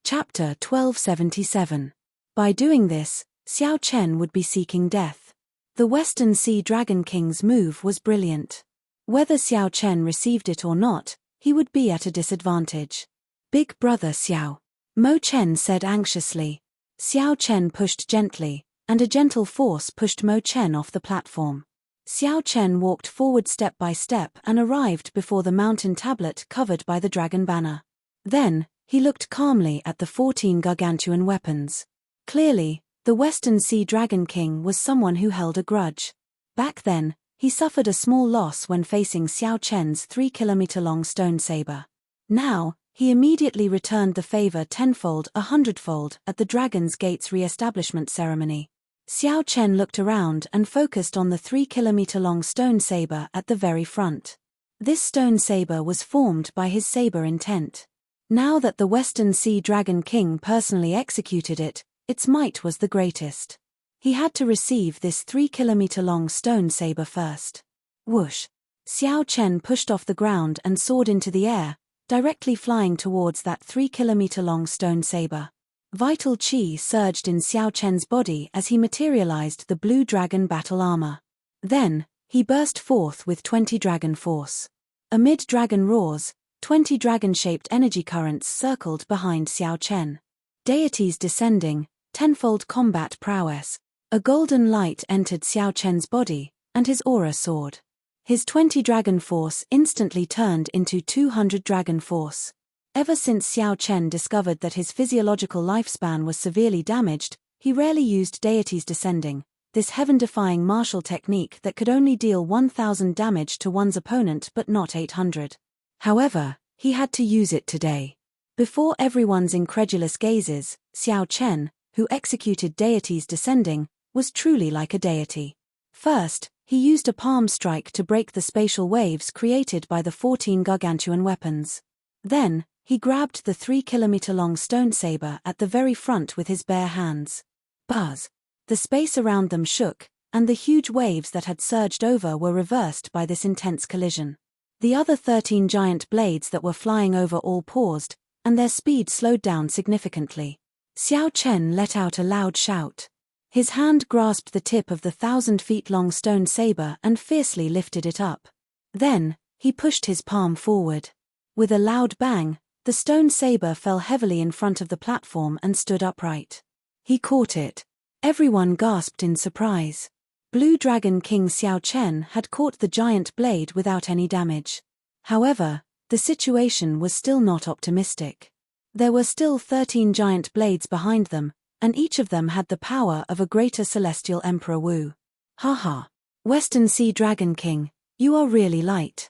Chapter 1277. By doing this, Xiao Chen would be seeking death. The Western Sea Dragon King's move was brilliant. Whether Xiao Chen received it or not, he would be at a disadvantage. Big brother Xiao. Mo Chen said anxiously. Xiao Chen pushed gently, and a gentle force pushed Mo Chen off the platform. Xiao Chen walked forward step by step and arrived before the mountain tablet covered by the dragon banner. Then, he looked calmly at the 14 gargantuan weapons. Clearly, the Western Sea Dragon King was someone who held a grudge. Back then, he suffered a small loss when facing Xiao Chen's 3-kilometer-long stone saber. Now, he immediately returned the favor tenfold, 100-fold at the Dragon's Gate's re-establishment ceremony. Xiao Chen looked around and focused on the 3-kilometer-long stone saber at the very front. This stone saber was formed by his saber intent. Now that the Western Sea Dragon King personally executed it, its might was the greatest. He had to receive this 3-kilometer-long stone saber first. Whoosh! Xiao Chen pushed off the ground and soared into the air, directly flying towards that 3-kilometer-long stone saber. Vital qi surged in Xiao Chen's body as he materialized the blue dragon battle armor. Then, he burst forth with 20 dragon force. Amid dragon roars, 20 dragon-shaped energy currents circled behind Xiao Chen. Deities descending, tenfold combat prowess. A golden light entered Xiao Chen's body, and his aura soared. His 20 dragon force instantly turned into 200 dragon force. Ever since Xiao Chen discovered that his physiological lifespan was severely damaged, he rarely used deities descending, this heaven-defying martial technique that could only deal 1,000 damage to one's opponent but not 800. However, he had to use it today. Before everyone's incredulous gazes, Xiao Chen, who executed deities descending, was truly like a deity. First, he used a palm strike to break the spatial waves created by the 14 gargantuan weapons. Then, he grabbed the 3-kilometer-long stone saber at the very front with his bare hands. Buzz! The space around them shook, and the huge waves that had surged over were reversed by this intense collision. The other 13 giant blades that were flying over all paused, and their speed slowed down significantly. Xiao Chen let out a loud shout. His hand grasped the tip of the 1,000-feet-long stone saber and fiercely lifted it up. Then, he pushed his palm forward. With a loud bang, the stone saber fell heavily in front of the platform and stood upright. He caught it. Everyone gasped in surprise. Blue Dragon King Xiao Chen had caught the giant blade without any damage. However, the situation was still not optimistic. There were still 13 giant blades behind them, and each of them had the power of a greater celestial Emperor Wu. Haha! Western Sea Dragon King, you are really light.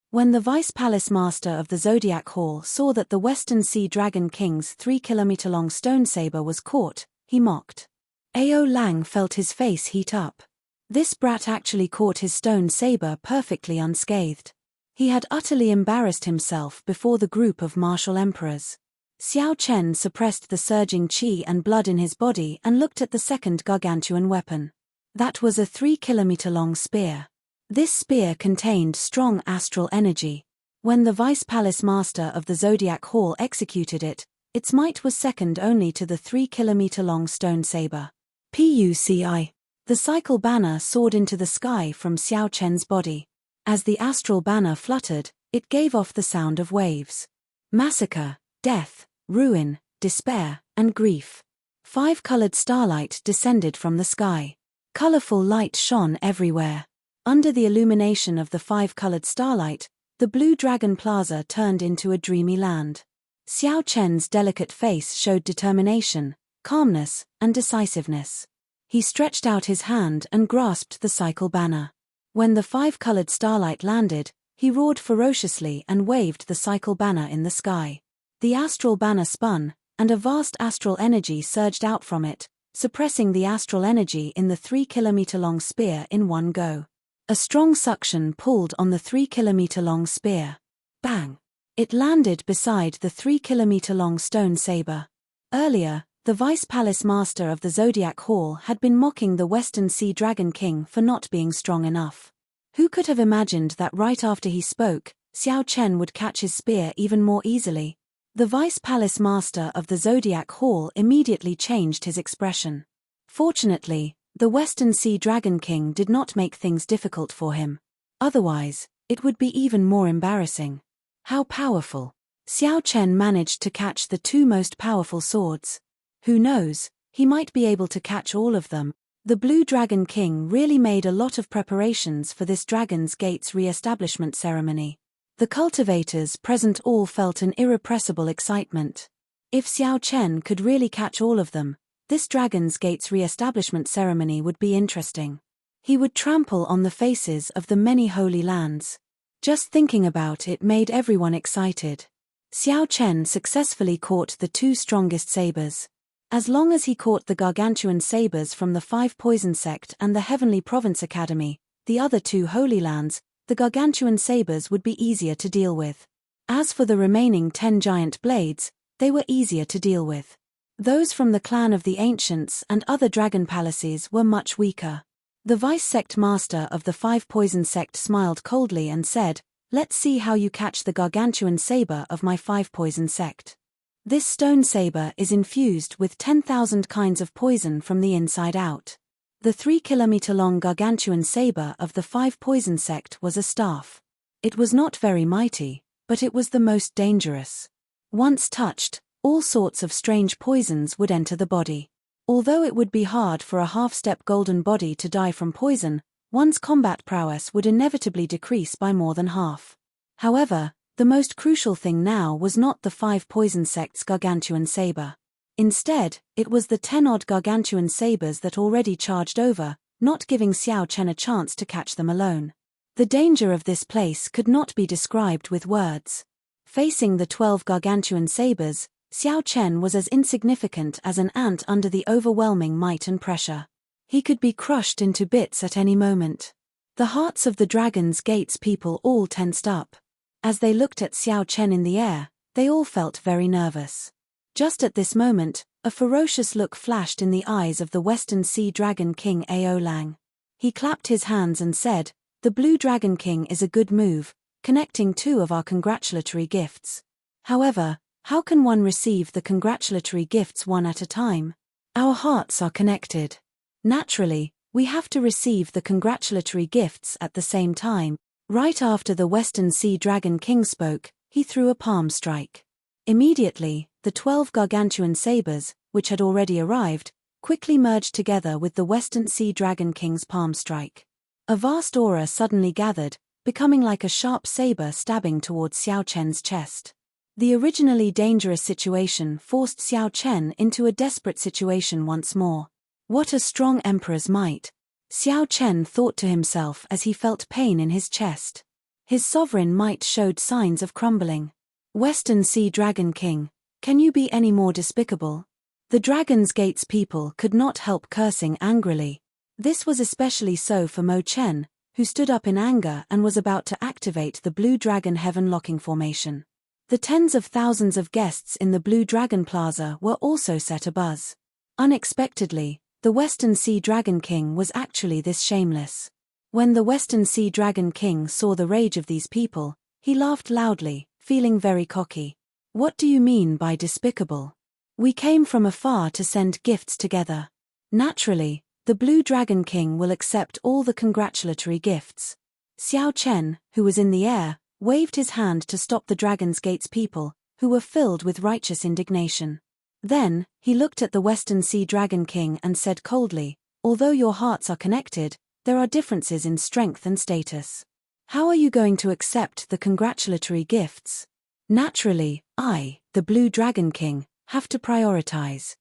When the Vice Palace Master of the Zodiac Hall saw that the Western Sea Dragon King's 3-kilometer-long stone saber was caught, he mocked. Ao Lang felt his face heat up. This brat actually caught his stone saber perfectly unscathed. He had utterly embarrassed himself before the group of martial emperors. Xiao Chen suppressed the surging qi and blood in his body and looked at the second gargantuan weapon. That was a 3-kilometer-long spear. This spear contained strong astral energy. When the Vice Palace Master of the Zodiac Hall executed it, its might was second only to the 3-kilometer-long stone saber. Puci. The cycle banner soared into the sky from Xiao Chen's body. As the astral banner fluttered, it gave off the sound of waves. Massacre, death, ruin, despair, and grief. 5-colored starlight descended from the sky. Colorful light shone everywhere. Under the illumination of the 5-colored starlight, the Blue Dragon Plaza turned into a dreamy land. Xiao Chen's delicate face showed determination, calmness, and decisiveness. He stretched out his hand and grasped the cycle banner. When the 5-colored starlight landed, he roared ferociously and waved the cycle banner in the sky. The astral banner spun, and a vast astral energy surged out from it, suppressing the astral energy in the 3-kilometer-long spear in one go. A strong suction pulled on the 3-kilometer-long spear. Bang! It landed beside the 3-kilometer-long stone saber. Earlier, the Vice Palace Master of the Zodiac Hall had been mocking the Western Sea Dragon King for not being strong enough. Who could have imagined that right after he spoke, Xiao Chen would catch his spear even more easily? The vice palace master of the Zodiac Hall immediately changed his expression. Fortunately, the Western Sea Dragon King did not make things difficult for him. Otherwise, it would be even more embarrassing. How powerful! Xiao Chen managed to catch the two most powerful swords. Who knows, he might be able to catch all of them. The Blue Dragon King really made a lot of preparations for this Dragon's Gate's re-establishment ceremony. The cultivators present all felt an irrepressible excitement. If Xiao Chen could really catch all of them, this Dragon's Gate's re-establishment ceremony would be interesting. He would trample on the faces of the many holy lands. Just thinking about it made everyone excited. Xiao Chen successfully caught the two strongest sabers. As long as he caught the gargantuan sabers from the Five Poison Sect and the Heavenly Province Academy, the other two holy lands, the gargantuan sabers would be easier to deal with. As for the remaining 10 giant blades, they were easier to deal with. Those from the clan of the Ancients and other dragon palaces were much weaker. The vice-sect master of the Five Poison Sect smiled coldly and said, "Let's see how you catch the gargantuan saber of my Five Poison Sect. This stone saber is infused with 10,000 kinds of poison from the inside out." The 3-kilometer-long gargantuan saber of the Five Poison Sect was a staff. It was not very mighty, but it was the most dangerous. Once touched, all sorts of strange poisons would enter the body. Although it would be hard for a half-step golden body to die from poison, one's combat prowess would inevitably decrease by more than half. However, the most crucial thing now was not the Five Poison Sect's gargantuan saber. Instead, it was the 10-odd gargantuan sabers that already charged over, not giving Xiao Chen a chance to catch them alone. The danger of this place could not be described with words. Facing the 12 gargantuan sabers, Xiao Chen was as insignificant as an ant under the overwhelming might and pressure. He could be crushed into bits at any moment. The hearts of the Dragon's Gate's people all tensed up. As they looked at Xiao Chen in the air, they all felt very nervous. Just at this moment, a ferocious look flashed in the eyes of the Western Sea Dragon King Ao Lang. He clapped his hands and said, "The Blue Dragon King is a good move, connecting two of our congratulatory gifts. However, how can one receive the congratulatory gifts one at a time? Our hearts are connected. Naturally, we have to receive the congratulatory gifts at the same time." Right after the Western Sea Dragon King spoke, he threw a palm strike. Immediately, the 12 gargantuan sabers, which had already arrived, quickly merged together with the Western Sea Dragon King's palm strike. A vast aura suddenly gathered, becoming like a sharp saber stabbing towards Xiao Chen's chest. The originally dangerous situation forced Xiao Chen into a desperate situation once more. What a strong emperor's might! Xiao Chen thought to himself as he felt pain in his chest. His sovereign might showed signs of crumbling. Western Sea Dragon King, can you be any more despicable? The Dragon's Gate's people could not help cursing angrily. This was especially so for Mo Chen, who stood up in anger and was about to activate the Blue Dragon Heaven locking formation. The tens of thousands of guests in the Blue Dragon Plaza were also set abuzz. Unexpectedly, the Western Sea Dragon King was actually this shameless. When the Western Sea Dragon King saw the rage of these people, he laughed loudly, feeling very cocky. "What do you mean by despicable? We came from afar to send gifts together. Naturally, the Blue Dragon King will accept all the congratulatory gifts." Xiao Chen, who was in the air, waved his hand to stop the Dragon's Gate's people, who were filled with righteous indignation. Then, he looked at the Western Sea Dragon King and said coldly, "Although your hearts are connected, there are differences in strength and status. How are you going to accept the congratulatory gifts? Naturally, I, the Blue Dragon King, have to prioritize.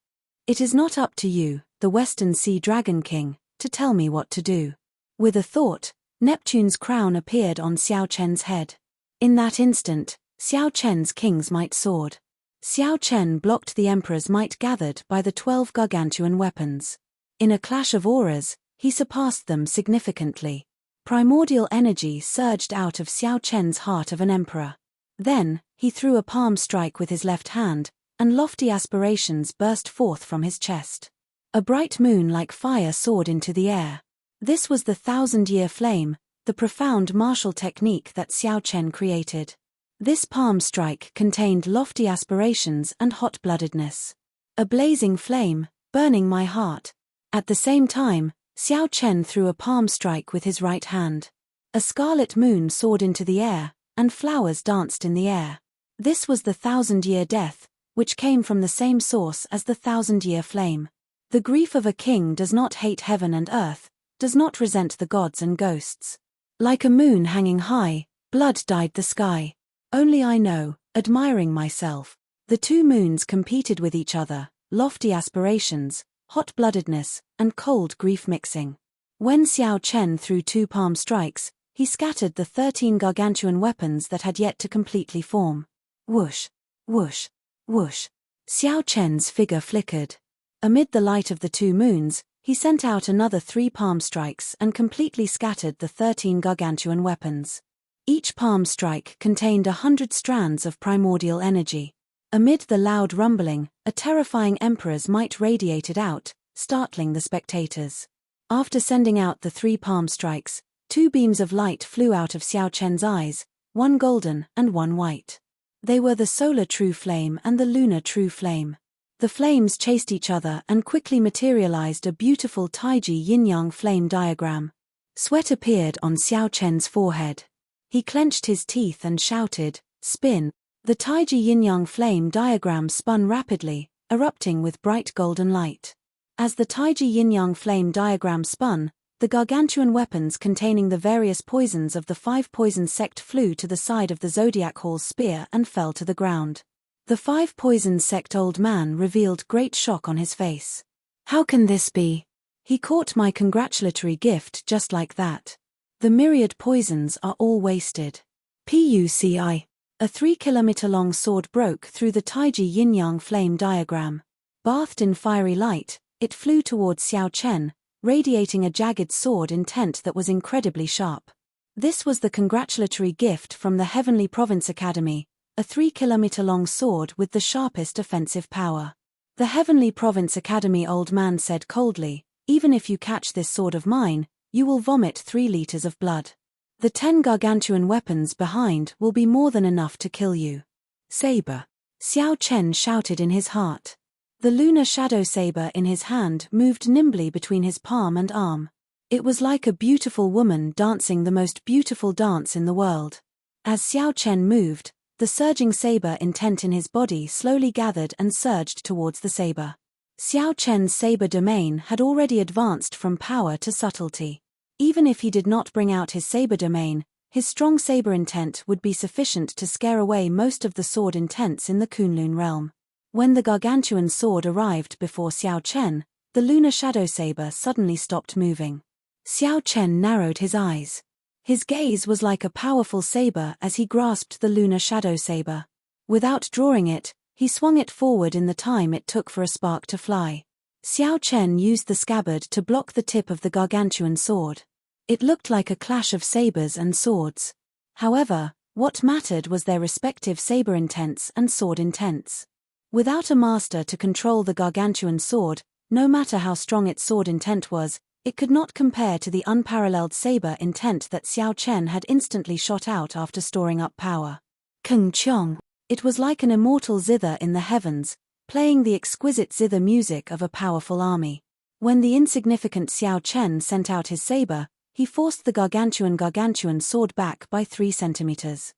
It is not up to you, the Western Sea Dragon King, to tell me what to do." With a thought, Neptune's crown appeared on Xiao Chen's head. In that instant, Xiao Chen's king's might soared. Xiao Chen blocked the emperor's might gathered by the 12 gargantuan weapons. In a clash of auras, he surpassed them significantly. Primordial energy surged out of Xiao Chen's heart of an emperor. Then, he threw a palm strike with his left hand, and lofty aspirations burst forth from his chest. A bright moon like fire soared into the air. This was the 1,000-year flame, the profound martial technique that Xiao Chen created. This palm strike contained lofty aspirations and hot-bloodedness. A blazing flame, burning my heart. At the same time, Xiao Chen threw a palm strike with his right hand. A scarlet moon soared into the air, and flowers danced in the air. This was the 1,000-year death, which came from the same source as the 1,000-year flame. The grief of a king does not hate heaven and earth, does not resent the gods and ghosts. Like a moon hanging high, blood dyed the sky. Only I know, admiring myself. The two moons competed with each other, lofty aspirations, hot-bloodedness, and cold grief mixing. When Xiao Chen threw two palm strikes, he scattered the 13 gargantuan weapons that had yet to completely form. Whoosh, whoosh, whoosh. Xiao Chen's figure flickered. Amid the light of the two moons, he sent out another 3 palm strikes and completely scattered the 13 gargantuan weapons. Each palm strike contained 100 strands of primordial energy. Amid the loud rumbling, a terrifying emperor's might radiated out, startling the spectators. After sending out the 3 palm strikes, 2 beams of light flew out of Xiao Chen's eyes, one golden and one white. They were the solar true flame and the lunar true flame. The flames chased each other and quickly materialized a beautiful Taiji yin-yang flame diagram. Sweat appeared on Xiao Chen's forehead. He clenched his teeth and shouted, "Spin!" The Taiji yin-yang flame diagram spun rapidly, erupting with bright golden light. As the Taiji yin-yang flame diagram spun, the gargantuan weapons containing the various poisons of the 5 poison sect flew to the side of the Zodiac Hall's spear and fell to the ground. The 5 poison sect old man revealed great shock on his face. How can this be? He caught my congratulatory gift just like that. The myriad poisons are all wasted. Puci. A 3-kilometer-long sword broke through the Taiji yin-yang flame diagram. Bathed in fiery light, it flew towards Xiao Chen, radiating a jagged sword intent that was incredibly sharp. This was the congratulatory gift from the Heavenly Province Academy, a 3-kilometer-long sword with the sharpest offensive power. The Heavenly Province Academy old man said coldly, "Even if you catch this sword of mine, you will vomit 3 liters of blood. The 10 gargantuan weapons behind will be more than enough to kill you." Saber. Xiao Chen shouted in his heart. The lunar shadow saber in his hand moved nimbly between his palm and arm. It was like a beautiful woman dancing the most beautiful dance in the world. As Xiao Chen moved, the surging saber intent in his body slowly gathered and surged towards the saber. Xiao Chen's saber domain had already advanced from power to subtlety. Even if he did not bring out his saber domain, his strong saber intent would be sufficient to scare away most of the sword intents in the Kunlun realm. When the gargantuan sword arrived before Xiao Chen, the lunar shadow saber suddenly stopped moving. Xiao Chen narrowed his eyes. His gaze was like a powerful saber as he grasped the lunar shadow saber. Without drawing it, he swung it forward in the time it took for a spark to fly. Xiao Chen used the scabbard to block the tip of the gargantuan sword. It looked like a clash of sabers and swords. However, what mattered was their respective saber intents and sword intents. Without a master to control the gargantuan sword, no matter how strong its sword intent was, it could not compare to the unparalleled saber intent that Xiao Chen had instantly shot out after storing up power. Keng Qiong. It was like an immortal zither in the heavens, playing the exquisite zither music of a powerful army. When the insignificant Xiao Chen sent out his saber, he forced the gargantuan sword back by 3 centimeters.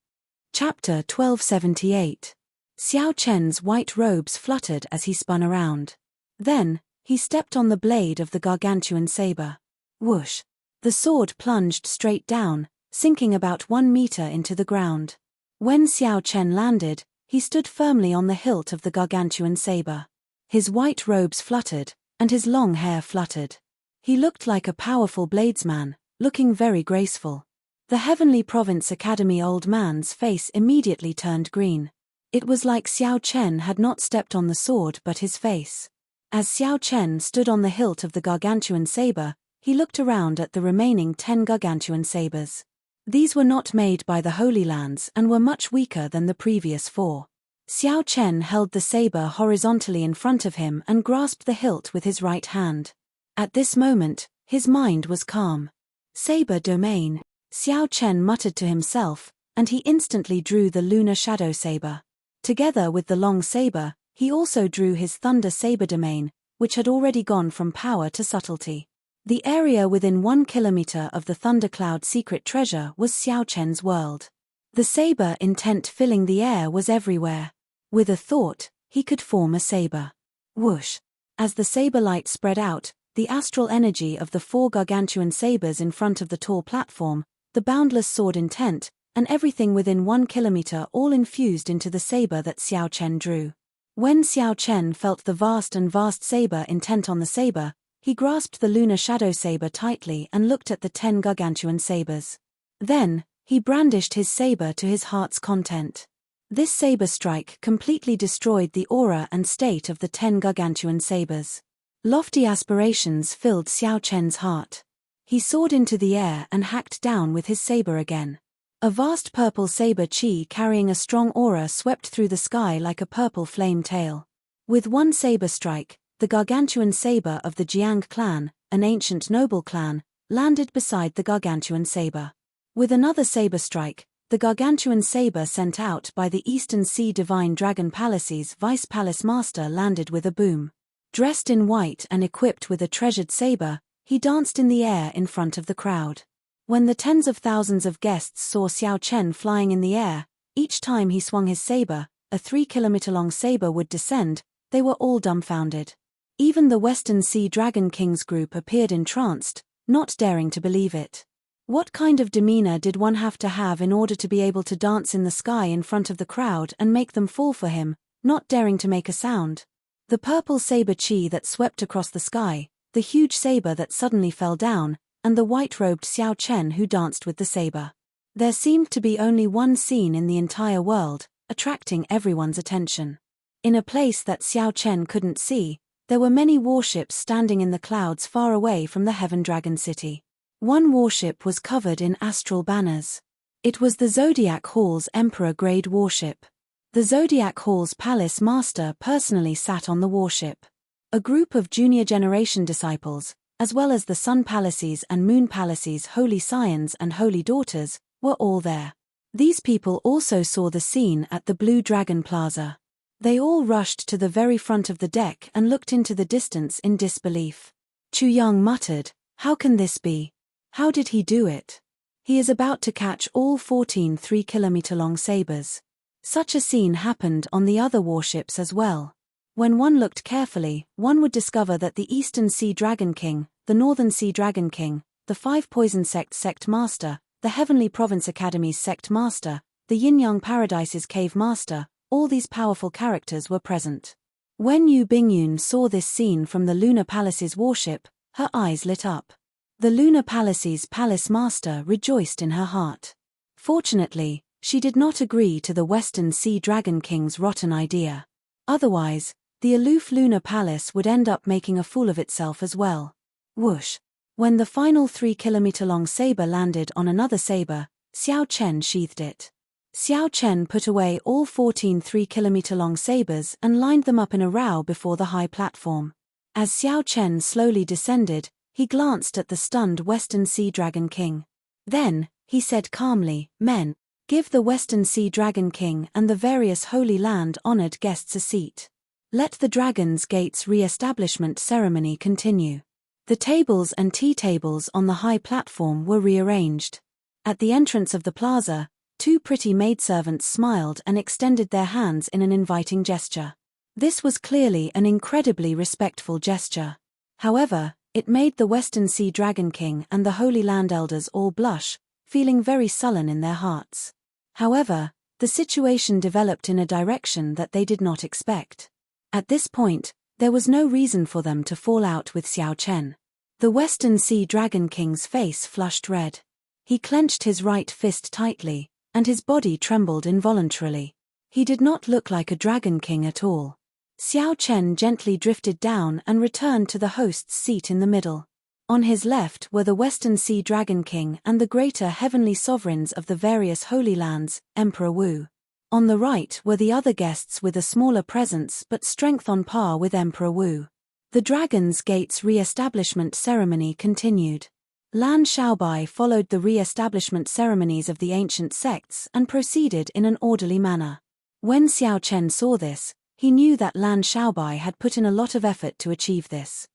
Chapter 1278. Xiao Chen's white robes fluttered as he spun around. Then, he stepped on the blade of the gargantuan saber. Whoosh! The sword plunged straight down, sinking about 1 meter into the ground. When Xiao Chen landed, he stood firmly on the hilt of the gargantuan saber. His white robes fluttered, and his long hair fluttered. He looked like a powerful bladesman, looking very graceful. The Heavenly Province Academy old man's face immediately turned green. It was like Xiao Chen had not stepped on the sword but his face. As Xiao Chen stood on the hilt of the gargantuan saber, he looked around at the remaining 10 gargantuan sabers. These were not made by the Holy Lands and were much weaker than the previous 4. Xiao Chen held the saber horizontally in front of him and grasped the hilt with his right hand. At this moment, his mind was calm. Saber domain. Xiao Chen muttered to himself, and he instantly drew the lunar shadow saber. Together with the long saber, he also drew his thunder saber domain, which had already gone from power to subtlety. The area within 1 kilometer of the thundercloud secret treasure was Xiao Chen's world. The saber intent filling the air was everywhere. With a thought, he could form a saber. Whoosh! As the saber light spread out, the astral energy of the 4 gargantuan sabers in front of the tall platform, the boundless sword intent, and everything within 1 kilometer all infused into the saber that Xiao Chen drew. When Xiao Chen felt the vast saber intent on the saber, he grasped the lunar shadow saber tightly and looked at the 10 gargantuan sabers. Then, he brandished his saber to his heart's content. This saber strike completely destroyed the aura and state of the 10 gargantuan sabers. Lofty aspirations filled Xiao Chen's heart. He soared into the air and hacked down with his saber again. A vast purple saber chi carrying a strong aura swept through the sky like a purple flame tail. With one saber strike, the gargantuan saber of the Jiang clan, an ancient noble clan, landed beside the gargantuan saber. With another saber strike, the gargantuan saber sent out by the Eastern Sea Divine Dragon Palace's Vice Palace Master landed with a boom. Dressed in white and equipped with a treasured saber, he danced in the air in front of the crowd. When the tens of thousands of guests saw Xiao Chen flying in the air, each time he swung his saber, a 3-kilometer-long saber would descend, they were all dumbfounded. Even the Western Sea Dragon Kings group appeared entranced, not daring to believe it. What kind of demeanor did one have to have in order to be able to dance in the sky in front of the crowd and make them fall for him, not daring to make a sound? The purple saber chi that swept across the sky, the huge saber that suddenly fell down, and the white-robed Xiao Chen who danced with the saber. There seemed to be only one scene in the entire world, attracting everyone's attention. In a place that Xiao Chen couldn't see, there were many warships standing in the clouds far away from the Heaven Dragon City. One warship was covered in astral banners. It was the Zodiac Hall's Emperor-grade warship. The Zodiac Hall's palace master personally sat on the warship. A group of junior generation disciples, as well as the Sun Palaces and Moon Palaces' holy scions and holy daughters, were all there. These people also saw the scene at the Blue Dragon Plaza. They all rushed to the very front of the deck and looked into the distance in disbelief. Chu Yang muttered, "How can this be? How did he do it? He is about to catch all 14 3-kilometer-long sabers." Such a scene happened on the other warships as well. When one looked carefully, one would discover that the Eastern Sea Dragon King, the Northern Sea Dragon King, the 5 Poison Sect Master, the Heavenly Province Academy's Sect Master, the Yin-Yang Paradise's Cave Master, all these powerful characters were present. When Yu Bingyun saw this scene from the Lunar Palace's warship, her eyes lit up. The Lunar Palace's Palace Master rejoiced in her heart. Fortunately, she did not agree to the Western Sea Dragon King's rotten idea. Otherwise, the aloof Lunar Palace would end up making a fool of itself as well. Whoosh! When the final 3-kilometer-long saber landed on another saber, Xiao Chen sheathed it. Xiao Chen put away all 14 3-kilometer-long sabers and lined them up in a row before the high platform. As Xiao Chen slowly descended, he glanced at the stunned Western Sea Dragon King. Then, he said calmly, "Men, give the Western Sea Dragon King and the various Holy Land-honored guests a seat. Let the Dragon's Gate's re-establishment ceremony continue." The tables and tea tables on the high platform were rearranged. At the entrance of the plaza, 2 pretty maidservants smiled and extended their hands in an inviting gesture. This was clearly an incredibly respectful gesture. However, it made the Western Sea Dragon King and the Holy Land Elders all blush, feeling very sullen in their hearts. However, the situation developed in a direction that they did not expect. At this point, there was no reason for them to fall out with Xiao Chen. The Western Sea Dragon King's face flushed red. He clenched his right fist tightly, and his body trembled involuntarily. He did not look like a Dragon King at all. Xiao Chen gently drifted down and returned to the host's seat in the middle. On his left were the Western Sea Dragon King and the greater heavenly sovereigns of the various holy lands, Emperor Wu. On the right were the other guests with a smaller presence but strength on par with Emperor Wu. The Dragon's Gate's re-establishment ceremony continued. Lan Xiaobai followed the re-establishment ceremonies of the ancient sects and proceeded in an orderly manner. When Xiao Chen saw this, he knew that Lan Xiaobai had put in a lot of effort to achieve this.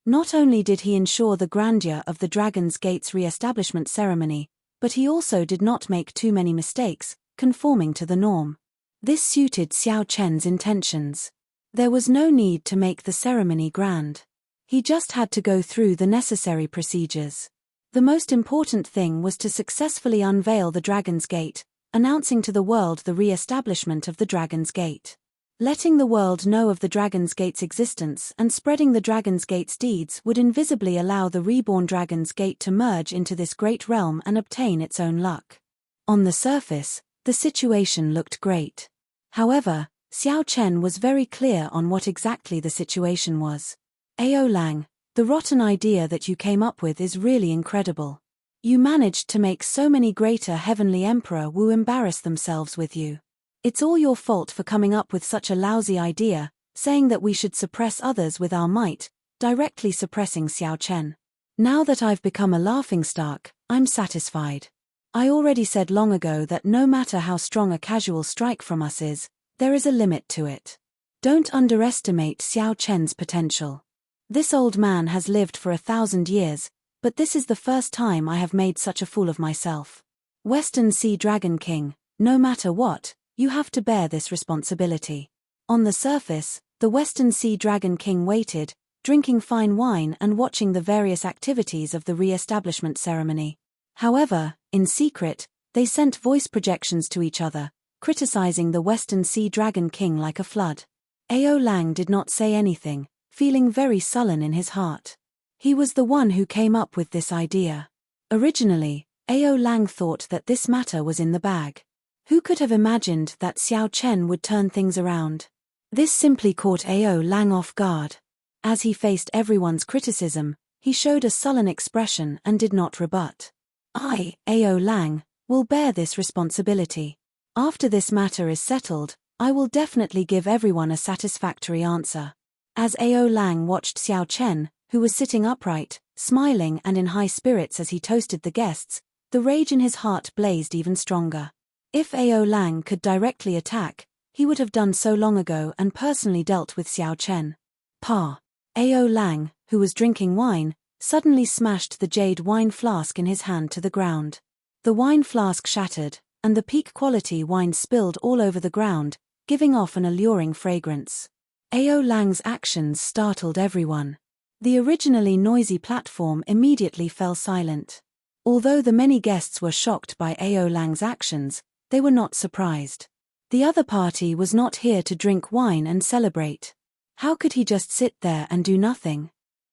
Not only did he ensure the grandeur of the Dragon's Gate's re-establishment ceremony, but he also did not make too many mistakes, conforming to the norm. This suited Xiao Chen's intentions. There was no need to make the ceremony grand. He just had to go through the necessary procedures. The most important thing was to successfully unveil the Dragon's Gate, announcing to the world the re-establishment of the Dragon's Gate. Letting the world know of the Dragon's Gate's existence and spreading the Dragon's Gate's deeds would invisibly allow the reborn Dragon's Gate to merge into this great realm and obtain its own luck. On the surface, the situation looked great. However, Xiao Chen was very clear on what exactly the situation was. Ao Lang, the rotten idea that you came up with is really incredible. You managed to make so many greater heavenly emperor Wu embarrass themselves with you. It's all your fault for coming up with such a lousy idea, saying that we should suppress others with our might, directly suppressing Xiao Chen. Now that I've become a laughingstock, I'm satisfied. I already said long ago that no matter how strong a casual strike from us is, there is a limit to it. Don't underestimate Xiao Chen's potential. This old man has lived for 1,000 years, but this is the first time I have made such a fool of myself. Western Sea Dragon King, no matter what, you have to bear this responsibility. On the surface, the Western Sea Dragon King waited, drinking fine wine and watching the various activities of the re-establishment ceremony. However, in secret, they sent voice projections to each other, criticizing the Western Sea Dragon King like a flood. Ao Lang did not say anything, feeling very sullen in his heart. He was the one who came up with this idea. Originally, Ao Lang thought that this matter was in the bag. Who could have imagined that Xiao Chen would turn things around? This simply caught Ao Lang off guard. As he faced everyone's criticism, he showed a sullen expression and did not rebut. I, Ao Lang, will bear this responsibility. After this matter is settled, I will definitely give everyone a satisfactory answer. As Ao Lang watched Xiao Chen, who was sitting upright, smiling and in high spirits as he toasted the guests, the rage in his heart blazed even stronger. If Ao Lang could directly attack, he would have done so long ago and personally dealt with Xiao Chen. Ao Lang, who was drinking wine, suddenly smashed the jade wine flask in his hand to the ground. The wine flask shattered, and the peak-quality wine spilled all over the ground, giving off an alluring fragrance. Ao Lang's actions startled everyone. The originally noisy platform immediately fell silent. Although the many guests were shocked by Ao Lang's actions, they were not surprised. The other party was not here to drink wine and celebrate. How could he just sit there and do nothing?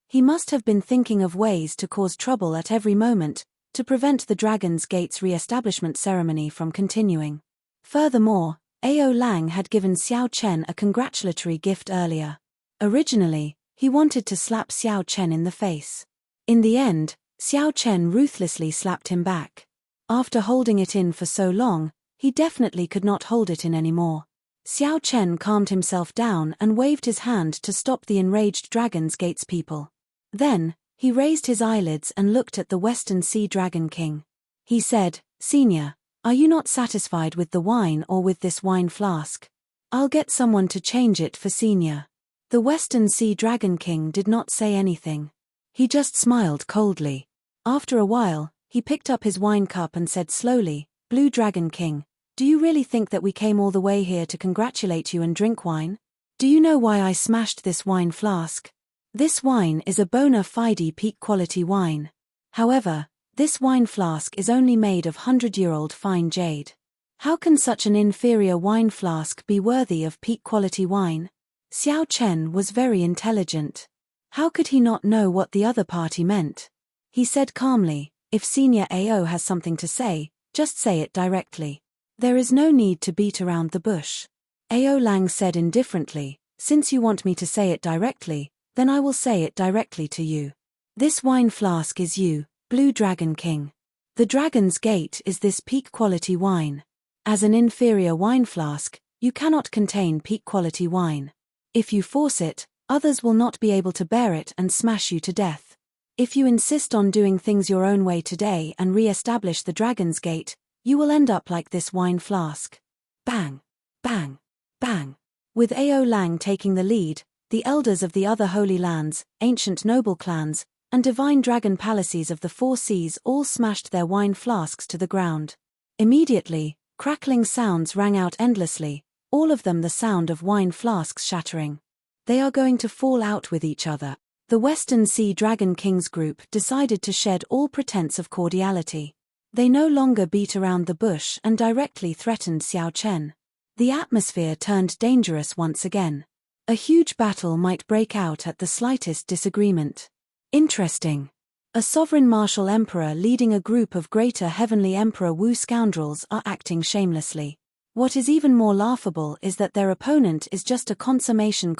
He must have been thinking of ways to cause trouble at every moment, to prevent the Dragon's Gate's re-establishment ceremony from continuing. Furthermore, Ao Lang had given Xiao Chen a congratulatory gift earlier. Originally, he wanted to slap Xiao Chen in the face. In the end, Xiao Chen ruthlessly slapped him back. After holding it in for so long, he definitely could not hold it in anymore. Xiao Chen calmed himself down and waved his hand to stop the enraged Dragon's Gate's people. Then, he raised his eyelids and looked at the Western Sea Dragon King. He said, "Senior, are you not satisfied with the wine or with this wine flask? I'll get someone to change it for Senior." The Western Sea Dragon King did not say anything. He just smiled coldly. After a while, he picked up his wine cup and said slowly, "Blue Dragon King, do you really think that we came all the way here to congratulate you and drink wine? Do you know why I smashed this wine flask? This wine is a bona fide peak-quality wine. However, this wine flask is only made of 100-year-old fine jade. How can such an inferior wine flask be worthy of peak-quality wine?" Xiao Chen was very intelligent. How could he not know what the other party meant? He said calmly, "If Senior Ao has something to say, just say it directly. There is no need to beat around the bush." Ao Lang said indifferently, "Since you want me to say it directly, then I will say it directly to you. This wine flask is you, Blue Dragon King. The Dragon's Gate is this peak-quality wine. As an inferior wine flask, you cannot contain peak-quality wine. If you force it, others will not be able to bear it and smash you to death. If you insist on doing things your own way today and re-establish the Dragon's Gate, you will end up like this wine flask. Bang! Bang! Bang! With Ao Lang taking the lead, the elders of the other holy lands, ancient noble clans, and divine dragon palaces of the four seas all smashed their wine flasks to the ground. Immediately, crackling sounds rang out endlessly, all of them the sound of wine flasks shattering. They are going to fall out with each other. The Western Sea Dragon Kings group decided to shed all pretense of cordiality. They no longer beat around the bush and directly threatened Xiao Chen. The atmosphere turned dangerous once again. A huge battle might break out at the slightest disagreement. Interesting. A sovereign martial emperor leading a group of greater heavenly emperor Wu scoundrels are acting shamelessly. What is even more laughable is that their opponent is just a consummation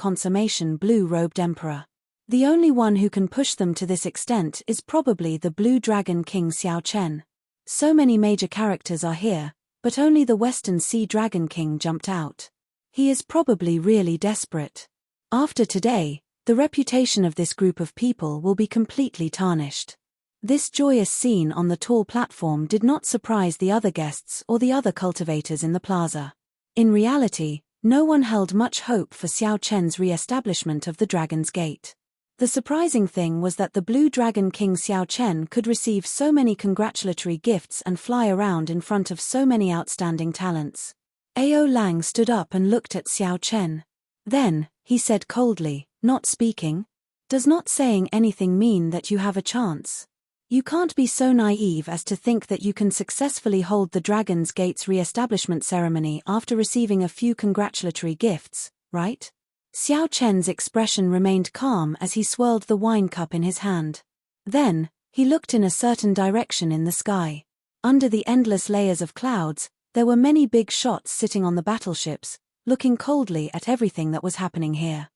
blue-robed emperor. The only one who can push them to this extent is probably the Blue Dragon King Xiao Chen. So many major characters are here, but only the Western Sea Dragon King jumped out. He is probably really desperate. After today, the reputation of this group of people will be completely tarnished. This joyous scene on the tall platform did not surprise the other guests or the other cultivators in the plaza. In reality, no one held much hope for Xiao Chen's re-establishment of the Dragon's Gate. The surprising thing was that the Blue Dragon King Xiao Chen could receive so many congratulatory gifts and fly around in front of so many outstanding talents. Ao Lang stood up and looked at Xiao Chen. Then, he said coldly, not speaking. Does not saying anything mean that you have a chance? You can't be so naive as to think that you can successfully hold the Dragon's Gate's re-establishment ceremony after receiving a few congratulatory gifts, right? Xiao Chen's expression remained calm as he swirled the wine cup in his hand. Then, he looked in a certain direction in the sky. Under the endless layers of clouds, there were many big shots sitting on the battleships, looking coldly at everything that was happening here.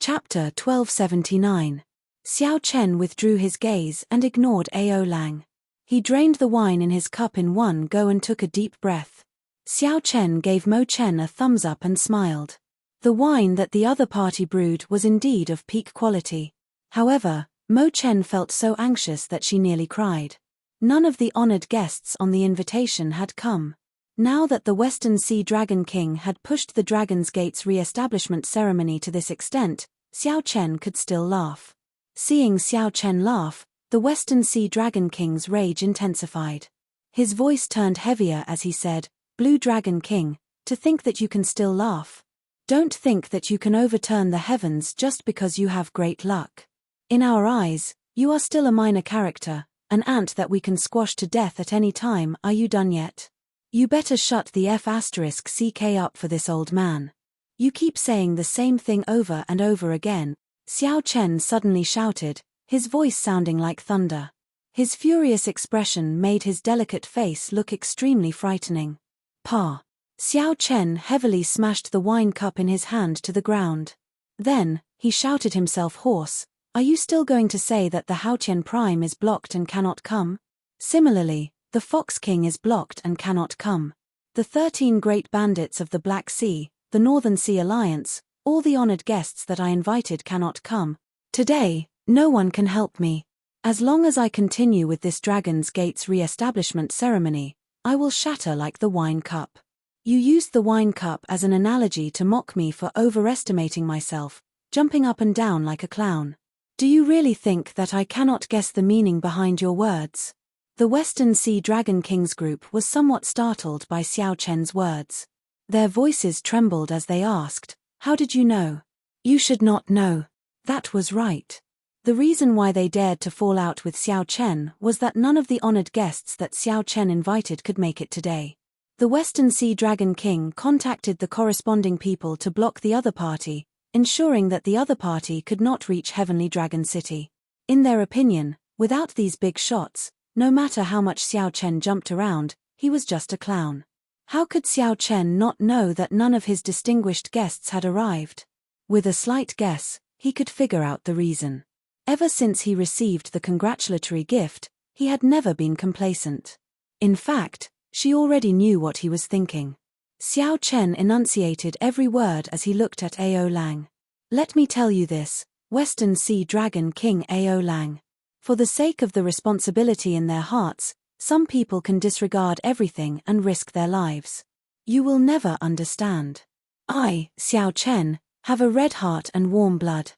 Chapter 1279. Xiao Chen withdrew his gaze and ignored Ao Lang. He drained the wine in his cup in one go and took a deep breath. Xiao Chen gave Mo Chen a thumbs up and smiled. The wine that the other party brewed was indeed of peak quality. However, Mo Chen felt so anxious that she nearly cried. None of the honored guests on the invitation had come. Now that the Western Sea Dragon King had pushed the Dragon's Gate's re-establishment ceremony to this extent, Xiao Chen could still laugh. Seeing Xiao Chen laugh, the Western Sea Dragon King's rage intensified. His voice turned heavier as he said, "Blue Dragon King, to think that you can still laugh. Don't think that you can overturn the heavens just because you have great luck. In our eyes, you are still a minor character, an ant that we can squash to death at any time. Are you done yet? You better shut the *CK up for this old man. You keep saying the same thing over and over again," Xiao Chen suddenly shouted, his voice sounding like thunder. His furious expression made his delicate face look extremely frightening. "Pa!" Xiao Chen heavily smashed the wine cup in his hand to the ground. Then, he shouted himself hoarse, "Are you still going to say that the Haotian Prime is blocked and cannot come? Similarly, the Fox King is blocked and cannot come. The 13 great bandits of the Black Sea, the Northern Sea Alliance, all the honored guests that I invited cannot come. Today, no one can help me. As long as I continue with this Dragon's Gate's re-establishment ceremony, I will shatter like the wine cup. You used the wine cup as an analogy to mock me for overestimating myself, jumping up and down like a clown. Do you really think that I cannot guess the meaning behind your words?" The Western Sea Dragon Kings group was somewhat startled by Xiao Chen's words. Their voices trembled as they asked, "How did you know?" "You should not know." That was right. The reason why they dared to fall out with Xiao Chen was that none of the honored guests that Xiao Chen invited could make it today. The Western Sea Dragon King contacted the corresponding people to block the other party, ensuring that the other party could not reach Heavenly Dragon City. In their opinion, without these big shots, no matter how much Xiao Chen jumped around, he was just a clown. How could Xiao Chen not know that none of his distinguished guests had arrived? With a slight guess, he could figure out the reason. Ever since he received the congratulatory gift, he had never been complacent. In fact, she already knew what he was thinking. Xiao Chen enunciated every word as he looked at Ao Lang. "Let me tell you this, Western Sea Dragon King Ao Lang. For the sake of the responsibility in their hearts, some people can disregard everything and risk their lives. You will never understand. I, Xiao Chen, have a red heart and warm blood.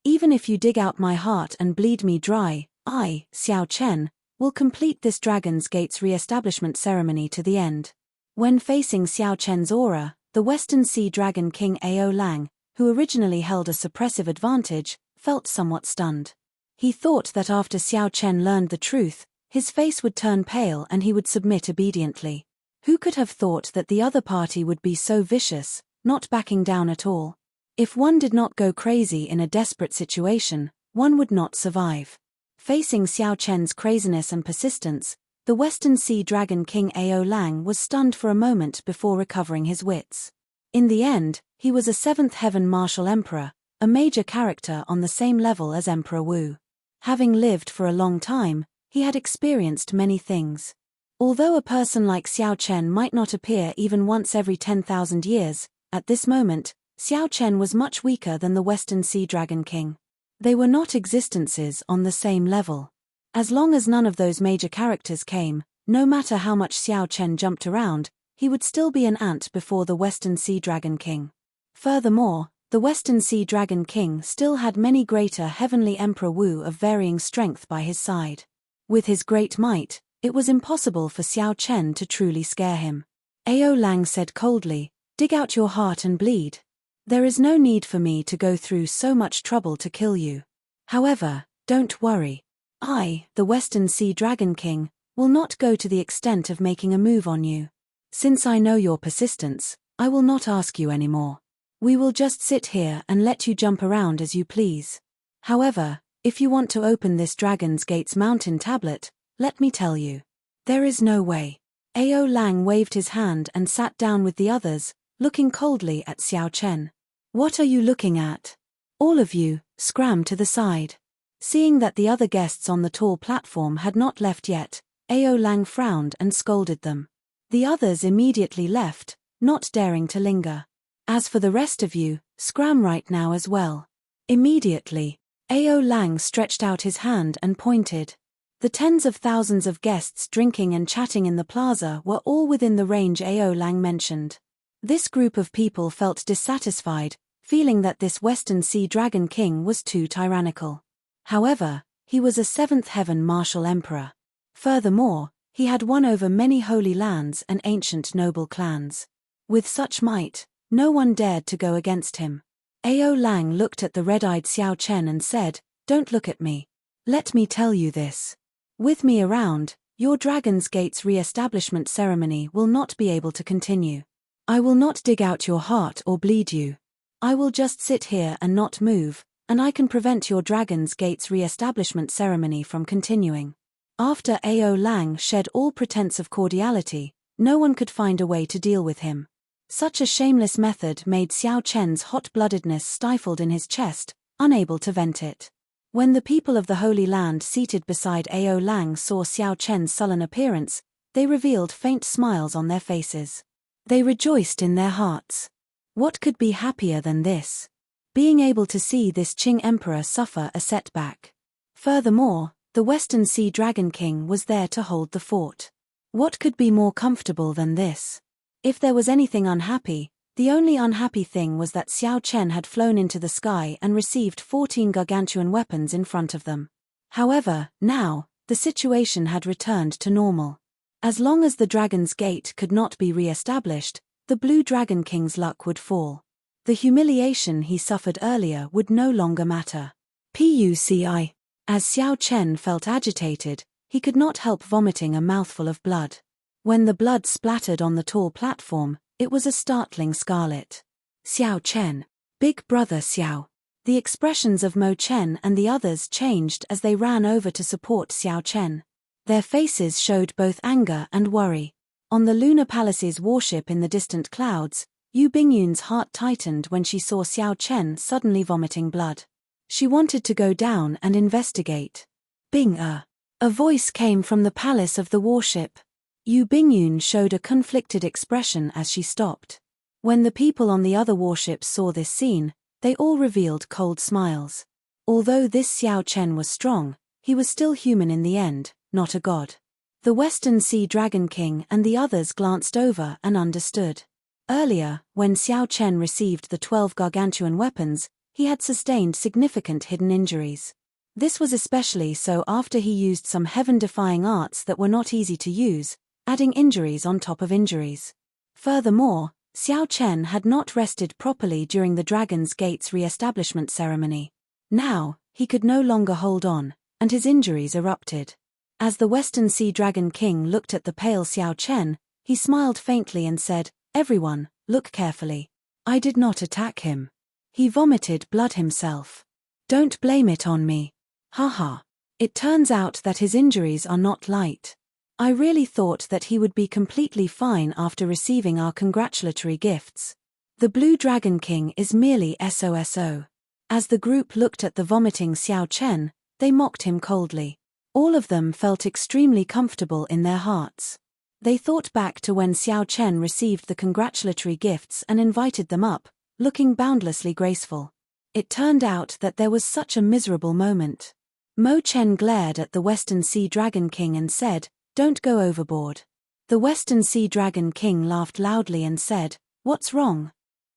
Even if you dig out my heart and bleed me dry, I, Xiao Chen, will complete this Dragon's Gate's re-establishment ceremony to the end. When facing Xiao Chen's aura, the Western Sea Dragon King Ao Lang, who originally held a suppressive advantage, felt somewhat stunned. He thought that after Xiao Chen learned the truth, his face would turn pale and he would submit obediently. Who could have thought that the other party would be so vicious, not backing down at all? If one did not go crazy in a desperate situation, one would not survive. Facing Xiao Chen's craziness and persistence, the Western Sea Dragon King Ao Lang was stunned for a moment before recovering his wits. In the end, he was a Seventh Heaven Martial Emperor, a major character on the same level as Emperor Wu. Having lived for a long time, he had experienced many things. Although a person like Xiao Chen might not appear even once every 10,000 years, at this moment, Xiao Chen was much weaker than the Western Sea Dragon King. They were not existences on the same level. As long as none of those major characters came, no matter how much Xiao Chen jumped around, he would still be an ant before the Western Sea Dragon King. Furthermore, the Western Sea Dragon King still had many greater Heavenly Emperor Wu of varying strength by his side. With his great might, it was impossible for Xiao Chen to truly scare him. Ao Lang said coldly, "Dig out your heart and bleed. There is no need for me to go through so much trouble to kill you. However, don't worry. I, the Western Sea Dragon King, will not go to the extent of making a move on you. Since I know your persistence, I will not ask you anymore. We will just sit here and let you jump around as you please. However, if you want to open this Dragon's Gate's mountain tablet, let me tell you. There is no way." Ao Lang waved his hand and sat down with the others, looking coldly at Xiao Chen. "What are you looking at? All of you, scram to the side." Seeing that the other guests on the tall platform had not left yet, Ao Lang frowned and scolded them. The others immediately left, not daring to linger. "As for the rest of you, scram right now as well." Immediately, Ao Lang stretched out his hand and pointed. The tens of thousands of guests drinking and chatting in the plaza were all within the range Ao Lang mentioned. This group of people felt dissatisfied, feeling that this Western Sea Dragon King was too tyrannical. However, he was a Seventh Heaven Martial Emperor. Furthermore, he had won over many holy lands and ancient noble clans. With such might, no one dared to go against him. Ao Lang looked at the red-eyed Xiao Chen and said, "Don't look at me. Let me tell you this. With me around, your Dragon's Gate's re-establishment ceremony will not be able to continue. I will not dig out your heart or bleed you. I will just sit here and not move, and I can prevent your Dragon's Gate's re-establishment ceremony from continuing." After Ao Lang shed all pretense of cordiality, no one could find a way to deal with him. Such a shameless method made Xiao Chen's hot-bloodedness stifled in his chest, unable to vent it. When the people of the Holy Land seated beside Ao Lang saw Xiao Chen's sullen appearance, they revealed faint smiles on their faces. They rejoiced in their hearts. What could be happier than this? Being able to see this Qing Emperor suffer a setback. Furthermore, the Western Sea Dragon King was there to hold the fort. What could be more comfortable than this? If there was anything unhappy, the only unhappy thing was that Xiao Chen had flown into the sky and received 14 gargantuan weapons in front of them. However, now, the situation had returned to normal. As long as the Dragon's Gate could not be re-established, the Blue Dragon King's luck would fall. The humiliation he suffered earlier would no longer matter. Puci. As Xiao Chen felt agitated, he could not help vomiting a mouthful of blood. When the blood splattered on the tall platform, it was a startling scarlet. "Xiao Chen. Big brother Xiao." The expressions of Mo Chen and the others changed as they ran over to support Xiao Chen. Their faces showed both anger and worry. On the Lunar Palace's warship in the distant clouds, Yu Bingyun's heart tightened when she saw Xiao Chen suddenly vomiting blood. She wanted to go down and investigate. "Bing-er." A voice came from the palace of the warship. Yu Bingyun showed a conflicted expression as she stopped. When the people on the other warships saw this scene, they all revealed cold smiles. Although this Xiao Chen was strong, he was still human in the end, not a god. The Western Sea Dragon King and the others glanced over and understood. Earlier, when Xiao Chen received the 12 gargantuan weapons, he had sustained significant hidden injuries. This was especially so after he used some heaven-defying arts that were not easy to use, adding injuries on top of injuries. Furthermore, Xiao Chen had not rested properly during the Dragon's Gate's re-establishment ceremony. Now, he could no longer hold on, and his injuries erupted. As the Western Sea Dragon King looked at the pale Xiao Chen, he smiled faintly and said, "Everyone, look carefully. I did not attack him. He vomited blood himself. Don't blame it on me. Haha. It turns out that his injuries are not light. I really thought that he would be completely fine after receiving our congratulatory gifts. The Blue Dragon King is merely SOSO. As the group looked at the vomiting Xiao Chen, they mocked him coldly. All of them felt extremely comfortable in their hearts. They thought back to when Xiao Chen received the congratulatory gifts and invited them up, looking boundlessly graceful. It turned out that there was such a miserable moment. Mo Chen glared at the Western Sea Dragon King and said, "Don't go overboard." The Western Sea Dragon King laughed loudly and said, "What's wrong?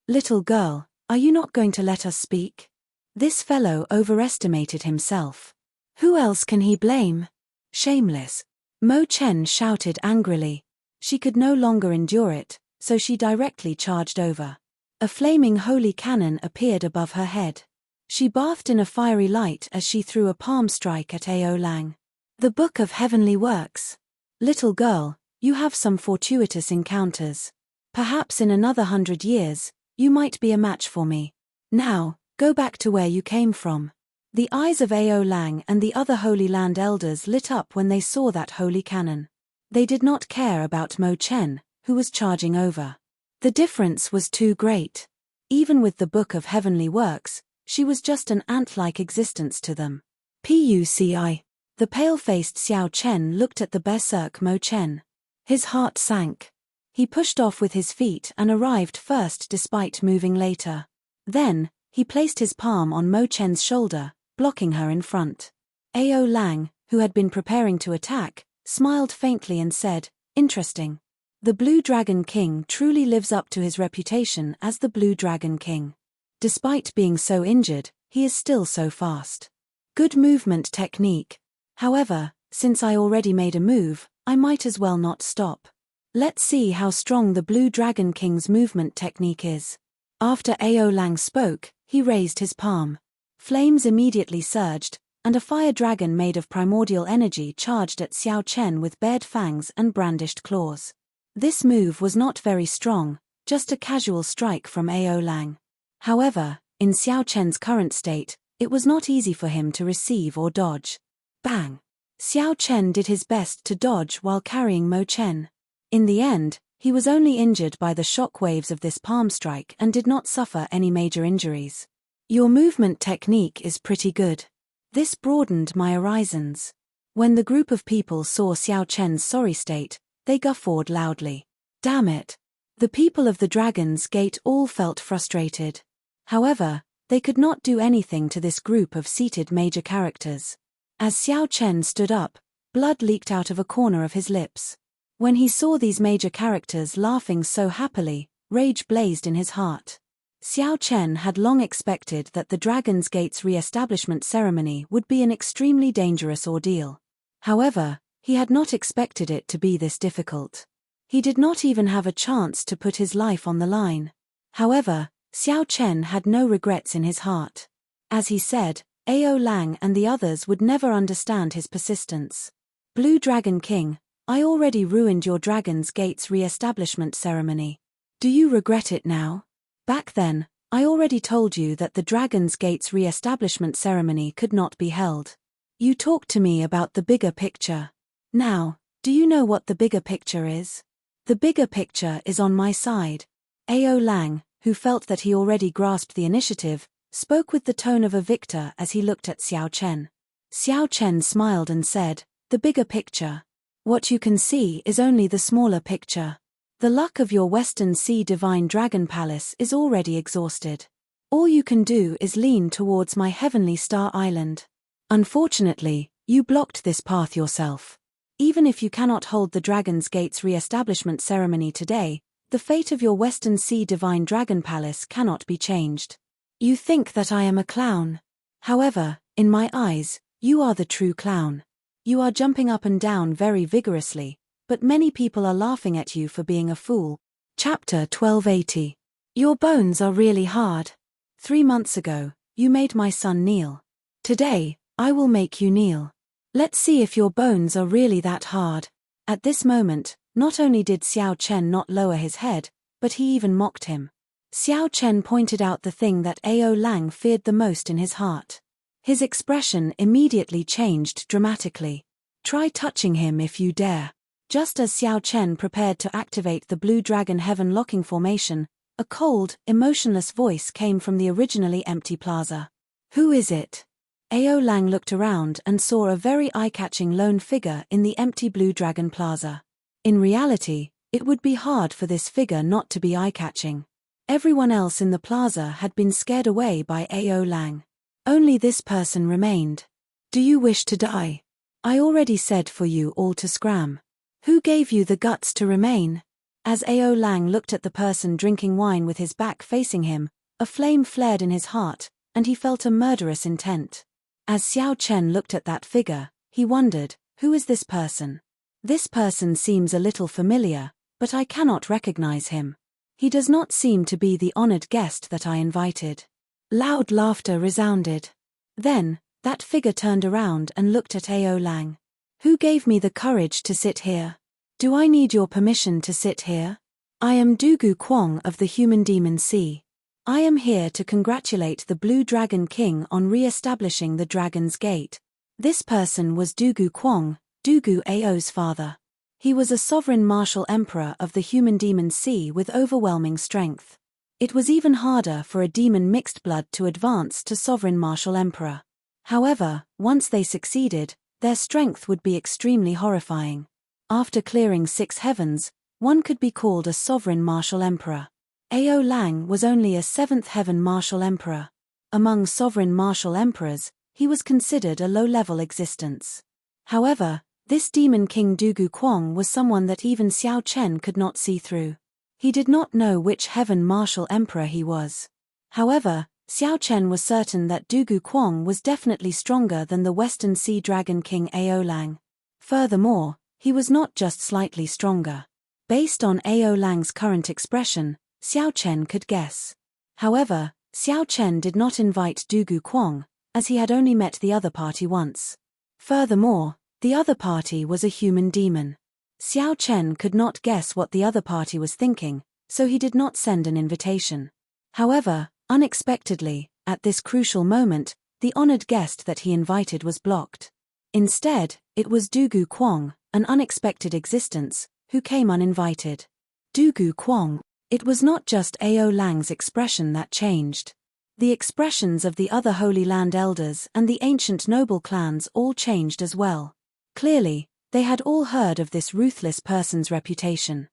Little girl, are you not going to let us speak?" This fellow overestimated himself. Who else can he blame? Shameless. Mo Chen shouted angrily. She could no longer endure it, so she directly charged over. A flaming holy cannon appeared above her head. She bathed in a fiery light as she threw a palm strike at Ao Lang. The Book of Heavenly Works. Little girl, you have some fortuitous encounters. Perhaps in another 100 years, you might be a match for me. Now, go back to where you came from. The eyes of Ao Lang and the other Holy Land elders lit up when they saw that holy cannon. They did not care about Mo Chen, who was charging over. The difference was too great. Even with the Book of Heavenly Works, she was just an ant-like existence to them. Puci. The pale-faced Xiao Chen looked at the berserk Mo Chen. His heart sank. He pushed off with his feet and arrived first despite moving later. Then, he placed his palm on Mo Chen's shoulder, blocking her in front. Ao Lang, who had been preparing to attack, smiled faintly and said, "Interesting. The Blue Dragon King truly lives up to his reputation as the Blue Dragon King. Despite being so injured, he is still so fast. Good movement technique. However, since I already made a move, I might as well not stop. Let's see how strong the Blue Dragon King's movement technique is." After Ao Lang spoke, he raised his palm. Flames immediately surged, and a fire dragon made of primordial energy charged at Xiao Chen with bared fangs and brandished claws. This move was not very strong, just a casual strike from Ao Lang. However, in Xiao Chen's current state, it was not easy for him to receive or dodge. Bang! Xiao Chen did his best to dodge while carrying Mo Chen. In the end, he was only injured by the shock waves of this palm strike and did not suffer any major injuries. Your movement technique is pretty good. This broadened my horizons. When the group of people saw Xiao Chen's sorry state, they guffawed loudly. Damn it! The people of the Dragon's Gate all felt frustrated. However, they could not do anything to this group of seated major characters. As Xiao Chen stood up, blood leaked out of a corner of his lips. When he saw these major characters laughing so happily, rage blazed in his heart. Xiao Chen had long expected that the Dragon's Gate's re-establishment ceremony would be an extremely dangerous ordeal. However, he had not expected it to be this difficult. He did not even have a chance to put his life on the line. However, Xiao Chen had no regrets in his heart. As he said, Ao Lang and the others would never understand his persistence. Blue Dragon King, I already ruined your Dragon's Gate's re-establishment ceremony. Do you regret it now? Back then, I already told you that the Dragon's Gate's re-establishment ceremony could not be held. You talked to me about the bigger picture. Now, do you know what the bigger picture is? The bigger picture is on my side. Ao Lang, who felt that he already grasped the initiative, spoke with the tone of a victor as he looked at Xiao Chen. Xiao Chen smiled and said, "The bigger picture. What you can see is only the smaller picture. The luck of your Western Sea Divine Dragon Palace is already exhausted. All you can do is lean towards my Heavenly Star Island. Unfortunately, You blocked this path yourself. Even if you cannot hold the Dragon's Gate's re-establishment ceremony today, the fate of your Western Sea Divine Dragon Palace cannot be changed. You think that I am a clown. However, in my eyes, you are the true clown. You are jumping up and down very vigorously, but many people are laughing at you for being a fool. Chapter 1280. Your bones are really hard. 3 months ago, you made my son kneel. Today, I will make you kneel. Let's see if your bones are really that hard. At this moment, not only did Xiao Chen not lower his head, but he even mocked him. Xiao Chen pointed out the thing that Ao Lang feared the most in his heart. His expression immediately changed dramatically. Try touching him if you dare. Just as Xiao Chen prepared to activate the Blue Dragon Heaven locking formation, a cold, emotionless voice came from the originally empty plaza. Who is it? Ao Lang looked around and saw a very eye-catching lone figure in the empty Blue Dragon Plaza. In reality, it would be hard for this figure not to be eye-catching. Everyone else in the plaza had been scared away by Ao Lang. Only this person remained. Do you wish to die? I already said for you all to scram. Who gave you the guts to remain? As Ao Lang looked at the person drinking wine with his back facing him, a flame flared in his heart, and he felt a murderous intent. As Xiao Chen looked at that figure, he wondered, who is this person? This person seems a little familiar, but I cannot recognize him. He does not seem to be the honored guest that I invited. Loud laughter resounded. Then, that figure turned around and looked at Ao Lang. Who gave me the courage to sit here? Do I need your permission to sit here? I am Dugu Kwong of the Human Demon Sea. I am here to congratulate the Blue Dragon King on re-establishing the Dragon's Gate. This person was Dugu Kwong, Dugu Ao's father. He was a sovereign martial emperor of the Human Demon Sea with overwhelming strength. It was even harder for a demon mixed blood to advance to sovereign martial emperor. However, once they succeeded, their strength would be extremely horrifying. After clearing 6 heavens, one could be called a sovereign martial emperor. Ao Lang was only a 7th heaven martial emperor. Among sovereign martial emperors, he was considered a low-level existence. However, this demon king Dugu Kwong was someone that even Xiao Chen could not see through. He did not know which heaven martial emperor he was. However, Xiao Chen was certain that Dugu Kwong was definitely stronger than the Western Sea Dragon King Ao Lang. Furthermore, he was not just slightly stronger. Based on Ao Lang's current expression, Xiao Chen could guess. However, Xiao Chen did not invite Dugu Kwong, as he had only met the other party once. Furthermore, the other party was a human demon. Xiao Chen could not guess what the other party was thinking, so he did not send an invitation. However, unexpectedly, at this crucial moment, the honored guest that he invited was blocked. Instead, it was Dugu Kwong, an unexpected existence, who came uninvited. Dugu Kwong. It was not just Ao Lang's expression that changed. The expressions of the other Holy Land elders and the ancient noble clans all changed as well. Clearly, they had all heard of this ruthless person's reputation.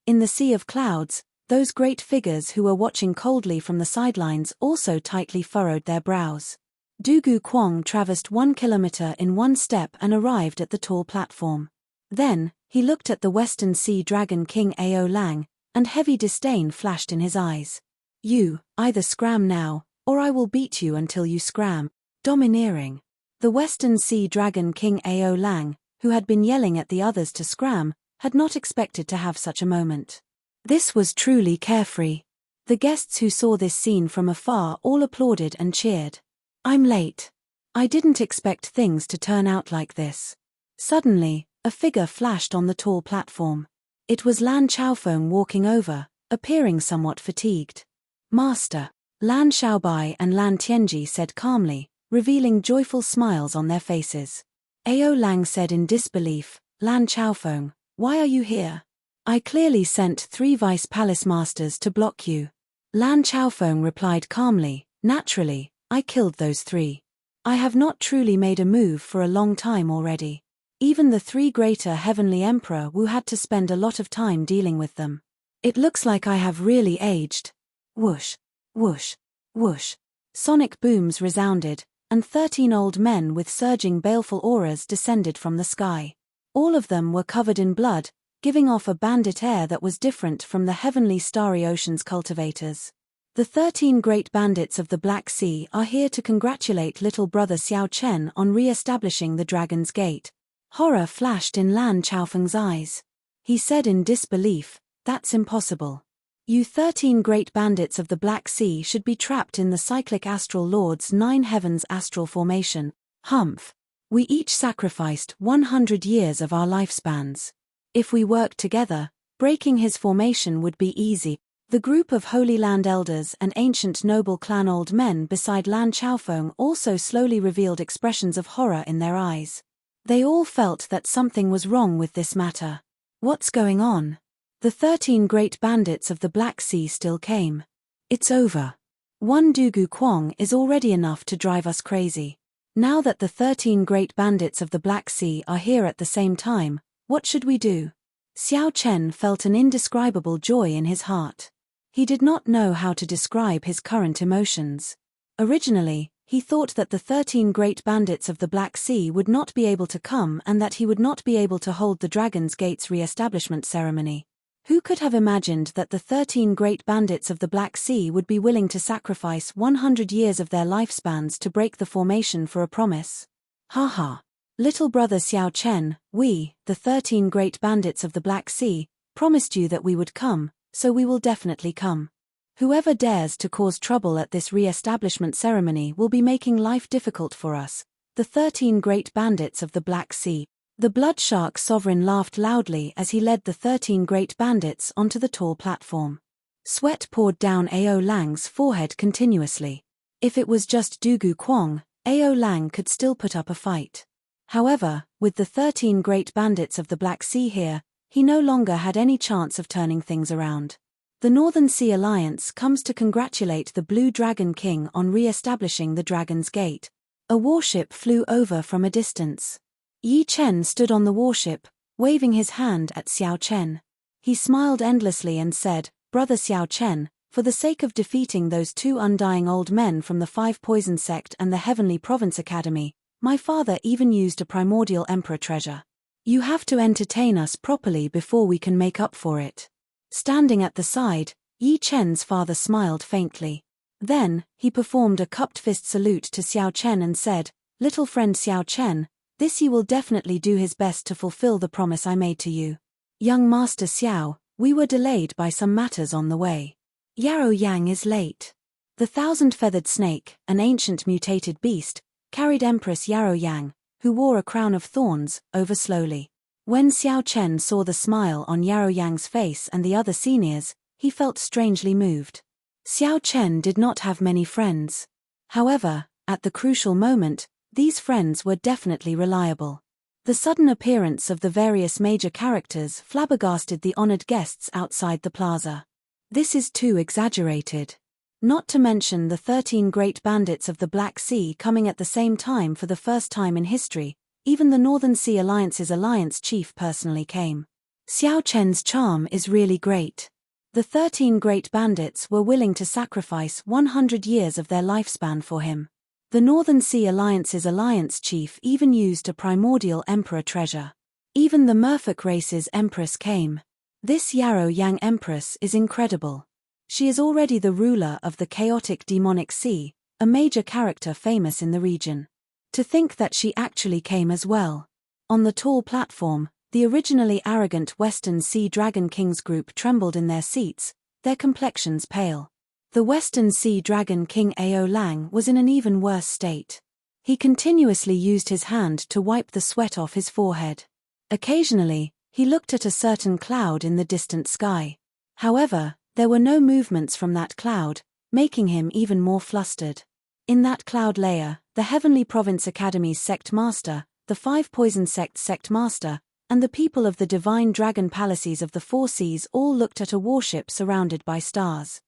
In the sea of clouds, those great figures who were watching coldly from the sidelines also tightly furrowed their brows. Dugu Kwong traversed 1 kilometer in one step and arrived at the tall platform. Then, he looked at the Western Sea Dragon King Ao Lang, and heavy disdain flashed in his eyes. You, either scram now, or I will beat you until you scram. Domineering. The Western Sea Dragon King Ao Lang, who had been yelling at the others to scram, had not expected to have such a moment. This was truly carefree. The guests who saw this scene from afar all applauded and cheered. I'm late. I didn't expect things to turn out like this. Suddenly, a figure flashed on the tall platform. It was Lan Chaofeng walking over, appearing somewhat fatigued. Master. Lan Xiaobai and Lan Tianji said calmly, revealing joyful smiles on their faces. Ao Lang said in disbelief, Lan Chaofeng, why are you here? I clearly sent 3 vice palace masters to block you. Lan Chaofeng replied calmly, naturally, I killed those 3. I have not truly made a move for a long time already. Even the 3 greater heavenly emperor Wu had to spend a lot of time dealing with them. It looks like I have really aged. Whoosh, whoosh, whoosh. Sonic booms resounded, and 13 old men with surging baleful auras descended from the sky. All of them were covered in blood, giving off a bandit air that was different from the heavenly starry ocean's cultivators. The 13 great bandits of the Black Sea are here to congratulate little brother Xiao Chen on re-establishing the Dragon's Gate. Horror flashed in Lan Chaofeng's eyes. He said in disbelief, "That's impossible. You 13 great bandits of the Black Sea should be trapped in the cyclic astral lord's 9 heavens astral formation. Humph. We each sacrificed 100 years of our lifespans. If we worked together, breaking his formation would be easy." The group of Holy Land elders and ancient noble clan old men beside Lan Chaofeng also slowly revealed expressions of horror in their eyes. They all felt that something was wrong with this matter. What's going on? The 13 great bandits of the Black Sea still came. It's over. One Dugu Kwong is already enough to drive us crazy. Now that the 13 great bandits of the Black Sea are here at the same time, what should we do? Xiao Chen felt an indescribable joy in his heart. He did not know how to describe his current emotions. Originally, he thought that the 13 great bandits of the Black Sea would not be able to come and that he would not be able to hold the Dragon's Gate's re-establishment ceremony. Who could have imagined that the 13 great bandits of the Black Sea would be willing to sacrifice 100 years of their lifespans to break the formation for a promise? Ha. Little brother Xiao Chen, we, the 13 great bandits of the Black Sea, promised you that we would come, so we will definitely come. Whoever dares to cause trouble at this re-establishment ceremony will be making life difficult for us, the 13 great bandits of the Black Sea. The Blood Shark Sovereign laughed loudly as he led the 13 great bandits onto the tall platform. Sweat poured down Ao Lang's forehead continuously. If it was just Dugu Kwong, Ao Lang could still put up a fight. However, with the 13 great bandits of the Black Sea here, he no longer had any chance of turning things around. The Northern Sea Alliance comes to congratulate the Blue Dragon King on re-establishing the Dragon's Gate. A warship flew over from a distance. Yi Chen stood on the warship, waving his hand at Xiao Chen. He smiled endlessly and said, "Brother Xiao Chen, for the sake of defeating those 2 undying old men from the 5 Poison Sect and the Heavenly Province Academy, my father even used a primordial emperor treasure. You have to entertain us properly before we can make up for it." Standing at the side, Yi Chen's father smiled faintly. Then, he performed a cupped fist salute to Xiao Chen and said, "Little friend Xiao Chen, this you will definitely do his best to fulfill the promise I made to you. Young Master Xiao, we were delayed by some matters on the way. Yarrow Yang is late." The 1,000-feathered snake, an ancient mutated beast, carried Empress Yarrow Yang, who wore a crown of thorns, over slowly. When Xiao Chen saw the smile on Yarrow Yang's face and the other seniors, he felt strangely moved. Xiao Chen did not have many friends. However, at the crucial moment, these friends were definitely reliable. The sudden appearance of the various major characters flabbergasted the honored guests outside the plaza. This is too exaggerated. Not to mention the 13 great bandits of the Black Sea coming at the same time for the first time in history. Even the Northern Sea Alliance's alliance chief personally came. Xiao Chen's charm is really great. The 13 great bandits were willing to sacrifice 100 years of their lifespan for him. The Northern Sea Alliance's alliance chief even used a primordial emperor treasure. Even the Merfolk race's empress came. This Yarrow Yang empress is incredible. She is already the ruler of the chaotic demonic sea, a major character famous in the region. To think that she actually came as well. On the tall platform, the originally arrogant Western Sea Dragon Kings group trembled in their seats, their complexions pale. The Western Sea Dragon King Ao Lang was in an even worse state. He continuously used his hand to wipe the sweat off his forehead. Occasionally, he looked at a certain cloud in the distant sky. However, there were no movements from that cloud, making him even more flustered. In that cloud layer, the Heavenly Province Academy's Sect Master, the 5 Poison Sect's Sect Master, and the people of the Divine Dragon Palaces of the 4 Seas all looked at a warship surrounded by stars.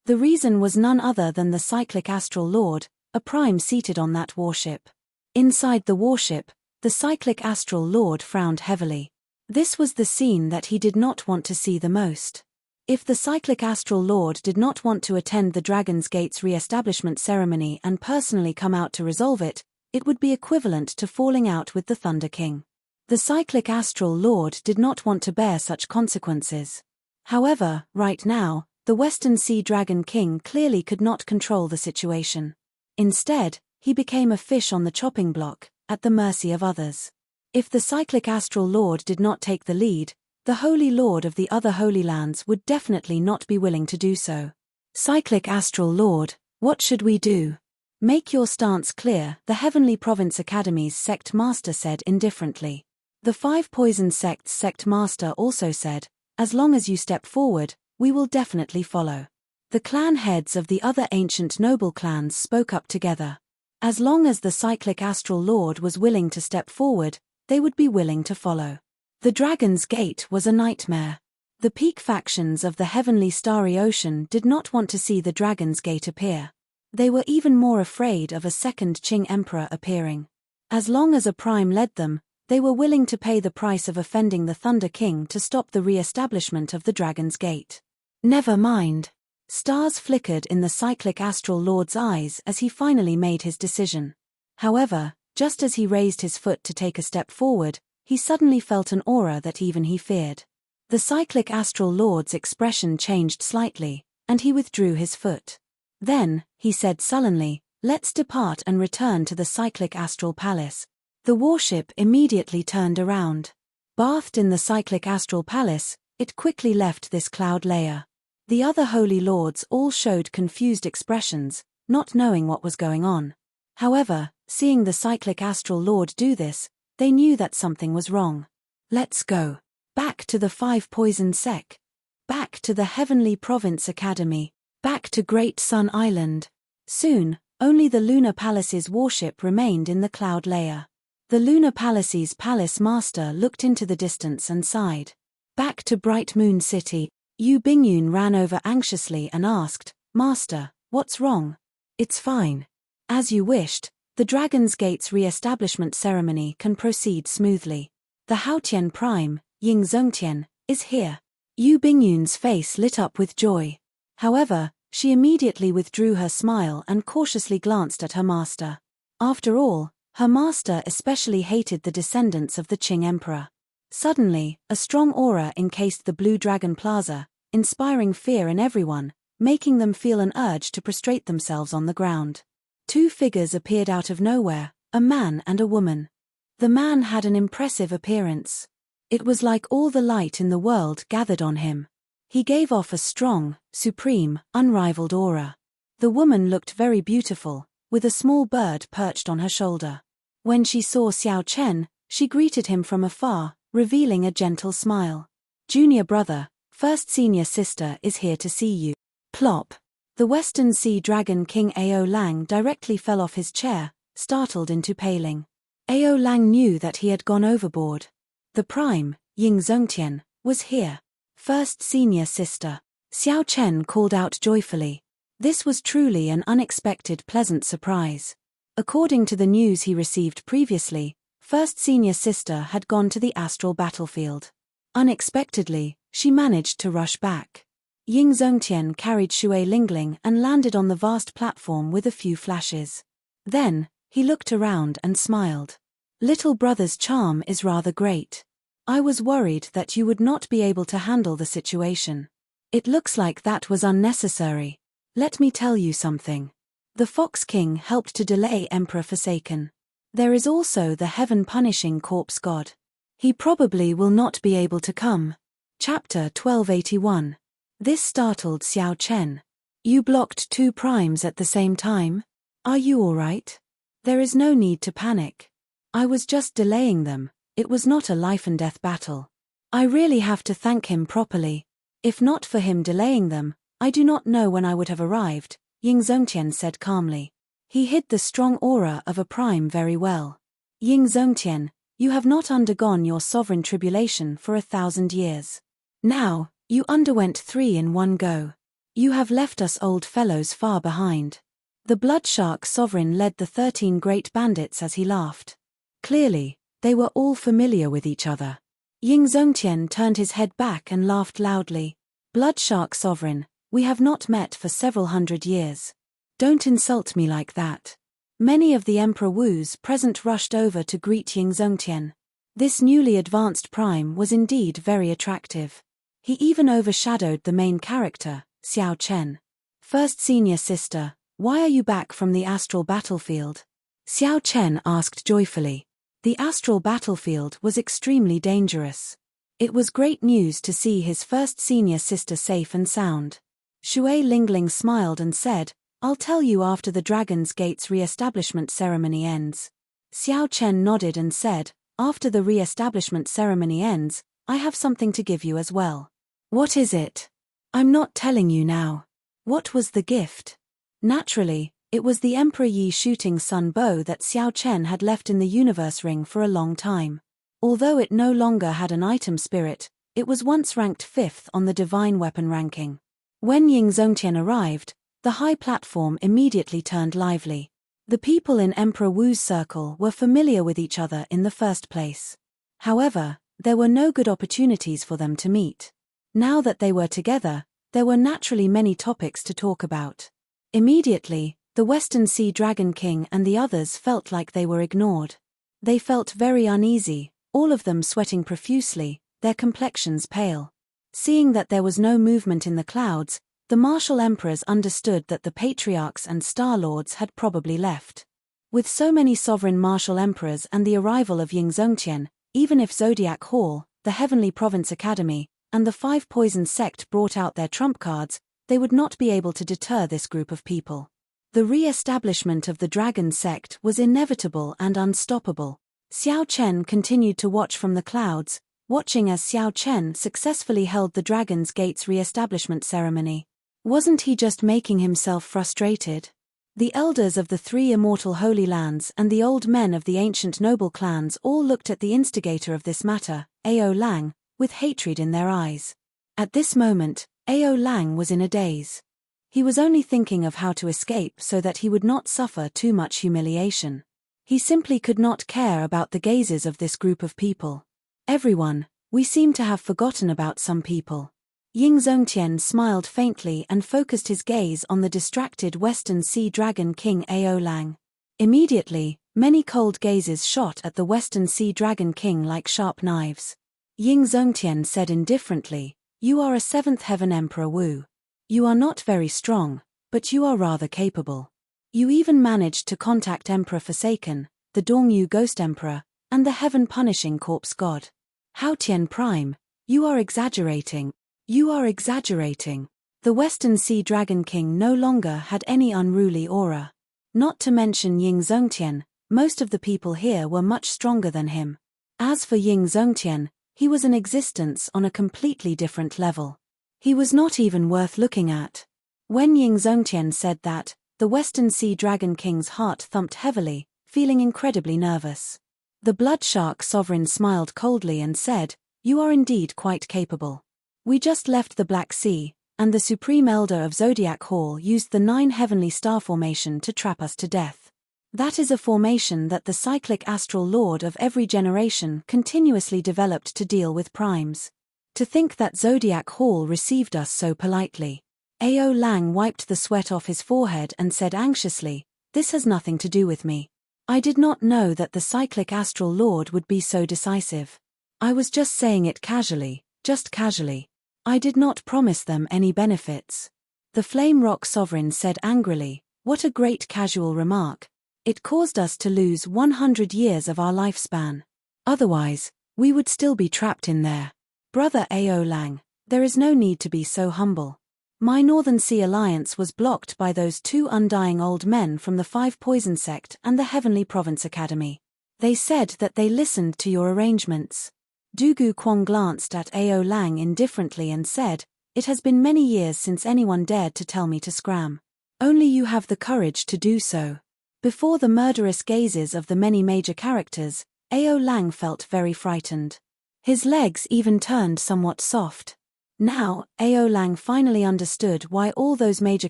The reason was none other than the Cyclic Astral Lord, a prime seated on that warship. Inside the warship, the Cyclic Astral Lord frowned heavily. This was the scene that he did not want to see the most. If the cyclic astral lord did not want to attend the Dragon's Gate's re-establishment ceremony and personally come out to resolve it, it would be equivalent to falling out with the Thunder King. The cyclic astral lord did not want to bear such consequences. However, right now, the Western Sea Dragon King clearly could not control the situation. Instead, he became a fish on the chopping block, at the mercy of others. If the cyclic astral lord did not take the lead, the Holy Lord of the other Holy Lands would definitely not be willing to do so. Cyclic astral lord, what should we do? Make your stance clear, the Heavenly Province Academy's sect master said indifferently. The 5 Poison Sects sect master also said, as long as you step forward, we will definitely follow. The clan heads of the other ancient noble clans spoke up together. As long as the cyclic astral lord was willing to step forward, they would be willing to follow. The Dragon's Gate was a nightmare. The peak factions of the heavenly starry ocean did not want to see the Dragon's Gate appear. They were even more afraid of a second Qing emperor appearing. As long as a prime led them, they were willing to pay the price of offending the Thunder King to stop the re-establishment of the Dragon's Gate. Never mind. Stars flickered in the cyclic astral lord's eyes as he finally made his decision. However, just as he raised his foot to take a step forward, he suddenly felt an aura that even he feared. The cyclic astral lord's expression changed slightly, and he withdrew his foot. Then, he said sullenly, "Let's depart and return to the cyclic astral palace." The warship immediately turned around. Bathed in the cyclic astral palace, it quickly left this cloud layer. The other holy lords all showed confused expressions, not knowing what was going on. However, seeing the cyclic astral lord do this, they knew that something was wrong. Let's go. Back to the 5 Poison Sect. Back to the Heavenly Province Academy. Back to Great Sun Island. Soon, only the Lunar Palace's warship remained in the cloud layer. The Lunar Palace's palace master looked into the distance and sighed. Back to Bright Moon City. Yu Bingyun ran over anxiously and asked, "Master, what's wrong?" "It's fine. As you wished, the Dragon's Gate's re-establishment ceremony can proceed smoothly. The Haotian Prime, Ying Zongtian, is here." Yu Bingyun's face lit up with joy. However, she immediately withdrew her smile and cautiously glanced at her master. After all, her master especially hated the descendants of the Qing Emperor. Suddenly, a strong aura encased the Blue Dragon Plaza, inspiring fear in everyone, making them feel an urge to prostrate themselves on the ground. 2 figures appeared out of nowhere, a man and a woman. The man had an impressive appearance. It was like all the light in the world gathered on him. He gave off a strong, supreme, unrivaled aura. The woman looked very beautiful, with a small bird perched on her shoulder. When she saw Xiao Chen, she greeted him from afar, revealing a gentle smile. "Junior brother, first senior sister is here to see you." Plop. The Western Sea Dragon King Ao Lang directly fell off his chair, startled into paling. Ao Lang knew that he had gone overboard. The Prime, Ying Zongtian, was here. First senior sister. Xiao Chen called out joyfully. This was truly an unexpected pleasant surprise. According to the news he received previously, first senior sister had gone to the astral battlefield. Unexpectedly, she managed to rush back. Ying Zongtian carried Shui Lingling and landed on the vast platform with a few flashes. Then, he looked around and smiled. "Little brother's charm is rather great. I was worried that you would not be able to handle the situation. It looks like that was unnecessary. Let me tell you something. The Fox King helped to delay Emperor Forsaken. There is also the heaven-punishing corpse god. He probably will not be able to come." Chapter 1281. This startled Xiao Chen. "You blocked 2 primes at the same time? Are you alright? There is no need to panic. I was just delaying them, it was not a life-and-death battle. I really have to thank him properly. If not for him delaying them, I do not know when I would have arrived," Ying Zongtian said calmly. He hid the strong aura of a prime very well. "Ying Zongtian, you have not undergone your sovereign tribulation for 1,000 years. Now, you underwent 3 in one go. You have left us old fellows far behind." The Bloodshark Sovereign led the 13 great bandits as he laughed. Clearly, they were all familiar with each other. Ying Zongtian turned his head back and laughed loudly. Bloodshark Sovereign, we have not met for several hundred years. Don't insult me like that. Many of the Emperor Wu's present rushed over to greet Yingzongtian. This newly advanced prime was indeed very attractive. He even overshadowed the main character, Xiao Chen. First senior sister, why are you back from the astral battlefield? Xiao Chen asked joyfully. The astral battlefield was extremely dangerous. It was great news to see his first senior sister safe and sound. Shui Lingling smiled and said, I'll tell you after the Dragon's Gate's re-establishment ceremony ends. Xiao Chen nodded and said, after the re-establishment ceremony ends, I have something to give you as well. What is it? I'm not telling you now. What was the gift? Naturally, it was the Emperor Yi shooting sun bow that Xiao Chen had left in the universe ring for a long time. Although it no longer had an item spirit, it was once ranked 5th on the divine weapon ranking. When Yingzongtian arrived, the high platform immediately turned lively. The people in Emperor Wu's circle were familiar with each other in the first place. However, there were no good opportunities for them to meet. Now that they were together, there were naturally many topics to talk about. Immediately, the Western Sea Dragon King and the others felt like they were ignored. They felt very uneasy, all of them sweating profusely, their complexions pale. Seeing that there was no movement in the clouds, the martial emperors understood that the patriarchs and star lords had probably left. With so many sovereign martial emperors and the arrival of Yingzongtian, even if Zodiac Hall, the Heavenly Province Academy, and the Five Poison Sect brought out their trump cards, they would not be able to deter this group of people. The re-establishment of the Dragon Sect was inevitable and unstoppable. Xiao Chen continued to watch from the clouds, watching as Xiao Chen successfully held the Dragon's Gate's re-establishment ceremony. Wasn't he just making himself frustrated? The elders of the 3 immortal holy lands and the old men of the ancient noble clans all looked at the instigator of this matter, Ao Lang, with hatred in their eyes. At this moment, Ao Lang was in a daze. He was only thinking of how to escape so that he would not suffer too much humiliation. He simply could not care about the gazes of this group of people. Everyone, we seem to have forgotten about some people. Yingzongtian smiled faintly and focused his gaze on the distracted Western Sea Dragon King Ao Lang. Immediately, many cold gazes shot at the Western Sea Dragon King like sharp knives. Yingzongtian said indifferently, "You are a 7th Heaven Emperor Wu. You are not very strong, but you are rather capable. You even managed to contact Emperor Forsaken, the Dongyu Ghost Emperor, and the Heaven Punishing Corpse God. Haotian Prime, you are exaggerating. You are exaggerating." The Western Sea Dragon King no longer had any unruly aura. Not to mention Yingzongtian, most of the people here were much stronger than him. As for Yingzongtian, he was an existence on a completely different level. He was not even worth looking at. When Yingzongtian said that, the Western Sea Dragon King's heart thumped heavily, feeling incredibly nervous. The Blood Shark Sovereign smiled coldly and said, "You are indeed quite capable. We just left the Black Sea, and the Supreme Elder of Zodiac Hall used the 9 Heavenly Star Formation to trap us to death. That is a formation that the cyclic astral lord of every generation continuously developed to deal with primes. To think that Zodiac Hall received us so politely." Ao Lang wiped the sweat off his forehead and said anxiously, "This has nothing to do with me. I did not know that the cyclic astral lord would be so decisive. I was just saying it casually, just casually. I did not promise them any benefits." The Flame Rock Sovereign said angrily, "What a great casual remark. It caused us to lose 100 years of our lifespan. Otherwise, we would still be trapped in there. Brother Ao Lang, there is no need to be so humble. My Northern Sea Alliance was blocked by those 2 undying old men from the 5 Poison Sect and the Heavenly Province Academy. They said that they listened to your arrangements." Dugu Kwong glanced at Ao Lang indifferently and said, "It has been many years since anyone dared to tell me to scram. Only you have the courage to do so." Before the murderous gazes of the many major characters, Ao Lang felt very frightened. His legs even turned somewhat soft. Now, Ao Lang finally understood why all those major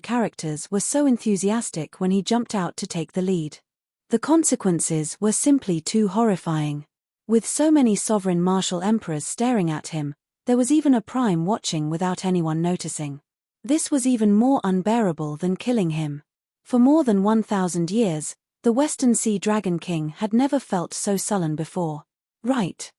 characters were so enthusiastic when he jumped out to take the lead. The consequences were simply too horrifying. With so many sovereign martial emperors staring at him, There was even a prime watching without anyone noticing. This was even more unbearable than killing him. For more than 1,000 years, the Western Sea Dragon King had never felt so sullen before. Right.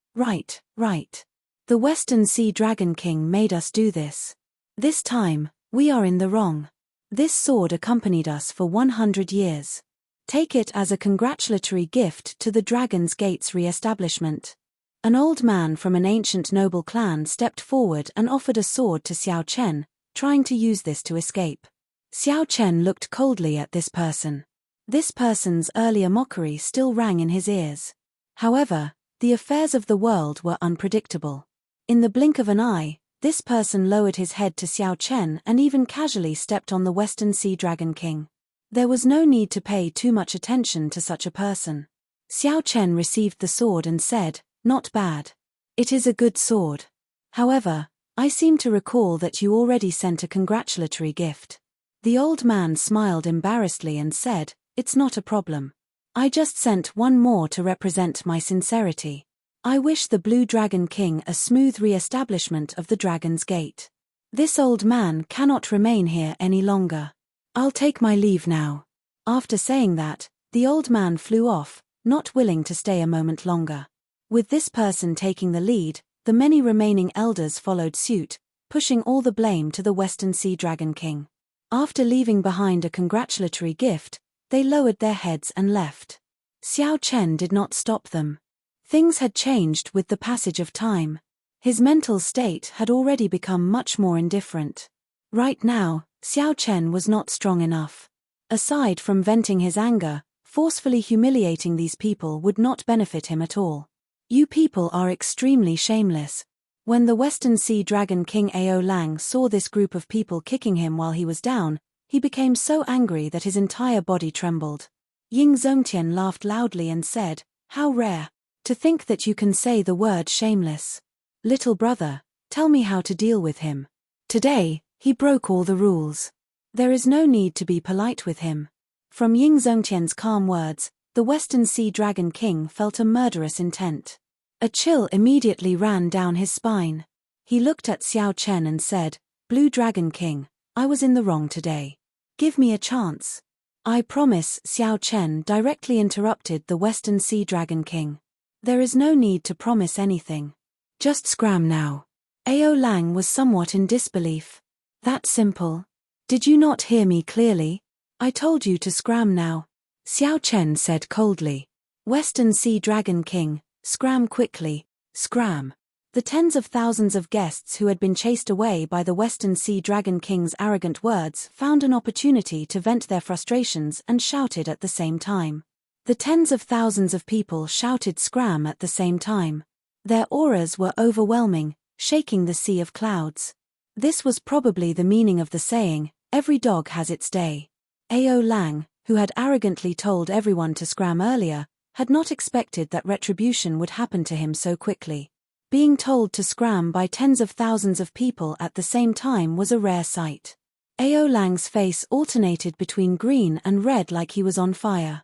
The Western Sea Dragon King made us do this. This time, we are in the wrong. This sword accompanied us for 100 years. Take it as a congratulatory gift to the Dragon's Gate's re-establishment. An old man from an ancient noble clan stepped forward and offered a sword to Xiao Chen, trying to use this to escape. Xiao Chen looked coldly at this person. This person's earlier mockery still rang in his ears. However, the affairs of the world were unpredictable. In the blink of an eye, this person lowered his head to Xiao Chen and even casually stepped on the Western Sea Dragon King. There was no need to pay too much attention to such a person. Xiao Chen received the sword and said, "Not bad. It is a good sword. However, I seem to recall that you already sent a congratulatory gift." The old man smiled embarrassedly and said, "It's not a problem. I just sent one more to represent my sincerity. I wish the Blue Dragon King a smooth re-establishment of the Dragon's Gate. This old man cannot remain here any longer. I'll take my leave now." After saying that, the old man flew off, not willing to stay a moment longer. With this person taking the lead, the many remaining elders followed suit, pushing all the blame to the Western Sea Dragon King. After leaving behind a congratulatory gift, they lowered their heads and left. Xiao Chen did not stop them. Things had changed with the passage of time. His mental state had already become much more indifferent. Right now, Xiao Chen was not strong enough. Aside from venting his anger, forcefully humiliating these people would not benefit him at all. You people are extremely shameless. When the Western Sea Dragon King Ao Lang saw this group of people kicking him while he was down, he became so angry that his entire body trembled. Ying Zongtian laughed loudly and said, "How rare. To think that you can say the word shameless. Little brother, tell me how to deal with him. Today, he broke all the rules. There is no need to be polite with him." From Ying Zongtian's calm words, the Western Sea Dragon King felt a murderous intent. A chill immediately ran down his spine. He looked at Xiao Chen and said, "Blue Dragon King, I was in the wrong today. Give me a chance." "I promise," Xiao Chen directly interrupted the Western Sea Dragon King. "There is no need to promise anything. Just scram now." Ao Lang was somewhat in disbelief. "That simple? Did you not hear me clearly? I told you to scram now," Xiao Chen said coldly. "Western Sea Dragon King, scram quickly, scram." The tens of thousands of guests who had been chased away by the Western Sea Dragon King's arrogant words found an opportunity to vent their frustrations and shouted at the same time. The tens of thousands of people shouted scram at the same time. Their auras were overwhelming, shaking the sea of clouds. This was probably the meaning of the saying, "Every dog has its day." Ao Lang, who had arrogantly told everyone to scram earlier, had not expected that retribution would happen to him so quickly. Being told to scram by tens of thousands of people at the same time was a rare sight. Ao Lang's face alternated between green and red like he was on fire.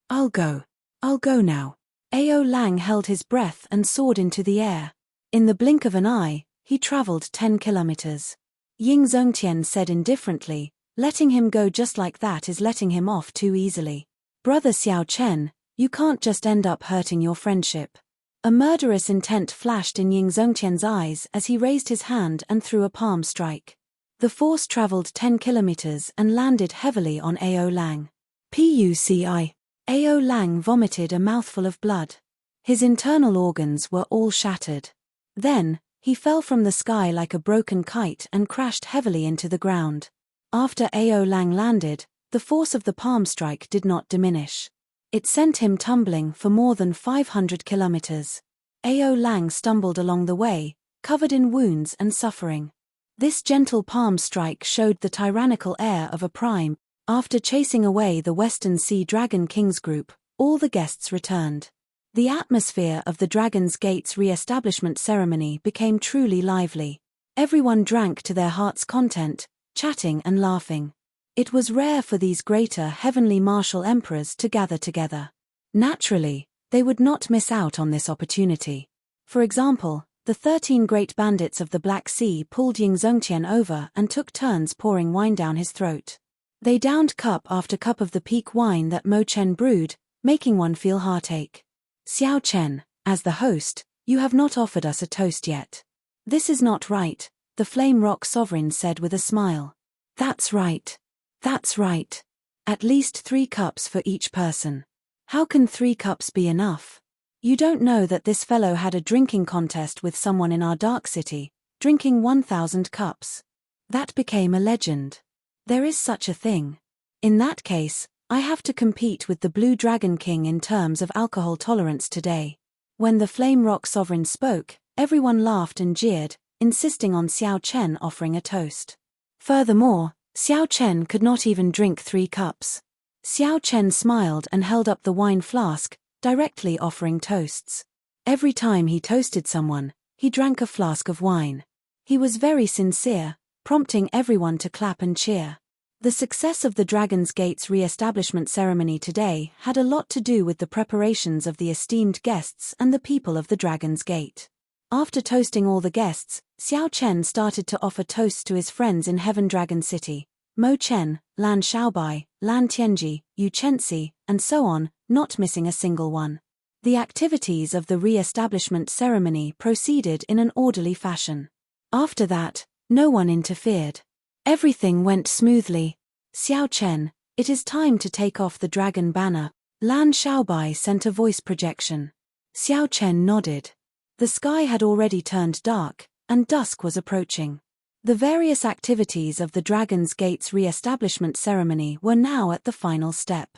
I'll go now." Ao Lang held his breath and soared into the air. In the blink of an eye, he traveled 10 kilometers. Ying Zongtian said indifferently, "Letting him go just like that is letting him off too easily. Brother Xiao Chen, you can't just end up hurting your friendship." A murderous intent flashed in Ying Zongtian's eyes as he raised his hand and threw a palm strike. The force traveled 10 kilometers and landed heavily on Ao Lang. Puci. Ao Lang vomited a mouthful of blood. His internal organs were all shattered. Then, he fell from the sky like a broken kite and crashed heavily into the ground. After Ao Lang landed, the force of the palm strike did not diminish. It sent him tumbling for more than 500 kilometers. Ao Lang stumbled along the way, covered in wounds and suffering. This gentle palm strike showed the tyrannical air of a prime. After chasing away the Western Sea Dragon King's group, all the guests returned. The atmosphere of the Dragon's Gate's re-establishment ceremony became truly lively. Everyone drank to their heart's content, chatting and laughing. It was rare for these greater heavenly martial emperors to gather together. Naturally, they would not miss out on this opportunity. For example, The 13 great bandits of the Black Sea pulled Ying Zongtian over and took turns pouring wine down his throat. They downed cup after cup of the peak wine that Mo Chen brewed, making one feel heartache. Xiao Chen, as the host, you have not offered us a toast yet. This is not right, the Flame Rock Sovereign said with a smile. That's right. That's right. At least 3 cups for each person. How can 3 cups be enough? You don't know that this fellow had a drinking contest with someone in our dark city, drinking 1,000 cups. That became a legend. There is such a thing. In that case, I have to compete with the Blue Dragon King in terms of alcohol tolerance today. When the Flame Rock Sovereign spoke, everyone laughed and jeered, insisting on Xiao Chen offering a toast. Furthermore, Xiao Chen could not even drink 3 cups. Xiao Chen smiled and held up the wine flask, directly offering toasts. Every time he toasted someone, he drank a flask of wine. He was very sincere, prompting everyone to clap and cheer. The success of the Dragon's Gate's re-establishment ceremony today had a lot to do with the preparations of the esteemed guests and the people of the Dragon's Gate. After toasting all the guests, Xiao Chen started to offer toasts to his friends in Heaven Dragon City, Mo Chen, Lan Xiaobai, Lan Tianji, Yu Chenxi, and so on, not missing a single one. The activities of the re-establishment ceremony proceeded in an orderly fashion. After that, no one interfered. Everything went smoothly. Xiao Chen, it is time to take off the dragon banner. Lan Xiaobai sent a voice projection. Xiao Chen nodded. The sky had already turned dark, and dusk was approaching. The various activities of the Dragon's Gate's re-establishment ceremony were now at the final step.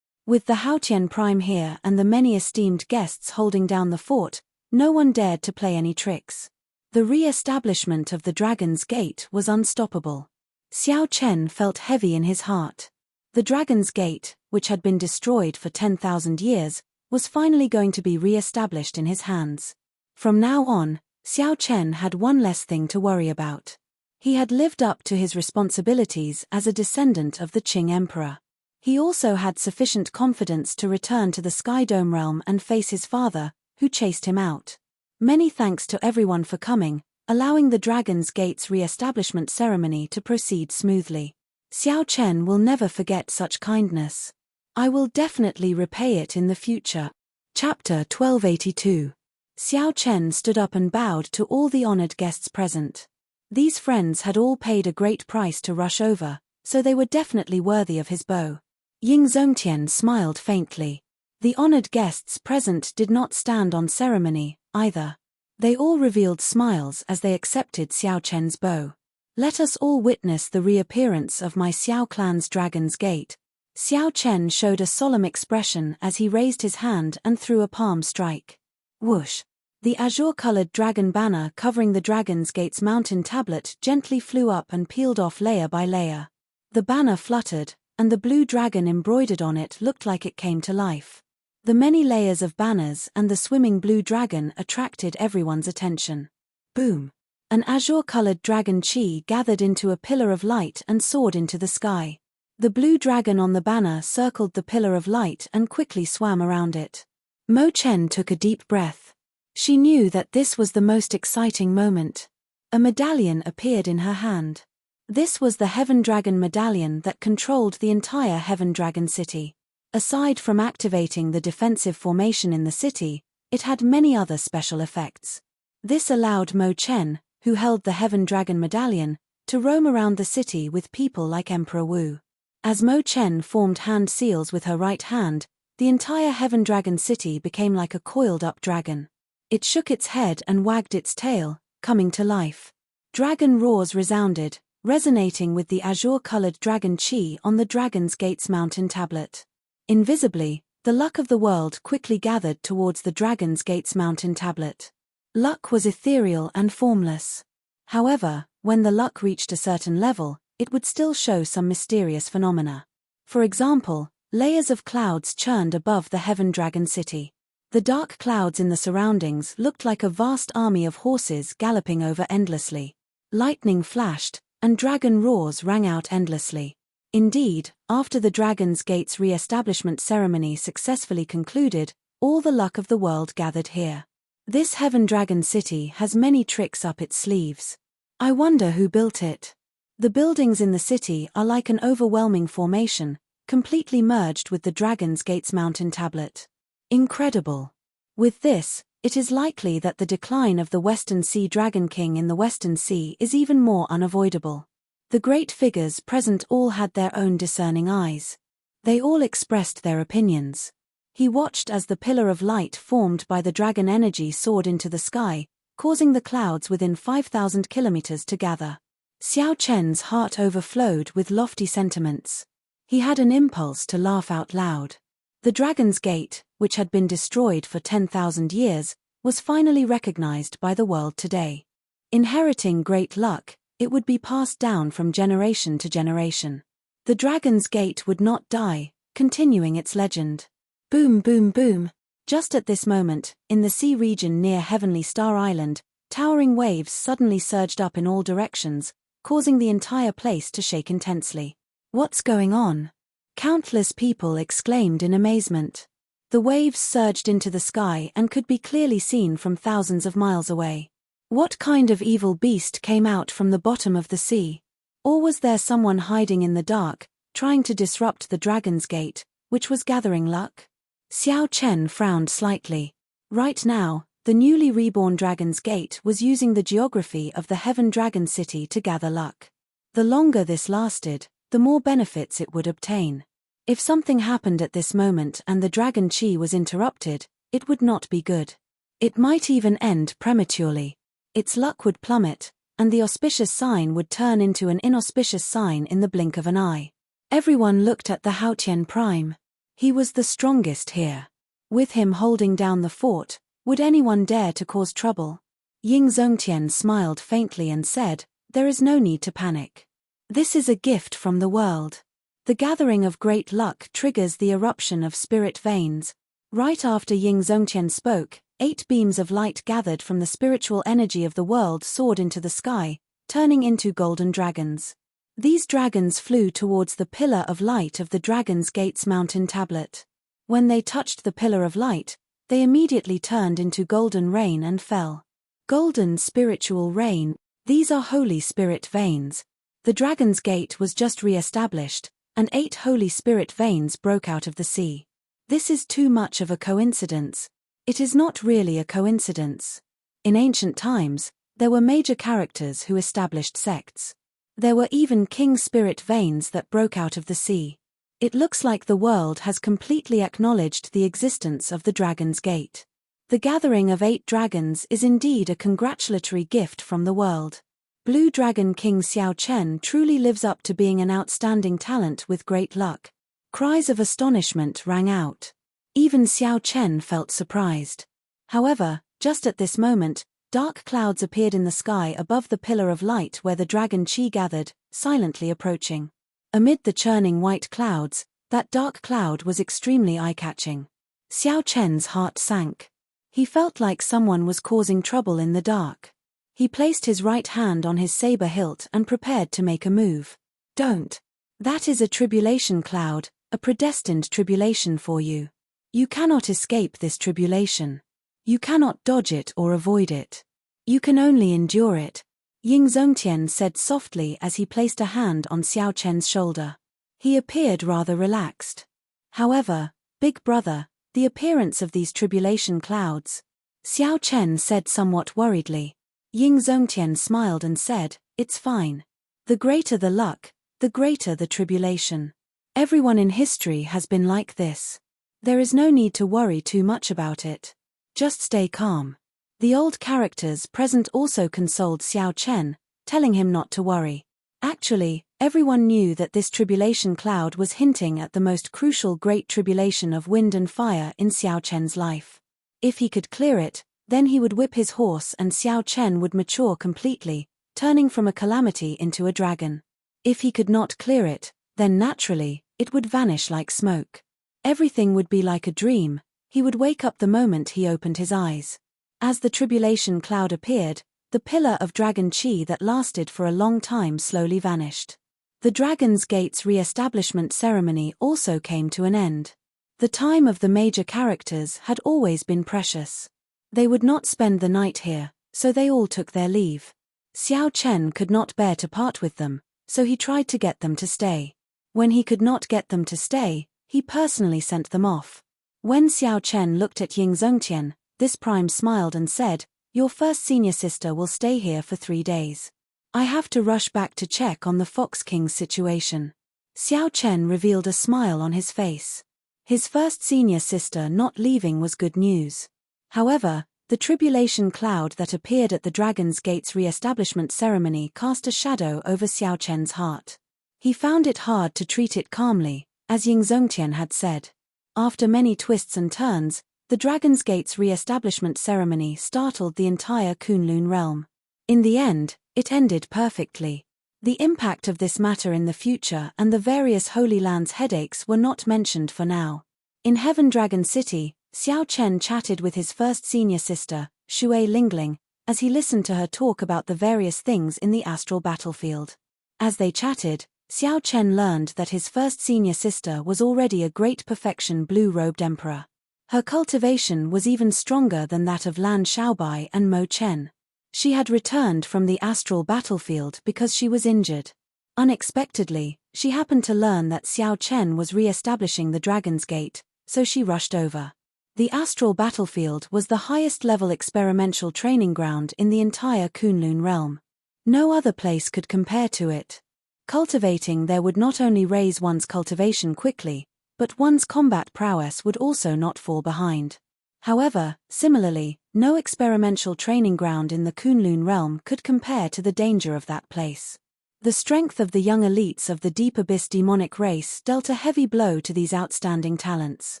With the Haotian Prime here and the many esteemed guests holding down the fort, no one dared to play any tricks. The re-establishment of the Dragon's Gate was unstoppable. Xiao Chen felt heavy in his heart. The Dragon's Gate, which had been destroyed for 10,000 years, was finally going to be re-established in his hands. From now on, Xiao Chen had one less thing to worry about. He had lived up to his responsibilities as a descendant of the Qing Emperor. He also had sufficient confidence to return to the Sky Dome realm and face his father, who chased him out. Many thanks to everyone for coming, allowing the Dragon's Gate's re-establishment ceremony to proceed smoothly. Xiao Chen will never forget such kindness. I will definitely repay it in the future. Chapter 1282. Xiao Chen stood up and bowed to all the honored guests present. These friends had all paid a great price to rush over, so they were definitely worthy of his bow. Ying Zongtian smiled faintly. The honored guests present did not stand on ceremony, either. They all revealed smiles as they accepted Xiao Chen's bow. Let us all witness the reappearance of my Xiao clan's Dragon's Gate. Xiao Chen showed a solemn expression as he raised his hand and threw a palm strike. Whoosh! The azure-colored dragon banner covering the Dragon's Gate's mountain tablet gently flew up and peeled off layer by layer. The banner fluttered, and the blue dragon embroidered on it looked like it came to life. The many layers of banners and the swimming blue dragon attracted everyone's attention. Boom! An azure-colored dragon chi gathered into a pillar of light and soared into the sky. The blue dragon on the banner circled the pillar of light and quickly swam around it. Mo Chen took a deep breath. She knew that this was the most exciting moment. A medallion appeared in her hand. This was the Heaven Dragon medallion that controlled the entire Heaven Dragon city. Aside from activating the defensive formation in the city, it had many other special effects. This allowed Mo Chen, who held the Heaven Dragon medallion, to roam around the city with people like Emperor Wu. As Mo Chen formed hand seals with her right hand, the entire Heaven Dragon city became like a coiled-up dragon. It shook its head and wagged its tail, coming to life. Dragon roars resounded, resonating with the azure-colored dragon chi on the Dragon's Gate's mountain tablet. Invisibly, the luck of the world quickly gathered towards the Dragon's Gate's mountain tablet. Luck was ethereal and formless. However, when the luck reached a certain level, it would still show some mysterious phenomena. For example, layers of clouds churned above the Heaven Dragon city. The dark clouds in the surroundings looked like a vast army of horses galloping over endlessly. Lightning flashed, and dragon roars rang out endlessly. Indeed, after the Dragon's Gate's re-establishment ceremony successfully concluded, all the luck of the world gathered here. This Heaven Dragon City has many tricks up its sleeves. I wonder who built it. The buildings in the city are like an overwhelming formation, completely merged with the Dragon's Gate's mountain tablet. Incredible. With this, it is likely that the decline of the Western Sea Dragon King in the Western Sea is even more unavoidable. The great figures present all had their own discerning eyes. They all expressed their opinions. He watched as the pillar of light formed by the dragon energy soared into the sky, causing the clouds within 5,000 kilometers to gather. Xiao Chen's heart overflowed with lofty sentiments. He had an impulse to laugh out loud. The Dragon's Gate, which had been destroyed for 10,000 years, was finally recognized by the world today. Inheriting great luck, it would be passed down from generation to generation. The Dragon's Gate would not die, continuing its legend. Boom, boom, boom. Just at this moment, in the sea region near Heavenly Star Island, towering waves suddenly surged up in all directions, causing the entire place to shake intensely. What's going on? Countless people exclaimed in amazement. The waves surged into the sky and could be clearly seen from thousands of miles away. What kind of evil beast came out from the bottom of the sea? Or was there someone hiding in the dark, trying to disrupt the Dragon's Gate, which was gathering luck? Xiao Chen frowned slightly. Right now, the newly reborn Dragon's Gate was using the geography of the Heaven Dragon City to gather luck. The longer this lasted, the more benefits it would obtain. If something happened at this moment and the Dragon Chi was interrupted, it would not be good. It might even end prematurely. Its luck would plummet, and the auspicious sign would turn into an inauspicious sign in the blink of an eye. Everyone looked at the Haotian Prime. He was the strongest here. With him holding down the fort, would anyone dare to cause trouble? Ying Zongtian smiled faintly and said, "There is no need to panic. This is a gift from the world." The gathering of great luck triggers the eruption of spirit veins. Right after Ying Zongtian spoke, 8 beams of light gathered from the spiritual energy of the world soared into the sky, turning into golden dragons. These dragons flew towards the pillar of light of the Dragon's Gate's mountain tablet. When they touched the pillar of light, they immediately turned into golden rain and fell. Golden spiritual rain, these are Holy Spirit veins. The Dragon's Gate was just re-established, and 8 Holy Spirit veins broke out of the sea. This is too much of a coincidence. It is not really a coincidence. In ancient times, there were major characters who established sects. There were even king spirit veins that broke out of the sea. It looks like the world has completely acknowledged the existence of the Dragon's Gate. The gathering of 8 dragons is indeed a congratulatory gift from the world. Blue Dragon King Xiao Chen truly lives up to being an outstanding talent with great luck. Cries of astonishment rang out. Even Xiao Chen felt surprised. However, just at this moment, dark clouds appeared in the sky above the pillar of light where the Dragon Chi gathered, silently approaching. Amid the churning white clouds, that dark cloud was extremely eye-catching. Xiao Chen's heart sank. He felt like someone was causing trouble in the dark. He placed his right hand on his saber hilt and prepared to make a move. "Don't. That is a tribulation cloud, a predestined tribulation for you. You cannot escape this tribulation. You cannot dodge it or avoid it. You can only endure it," Ying Zongtian said softly as he placed a hand on Xiao Chen's shoulder. He appeared rather relaxed. "However, big brother, the appearance of these tribulation clouds," Xiao Chen said somewhat worriedly. Ying Zongtian smiled and said, "It's fine. The greater the luck, the greater the tribulation. Everyone in history has been like this. There is no need to worry too much about it. Just stay calm." The old characters present also consoled Xiao Chen, telling him not to worry. Actually, everyone knew that this tribulation cloud was hinting at the most crucial great tribulation of wind and fire in Xiao Chen's life. If he could clear it, then he would whip his horse and Xiao Chen would mature completely, turning from a calamity into a dragon. If he could not clear it, then naturally, it would vanish like smoke. Everything would be like a dream. He would wake up the moment he opened his eyes. As the tribulation cloud appeared, the pillar of Dragon Chi that lasted for a long time slowly vanished. The Dragon's Gate's re-establishment ceremony also came to an end. The time of the major characters had always been precious. They would not spend the night here, so they all took their leave. Xiao Chen could not bear to part with them, so he tried to get them to stay. When he could not get them to stay, he personally sent them off. When Xiao Chen looked at Ying Zongtian, this prime smiled and said, "Your first senior sister will stay here for 3 days. I have to rush back to check on the Fox King's situation." Xiao Chen revealed a smile on his face. His first senior sister not leaving was good news. However, the tribulation cloud that appeared at the Dragon's Gate's re-establishment ceremony cast a shadow over Xiao Chen's heart. He found it hard to treat it calmly, as Ying Zongtian had said. After many twists and turns, the Dragon's Gate's re-establishment ceremony startled the entire Kunlun realm. In the end, it ended perfectly. The impact of this matter in the future and the various Holy Lands headaches were not mentioned for now. In Heaven Dragon City, Xiao Chen chatted with his first senior sister, Shui Lingling, as he listened to her talk about the various things in the astral battlefield. As they chatted, Xiao Chen learned that his first senior sister was already a great perfection blue-robed emperor. Her cultivation was even stronger than that of Lan Xiaobai and Mo Chen. She had returned from the astral battlefield because she was injured. Unexpectedly, she happened to learn that Xiao Chen was re-establishing the Dragon's Gate, so she rushed over. The astral battlefield was the highest-level experimental training ground in the entire Kunlun realm. No other place could compare to it. Cultivating there would not only raise one's cultivation quickly, but one's combat prowess would also not fall behind. However, similarly, no experimental training ground in the Kunlun realm could compare to the danger of that place. The strength of the young elites of the Deep Abyss demonic race dealt a heavy blow to these outstanding talents.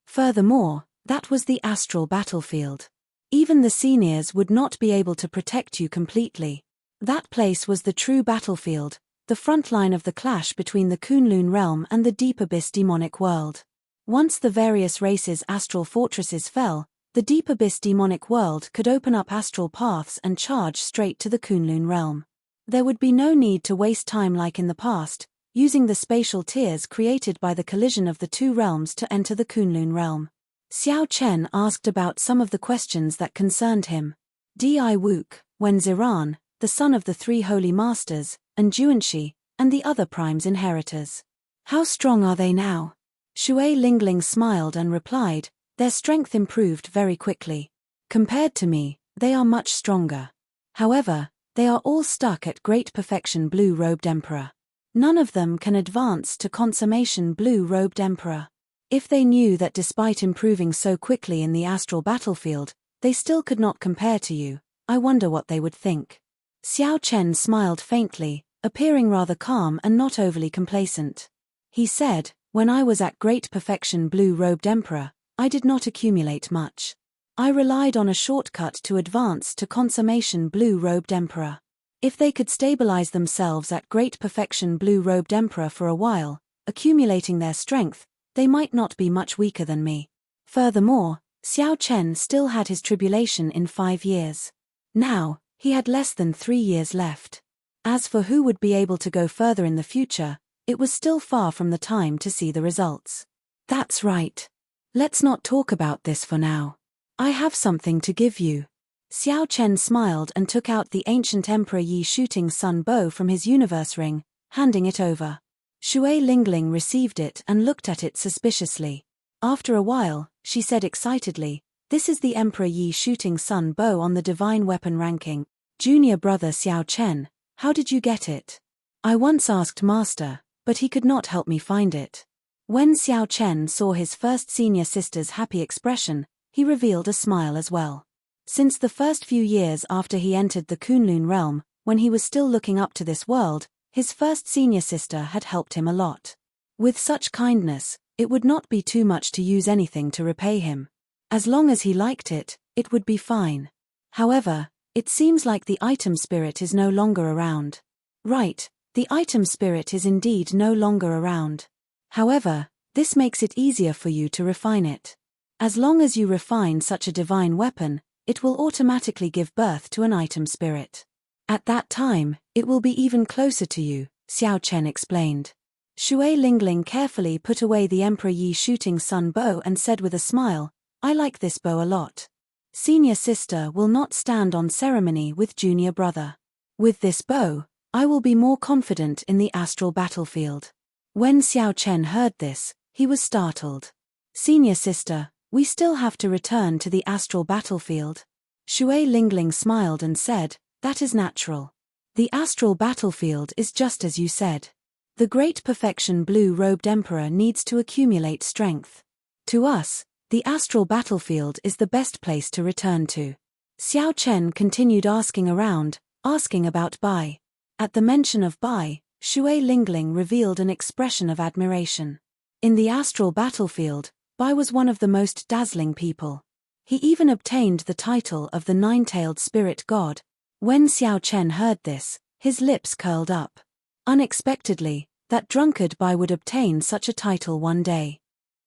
Furthermore, that was the astral battlefield. Even the seniors would not be able to protect you completely. That place was the true battlefield, the front line of the clash between the Kunlun realm and the Deep Abyss demonic world. Once the various races' astral fortresses fell, the Deep Abyss demonic world could open up astral paths and charge straight to the Kunlun realm. There would be no need to waste time like in the past, using the spatial tiers created by the collision of the two realms to enter the Kunlun realm. Xiao Chen asked about some of the questions that concerned him. Di Wook, Wen Ziran, the son of the 3 holy masters, and Juanxi, and the other prime's inheritors. How strong are they now? Shui Lingling smiled and replied, their strength improved very quickly. Compared to me, they are much stronger. However, they are all stuck at great perfection blue-robed emperor. None of them can advance to consummation blue-robed emperor. If they knew that despite improving so quickly in the astral battlefield, they still could not compare to you, I wonder what they would think. Xiao Chen smiled faintly, appearing rather calm and not overly complacent. He said, when I was at great perfection blue-robed emperor, I did not accumulate much. I relied on a shortcut to advance to consummation blue-robed emperor. If they could stabilize themselves at great perfection blue-robed emperor for a while, accumulating their strength, they might not be much weaker than me. Furthermore, Xiao Chen still had his tribulation in 5 years. Now, he had less than 3 years left. As for who would be able to go further in the future, it was still far from the time to see the results. That's right. Let's not talk about this for now. I have something to give you. Xiao Chen smiled and took out the ancient Emperor Yi shooting sun bow from his universe ring, handing it over. Shui Lingling received it and looked at it suspiciously. After a while, she said excitedly, this is the Emperor Yi shooting sun bow on the divine weapon ranking. Junior brother Xiao Chen, how did you get it? I once asked Master, but he could not help me find it. When Xiao Chen saw his first senior sister's happy expression, he revealed a smile as well. Since the first few years after he entered the Kunlun realm, when he was still looking up to this world, his first senior sister had helped him a lot. With such kindness, it would not be too much to use anything to repay him. As long as he liked it, it would be fine. However, it seems like the item spirit is no longer around. Right, the item spirit is indeed no longer around. However, this makes it easier for you to refine it. As long as you refine such a divine weapon, it will automatically give birth to an item spirit. At that time, it will be even closer to you, Xiao Chen explained. Shui Lingling carefully put away the Emperor Yi shooting sun bow and said with a smile, I like this bow a lot. Senior sister will not stand on ceremony with junior brother. With this bow, I will be more confident in the astral battlefield. When Xiao Chen heard this, he was startled. Senior sister, we still have to return to the astral battlefield. Shui Lingling smiled and said, that is natural. The astral battlefield is just as you said. The great perfection blue-robed emperor needs to accumulate strength. To us, the astral battlefield is the best place to return to. Xiao Chen continued asking around, asking about Bai. At the mention of Bai, Shui Lingling revealed an expression of admiration. In the astral battlefield, Bai was one of the most dazzling people. He even obtained the title of the nine-tailed spirit god. When Xiao Chen heard this, his lips curled up. Unexpectedly, that drunkard Bai would obtain such a title one day.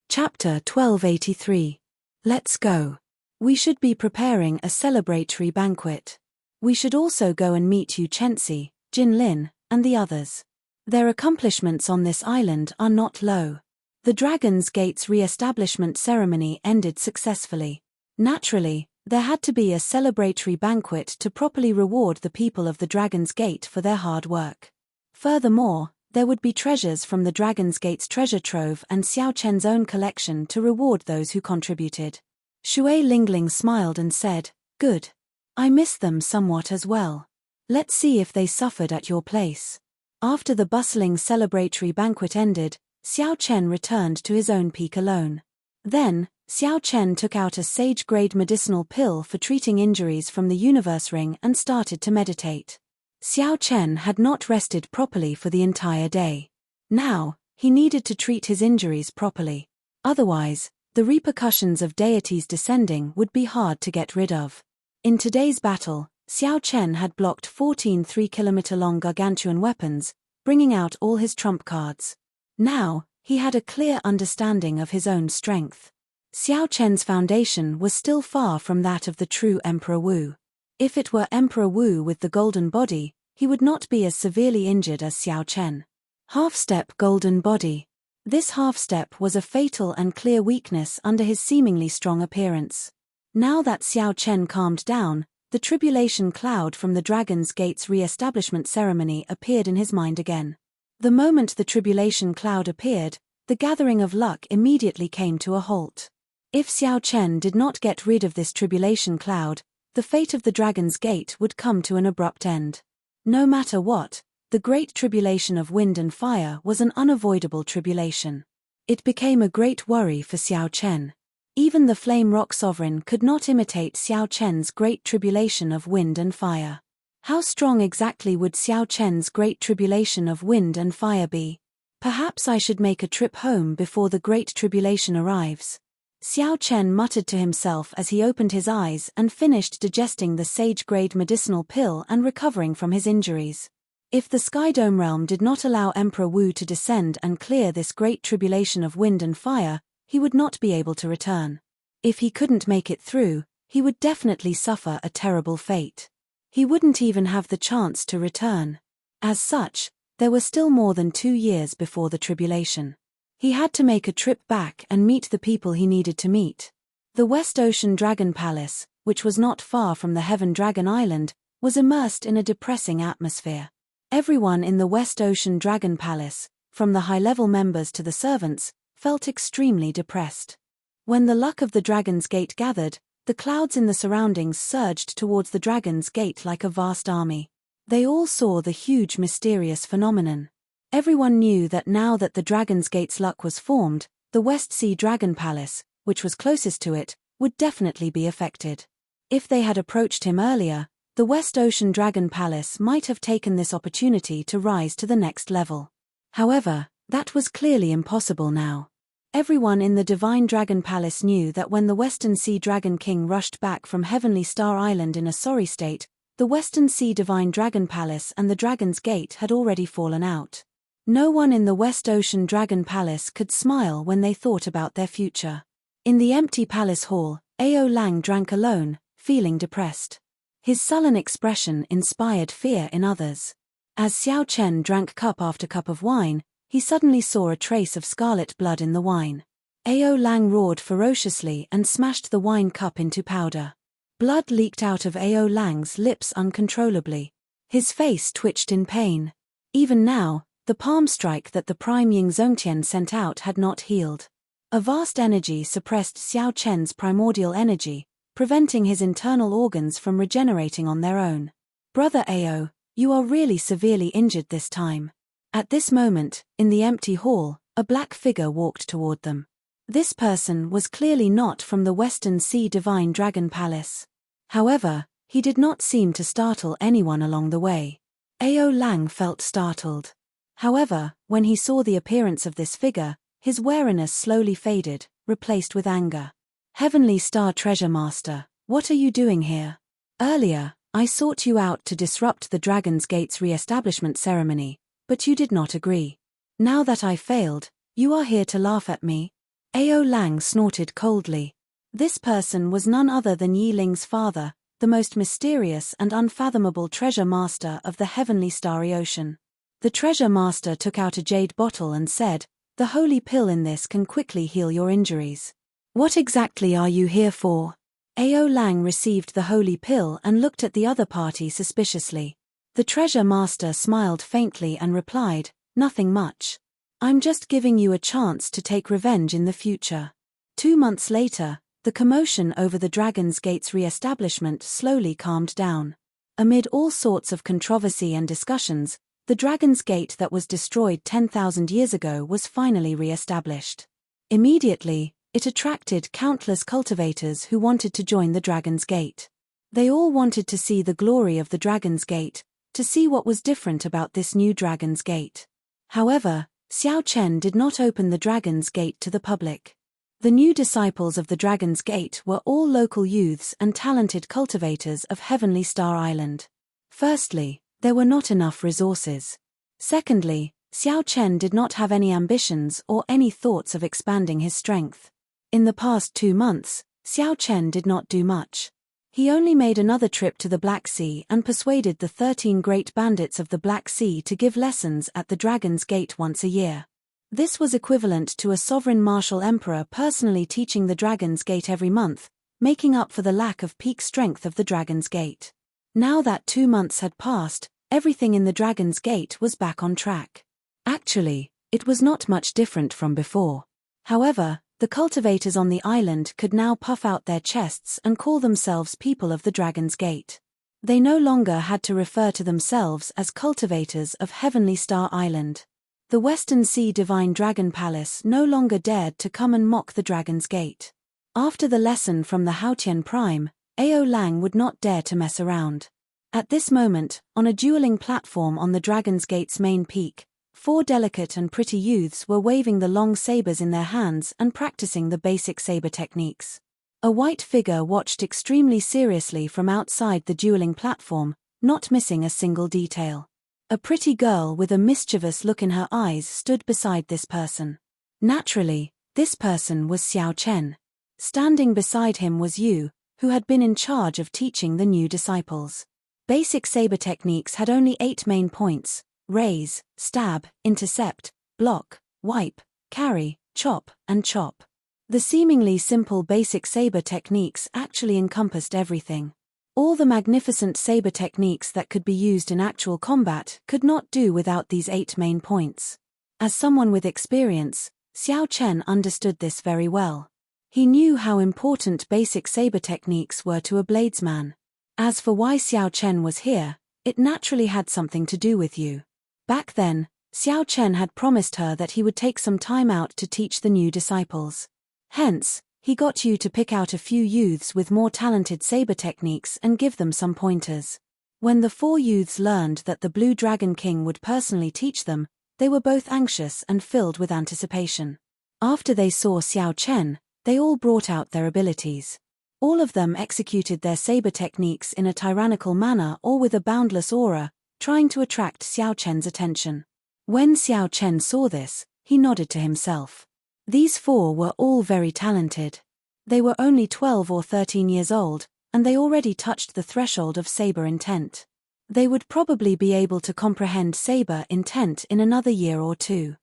Chapter 1283. Let's go. We should be preparing a celebratory banquet. We should also go and meet Yu Chenxi, Jin Lin, and the others. Their accomplishments on this island are not low. The Dragon's Gate's re-establishment ceremony ended successfully. Naturally, there had to be a celebratory banquet to properly reward the people of the Dragon's Gate for their hard work. Furthermore, there would be treasures from the Dragon's Gate's treasure trove and Xiao Chen's own collection to reward those who contributed. Shui Lingling smiled and said, good. I miss them somewhat as well. Let's see if they suffered at your place. After the bustling celebratory banquet ended, Xiao Chen returned to his own peak alone. Then, Xiao Chen took out a sage-grade medicinal pill for treating injuries from the universe ring and started to meditate. Xiao Chen had not rested properly for the entire day. Now, he needed to treat his injuries properly. Otherwise, the repercussions of deities descending would be hard to get rid of. In today's battle, Xiao Chen had blocked 14 3-kilometer-long gargantuan weapons, bringing out all his trump cards. Now, he had a clear understanding of his own strength. Xiao Chen's foundation was still far from that of the true Emperor Wu. If it were Emperor Wu with the golden body, he would not be as severely injured as Xiao Chen. Half-step golden body. This half-step was a fatal and clear weakness under his seemingly strong appearance. Now that Xiao Chen calmed down, the tribulation cloud from the Dragon's Gate's re-establishment ceremony appeared in his mind again. The moment the tribulation cloud appeared, the gathering of luck immediately came to a halt. If Xiao Chen did not get rid of this tribulation cloud, the fate of the Dragon's Gate would come to an abrupt end. No matter what, the great tribulation of wind and fire was an unavoidable tribulation. It became a great worry for Xiao Chen. Even the Flame Rock Sovereign could not imitate Xiao Chen's great tribulation of wind and fire. How strong exactly would Xiao Chen's great tribulation of wind and fire be? Perhaps I should make a trip home before the great tribulation arrives. Xiao Chen muttered to himself as he opened his eyes and finished digesting the sage-grade medicinal pill and recovering from his injuries. If the Sky Dome realm did not allow Emperor Wu to descend and clear this great tribulation of wind and fire, he would not be able to return. If he couldn't make it through, he would definitely suffer a terrible fate. He wouldn't even have the chance to return. As such, there were still more than 2 years before the tribulation. He had to make a trip back and meet the people he needed to meet. The West Ocean Dragon Palace, which was not far from the Heaven Dragon Island, was immersed in a depressing atmosphere. Everyone in the West Ocean Dragon Palace, from the high-level members to the servants, felt extremely depressed. When the luck of the Dragon's Gate gathered, the clouds in the surroundings surged towards the Dragon's Gate like a vast army. They all saw the huge mysterious phenomenon. Everyone knew that now that the Dragon's Gate's luck was formed, the West Sea Dragon Palace, which was closest to it, would definitely be affected. If they had approached him earlier, the West Ocean Dragon Palace might have taken this opportunity to rise to the next level. However, that was clearly impossible now. Everyone in the Divine Dragon Palace knew that when the Western Sea Dragon King rushed back from Heavenly Star Island in a sorry state, the Western Sea Divine Dragon Palace and the Dragon's Gate had already fallen out. No one in the West Ocean Dragon Palace could smile when they thought about their future. In the empty palace hall, Ao Lang drank alone, feeling depressed. His sullen expression inspired fear in others. As Xiao Chen drank cup after cup of wine, he suddenly saw a trace of scarlet blood in the wine. Ao Lang roared ferociously and smashed the wine cup into powder. Blood leaked out of Ao Lang's lips uncontrollably. His face twitched in pain. Even now, the palm strike that the prime Ying Zongtian sent out had not healed. A vast energy suppressed Xiao Chen's primordial energy, preventing his internal organs from regenerating on their own. Brother Ao, you are really severely injured this time. At this moment, in the empty hall, a black figure walked toward them. This person was clearly not from the Western Sea Divine Dragon Palace. However, he did not seem to startle anyone along the way. Ao Lang felt startled. However, when he saw the appearance of this figure, his wariness slowly faded, replaced with anger. Heavenly Star Treasure Master, what are you doing here? Earlier, I sought you out to disrupt the Dragon's Gate's re-establishment ceremony, but you did not agree. Now that I failed, you are here to laugh at me? Ao Lang snorted coldly. This person was none other than Yi Ling's father, the most mysterious and unfathomable treasure master of the Heavenly Starry Ocean. The treasure master took out a jade bottle and said, "The holy pill in this can quickly heal your injuries." What exactly are you here for? Ao Lang received the holy pill and looked at the other party suspiciously. The treasure master smiled faintly and replied, "Nothing much. I'm just giving you a chance to take revenge in the future." 2 months later, the commotion over the Dragon's Gate's re-establishment slowly calmed down. Amid all sorts of controversy and discussions, the Dragon's Gate that was destroyed 10,000 years ago was finally re-established. Immediately, it attracted countless cultivators who wanted to join the Dragon's Gate. They all wanted to see the glory of the Dragon's Gate, to see what was different about this new Dragon's Gate. However, Xiao Chen did not open the Dragon's Gate to the public. The new disciples of the Dragon's Gate were all local youths and talented cultivators of Heavenly Star Island. Firstly, there were not enough resources. Secondly, Xiao Chen did not have any ambitions or any thoughts of expanding his strength. In the past 2 months, Xiao Chen did not do much. He only made another trip to the Black Sea and persuaded the 13 great bandits of the Black Sea to give lessons at the Dragon's Gate once a year. This was equivalent to a sovereign martial emperor personally teaching the Dragon's Gate every month, making up for the lack of peak strength of the Dragon's Gate. Now that 2 months had passed, everything in the Dragon's Gate was back on track. Actually, it was not much different from before. However, the cultivators on the island could now puff out their chests and call themselves people of the Dragon's Gate. They no longer had to refer to themselves as cultivators of Heavenly Star Island. The Western Sea Divine Dragon Palace no longer dared to come and mock the Dragon's Gate. After the lesson from the Haotian Prime, Ao Lang would not dare to mess around. At this moment, on a dueling platform on the Dragon's Gate's main peak, 4 delicate and pretty youths were waving the long sabers in their hands and practicing the basic saber techniques. A white figure watched extremely seriously from outside the dueling platform, not missing a single detail. A pretty girl with a mischievous look in her eyes stood beside this person. Naturally, this person was Xiao Chen. Standing beside him was Yu, who had been in charge of teaching the new disciples. Basic saber techniques had only 8 main points: raise, stab, intercept, block, wipe, carry, chop, and chop. The seemingly simple basic saber techniques actually encompassed everything. All the magnificent saber techniques that could be used in actual combat could not do without these 8 main points. As someone with experience, Xiao Chen understood this very well. He knew how important basic saber techniques were to a bladesman. As for why Xiao Chen was here, it naturally had something to do with you. Back then, Xiao Chen had promised her that he would take some time out to teach the new disciples. Hence, he got you to pick out a few youths with more talented saber techniques and give them some pointers. When the 4 youths learned that the Blue Dragon King would personally teach them, they were both anxious and filled with anticipation. After they saw Xiao Chen, they all brought out their abilities. All of them executed their saber techniques in a tyrannical manner or with a boundless aura, trying to attract Xiao Chen's attention. When Xiao Chen saw this, he nodded to himself. These 4 were all very talented. They were only 12 or 13 years old, and they already touched the threshold of saber intent. They would probably be able to comprehend saber intent in another year or 2.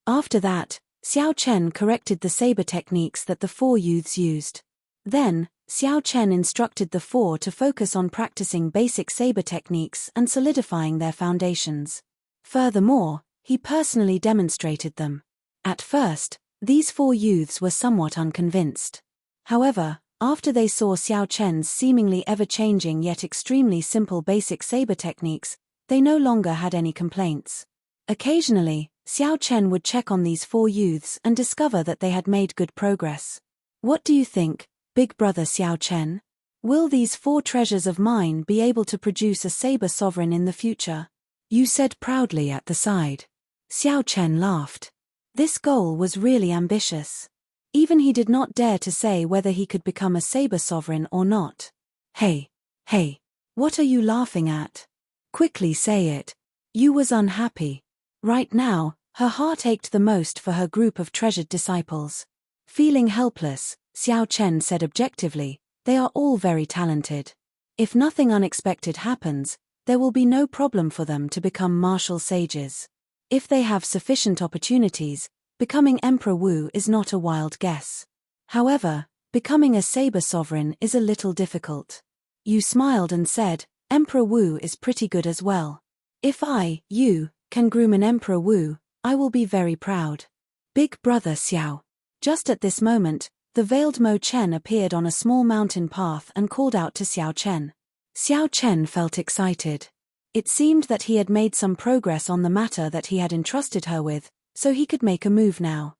After that, Xiao Chen corrected the saber techniques that the 4 youths used. Then, Xiao Chen instructed the four to focus on practicing basic saber techniques and solidifying their foundations. Furthermore, he personally demonstrated them. At first, these four youths were somewhat unconvinced. However, after they saw Xiao Chen's seemingly ever-changing yet extremely simple basic saber techniques, they no longer had any complaints. Occasionally, Xiao Chen would check on these four youths and discover that they had made good progress. What do you think, Big Brother Xiao Chen? Will these four treasures of mine be able to produce a saber sovereign in the future? You said proudly at the side. Xiao Chen laughed. This goal was really ambitious. Even he did not dare to say whether he could become a saber sovereign or not. Hey, what are you laughing at? Quickly say it. You was unhappy. Right now, her heart ached the most for her group of treasured disciples. Feeling helpless, Xiao Chen said objectively, they are all very talented. If nothing unexpected happens, there will be no problem for them to become martial sages. If they have sufficient opportunities, becoming Emperor Wu is not a wild guess. However, becoming a saber sovereign is a little difficult. You smiled and said, Emperor Wu is pretty good as well. If you, can groom an Emperor Wu, I will be very proud. Big Brother Xiao. Just at this moment, the veiled Mo Chen appeared on a small mountain path and called out to Xiao Chen. Xiao Chen felt excited. It seemed that he had made some progress on the matter that he had entrusted her with, so he could make a move now.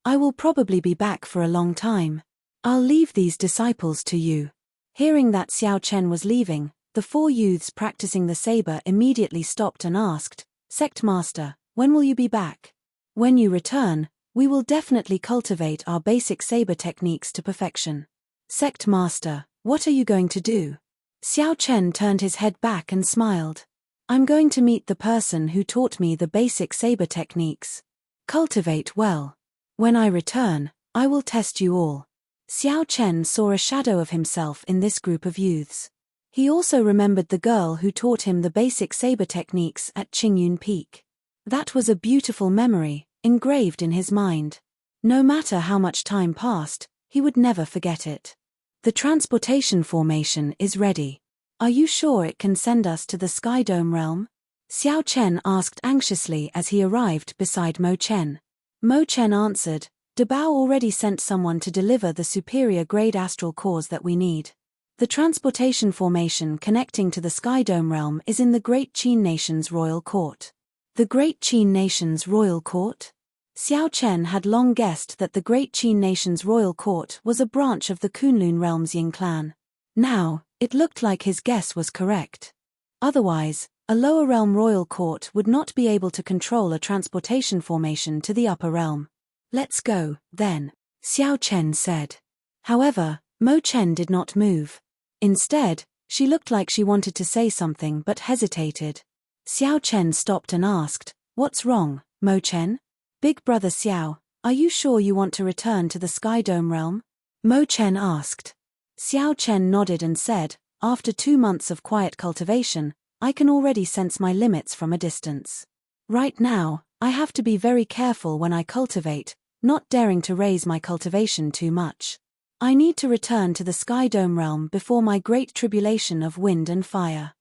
I will probably be back for a long time. I'll leave these disciples to you. Hearing that Xiao Chen was leaving, the four youths practicing the saber immediately stopped and asked, Sect Master, when will you be back? When you return, we will definitely cultivate our basic saber techniques to perfection. Sect Master, what are you going to do? Xiao Chen turned his head back and smiled. I'm going to meet the person who taught me the basic saber techniques. Cultivate well. When I return, I will test you all. Xiao Chen saw a shadow of himself in this group of youths. He also remembered the girl who taught him the basic saber techniques at Qingyun Peak. That was a beautiful memory, engraved in his mind. No matter how much time passed, he would never forget it. The transportation formation is ready. Are you sure it can send us to the Sky Dome realm? Xiao Chen asked anxiously as he arrived beside Mo Chen. Mo Chen answered, Dabao already sent someone to deliver the superior grade astral cores that we need. The transportation formation connecting to the Sky Dome realm is in the Great Qin Nation's royal court. The Great Qin Nation's royal court? Xiao Chen had long guessed that the Great Qin Nation's royal court was a branch of the Kunlun realm's Ying clan. Now, it looked like his guess was correct. Otherwise, a lower realm royal court would not be able to control a transportation formation to the upper realm. Let's go, then, Xiao Chen said. However, Mo Chen did not move. Instead, she looked like she wanted to say something but hesitated. Xiao Chen stopped and asked, What's wrong, Mo Chen? Big Brother Xiao, are you sure you want to return to the Sky Dome realm? Mo Chen asked. Xiao Chen nodded and said, After 2 months of quiet cultivation, I can already sense my limits from a distance. Right now, I have to be very careful when I cultivate, not daring to raise my cultivation too much. I need to return to the Sky Dome realm before my great tribulation of wind and fire.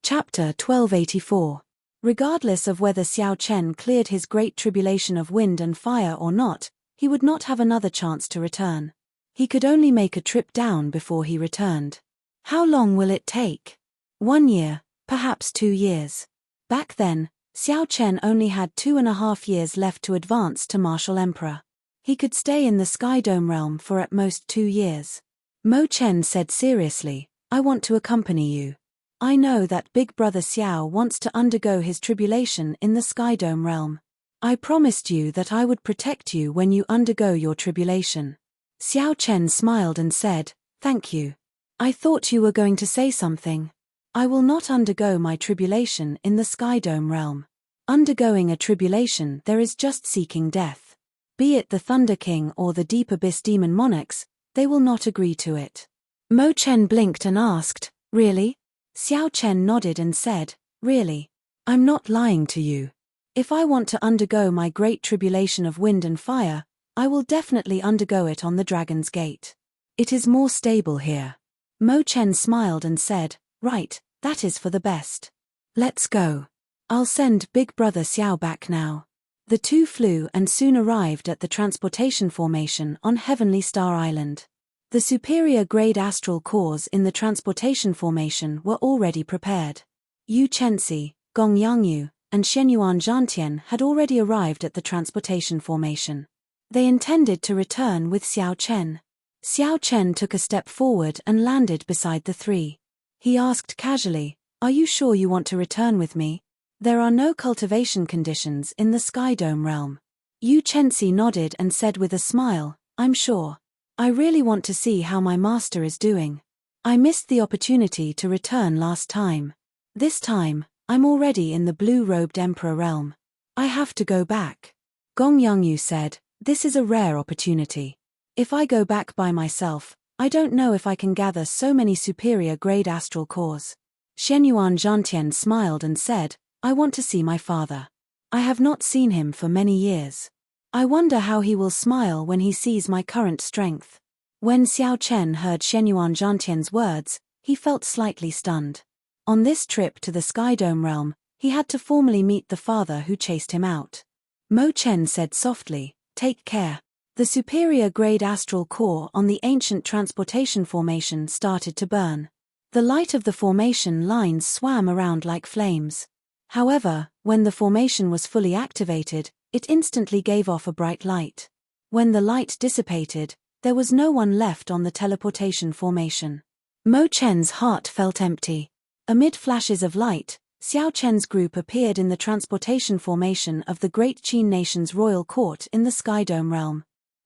Chapter 1284. Regardless of whether Xiao Chen cleared his great tribulation of wind and fire or not, he would not have another chance to return. He could only make a trip down before he returned. How long will it take? 1 year, perhaps 2 years. Back then, Xiao Chen only had 2.5 years left to advance to Martial Emperor. He could stay in the Sky Dome realm for at most 2 years. Mo Chen said seriously, I want to accompany you. I know that Big Brother Xiao wants to undergo his tribulation in the Sky Dome realm. I promised you that I would protect you when you undergo your tribulation. Xiao Chen smiled and said, Thank you. I thought you were going to say something. I will not undergo my tribulation in the Sky Dome realm. Undergoing a tribulation there is just seeking death. Be it the Thunder King or the Deep Abyss Demon Monarchs, they will not agree to it. Mo Chen blinked and asked, Really? Xiao Chen nodded and said, Really? I'm not lying to you. If I want to undergo my great tribulation of wind and fire, I will definitely undergo it on the Dragon's Gate. It is more stable here. Mo Chen smiled and said, right, that is for the best. Let's go. I'll send Big Brother Xiao back now. The two flew and soon arrived at the transportation formation on Heavenly Star Island. The superior grade astral cores in the transportation formation were already prepared. Yu Chenxi, Gong Yangyu, and Shenyuan Zhantian had already arrived at the transportation formation. They intended to return with Xiao Chen. Xiao Chen took a step forward and landed beside the three. He asked casually, "Are you sure you want to return with me? There are no cultivation conditions in the Sky Dome realm." Yu Chenxi nodded and said with a smile, "I'm sure. I really want to see how my master is doing. I missed the opportunity to return last time. This time, I'm already in the blue-robed emperor realm. I have to go back." Gong Yangyu said, "This is a rare opportunity. If I go back by myself, I don't know if I can gather so many superior-grade astral cores." Shenyuan Zhantian smiled and said, "I want to see my father. I have not seen him for many years. I wonder how he will smile when he sees my current strength." When Xiao Chen heard Shenyuan Zhantian's words, he felt slightly stunned. On this trip to the Sky Dome realm, he had to formally meet the father who chased him out. Mo Chen said softly, "Take care." The superior grade astral core on the ancient transportation formation started to burn. The light of the formation lines swam around like flames. However, when the formation was fully activated, it instantly gave off a bright light. When the light dissipated, there was no one left on the teleportation formation. Mo Chen's heart felt empty. Amid flashes of light, Xiao Chen's group appeared in the transportation formation of the Great Qin Nation's royal court in the Sky Dome realm.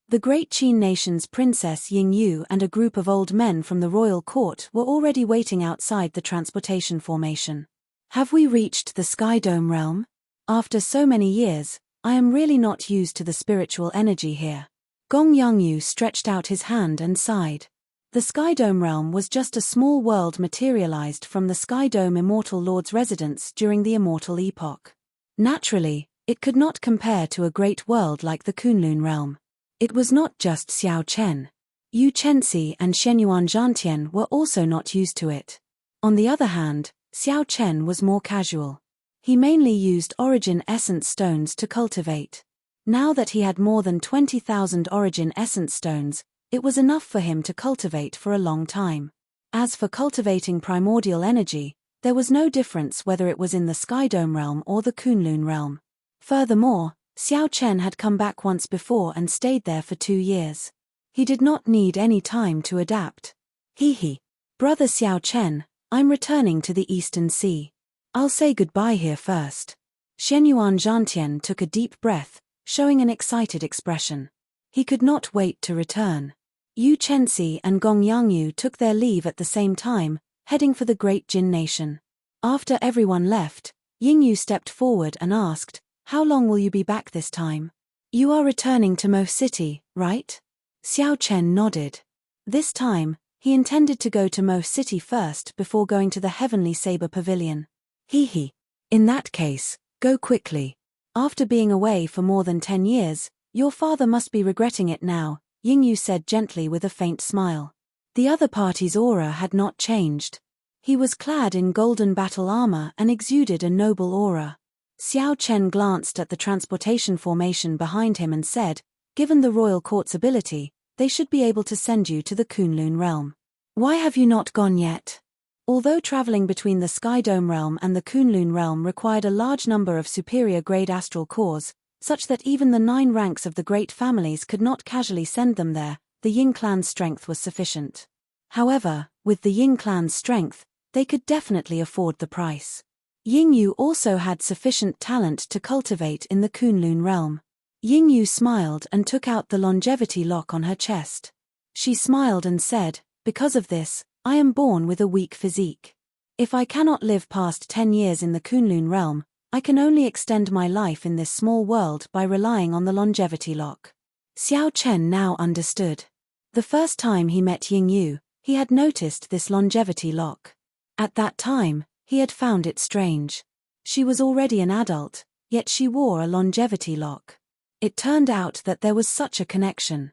The Great Qin Nation's Princess Ying Yu and a group of old men from the royal court were already waiting outside the transportation formation. "Have we reached the Sky Dome realm? After so many years, I am really not used to the spiritual energy here." Gong Yangyu stretched out his hand and sighed. The Sky Dome realm was just a small world materialized from the Sky Dome Immortal Lord's residence during the Immortal epoch. Naturally, it could not compare to a great world like the Kunlun realm. It was not just Xiao Chen. Yu Chenxi and Shenyuan Zhantian were also not used to it. On the other hand, Xiao Chen was more casual. He mainly used origin essence stones to cultivate. Now that he had more than 20,000 origin essence stones, it was enough for him to cultivate for a long time. As for cultivating primordial energy, there was no difference whether it was in the Sky Dome realm or the Kunlun realm. Furthermore, Xiao Chen had come back once before and stayed there for 2 years. He did not need any time to adapt. He. "Brother Xiao Chen, I'm returning to the Eastern Sea. I'll say goodbye here first." Shenyuan Zhantian took a deep breath, showing an excited expression. He could not wait to return. Yu Chenxi and Gong Yangyu took their leave at the same time, heading for the Great Jin Nation. After everyone left, Yingyu stepped forward and asked, "How long will you be back this time?" "You are returning to Mo City, right?" Xiao Chen nodded. This time, he intended to go to Mo City first before going to the Heavenly Saber Pavilion. "In that case, go quickly. After being away for more than 10 years, your father must be regretting it now," Yingyu said gently with a faint smile. The other party's aura had not changed. He was clad in golden battle armor and exuded a noble aura. Xiao Chen glanced at the transportation formation behind him and said, "Given the royal court's ability, they should be able to send you to the Kunlun realm. Why have you not gone yet?" Although traveling between the Sky Dome realm and the Kunlun realm required a large number of superior-grade astral cores, such that even the 9 ranks of the great families could not casually send them there, the Ying clan's strength was sufficient. However, with the Ying clan's strength, they could definitely afford the price. Yingyu also had sufficient talent to cultivate in the Kunlun realm. Yingyu smiled and took out the longevity lock on her chest. She smiled and said, "Because of this, I am born with a weak physique. If I cannot live past 10 years in the Kunlun realm, I can only extend my life in this small world by relying on the longevity lock." Xiao Chen now understood. The first time he met Yingyu, he had noticed this longevity lock. At that time, he had found it strange. She was already an adult, yet she wore a longevity lock. It turned out that there was such a connection.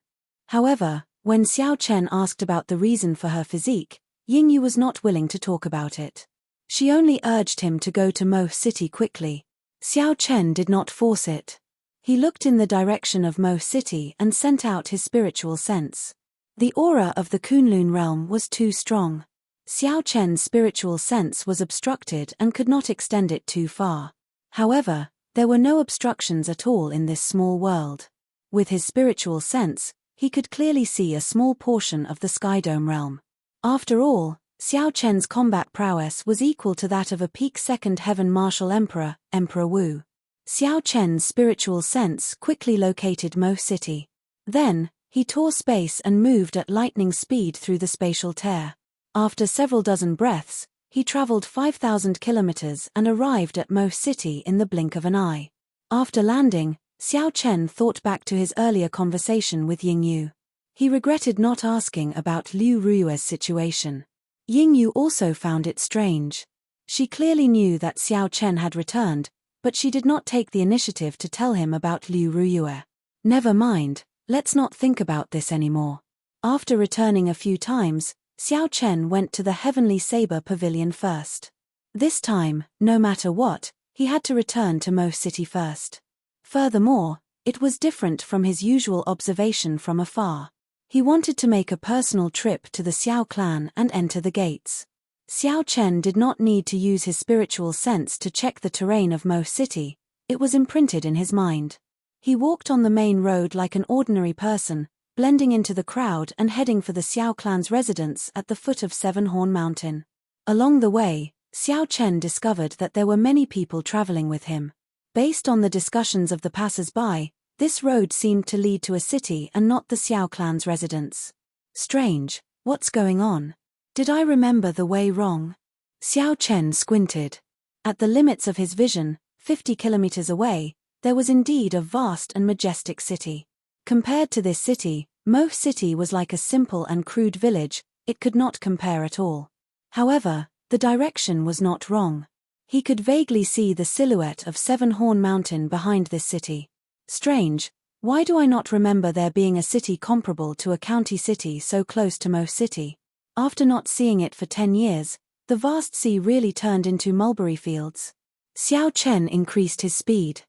However, When Xiao Chen asked about the reason for her physique, Yingyu was not willing to talk about it. She only urged him to go to Mo City quickly. Xiao Chen did not force it. He looked in the direction of Mo City and sent out his spiritual sense. The aura of the Kunlun realm was too strong. Xiao Chen's spiritual sense was obstructed and could not extend it too far. However, there were no obstructions at all in this small world. With his spiritual sense, he could clearly see a small portion of the Skydome realm. After all, Xiao Chen's combat prowess was equal to that of a peak second heaven martial emperor, Emperor Wu. Xiao Chen's spiritual sense quickly located Mo City. Then, he tore space and moved at lightning speed through the spatial tear. After several dozen breaths, he traveled 5,000 kilometers and arrived at Mo City in the blink of an eye. After landing, Xiao Chen thought back to his earlier conversation with Yingyu. He regretted not asking about Liu Rui's situation. Yingyu also found it strange. She clearly knew that Xiao Chen had returned, but she did not take the initiative to tell him about Liu Rui. Never mind, let's not think about this anymore. After returning a few times, Xiao Chen went to the Heavenly Saber Pavilion first. This time, no matter what, he had to return to Mo City first. Furthermore, it was different from his usual observation from afar. He wanted to make a personal trip to the Xiao clan and enter the gates. Xiao Chen did not need to use his spiritual sense to check the terrain of Mo City, it was imprinted in his mind. He walked on the main road like an ordinary person, blending into the crowd and heading for the Xiao clan's residence at the foot of Seven Horn Mountain. Along the way, Xiao Chen discovered that there were many people traveling with him. Based on the discussions of the passers-by, this road seemed to lead to a city and not the Xiao clan's residence. Strange, what's going on? Did I remember the way wrong? Xiao Chen squinted. At the limits of his vision, 50 kilometers away, there was indeed a vast and majestic city. Compared to this city, Mo City was like a simple and crude village, it could not compare at all. However, the direction was not wrong. He could vaguely see the silhouette of Seven Horn Mountain behind this city. Strange, why do I not remember there being a city comparable to a county city so close to Mo City? After not seeing it for 10 years, the vast sea really turned into mulberry fields. Xiao Chen increased his speed.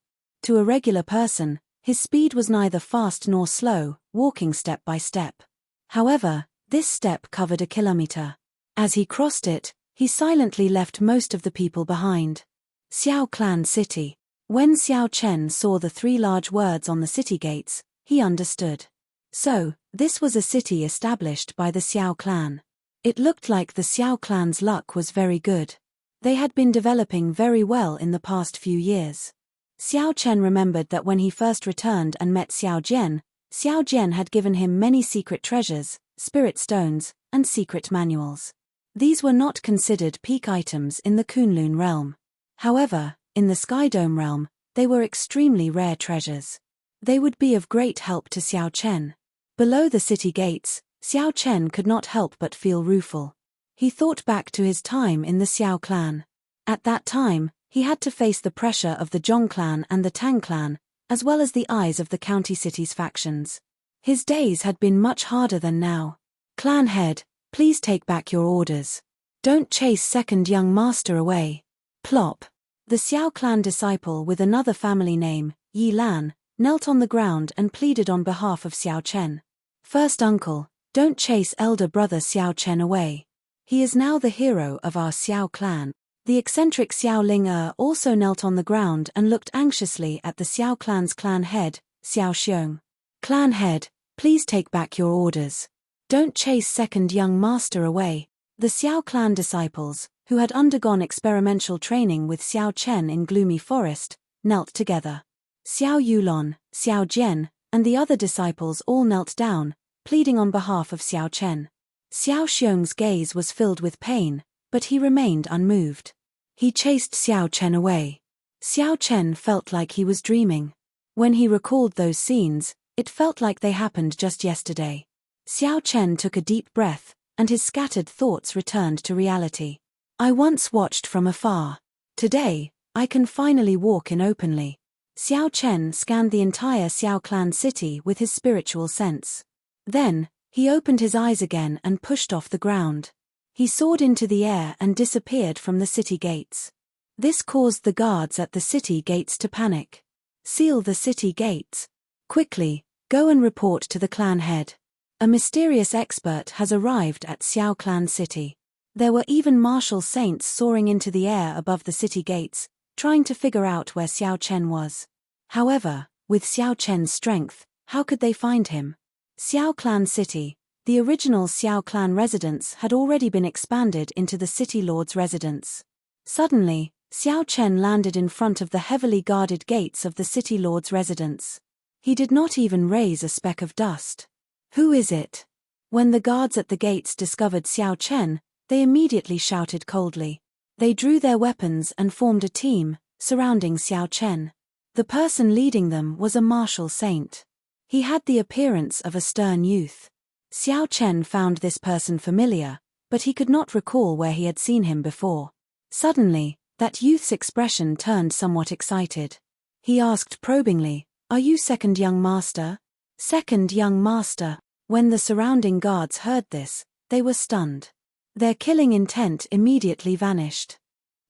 To a regular person, his speed was neither fast nor slow, walking step by step. However, this step covered a kilometer. As he crossed it, he silently left most of the people behind. Xiao Clan City. When Xiao Chen saw the 3 large words on the city gates, he understood. So, this was a city established by the Xiao Clan. It looked like the Xiao Clan's luck was very good. They had been developing very well in the past few years. Xiao Chen remembered that when he first returned and met Xiao Jian had given him many secret treasures, spirit stones, and secret manuals. These were not considered peak items in the Kunlun realm. However, in the Skydome realm, they were extremely rare treasures. They would be of great help to Xiao Chen. Below the city gates, Xiao Chen could not help but feel rueful. He thought back to his time in the Xiao clan. At that time, he had to face the pressure of the Zhong clan and the Tang clan, as well as the eyes of the county city's factions. His days had been much harder than now. Clan head, please take back your orders. Don't chase second young master away. Plop. The Xiao clan disciple with another family name, Yi Lan, knelt on the ground and pleaded on behalf of Xiao Chen. First uncle, don't chase elder brother Xiao Chen away. He is now the hero of our Xiao clan. The eccentric Xiao Ling also knelt on the ground and looked anxiously at the Xiao clan's clan head, Xiao Xiong. Clan head, please take back your orders. Don't chase second young master away. The Xiao clan disciples, who had undergone experimental training with Xiao Chen in Gloomy Forest, knelt together. Xiao Yulon, Xiao Jian, and the other disciples all knelt down, pleading on behalf of Xiao Chen. Xiao Xiong's gaze was filled with pain, but he remained unmoved. He chased Xiao Chen away. Xiao Chen felt like he was dreaming. When he recalled those scenes, it felt like they happened just yesterday. Xiao Chen took a deep breath, and his scattered thoughts returned to reality. I once watched from afar. Today, I can finally walk in openly. Xiao Chen scanned the entire Xiao clan city with his spiritual sense. Then, He opened his eyes again and pushed off the ground. He soared into the air and disappeared from the city gates. This caused the guards at the city gates to panic. Seal the city gates. Quickly, go and report to the clan head. A mysterious expert has arrived at Xiao Clan City. There were even martial saints soaring into the air above the city gates, trying to figure out where Xiao Chen was. However, with Xiao Chen's strength, how could they find him? Xiao Clan City, the original Xiao Clan residence had already been expanded into the city lord's residence. Suddenly, Xiao Chen landed in front of the heavily guarded gates of the city lord's residence. He did not even raise a speck of dust. Who is it? When the guards at the gates discovered Xiao Chen, they immediately shouted coldly. They drew their weapons and formed a team, surrounding Xiao Chen. The person leading them was a martial saint. He had the appearance of a stern youth. Xiao Chen found this person familiar, but he could not recall where he had seen him before. Suddenly, that youth's expression turned somewhat excited. He asked probingly, "Are you second young master?" Second young master. When the surrounding guards heard this, they were stunned. Their killing intent immediately vanished.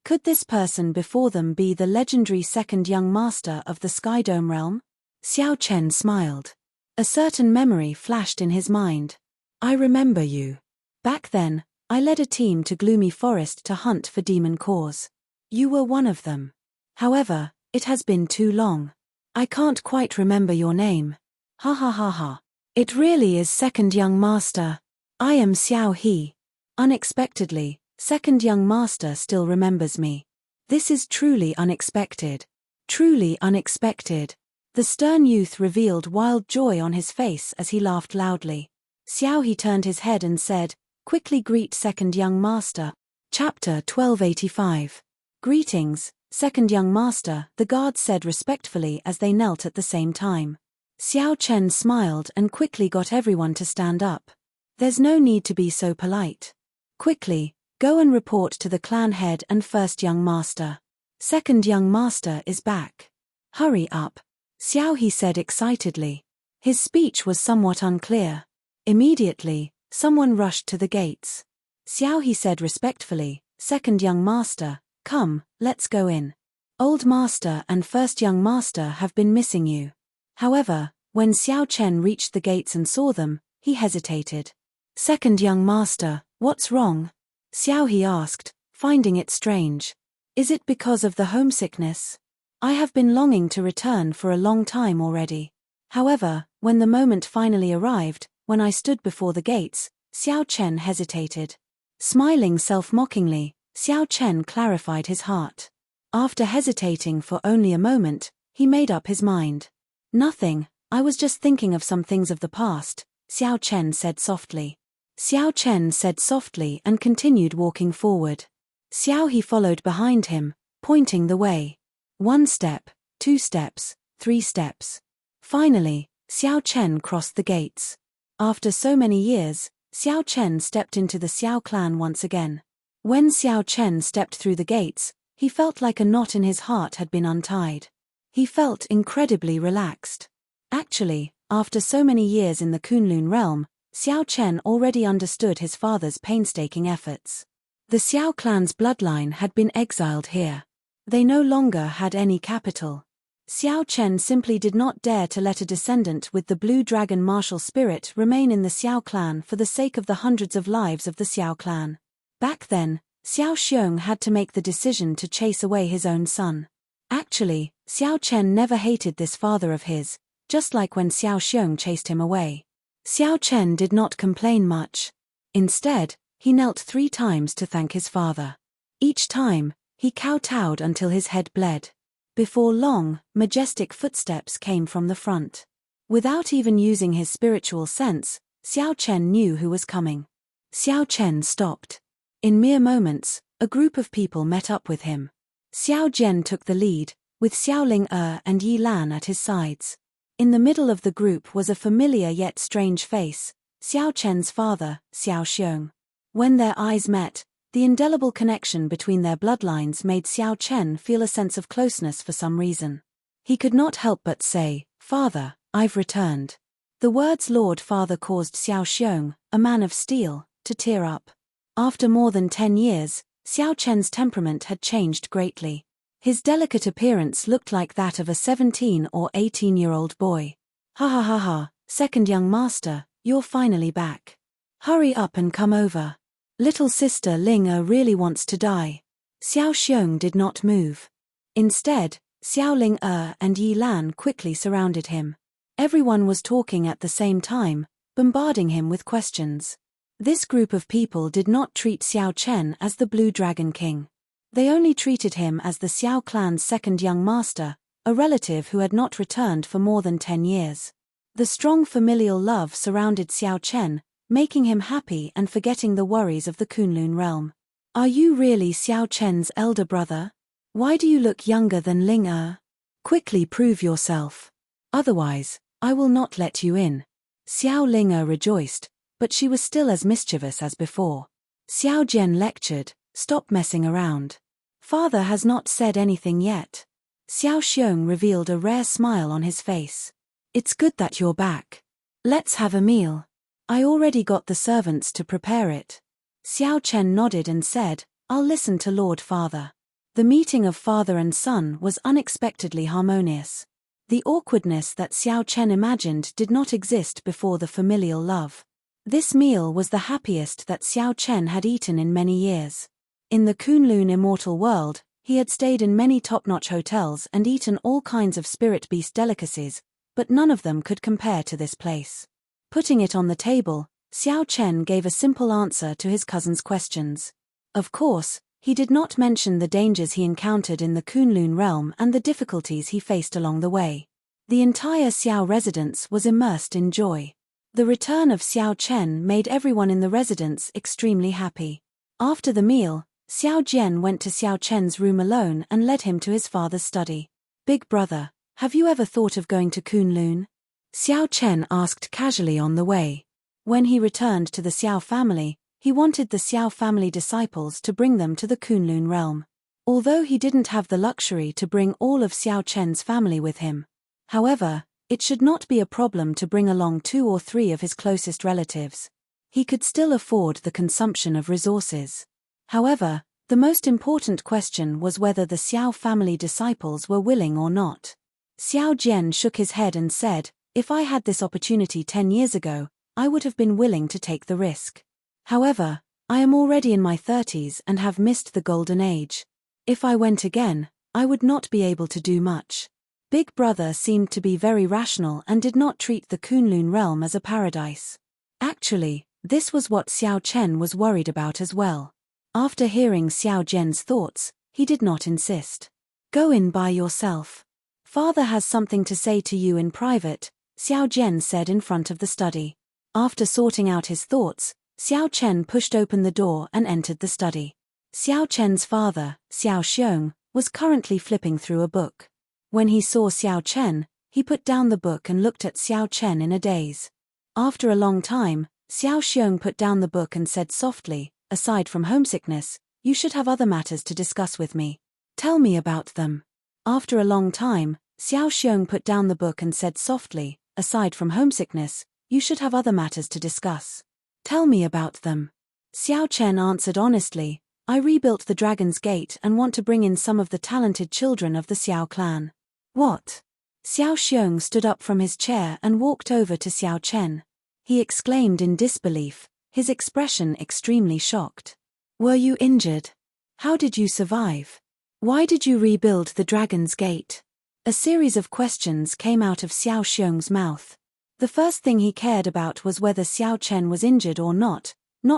Could this person before them be the legendary second young master of the Skydome realm? Xiao Chen smiled. A certain memory flashed in his mind. I remember you. Back then, I led a team to Gloomy Forest to hunt for demon cores. You were one of them. However, it has been too long. I can't quite remember your name. Ha ha ha ha. It really is second young master. I am Xiao He. Unexpectedly, second young master still remembers me. This is truly unexpected. Truly unexpected. The stern youth revealed wild joy on his face as he laughed loudly. Xiao He turned his head and said, "Quickly greet second young master." Chapter 1285. Greetings, second young master, the guards said respectfully as they knelt at the same time. Xiao Chen smiled and quickly got everyone to stand up. There's no need to be so polite. Quickly, go and report to the clan head and first young master. Second young master is back. Hurry up. Xiao He said excitedly. His speech was somewhat unclear. Immediately, someone rushed to the gates. Xiao He said respectfully, "Second young master, come, let's go in. Old master and first young master have been missing you." However, when Xiao Chen reached the gates and saw them, he hesitated. Second young master, what's wrong? Xiao He asked, finding it strange. Is it because of the homesickness? I have been longing to return for a long time already. However, when the moment finally arrived, when I stood before the gates, Xiao Chen hesitated. Smiling self-mockingly, Xiao Chen clarified his heart. After hesitating for only a moment, he made up his mind. Nothing, I was just thinking of some things of the past, Xiao Chen said softly. Xiao Chen said softly and continued walking forward. Xiao He followed behind him, pointing the way. 1 step, 2 steps, 3 steps. Finally, Xiao Chen crossed the gates. After so many years, Xiao Chen stepped into the Xiao clan once again. When Xiao Chen stepped through the gates, he felt like a knot in his heart had been untied. He felt incredibly relaxed. Actually, after so many years in the Kunlun realm, Xiao Chen already understood his father's painstaking efforts. The Xiao clan's bloodline had been exiled here. They no longer had any capital. Xiao Chen simply did not dare to let a descendant with the blue dragon martial spirit remain in the Xiao clan for the sake of the hundreds of lives of the Xiao clan. Back then, Xiao Xiong had to make the decision to chase away his own son. Actually, Xiao Chen never hated this father of his, just like when Xiao Xiong chased him away. Xiao Chen did not complain much. Instead, he knelt 3 times to thank his father. Each time, he kowtowed until his head bled. Before long, majestic footsteps came from the front. Without even using his spiritual sense, Xiao Chen knew who was coming. Xiao Chen stopped. In mere moments, a group of people met up with him. Xiao Jian took the lead, with Xiao Ling and Yi Lan at his sides. In the middle of the group was a familiar yet strange face, Xiao Chen's father, Xiao Xiong. When their eyes met, the indelible connection between their bloodlines made Xiao Chen feel a sense of closeness for some reason. He could not help but say, "Father, I've returned." The words Lord Father caused Xiao Xiong, a man of steel, to tear up. After more than 10 years, Xiao Chen's temperament had changed greatly. His delicate appearance looked like that of a 17 or 18-year-old boy. Ha ha ha ha, second young master, you're finally back. Hurry up and come over. Little sister Ling Er really wants to die. Xiao Xiong did not move. Instead, Xiao Ling Er and Yi Lan quickly surrounded him. Everyone was talking at the same time, bombarding him with questions. This group of people did not treat Xiao Chen as the Blue Dragon King. They only treated him as the Xiao clan's second young master, a relative who had not returned for more than 10 years. The strong familial love surrounded Xiao Chen, making him happy and forgetting the worries of the Kunlun realm. Are you really Xiao Chen's elder brother? Why do you look younger than Ling Er? Quickly prove yourself. Otherwise, I will not let you in. Xiao Ling Er rejoiced, but she was still as mischievous as before. Xiao Jian lectured, stop messing around. Father has not said anything yet. Xiao Xiong revealed a rare smile on his face. It's good that you're back. Let's have a meal. I already got the servants to prepare it. Xiao Chen nodded and said, I'll listen to Lord Father. The meeting of father and son was unexpectedly harmonious. The awkwardness that Xiao Chen imagined did not exist before the familial love. This meal was the happiest that Xiao Chen had eaten in many years. In the Kunlun Immortal world, he had stayed in many top-notch hotels and eaten all kinds of spirit beast delicacies, but none of them could compare to this place. Putting it on the table, Xiao Chen gave a simple answer to his cousin's questions. Of course, he did not mention the dangers he encountered in the Kunlun realm and the difficulties he faced along the way. The entire Xiao residence was immersed in joy. The return of Xiao Chen made everyone in the residence extremely happy. After the meal, Xiao Jian went to Xiao Chen's room alone and led him to his father's study. Big brother, have you ever thought of going to Kunlun? Xiao Chen asked casually on the way. When he returned to the Xiao family, he wanted the Xiao family disciples to bring them to the Kunlun realm. Although he didn't have the luxury to bring all of Xiao Chen's family with him. However, it should not be a problem to bring along 2 or 3 of his closest relatives. He could still afford the consumption of resources. However, the most important question was whether the Xiao family disciples were willing or not. Xiao Jian shook his head and said, if I had this opportunity 10 years ago, I would have been willing to take the risk. However, I am already in my 30s and have missed the golden age. If I went again, I would not be able to do much. Big brother seemed to be very rational and did not treat the Kunlun realm as a paradise. Actually, this was what Xiao Chen was worried about as well. After hearing Xiao Jian's thoughts, he did not insist. Go in by yourself. Father has something to say to you in private, Xiao Jian said in front of the study. After sorting out his thoughts, Xiao Chen pushed open the door and entered the study. Xiao Chen's father, Xiao Xiong, was currently flipping through a book. When he saw Xiao Chen, he put down the book and looked at Xiao Chen in a daze. After a long time, Xiao Xiong put down the book and said softly, aside from homesickness, you should have other matters to discuss with me. Tell me about them. After a long time, Xiao Xiong put down the book and said softly, aside from homesickness, you should have other matters to discuss. Tell me about them. Xiao Chen answered honestly, I rebuilt the Dragon's Gate and want to bring in some of the talented children of the Xiao clan. What? Xiao Xiong stood up from his chair and walked over to Xiao Chen. He exclaimed in disbelief, his expression extremely shocked. Were you injured? How did you survive? Why did you rebuild the Dragon's Gate? A series of questions came out of Xiao Xiong's mouth. The first thing he cared about was whether Xiao Chen was injured or not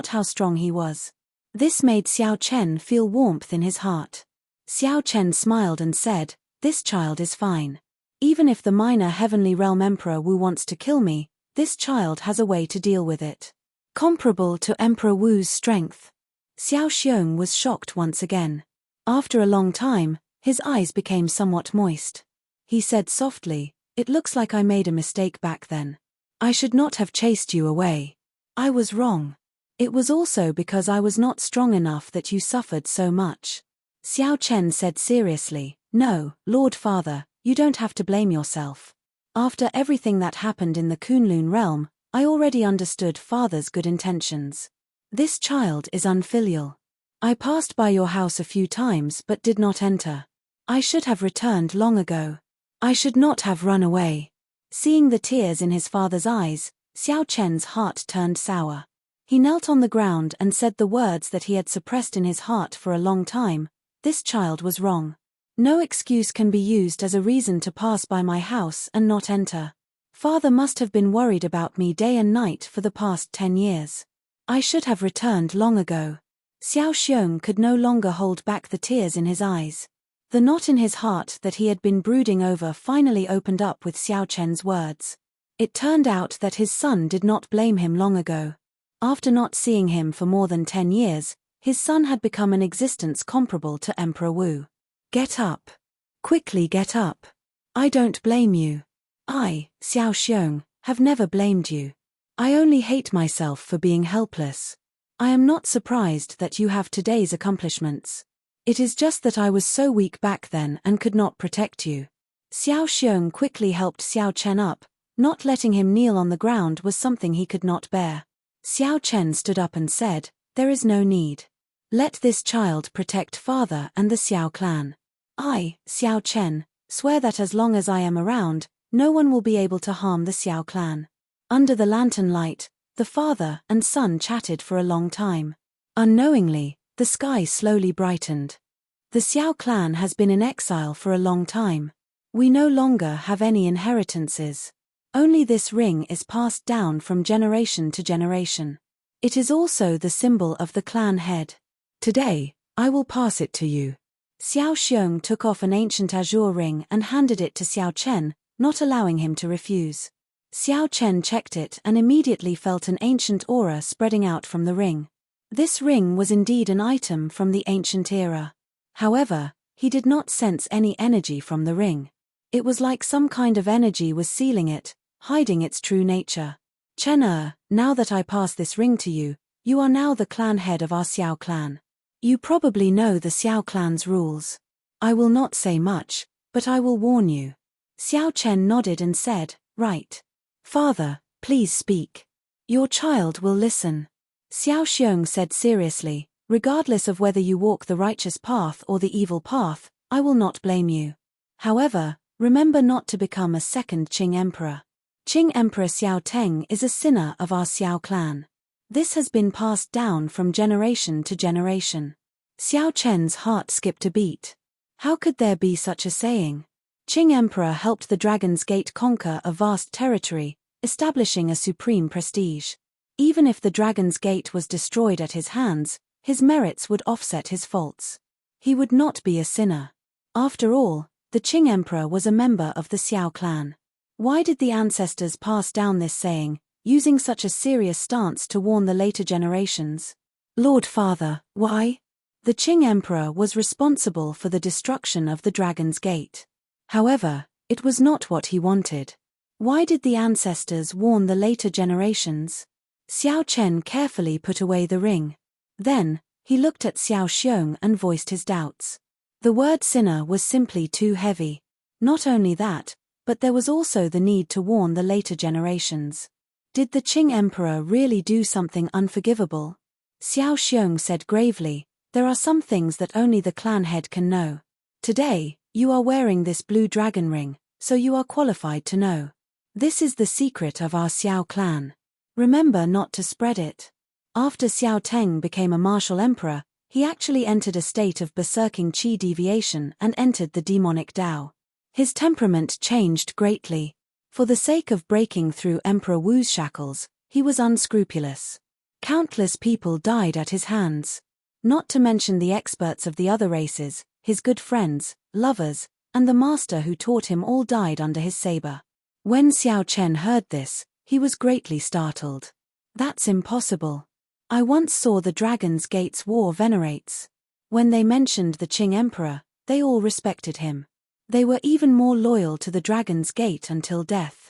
how strong he was. This made Xiao Chen feel warmth in his heart. Xiao Chen smiled and said, this child is fine. Even if the minor Heavenly Realm Emperor Wu wants to kill me, this child has a way to deal with it. Comparable to Emperor Wu's strength. Xiao Xiong was shocked once again. After a long time, his eyes became somewhat moist. He said softly, it looks like I made a mistake back then. I should not have chased you away. I was wrong. It was also because I was not strong enough that you suffered so much. Xiao Chen said seriously, no, Lord Father, you don't have to blame yourself. After everything that happened in the Kunlun realm, I already understood father's good intentions. This child is unfilial. I passed by your house a few times but did not enter. I should have returned long ago. I should not have run away. Seeing the tears in his father's eyes, Xiao Chen's heart turned sour. He knelt on the ground and said the words that he had suppressed in his heart for a long time. This child was wrong. No excuse can be used as a reason to pass by my house and not enter. Father must have been worried about me day and night for the past 10 years. I should have returned long ago. Xiao Xiong could no longer hold back the tears in his eyes. The knot in his heart that he had been brooding over finally opened up with Xiao Chen's words. It turned out that his son did not blame him long ago. After not seeing him for more than 10 years, his son had become an existence comparable to Emperor Wu. Get up. Quickly get up. I don't blame you. I, Xiao Xiong, have never blamed you. I only hate myself for being helpless. I am not surprised that you have today's accomplishments. It is just that I was so weak back then and could not protect you. Xiao Xiong quickly helped Xiao Chen up. Not letting him kneel on the ground was something he could not bear. Xiao Chen stood up and said, "There is no need. Let this child protect father and the Xiao clan. I, Xiao Chen, swear that as long as I am around, no one will be able to harm the Xiao clan." Under the lantern light, the father and son chatted for a long time. Unknowingly, the sky slowly brightened. The Xiao clan has been in exile for a long time. We no longer have any inheritances. Only this ring is passed down from generation to generation. It is also the symbol of the clan head. Today, I will pass it to you. Xiao Xiong took off an ancient azure ring and handed it to Xiao Chen, not allowing him to refuse. Xiao Chen checked it and immediately felt an ancient aura spreading out from the ring. This ring was indeed an item from the ancient era. However, he did not sense any energy from the ring. It was like some kind of energy was sealing it, hiding its true nature. Chen now that I pass this ring to you, you are now the clan head of our Xiao clan. You probably know the Xiao clan's rules. I will not say much, but I will warn you. Xiao Chen nodded and said, "Right. Father, please speak. Your child will listen." Xiao Xiong said seriously, "Regardless of whether you walk the righteous path or the evil path, I will not blame you. However, remember not to become a second Qing emperor. Qing Emperor Xiao Teng is a sinner of our Xiao clan. This has been passed down from generation to generation." Xiao Chen's heart skipped a beat. How could there be such a saying? Qing Emperor helped the Dragon's Gate conquer a vast territory, establishing a supreme prestige. Even if the Dragon's Gate was destroyed at his hands, his merits would offset his faults. He would not be a sinner. After all, the Qing Emperor was a member of the Xiao clan. Why did the ancestors pass down this saying, using such a serious stance to warn the later generations? Lord Father, why? The Qing Emperor was responsible for the destruction of the Dragon's Gate. However, it was not what he wanted. Why did the ancestors warn the later generations? Xiao Chen carefully put away the ring. Then, he looked at Xiao Xiong and voiced his doubts. The word sinner was simply too heavy. Not only that, but there was also the need to warn the later generations. Did the Qing Emperor really do something unforgivable? Xiao Xiong said gravely, "There are some things that only the clan head can know. Today, you are wearing this blue dragon ring, so you are qualified to know. This is the secret of our Xiao clan. Remember not to spread it." After Xiao Teng became a martial emperor, he actually entered a state of berserking qi deviation and entered the demonic Tao. His temperament changed greatly. For the sake of breaking through Emperor Wu's shackles, he was unscrupulous. Countless people died at his hands. Not to mention the experts of the other races, his good friends, lovers, and the master who taught him all died under his saber. When Xiao Chen heard this, he was greatly startled. That's impossible. I once saw the Dragon's Gate's war venerates. When they mentioned the Qing Emperor, they all respected him. They were even more loyal to the Dragon's Gate until death.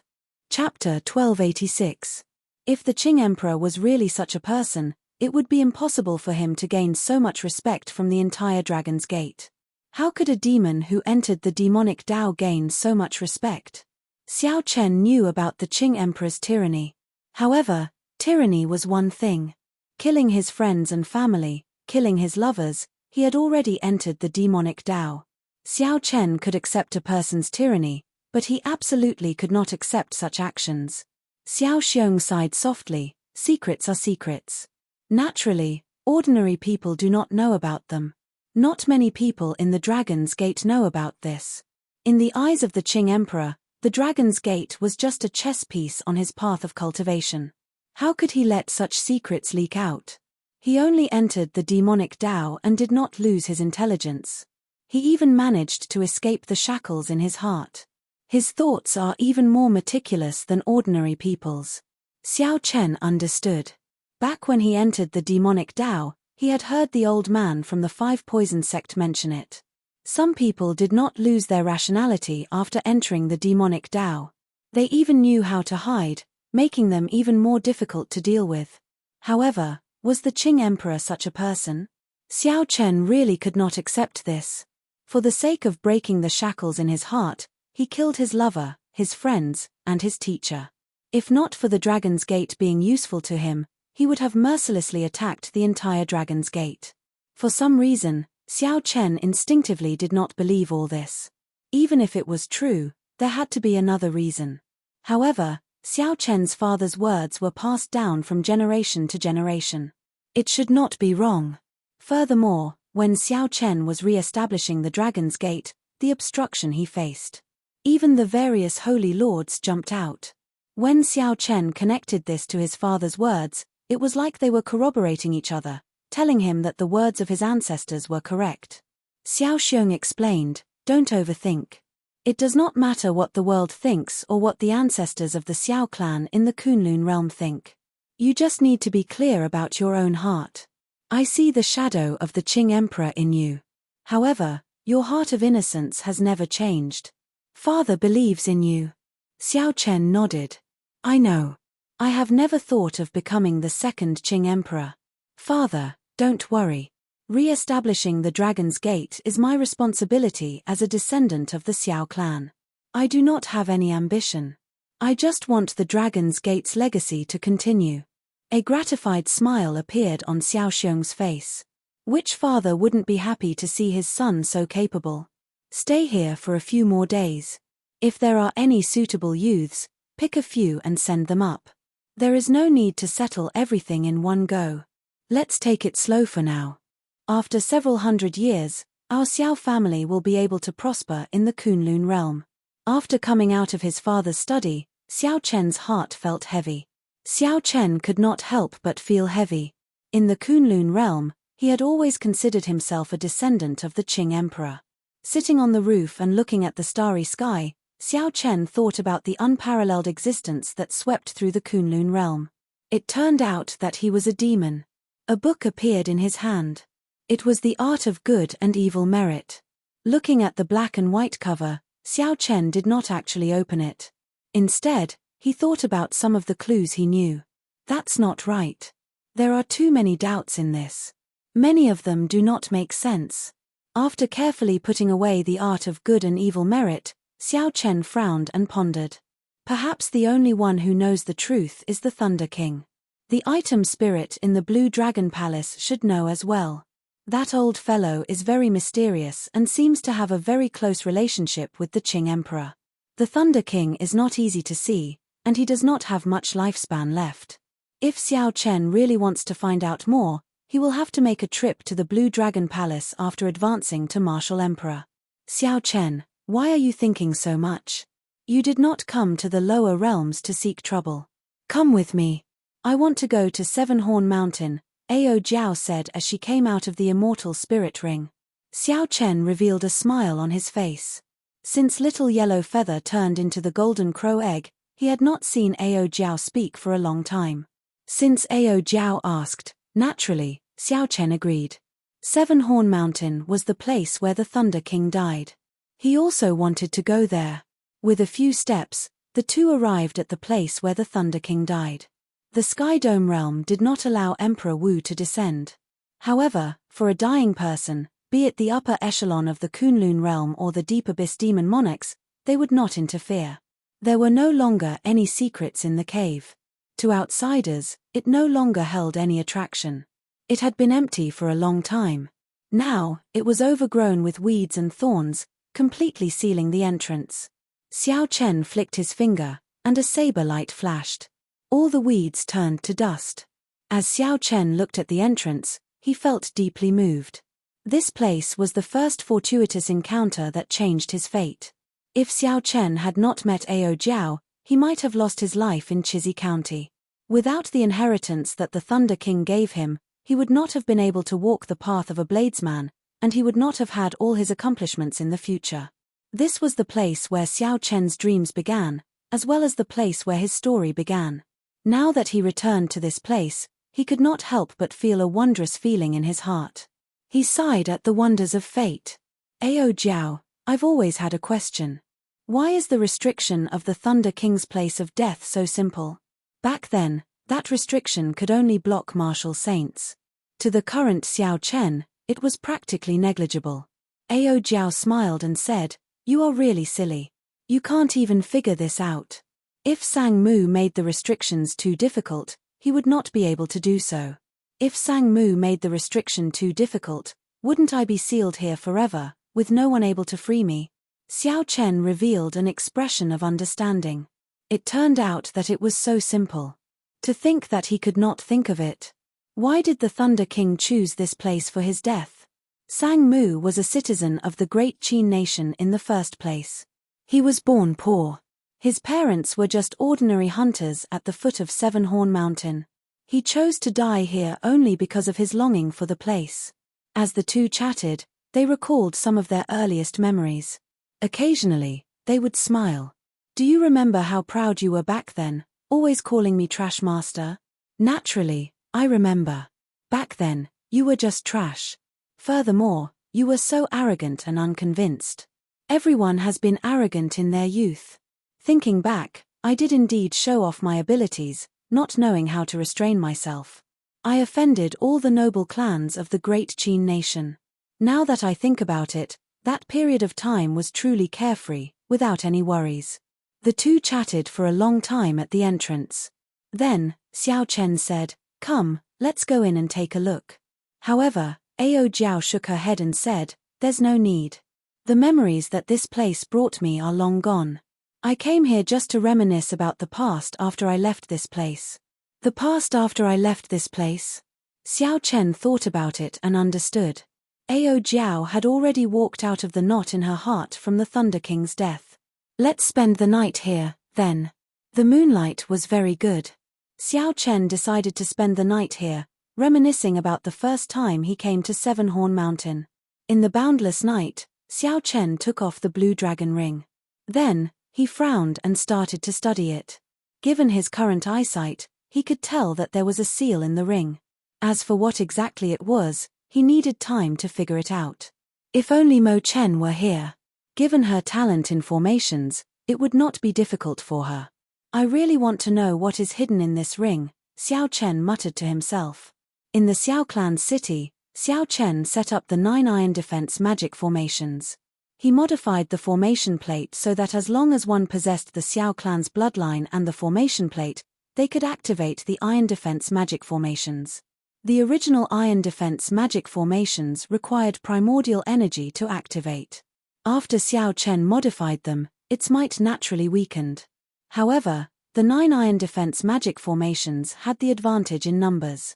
Chapter 1286. If the Qing Emperor was really such a person, it would be impossible for him to gain so much respect from the entire Dragon's Gate. How could a demon who entered the demonic Tao gain so much respect? Xiao Chen knew about the Qing Emperor's tyranny. However, tyranny was one thing. Killing his friends and family, killing his lovers, he had already entered the demonic Tao. Xiao Chen could accept a person's tyranny, but he absolutely could not accept such actions. Xiao Xiong sighed softly, secrets are secrets. Naturally, ordinary people do not know about them. Not many people in the Dragon's Gate know about this. In the eyes of the Qing Emperor, the Dragon's Gate was just a chess piece on his path of cultivation. How could he let such secrets leak out? He only entered the demonic Tao and did not lose his intelligence. He even managed to escape the shackles in his heart. His thoughts are even more meticulous than ordinary people's. Xiao Chen understood. Back when he entered the demonic Tao, he had heard the old man from the Five Poison sect mention it. Some people did not lose their rationality after entering the demonic Tao. They even knew how to hide, making them even more difficult to deal with. However, was the Qing Emperor such a person? Xiao Chen really could not accept this. For the sake of breaking the shackles in his heart, he killed his lover, his friends, and his teacher. If not for the Dragon's Gate being useful to him, he would have mercilessly attacked the entire Dragon's Gate. For some reason, Xiao Chen instinctively did not believe all this. Even if it was true, there had to be another reason. However, Xiao Chen's father's words were passed down from generation to generation. It should not be wrong. Furthermore, when Xiao Chen was re-establishing the Dragon's Gate, the obstruction he faced. Even the various holy lords jumped out. When Xiao Chen connected this to his father's words, it was like they were corroborating each other, telling him that the words of his ancestors were correct. Xiao Xiong explained, "Don't overthink. It does not matter what the world thinks or what the ancestors of the Xiao clan in the Kunlun realm think. You just need to be clear about your own heart. I see the shadow of the Qing Emperor in you. However, your heart of innocence has never changed. Father believes in you." Xiao Chen nodded. "I know. I have never thought of becoming the second Qing Emperor. Father, don't worry. Re-establishing the Dragon's Gate is my responsibility as a descendant of the Xiao clan. I do not have any ambition. I just want the Dragon's Gate's legacy to continue." A gratified smile appeared on Xiao Xiong's face. Which father wouldn't be happy to see his son so capable? Stay here for a few more days. If there are any suitable youths, pick a few and send them up. There is no need to settle everything in one go. Let's take it slow for now. After several hundred years, our Xiao family will be able to prosper in the Kunlun realm. After coming out of his father's study, Xiao Chen's heart felt heavy. Xiao Chen could not help but feel heavy. In the Kunlun realm, he had always considered himself a descendant of the Qing Emperor. Sitting on the roof and looking at the starry sky, Xiao Chen thought about the unparalleled existence that swept through the Kunlun realm. It turned out that he was a demon. A book appeared in his hand. It was The Art of Good and Evil Merit. Looking at the black and white cover, Xiao Chen did not actually open it. Instead, he thought about some of the clues he knew. That's not right. There are too many doubts in this. Many of them do not make sense. After carefully putting away The Art of Good and Evil Merit, Xiao Chen frowned and pondered. Perhaps the only one who knows the truth is the Thunder King. The item spirit in the Blue Dragon Palace should know as well. That old fellow is very mysterious and seems to have a very close relationship with the Qing Emperor. The Thunder King is not easy to see, and he does not have much lifespan left. If Xiao Chen really wants to find out more, he will have to make a trip to the Blue Dragon Palace after advancing to Martial Emperor. Xiao Chen, why are you thinking so much? You did not come to the lower realms to seek trouble. Come with me. I want to go to Seven Horn Mountain, Ao Jiao said as she came out of the Immortal Spirit Ring. Xiao Chen revealed a smile on his face. Since Little Yellow Feather turned into the Golden Crow Egg, he had not seen Ao Jiao speak for a long time. Since Ao Jiao asked, naturally, Xiao Chen agreed. Seven Horn Mountain was the place where the Thunder King died. He also wanted to go there. With a few steps, the two arrived at the place where the Thunder King died. The Sky Dome realm did not allow Emperor Wu to descend. However, for a dying person, be it the upper echelon of the Kunlun realm or the Deep Abyss demon monarchs, they would not interfere. There were no longer any secrets in the cave. To outsiders, it no longer held any attraction. It had been empty for a long time. Now, it was overgrown with weeds and thorns, completely sealing the entrance. Xiao Chen flicked his finger, and a saber light flashed. All the weeds turned to dust. As Xiao Chen looked at the entrance, he felt deeply moved. This place was the first fortuitous encounter that changed his fate. If Xiao Chen had not met Ao Jiao, he might have lost his life in Chizhi County. Without the inheritance that the Thunder King gave him, he would not have been able to walk the path of a bladesman, and he would not have had all his accomplishments in the future. This was the place where Xiao Chen's dreams began, as well as the place where his story began. Now that he returned to this place, he could not help but feel a wondrous feeling in his heart. He sighed at the wonders of fate. Ao Jiao, I've always had a question. Why is the restriction of the Thunder King's place of death so simple? Back then, that restriction could only block martial saints. To the current Xiao Chen, it was practically negligible. Ao Jiao smiled and said, "You are really silly. You can't even figure this out. If Sang Mu made the restrictions too difficult, he would not be able to do so. If Sang Mu made the restriction too difficult, wouldn't I be sealed here forever, with no one able to free me?" Xiao Chen revealed an expression of understanding. It turned out that it was so simple. To think that he could not think of it. Why did the Thunder King choose this place for his death? Sang Mu was a citizen of the great Qin nation in the first place. He was born poor. His parents were just ordinary hunters at the foot of Seven-Horn Mountain. He chose to die here only because of his longing for the place. As the two chatted, they recalled some of their earliest memories. Occasionally, they would smile. "Do you remember how proud you were back then, always calling me Trash Master?" "Naturally, I remember. Back then, you were just trash. Furthermore, you were so arrogant and unconvinced. Everyone has been arrogant in their youth. Thinking back, I did indeed show off my abilities, not knowing how to restrain myself. I offended all the noble clans of the great Qin nation. Now that I think about it, that period of time was truly carefree, without any worries." The two chatted for a long time at the entrance. Then, Xiao Chen said, "Come, let's go in and take a look." However, Ao Jiao shook her head and said, "There's no need. The memories that this place brought me are long gone. I came here just to reminisce about the past after I left this place." "The past after I left this place?" Xiao Chen thought about it and understood. Ao Jiao had already walked out of the knot in her heart from the Thunder King's death. "Let's spend the night here, then." The moonlight was very good. Xiao Chen decided to spend the night here, reminiscing about the first time he came to Seven-Horn Mountain. In the boundless night, Xiao Chen took off the blue dragon ring. Then, he frowned and started to study it. Given his current eyesight, he could tell that there was a seal in the ring. As for what exactly it was, he needed time to figure it out. If only Mo Chen were here. Given her talent in formations, it would not be difficult for her. "I really want to know what is hidden in this ring," Xiao Chen muttered to himself. In the Xiao clan's city, Xiao Chen set up the 9 iron defense magic formations. He modified the formation plate so that as long as one possessed the Xiao clan's bloodline and the formation plate, they could activate the iron defense magic formations. The original iron defense magic formations required primordial energy to activate. After Xiao Chen modified them, its might naturally weakened. However, the 9 iron defense magic formations had the advantage in numbers.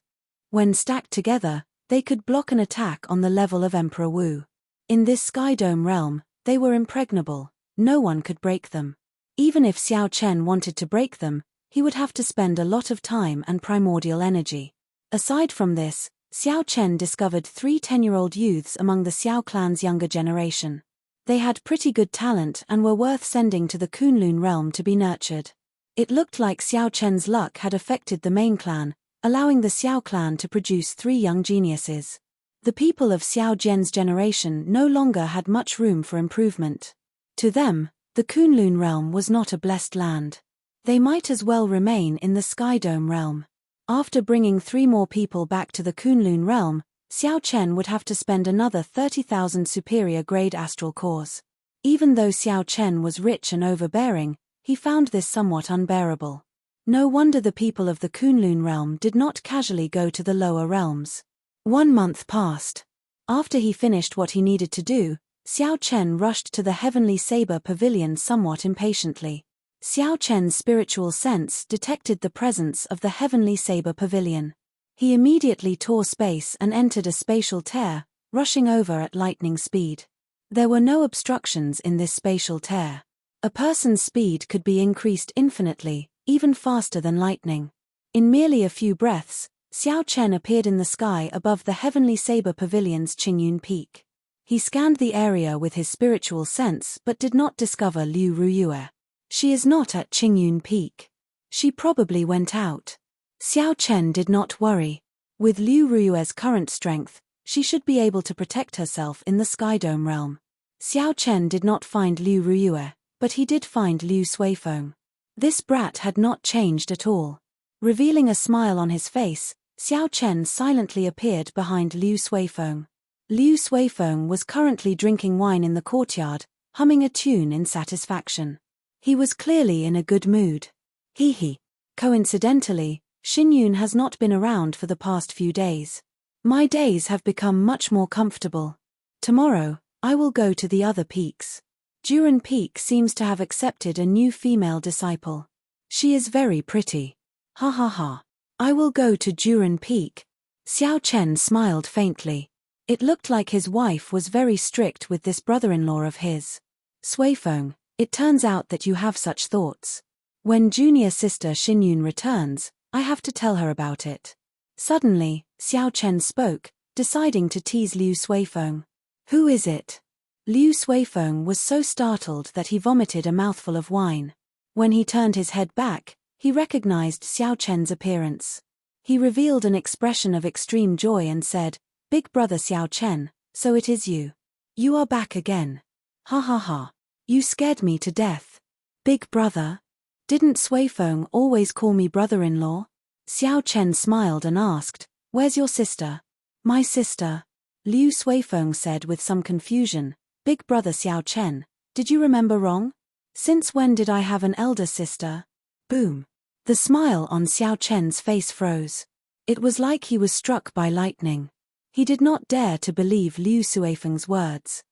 When stacked together, they could block an attack on the level of Emperor Wu. In this Sky Dome realm, they were impregnable, no one could break them. Even if Xiao Chen wanted to break them, he would have to spend a lot of time and primordial energy. Aside from this, Xiao Chen discovered 3 10-year-old youths among the Xiao clan's younger generation. They had pretty good talent and were worth sending to the Kunlun realm to be nurtured. It looked like Xiao Chen's luck had affected the main clan, allowing the Xiao clan to produce 3 young geniuses. The people of Xiao Zhen's generation no longer had much room for improvement. To them, the Kunlun realm was not a blessed land. They might as well remain in the Sky Dome realm. After bringing 3 more people back to the Kunlun realm, Xiao Chen would have to spend another 30,000 superior grade astral cores. Even though Xiao Chen was rich and overbearing, He found this somewhat unbearable. No wonder the people of the Kunlun realm did not casually go to the lower realms. 1 month passed. After he finished what he needed to do, Xiao Chen rushed to the Heavenly Saber Pavilion somewhat impatiently. Xiao Chen's spiritual sense detected the presence of the Heavenly Saber Pavilion. He immediately tore space and entered a spatial tear, rushing over at lightning speed. There were no obstructions in this spatial tear. A person's speed could be increased infinitely, even faster than lightning. In merely a few breaths, Xiao Chen appeared in the sky above the Heavenly Saber Pavilion's Qingyun Peak. He scanned the area with his spiritual sense but did not discover Liu Ruyue. She is not at Qingyun Peak. She probably went out. Xiao Chen did not worry. With Liu Ruyue's current strength, she should be able to protect herself in the Skydome realm. Xiao Chen did not find Liu Ruyue, but he did find Liu Suifeng. This brat had not changed at all. Revealing a smile on his face, Xiao Chen silently appeared behind Liu Suifeng. Liu Suifeng was currently drinking wine in the courtyard, humming a tune in satisfaction. He was clearly in a good mood. Hee. Coincidentally, Xinyun has not been around for the past few days. My days have become much more comfortable. Tomorrow, I will go to the other peaks. Duran Peak seems to have accepted a new female disciple. She is very pretty. Ha ha ha. I will go to Duran Peak. Xiao Chen smiled faintly. It looked like his wife was very strict with this brother-in-law of his. Suifeng, it turns out that you have such thoughts. When junior sister Xinyun returns, I have to tell her about it. Suddenly, Xiao Chen spoke, deciding to tease Liu Suifeng. Who is it? Liu Suifeng was so startled that he vomited a mouthful of wine. When he turned his head back, he recognized Xiao Chen's appearance. He revealed an expression of extreme joy and said, "Big brother Xiao Chen, so it is you. You are back again. Ha ha ha. You scared me to death. Big brother? Didn't Suifeng always call me brother-in-law?" Xiao Chen smiled and asked, "Where's your sister?" "My sister?" Liu Suifeng said with some confusion. "Big brother Xiao Chen, did you remember wrong? Since when did I have an elder sister?" Boom. The smile on Xiao Chen's face froze. It was like he was struck by lightning. He did not dare to believe Liu Suifeng's words.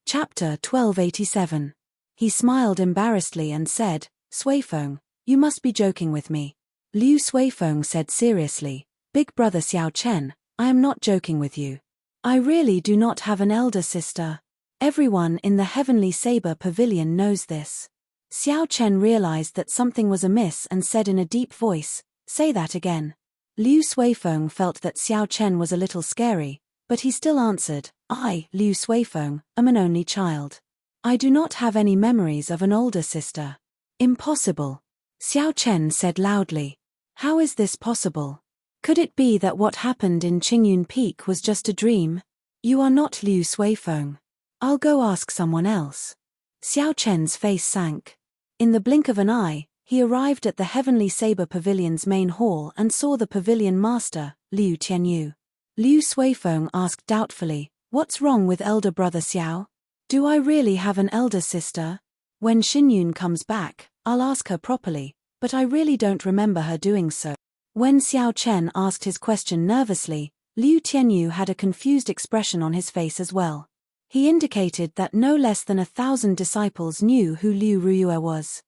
Chapter 1287. He smiled embarrassedly and said, "Suifeng, you must be joking with me." Liu Suifeng said seriously, "Big brother Xiao Chen, I am not joking with you. I really do not have an elder sister. Everyone in the Heavenly Saber Pavilion knows this." Xiao Chen realized that something was amiss and said in a deep voice, "Say that again." Liu Suifeng felt that Xiao Chen was a little scary, but he still answered, "I, Liu Suifeng, am an only child. I do not have any memories of an older sister." "Impossible," Xiao Chen said loudly. "How is this possible? Could it be that what happened in Qingyun Peak was just a dream? You are not Liu Suifeng. I'll go ask someone else." Xiao Chen's face sank. In the blink of an eye, he arrived at the Heavenly Saber Pavilion's main hall and saw the pavilion master, Liu Tianyu. Liu Suifeng asked doubtfully, "What's wrong with elder brother Xiao? Do I really have an elder sister? When Xinyun comes back, I'll ask her properly, but I really don't remember her doing so." When Xiao Chen asked his question nervously, Liu Tianyu had a confused expression on his face as well. He indicated that no less than 1,000 disciples knew who Liu Ruyue was.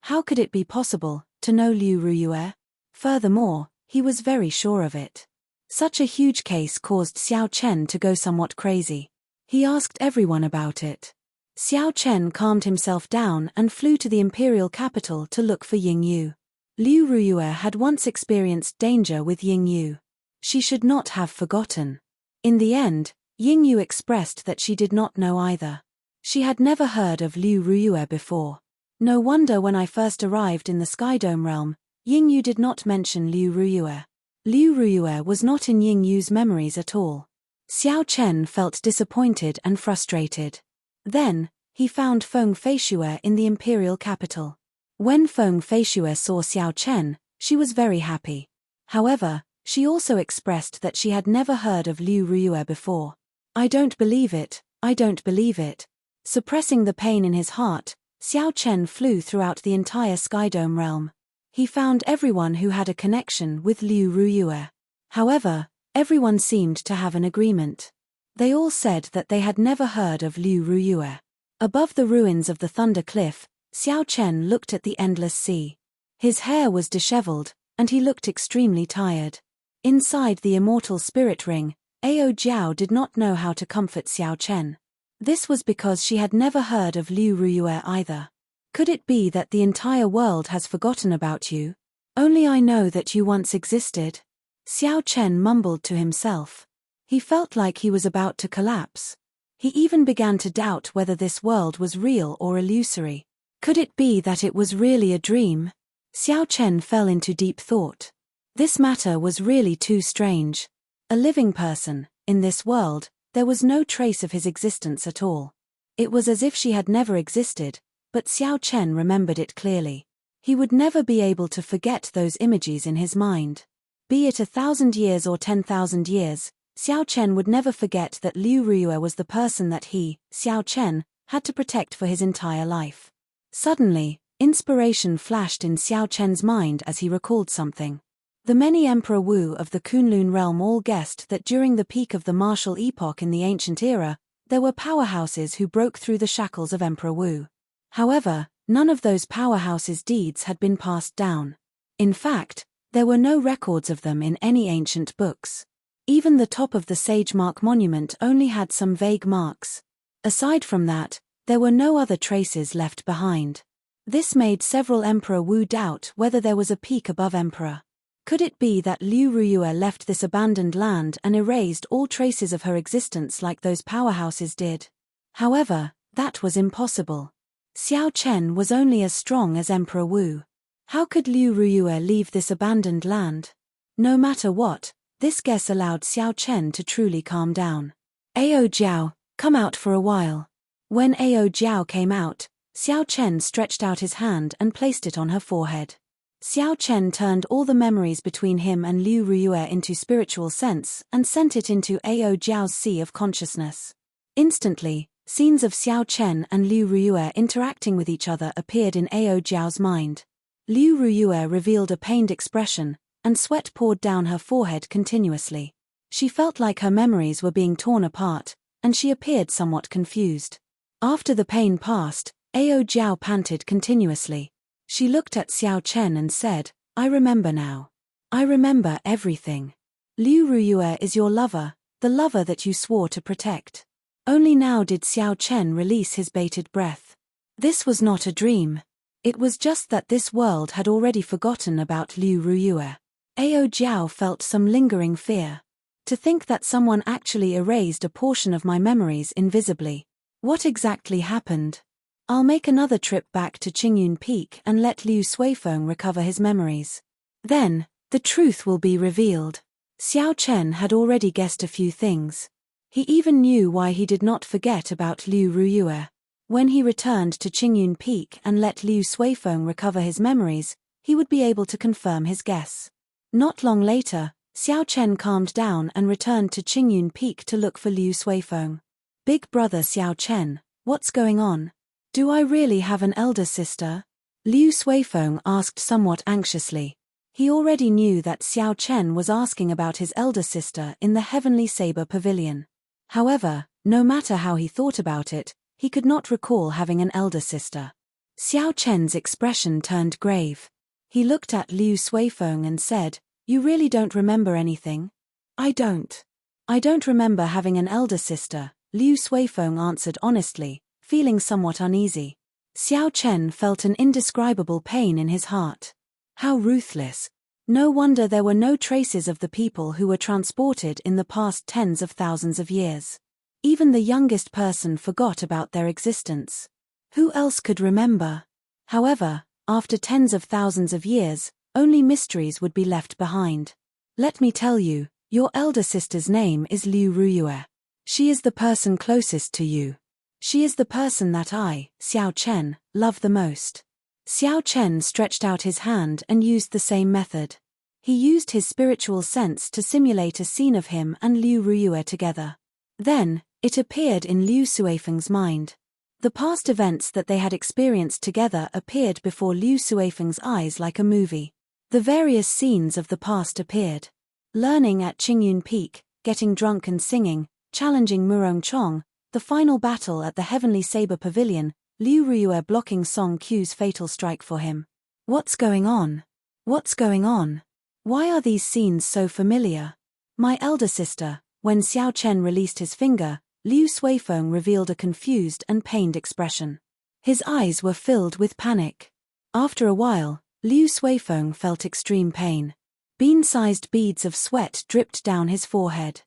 How could it be possible, to know Liu Ruyue? Furthermore, he was very sure of it. Such a huge case caused Xiao Chen to go somewhat crazy. He asked everyone about it. Xiao Chen calmed himself down and flew to the imperial capital to look for Yingyu. Liu Ruyue had once experienced danger with Yingyu. She should not have forgotten. In the end, Yingyu expressed that she did not know either. She had never heard of Liu Ruyue before. No wonder when I first arrived in the Skydome realm, Yingyu did not mention Liu Ruyue. Liu Ruyue was not in Yingyu's memories at all. Xiao Chen felt disappointed and frustrated. Then, he found Feng Feishue in the imperial capital. When Feng Feishue saw Xiao Chen, she was very happy. However, she also expressed that she had never heard of Liu Ruyue before. "I don't believe it, I don't believe it." Suppressing the pain in his heart, Xiao Chen flew throughout the entire Skydome realm. He found everyone who had a connection with Liu Ruyue. However, everyone seemed to have an agreement. They all said that they had never heard of Liu Ruyue. Above the ruins of the Thunder Cliff, Xiao Chen looked at the endless sea. His hair was disheveled, and he looked extremely tired. Inside the immortal spirit ring, Ao Jiao did not know how to comfort Xiao Chen. This was because she had never heard of Liu Ruyue either. Could it be that the entire world has forgotten about you? Only I know that you once existed. Xiao Chen mumbled to himself. He felt like he was about to collapse. He even began to doubt whether this world was real or illusory. Could it be that it was really a dream? Xiao Chen fell into deep thought. This matter was really too strange. A living person, in this world, there was no trace of his existence at all. It was as if she had never existed, but Xiao Chen remembered it clearly. He would never be able to forget those images in his mind. Be it 1,000 years or 10,000 years, Xiao Chen would never forget that Liu Ruyue was the person that he, Xiao Chen, had to protect for his entire life. Suddenly, inspiration flashed in Xiao Chen's mind as he recalled something. The many Emperor Wu of the Kunlun realm all guessed that during the peak of the martial epoch in the ancient era, there were powerhouses who broke through the shackles of Emperor Wu. However, none of those powerhouses' deeds had been passed down. In fact, there were no records of them in any ancient books. Even the top of the Sage Mark monument only had some vague marks. Aside from that, there were no other traces left behind. This made several Emperor Wu doubt whether there was a peak above Emperor. Could it be that Liu Ruyue left this abandoned land and erased all traces of her existence like those powerhouses did? However, that was impossible. Xiao Chen was only as strong as Emperor Wu. How could Liu Ruyue leave this abandoned land? No matter what, this guess allowed Xiao Chen to truly calm down. Ao Jiao, come out for a while. When Ao Jiao came out, Xiao Chen stretched out his hand and placed it on her forehead. Xiao Chen turned all the memories between him and Liu Ruyue into spiritual sense and sent it into Ao Jiao's sea of consciousness. Instantly, scenes of Xiao Chen and Liu Ruyue interacting with each other appeared in Ao Jiao's mind. Liu Ruyue revealed a pained expression, and sweat poured down her forehead continuously. She felt like her memories were being torn apart, and she appeared somewhat confused. After the pain passed, Ao Jiao panted continuously. She looked at Xiao Chen and said, I remember now. I remember everything. Liu Ruyue is your lover, the lover that you swore to protect. Only now did Xiao Chen release his bated breath. This was not a dream. It was just that this world had already forgotten about Liu Ruyue. Ao Jiao felt some lingering fear. To think that someone actually erased a portion of my memories invisibly. What exactly happened? I'll make another trip back to Qingyun Peak and let Liu Suifeng recover his memories. Then, the truth will be revealed. Xiao Chen had already guessed a few things. He even knew why he did not forget about Liu Ruyue. When he returned to Qingyun Peak and let Liu Suifeng recover his memories, he would be able to confirm his guess. Not long later, Xiao Chen calmed down and returned to Qingyun Peak to look for Liu Suifeng. Big brother Xiao Chen, what's going on? Do I really have an elder sister? Liu Suifeng asked somewhat anxiously. He already knew that Xiao Chen was asking about his elder sister in the Heavenly Saber Pavilion. However, no matter how he thought about it, he could not recall having an elder sister. Xiao Chen's expression turned grave. He looked at Liu Suifeng and said, You really don't remember anything? I don't. I don't remember having an elder sister, Liu Suifeng answered honestly, feeling somewhat uneasy. Xiao Chen felt an indescribable pain in his heart. How ruthless. No wonder there were no traces of the people who were transported in the past tens of thousands of years. Even the youngest person forgot about their existence. Who else could remember? However, after tens of thousands of years, only mysteries would be left behind. Let me tell you, your elder sister's name is Liu Ruyue. She is the person closest to you. She is the person that I, Xiao Chen, love the most. Xiao Chen stretched out his hand and used the same method. He used his spiritual sense to simulate a scene of him and Liu Ruyue together. Then, it appeared in Liu Suifeng's mind. The past events that they had experienced together appeared before Liu Suifeng's eyes like a movie. The various scenes of the past appeared. Learning at Qingyun Peak, getting drunk and singing, challenging Murong Chong, the final battle at the Heavenly Saber Pavilion, Liu Ruyue blocking Song Q's fatal strike for him. What's going on? What's going on? Why are these scenes so familiar? My elder sister. When Xiao Chen released his finger, Liu Suifeng revealed a confused and pained expression. His eyes were filled with panic. After a while, Liu Suifeng felt extreme pain. Bean-sized beads of sweat dripped down his forehead.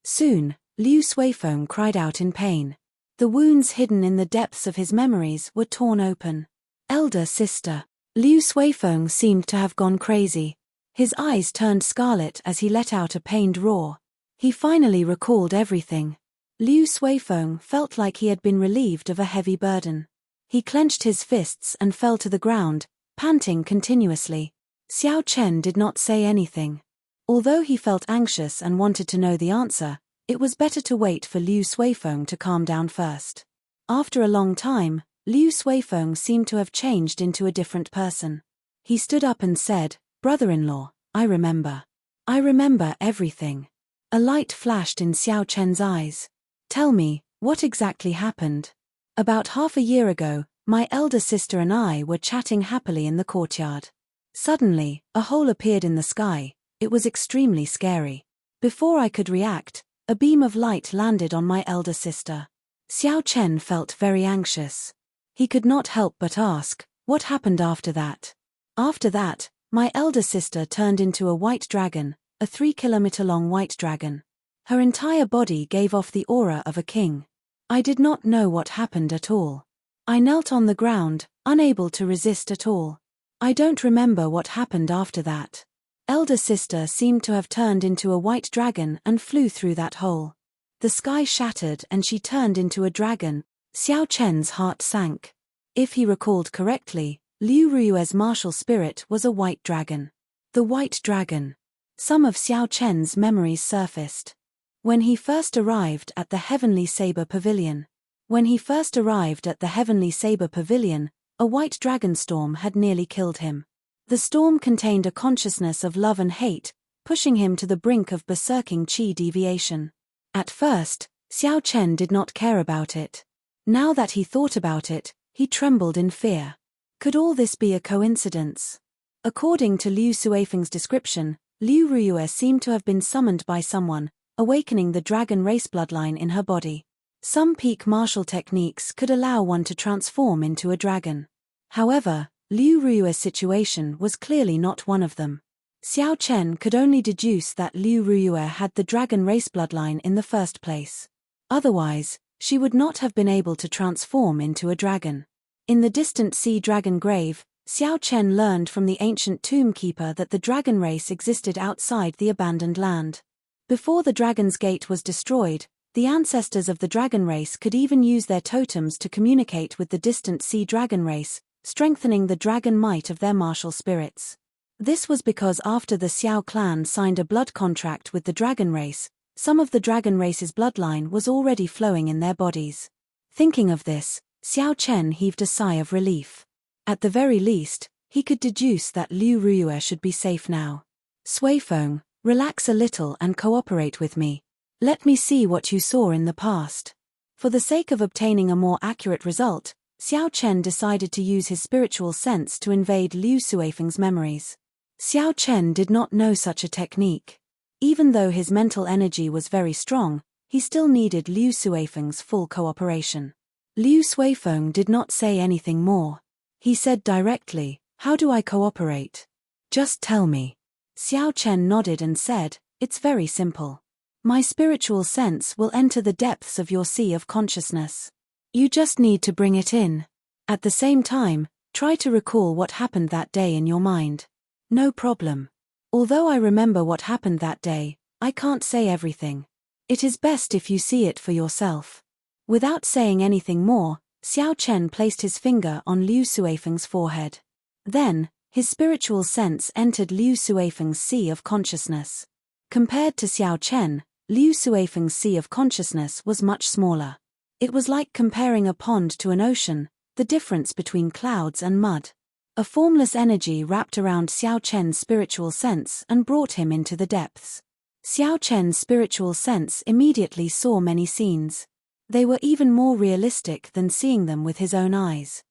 Soon, Liu Suifeng cried out in pain. The wounds hidden in the depths of his memories were torn open. Elder sister. Liu Suifeng seemed to have gone crazy. His eyes turned scarlet as he let out a pained roar. He finally recalled everything. Liu Suifeng felt like he had been relieved of a heavy burden. He clenched his fists and fell to the ground, panting continuously. Xiao Chen did not say anything. Although he felt anxious and wanted to know the answer, it was better to wait for Liu Suifeng to calm down first. After a long time, Liu Suifeng seemed to have changed into a different person. He stood up and said, "Brother-in-law, I remember. I remember everything." A light flashed in Xiao Chen's eyes. "Tell me, what exactly happened?" "About half a year ago, my elder sister and I were chatting happily in the courtyard. Suddenly, a hole appeared in the sky. It was extremely scary. Before I could react, a beam of light landed on my elder sister." Xiao Chen felt very anxious. He could not help but ask, "What happened after that?" "After that, my elder sister turned into a white dragon, a 3-kilometer-long white dragon. Her entire body gave off the aura of a king. I did not know what happened at all. I knelt on the ground, unable to resist at all. I don't remember what happened after that. Elder sister seemed to have turned into a white dragon and flew through that hole. The sky shattered and she turned into a dragon." Xiao Chen's heart sank. If he recalled correctly, Liu Ruyue's martial spirit was a white dragon. The white dragon. Some of Xiao Chen's memories surfaced. When he first arrived at the Heavenly Saber Pavilion. When he first arrived at the Heavenly Saber Pavilion, a white dragon storm had nearly killed him. The storm contained a consciousness of love and hate, pushing him to the brink of berserking qi deviation. At first, Xiao Chen did not care about it. Now that he thought about it, he trembled in fear. Could all this be a coincidence? According to Liu Suifeng's description, Liu Ruyue seemed to have been summoned by someone, awakening the dragon race bloodline in her body. Some peak martial techniques could allow one to transform into a dragon. However, Liu Ruyue's situation was clearly not one of them. Xiao Chen could only deduce that Liu Ruyue had the dragon race bloodline in the first place. Otherwise, she would not have been able to transform into a dragon. In the distant sea dragon grave, Xiao Chen learned from the ancient tomb keeper that the dragon race existed outside the abandoned land. Before the Dragon's Gate was destroyed, the ancestors of the dragon race could even use their totems to communicate with the distant sea dragon race, strengthening the dragon might of their martial spirits. This was because after the Xiao clan signed a blood contract with the dragon race, some of the dragon race's bloodline was already flowing in their bodies. Thinking of this, Xiao Chen heaved a sigh of relief. At the very least, he could deduce that Liu Ruyue should be safe now. "Suifeng, relax a little and cooperate with me. Let me see what you saw in the past." For the sake of obtaining a more accurate result, Xiao Chen decided to use his spiritual sense to invade Liu Suifeng's memories. Xiao Chen did not know such a technique. Even though his mental energy was very strong, he still needed Liu Suifeng's full cooperation. Liu Suifeng did not say anything more. He said directly, "How do I cooperate? Just tell me." Xiao Chen nodded and said, "It's very simple. My spiritual sense will enter the depths of your sea of consciousness. You just need to bring it in. At the same time, try to recall what happened that day in your mind." "No problem. Although I remember what happened that day, I can't say everything. It is best if you see it for yourself." Without saying anything more, Xiao Chen placed his finger on Liu Suifeng's forehead. Then, his spiritual sense entered Liu Suifeng's sea of consciousness. Compared to Xiao Chen, Liu Suifeng's sea of consciousness was much smaller. It was like comparing a pond to an ocean, the difference between clouds and mud. A formless energy wrapped around Xiao Chen's spiritual sense and brought him into the depths. Xiao Chen's spiritual sense immediately saw many scenes. They were even more realistic than seeing them with his own eyes.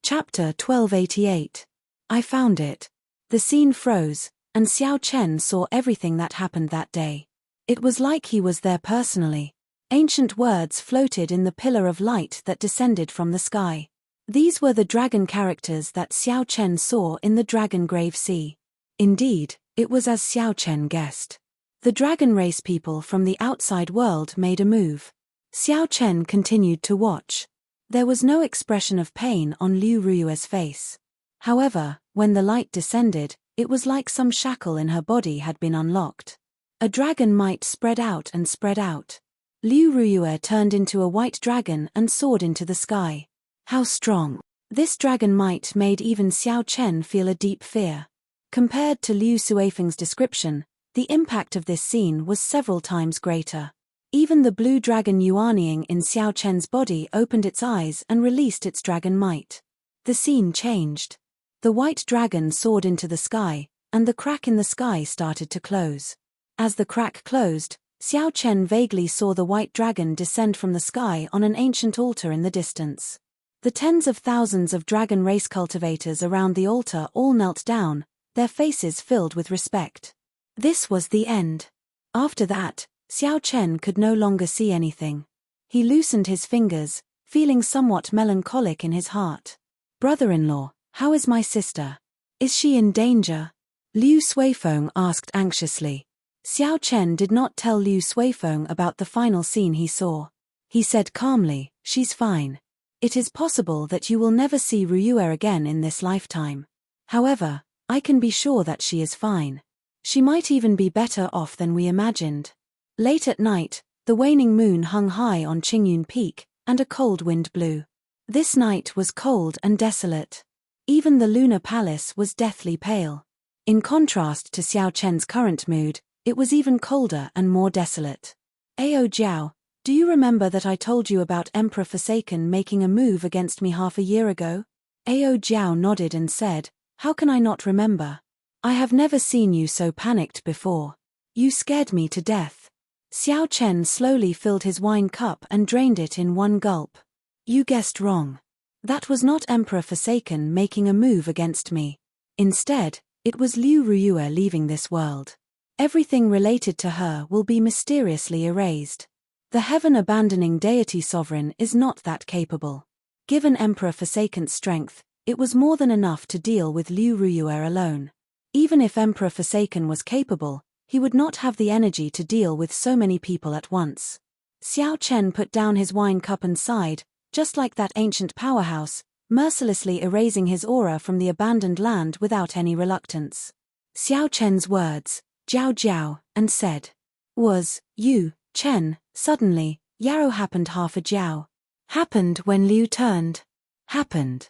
Chapter 1288. I found it. The scene froze, and Xiao Chen saw everything that happened that day. It was like he was there personally. Ancient words floated in the pillar of light that descended from the sky. These were the dragon characters that Xiao Chen saw in the Dragon Grave Sea. Indeed, it was as Xiao Chen guessed. The dragon race people from the outside world made a move. Xiao Chen continued to watch. There was no expression of pain on Liu Ruyue's face. However, when the light descended, it was like some shackle in her body had been unlocked. A dragon might spread out and spread out. Liu Ruyue turned into a white dragon and soared into the sky. How strong! This dragon might made even Xiao Chen feel a deep fear. Compared to Liu Suifeng's description, the impact of this scene was several times greater. Even the blue dragon Yuanying in Xiao Chen's body opened its eyes and released its dragon might. The scene changed. The white dragon soared into the sky, and the crack in the sky started to close. As the crack closed, Xiao Chen vaguely saw the white dragon descend from the sky on an ancient altar in the distance. The tens of thousands of dragon race cultivators around the altar all knelt down, their faces filled with respect. This was the end. After that, Xiao Chen could no longer see anything. He loosened his fingers, feeling somewhat melancholic in his heart. "Brother-in-law, how is my sister? Is she in danger?" Liu Suifeng asked anxiously. Xiao Chen did not tell Liu Suifeng about the final scene he saw. He said calmly, "She's fine. It is possible that you will never see Ruyue again in this lifetime. However, I can be sure that she is fine. She might even be better off than we imagined." Late at night, the waning moon hung high on Qingyun Peak, and a cold wind blew. This night was cold and desolate. Even the lunar palace was deathly pale. In contrast to Xiao Chen's current mood, it was even colder and more desolate. "Ao Jiao, do you remember that I told you about Emperor Forsaken making a move against me half a year ago?" Ao Jiao nodded and said, "How can I not remember? I have never seen you so panicked before. You scared me to death." Xiao Chen slowly filled his wine cup and drained it in one gulp. "You guessed wrong. That was not Emperor Forsaken making a move against me. Instead, it was Liu Ruyue leaving this world. Everything related to her will be mysteriously erased. The heaven-abandoning deity sovereign is not that capable. Given Emperor Forsaken's strength, it was more than enough to deal with Liu Ruyue alone. Even if Emperor Forsaken was capable, he would not have the energy to deal with so many people at once." Xiao Chen put down his wine cup and sighed, just like that ancient powerhouse, mercilessly erasing his aura from the abandoned land without any reluctance. Xiao Chen's words, "Jiao Jiao," and said, "Was, you, Chen." Suddenly, Yarrow happened half a jiao. Happened when Liu turned. Happened.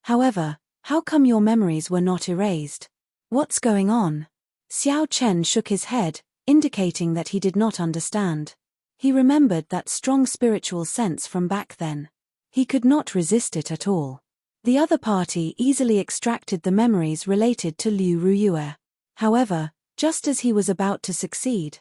However, how come your memories were not erased? What's going on? Xiao Chen shook his head, indicating that he did not understand. He remembered that strong spiritual sense from back then. He could not resist it at all. The other party easily extracted the memories related to Liu Ruyue. However, just as he was about to succeed,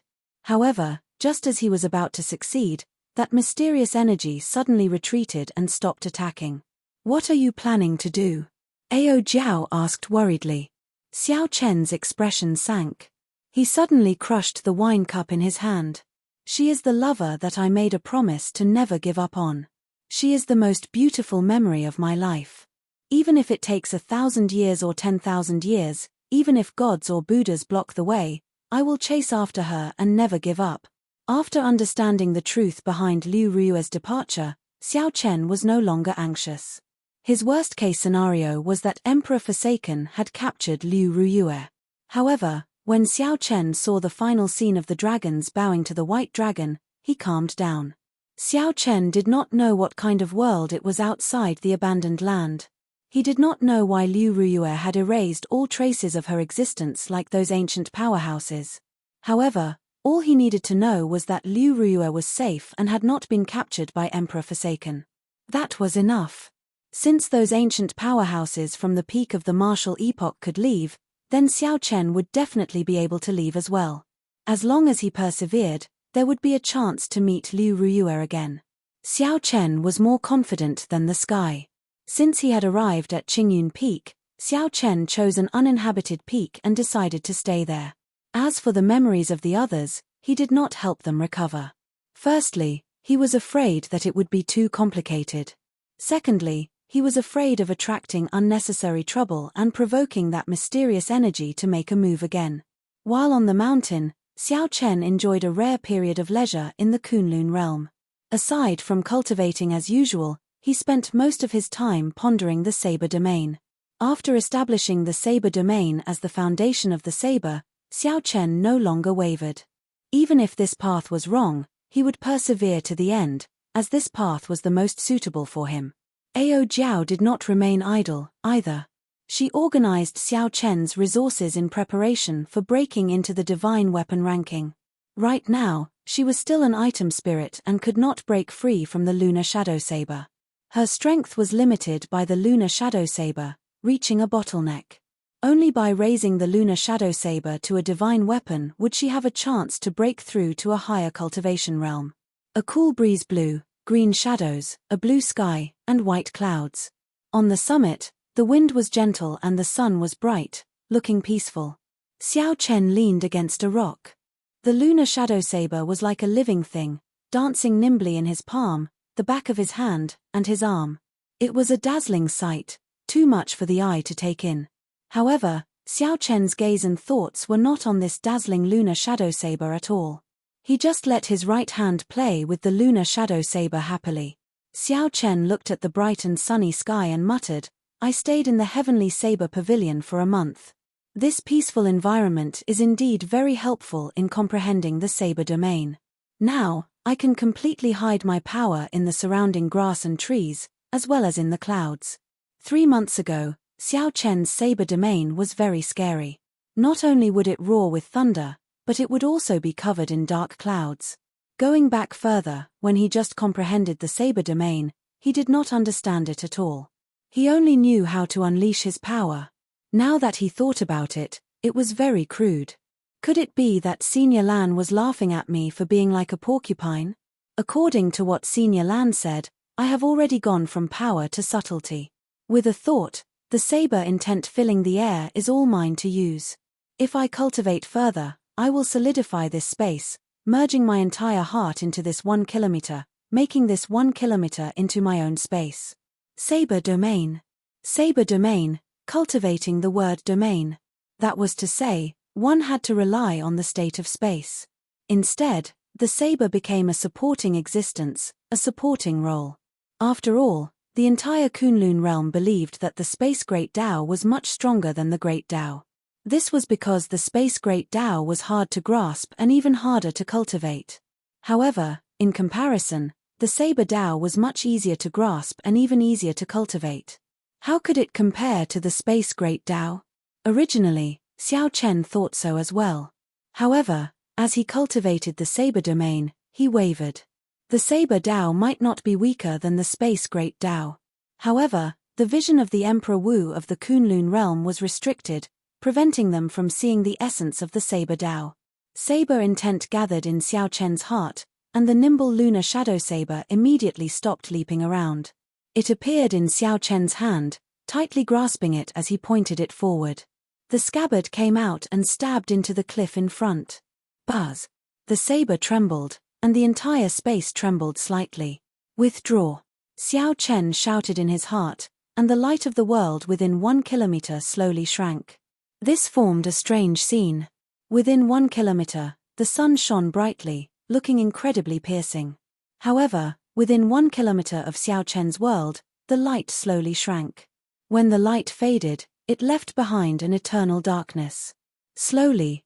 that mysterious energy suddenly retreated and stopped attacking. "What are you planning to do?" Ao Jiao asked worriedly. Xiao Chen's expression sank. He suddenly crushed the wine cup in his hand. "She is the lover that I made a promise to never give up on. She is the most beautiful memory of my life. Even if it takes 1,000 years or 10,000 years, even if gods or Buddhas block the way, I will chase after her and never give up." After understanding the truth behind Liu Ruyue's departure, Xiao Chen was no longer anxious. His worst-case scenario was that Emperor Forsaken had captured Liu Ruyue. However, when Xiao Chen saw the final scene of the dragons bowing to the white dragon, he calmed down. Xiao Chen did not know what kind of world it was outside the abandoned land. He did not know why Liu Ruyue had erased all traces of her existence like those ancient powerhouses. However, All he needed to know was that Liu Ruiyue was safe and had not been captured by Emperor Forsaken. That was enough. Since those ancient powerhouses from the peak of the martial epoch could leave, then Xiao Chen would definitely be able to leave as well. As long as he persevered, there would be a chance to meet Liu Ruiyue again. Xiao Chen was more confident than the sky. Since he had arrived at Qingyun Peak, Xiao Chen chose an uninhabited peak and decided to stay there. As for the memories of the others, he did not help them recover. Firstly, he was afraid that it would be too complicated. Secondly, he was afraid of attracting unnecessary trouble and provoking that mysterious energy to make a move again. While on the mountain, Xiao Chen enjoyed a rare period of leisure in the Kunlun realm. Aside from cultivating as usual, he spent most of his time pondering the saber domain. After establishing the saber domain as the foundation of the saber, Xiao Chen no longer wavered. Even if this path was wrong, he would persevere to the end, as this path was the most suitable for him. Ao Jiao did not remain idle, either. She organized Xiao Chen's resources in preparation for breaking into the divine weapon ranking. Right now, she was still an item spirit and could not break free from the lunar shadow saber. Her strength was limited by the lunar shadow saber, reaching a bottleneck. Only by raising the lunar shadow saber to a divine weapon would she have a chance to break through to a higher cultivation realm. A cool breeze blew, green shadows, a blue sky, and white clouds. On the summit, the wind was gentle and the sun was bright, looking peaceful. Xiao Chen leaned against a rock. The lunar shadow saber was like a living thing, dancing nimbly in his palm, the back of his hand, and his arm. It was a dazzling sight, too much for the eye to take in. However, Xiao Chen's gaze and thoughts were not on this dazzling lunar shadow saber at all. He just let his right hand play with the lunar shadow saber happily. Xiao Chen looked at the bright and sunny sky and muttered, "I stayed in the heavenly saber pavilion for a month. This peaceful environment is indeed very helpful in comprehending the saber domain. Now, I can completely hide my power in the surrounding grass and trees, as well as in the clouds." 3 months ago, Xiao Chen's saber domain was very scary. Not only would it roar with thunder, but it would also be covered in dark clouds. Going back further, when he just comprehended the saber domain, he did not understand it at all. He only knew how to unleash his power. Now that he thought about it, it was very crude. Could it be that Senior Lan was laughing at me for being like a porcupine? According to what Senior Lan said, I have already gone from power to subtlety. With a thought, the saber intent filling the air is all mine to use. If I cultivate further, I will solidify this space, merging my entire heart into this 1 kilometer, making this 1 kilometer into my own space. Saber domain. Saber domain, cultivating the word domain. That was to say, one had to rely on the state of space. Instead, the saber became a supporting existence, a supporting role. After all, the entire Kunlun realm believed that the Space Great Tao was much stronger than the Great Tao. This was because the Space Great Tao was hard to grasp and even harder to cultivate. However, in comparison, the Saber Tao was much easier to grasp and even easier to cultivate. How could it compare to the Space Great Tao? Originally, Xiao Chen thought so as well. However, as he cultivated the Saber domain, he wavered. The Saber Tao might not be weaker than the Space Great Tao. However, the vision of the Emperor Wu of the Kunlun realm was restricted, preventing them from seeing the essence of the Saber Tao. Saber intent gathered in Xiao Chen's heart, and the nimble lunar shadow saber immediately stopped leaping around. It appeared in Xiao Chen's hand, tightly grasping it as he pointed it forward. The scabbard came out and stabbed into the cliff in front. Buzz! The saber trembled, and the entire space trembled slightly. "Withdraw!" Xiao Chen shouted in his heart, and the light of the world within 1 kilometer slowly shrank. This formed a strange scene. Within 1 kilometer, the sun shone brightly, looking incredibly piercing. However, within 1 kilometer of Xiao Chen's world, the light slowly shrank. When the light faded, it left behind an eternal darkness. Slowly,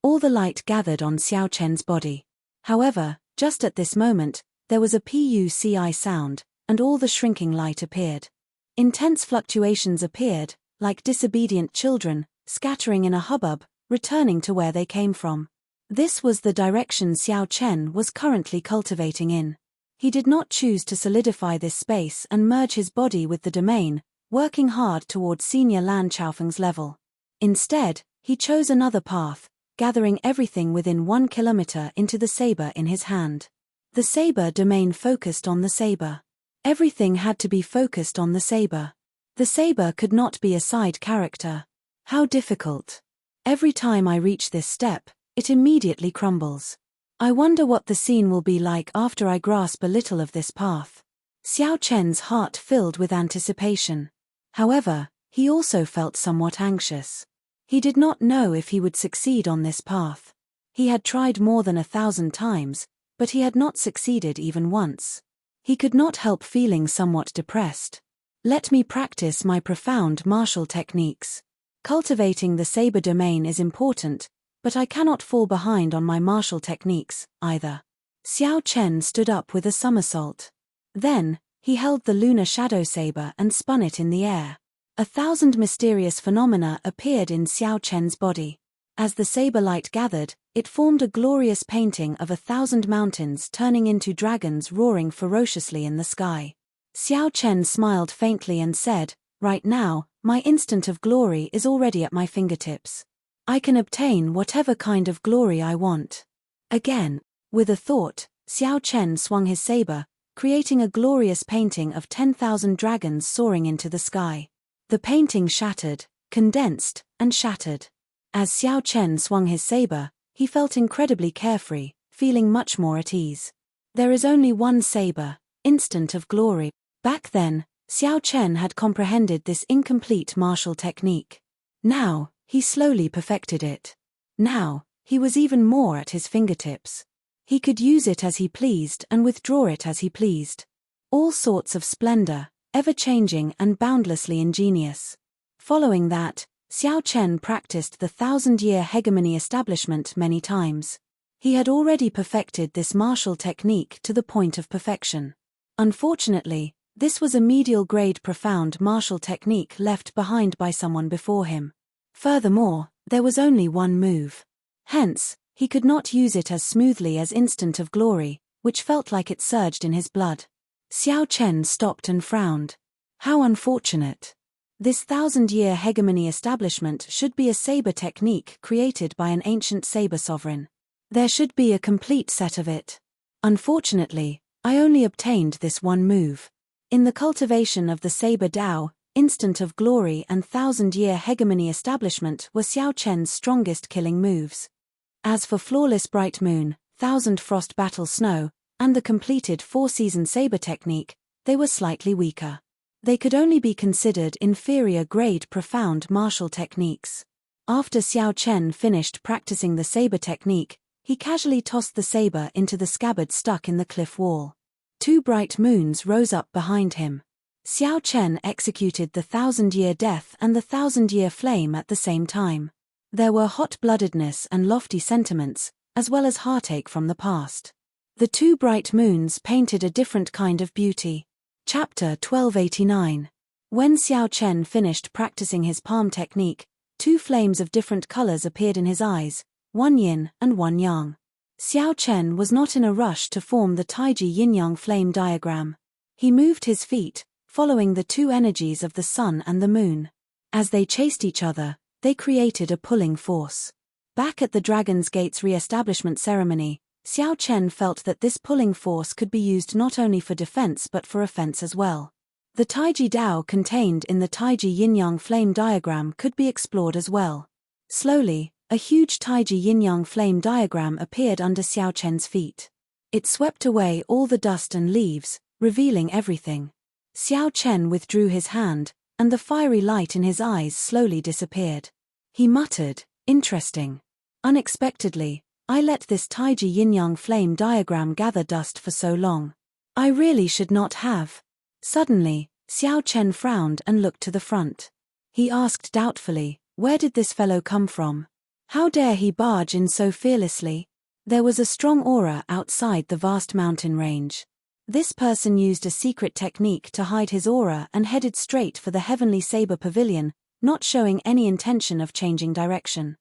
all the light gathered on Xiao Chen's body. However, just at this moment, there was a PUCI sound, and all the shrinking light appeared. Intense fluctuations appeared, like disobedient children, scattering in a hubbub, returning to where they came from. This was the direction Xiao Chen was currently cultivating in. He did not choose to solidify this space and merge his body with the domain, working hard toward senior Lan Chaofeng's level. Instead, he chose another path, gathering everything within 1 kilometer into the saber in his hand. The saber domain focused on the saber. Everything had to be focused on the saber. The saber could not be a side character. How difficult. Every time I reach this step, it immediately crumbles. I wonder what the scene will be like after I grasp a little of this path. Xiao Chen's heart filled with anticipation. However, he also felt somewhat anxious. He did not know if he would succeed on this path. He had tried more than 1,000 times, but he had not succeeded even once. He could not help feeling somewhat depressed. Let me practice my profound martial techniques. Cultivating the saber domain is important, but I cannot fall behind on my martial techniques, either. Xiao Chen stood up with a somersault. Then, he held the lunar shadow saber and spun it in the air. 1,000 mysterious phenomena appeared in Xiao Chen's body. As the saber light gathered, it formed a glorious painting of 1,000 mountains turning into dragons roaring ferociously in the sky. Xiao Chen smiled faintly and said, "Right now, my instant of glory is already at my fingertips. I can obtain whatever kind of glory I want." Again, with a thought, Xiao Chen swung his saber, creating a glorious painting of 10,000 dragons soaring into the sky. The painting shattered, condensed, and shattered. As Xiao Chen swung his saber, he felt incredibly carefree, feeling much more at ease. There is only one saber, instant of glory. Back then, Xiao Chen had comprehended this incomplete martial technique. Now, he slowly perfected it. Now, he was even more at his fingertips. He could use it as he pleased and withdraw it as he pleased. All sorts of splendor, ever-changing and boundlessly ingenious. Following that, Xiao Chen practiced the 1,000-year hegemony establishment many times. He had already perfected this martial technique to the point of perfection. Unfortunately, this was a medial-grade profound martial technique left behind by someone before him. Furthermore, there was only one move. Hence, he could not use it as smoothly as instant of glory, which felt like it surged in his blood. Xiao Chen stopped and frowned. How unfortunate. This 1,000-year hegemony establishment should be a saber technique created by an ancient saber sovereign. There should be a complete set of it. Unfortunately, I only obtained this one move. In the cultivation of the saber Dao, instant of glory and 1,000-year hegemony establishment were Xiao Chen's strongest killing moves. As for flawless bright moon, 1,000 frost battle snow, and the completed 4-season saber technique, they were slightly weaker. They could only be considered inferior grade profound martial techniques. After Xiao Chen finished practicing the saber technique, he casually tossed the saber into the scabbard stuck in the cliff wall. 2 bright moons rose up behind him. Xiao Chen executed the 1,000-year death and the 1,000-year flame at the same time. There were hot-bloodedness and lofty sentiments, as well as heartache from the past. The 2 bright moons painted a different kind of beauty. Chapter 1289. When Xiao Chen finished practicing his palm technique, 2 flames of different colors appeared in his eyes, one yin and one yang. Xiao Chen was not in a rush to form the Taiji yin-yang flame diagram. He moved his feet, following the 2 energies of the sun and the moon. As they chased each other, they created a pulling force. Back at the Dragon's Gate's re-establishment ceremony, Xiao Chen felt that this pulling force could be used not only for defense but for offense as well. The Taiji Dao contained in the Taiji yin-yang flame diagram could be explored as well. Slowly, a huge Taiji yin-yang flame diagram appeared under Xiao Chen's feet. It swept away all the dust and leaves, revealing everything. Xiao Chen withdrew his hand, and the fiery light in his eyes slowly disappeared. He muttered, "Interesting. Unexpectedly, I let this Taiji yin-yang flame diagram gather dust for so long. I really should not have." Suddenly, Xiao Chen frowned and looked to the front. He asked doubtfully, "Where did this fellow come from? How dare he barge in so fearlessly?" There was a strong aura outside the vast mountain range. This person used a secret technique to hide his aura and headed straight for the Heavenly Saber Pavilion, not showing any intention of changing direction.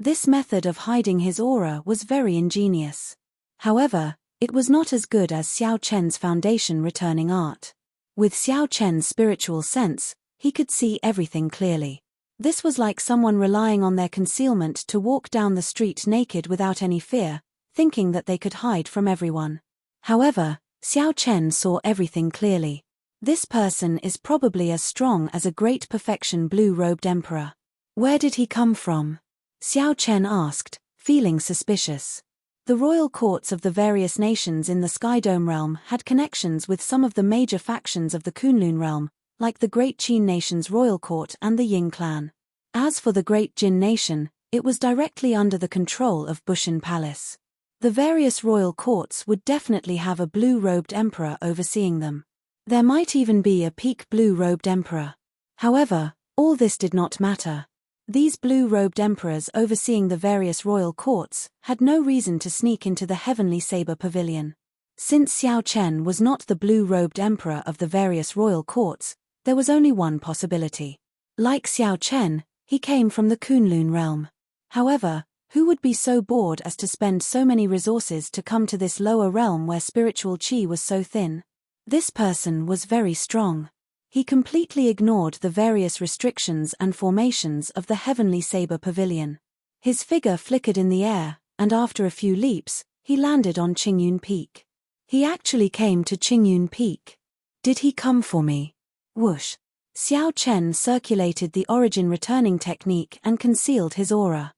This method of hiding his aura was very ingenious. However, it was not as good as Xiao Chen's foundation returning art. With Xiao Chen's spiritual sense, he could see everything clearly. This was like someone relying on their concealment to walk down the street naked without any fear, thinking that they could hide from everyone. However, Xiao Chen saw everything clearly. This person is probably as strong as a great perfection blue-robed emperor. Where did he come from? Xiao Chen asked, feeling suspicious. The royal courts of the various nations in the Skydome realm had connections with some of the major factions of the Kunlun realm, like the Great Qin Nation's royal court and the Ying clan. As for the Great Jin Nation, it was directly under the control of Bushan Palace. The various royal courts would definitely have a blue-robed emperor overseeing them. There might even be a peak blue-robed emperor. However, all this did not matter. These blue-robed emperors overseeing the various royal courts had no reason to sneak into the Heavenly Saber Pavilion. Since Xiao Chen was not the blue-robed emperor of the various royal courts, there was only one possibility. Like Xiao Chen, he came from the Kunlun realm. However, who would be so bored as to spend so many resources to come to this lower realm where spiritual qi was so thin? This person was very strong. He completely ignored the various restrictions and formations of the Heavenly Saber Pavilion. His figure flickered in the air, and after a few leaps, he landed on Qingyun Peak. He actually came to Qingyun Peak. Did he come for me? Whoosh. Xiao Chen circulated the origin returning technique and concealed his aura.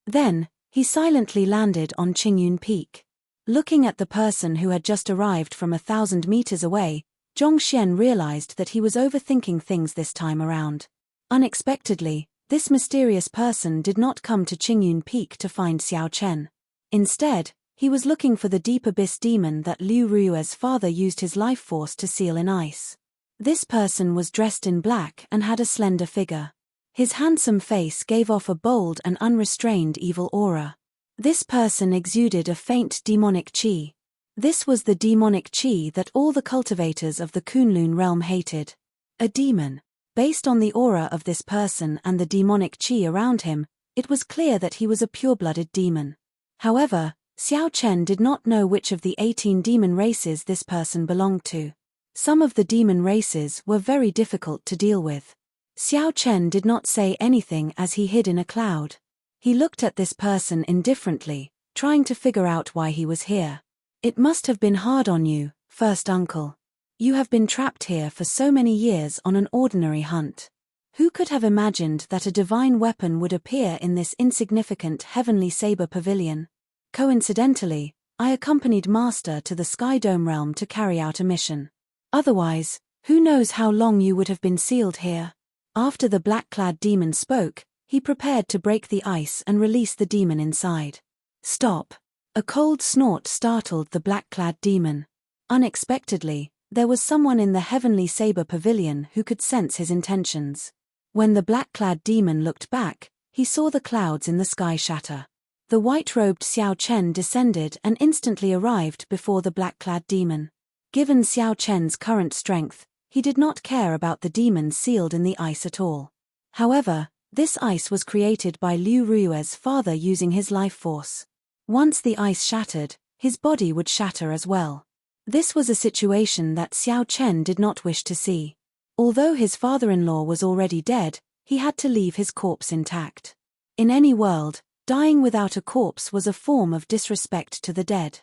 Then, he silently landed on Qingyun Peak. Looking at the person who had just arrived from 1,000 meters away, Zhongxian realized that he was overthinking things this time around. Unexpectedly, this mysterious person did not come to Qingyun Peak to find Xiao Chen. Instead, he was looking for the deep abyss demon that Liu Rue's father used his life force to seal in ice. This person was dressed in black and had a slender figure. His handsome face gave off a bold and unrestrained evil aura. This person exuded a faint demonic qi. This was the demonic qi that all the cultivators of the Kunlun realm hated. A demon. Based on the aura of this person and the demonic qi around him, it was clear that he was a pure-blooded demon. However, Xiao Chen did not know which of the 18 demon races this person belonged to. Some of the demon races were very difficult to deal with. Xiao Chen did not say anything as he hid in a cloud. He looked at this person indifferently, trying to figure out why he was here. It must have been hard on you, first uncle. You have been trapped here for so many years on an ordinary hunt. Who could have imagined that a divine weapon would appear in this insignificant Heavenly Saber Pavilion? Coincidentally, I accompanied Master to the Skydome realm to carry out a mission. Otherwise, who knows how long you would have been sealed here? After the black-clad demon spoke, he prepared to break the ice and release the demon inside. Stop. A cold snort startled the black-clad demon. Unexpectedly, there was someone in the Heavenly Saber Pavilion who could sense his intentions. When the black-clad demon looked back, he saw the clouds in the sky shatter. The white-robed Xiao Chen descended and instantly arrived before the black-clad demon. Given Xiao Chen's current strength, he did not care about the demon sealed in the ice at all. However, this ice was created by Liu Rue's father using his life force. Once the ice shattered, his body would shatter as well. This was a situation that Xiao Chen did not wish to see. Although his father-in-law was already dead, he had to leave his corpse intact. In any world, dying without a corpse was a form of disrespect to the dead.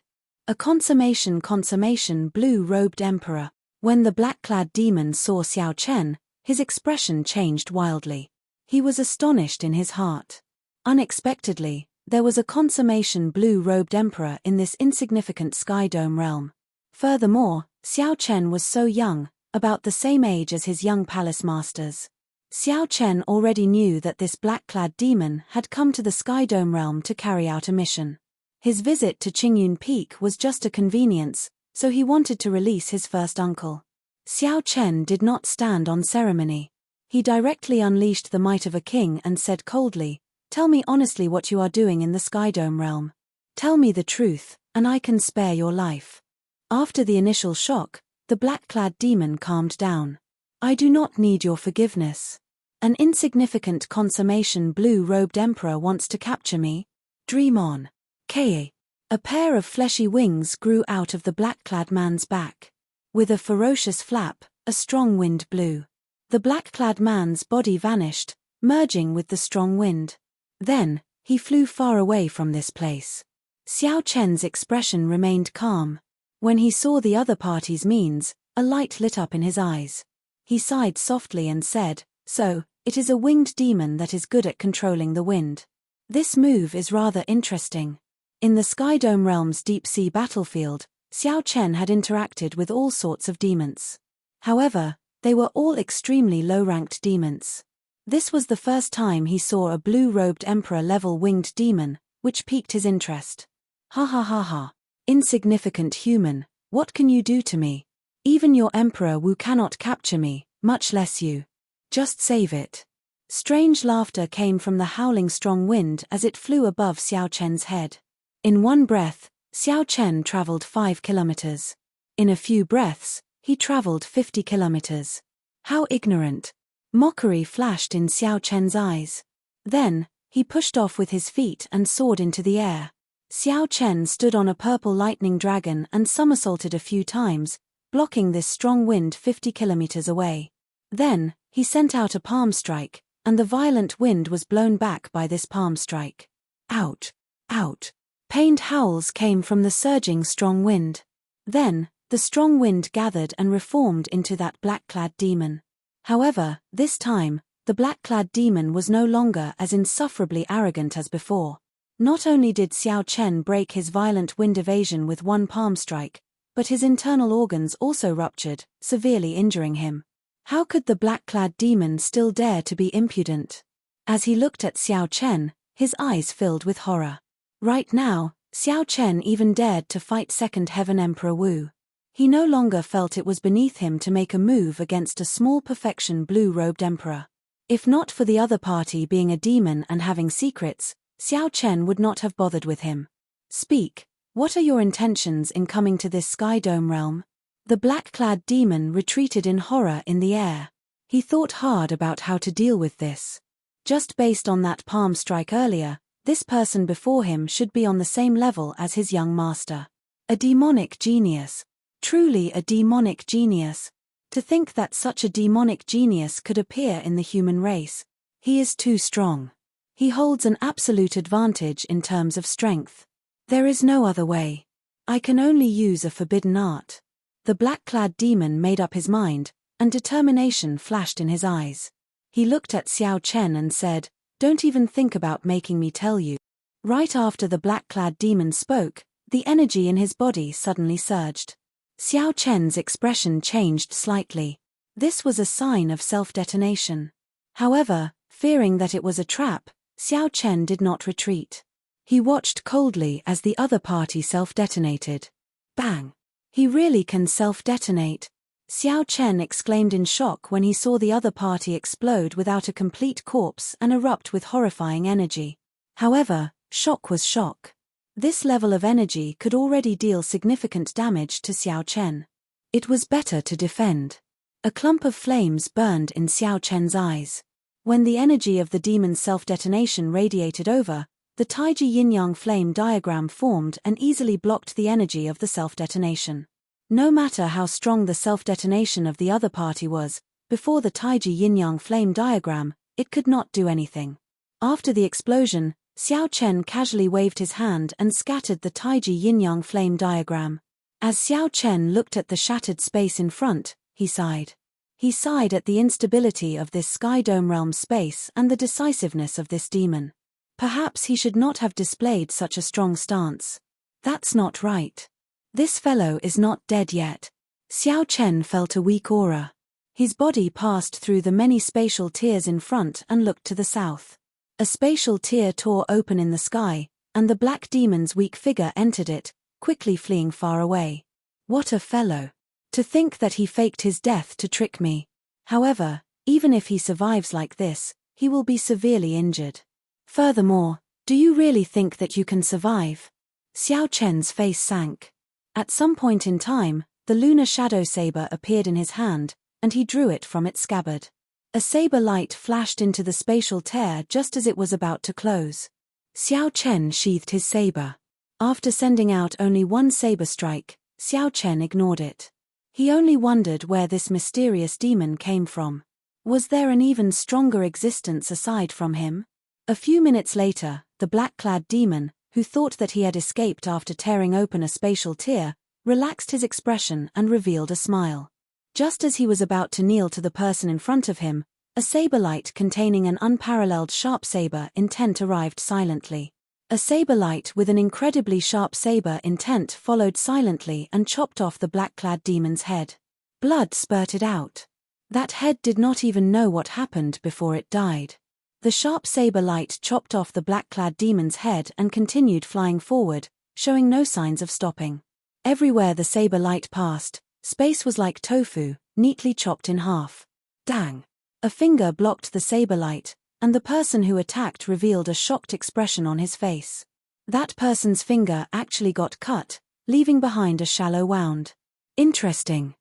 A consummation blue-robed emperor. When the black-clad demon saw Xiao Chen, his expression changed wildly. He was astonished in his heart. Unexpectedly, there was a consummation blue-robed emperor in this insignificant Skydome realm. Furthermore, Xiao Chen was so young, about the same age as his young palace masters. Xiao Chen already knew that this black-clad demon had come to the Skydome realm to carry out a mission. His visit to Qingyun Peak was just a convenience, so he wanted to release his first uncle. Xiao Chen did not stand on ceremony. He directly unleashed the might of a king and said coldly, "Tell me honestly what you are doing in the Skydome realm. Tell me the truth, and I can spare your life." After the initial shock, the black-clad demon calmed down. "I do not need your forgiveness. An insignificant consummation blue-robed emperor wants to capture me? Dream on. Ka. A pair of fleshy wings grew out of the black-clad man's back. With a ferocious flap, a strong wind blew. The black-clad man's body vanished, merging with the strong wind. Then, he flew far away from this place. Xiao Chen's expression remained calm. When he saw the other party's means, a light lit up in his eyes. He sighed softly and said, "So, it is a winged demon that is good at controlling the wind. This move is rather interesting." In the Skydome Realm's deep-sea battlefield, Xiao Chen had interacted with all sorts of demons. However, they were all extremely low-ranked demons. This was the first time he saw a blue-robed emperor-level winged demon, which piqued his interest. "Ha ha ha ha. Insignificant human, what can you do to me? Even your Emperor Wu cannot capture me, much less you. Just save it." Strange laughter came from the howling strong wind as it flew above Xiao Chen's head. In one breath, Xiao Chen traveled 5 kilometers. In a few breaths, he traveled 50 kilometers. How ignorant! Mockery flashed in Xiao Chen's eyes. Then, he pushed off with his feet and soared into the air. Xiao Chen stood on a purple lightning dragon and somersaulted a few times, blocking this strong wind 50 kilometers away. Then, he sent out a palm strike, and the violent wind was blown back by this palm strike. Out! Out! Pained howls came from the surging strong wind. Then, the strong wind gathered and reformed into that black-clad demon. However, this time, the black-clad demon was no longer as insufferably arrogant as before. Not only did Xiao Chen break his violent wind evasion with one palm strike, but his internal organs also ruptured, severely injuring him. How could the black-clad demon still dare to be impudent? As he looked at Xiao Chen, his eyes filled with horror. Right now, Xiao Chen even dared to fight Second Heaven Emperor Wu. He no longer felt it was beneath him to make a move against a small perfection blue-robed emperor. If not for the other party being a demon and having secrets, Xiao Chen would not have bothered with him. "Speak, what are your intentions in coming to this Skydome realm?" The black-clad demon retreated in horror in the air. He thought hard about how to deal with this. Just based on that palm strike earlier, this person before him should be on the same level as his young master. A demonic genius. Truly a demonic genius. To think that such a demonic genius could appear in the human race. He is too strong. He holds an absolute advantage in terms of strength. There is no other way. I can only use a forbidden art. The black-clad demon made up his mind, and determination flashed in his eyes. He looked at Xiao Chen and said, "Don't even think about making me tell you." Right after the black-clad demon spoke, the energy in his body suddenly surged. Xiao Chen's expression changed slightly. This was a sign of self-detonation. However, fearing that it was a trap, Xiao Chen did not retreat. He watched coldly as the other party self-detonated. Bang! He really can self-detonate. Xiao Chen exclaimed in shock when he saw the other party explode without a complete corpse and erupt with horrifying energy. However, shock was shock. This level of energy could already deal significant damage to Xiao Chen. It was better to defend. A clump of flames burned in Xiao Chen's eyes. When the energy of the demon's self-detonation radiated over, the Taiji yin-yang flame diagram formed and easily blocked the energy of the self-detonation. No matter how strong the self-detonation of the other party was, before the Taiji yin-yang flame diagram, it could not do anything. After the explosion, Xiao Chen casually waved his hand and scattered the Taiji yin-yang flame diagram. As Xiao Chen looked at the shattered space in front, he sighed. He sighed at the instability of this Skydome realm space and the decisiveness of this demon. Perhaps he should not have displayed such a strong stance. That's not right. This fellow is not dead yet. Xiao Chen felt a weak aura. His body passed through the many spatial tiers in front and looked to the south. A spatial tier tore open in the sky, and the black demon's weak figure entered it, quickly fleeing far away. What a fellow! To think that he faked his death to trick me. However, even if he survives like this, he will be severely injured. Furthermore, do you really think that you can survive? Xiao Chen's face sank. At some point in time, the lunar shadow saber appeared in his hand, and he drew it from its scabbard. A saber light flashed into the spatial tear just as it was about to close. Xiao Chen sheathed his saber. After sending out only one saber strike, Xiao Chen ignored it. He only wondered where this mysterious demon came from. Was there an even stronger existence aside from him? A few minutes later, the black-clad demon, who thought that he had escaped after tearing open a spatial tear, relaxed his expression and revealed a smile. Just as he was about to kneel to the person in front of him, a saber light containing an unparalleled sharp saber intent arrived silently. A saber light with an incredibly sharp saber intent followed silently and chopped off the black-clad demon's head. Blood spurted out. That head did not even know what happened before it died. The sharp saber light chopped off the black-clad demon's head and continued flying forward, showing no signs of stopping. Everywhere the saber light passed, space was like tofu, neatly chopped in half. Dang! A finger blocked the saber light, and the person who attacked revealed a shocked expression on his face. That person's finger actually got cut, leaving behind a shallow wound. Interesting.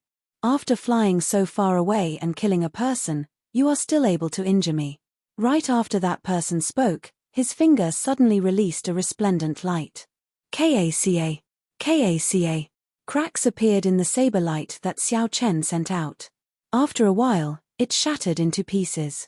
After flying so far away and killing a person, you are still able to injure me. Right after that person spoke, his finger suddenly released a resplendent light. KACA. KACA. Cracks appeared in the saber light that Xiao Chen sent out. After a while, it shattered into pieces.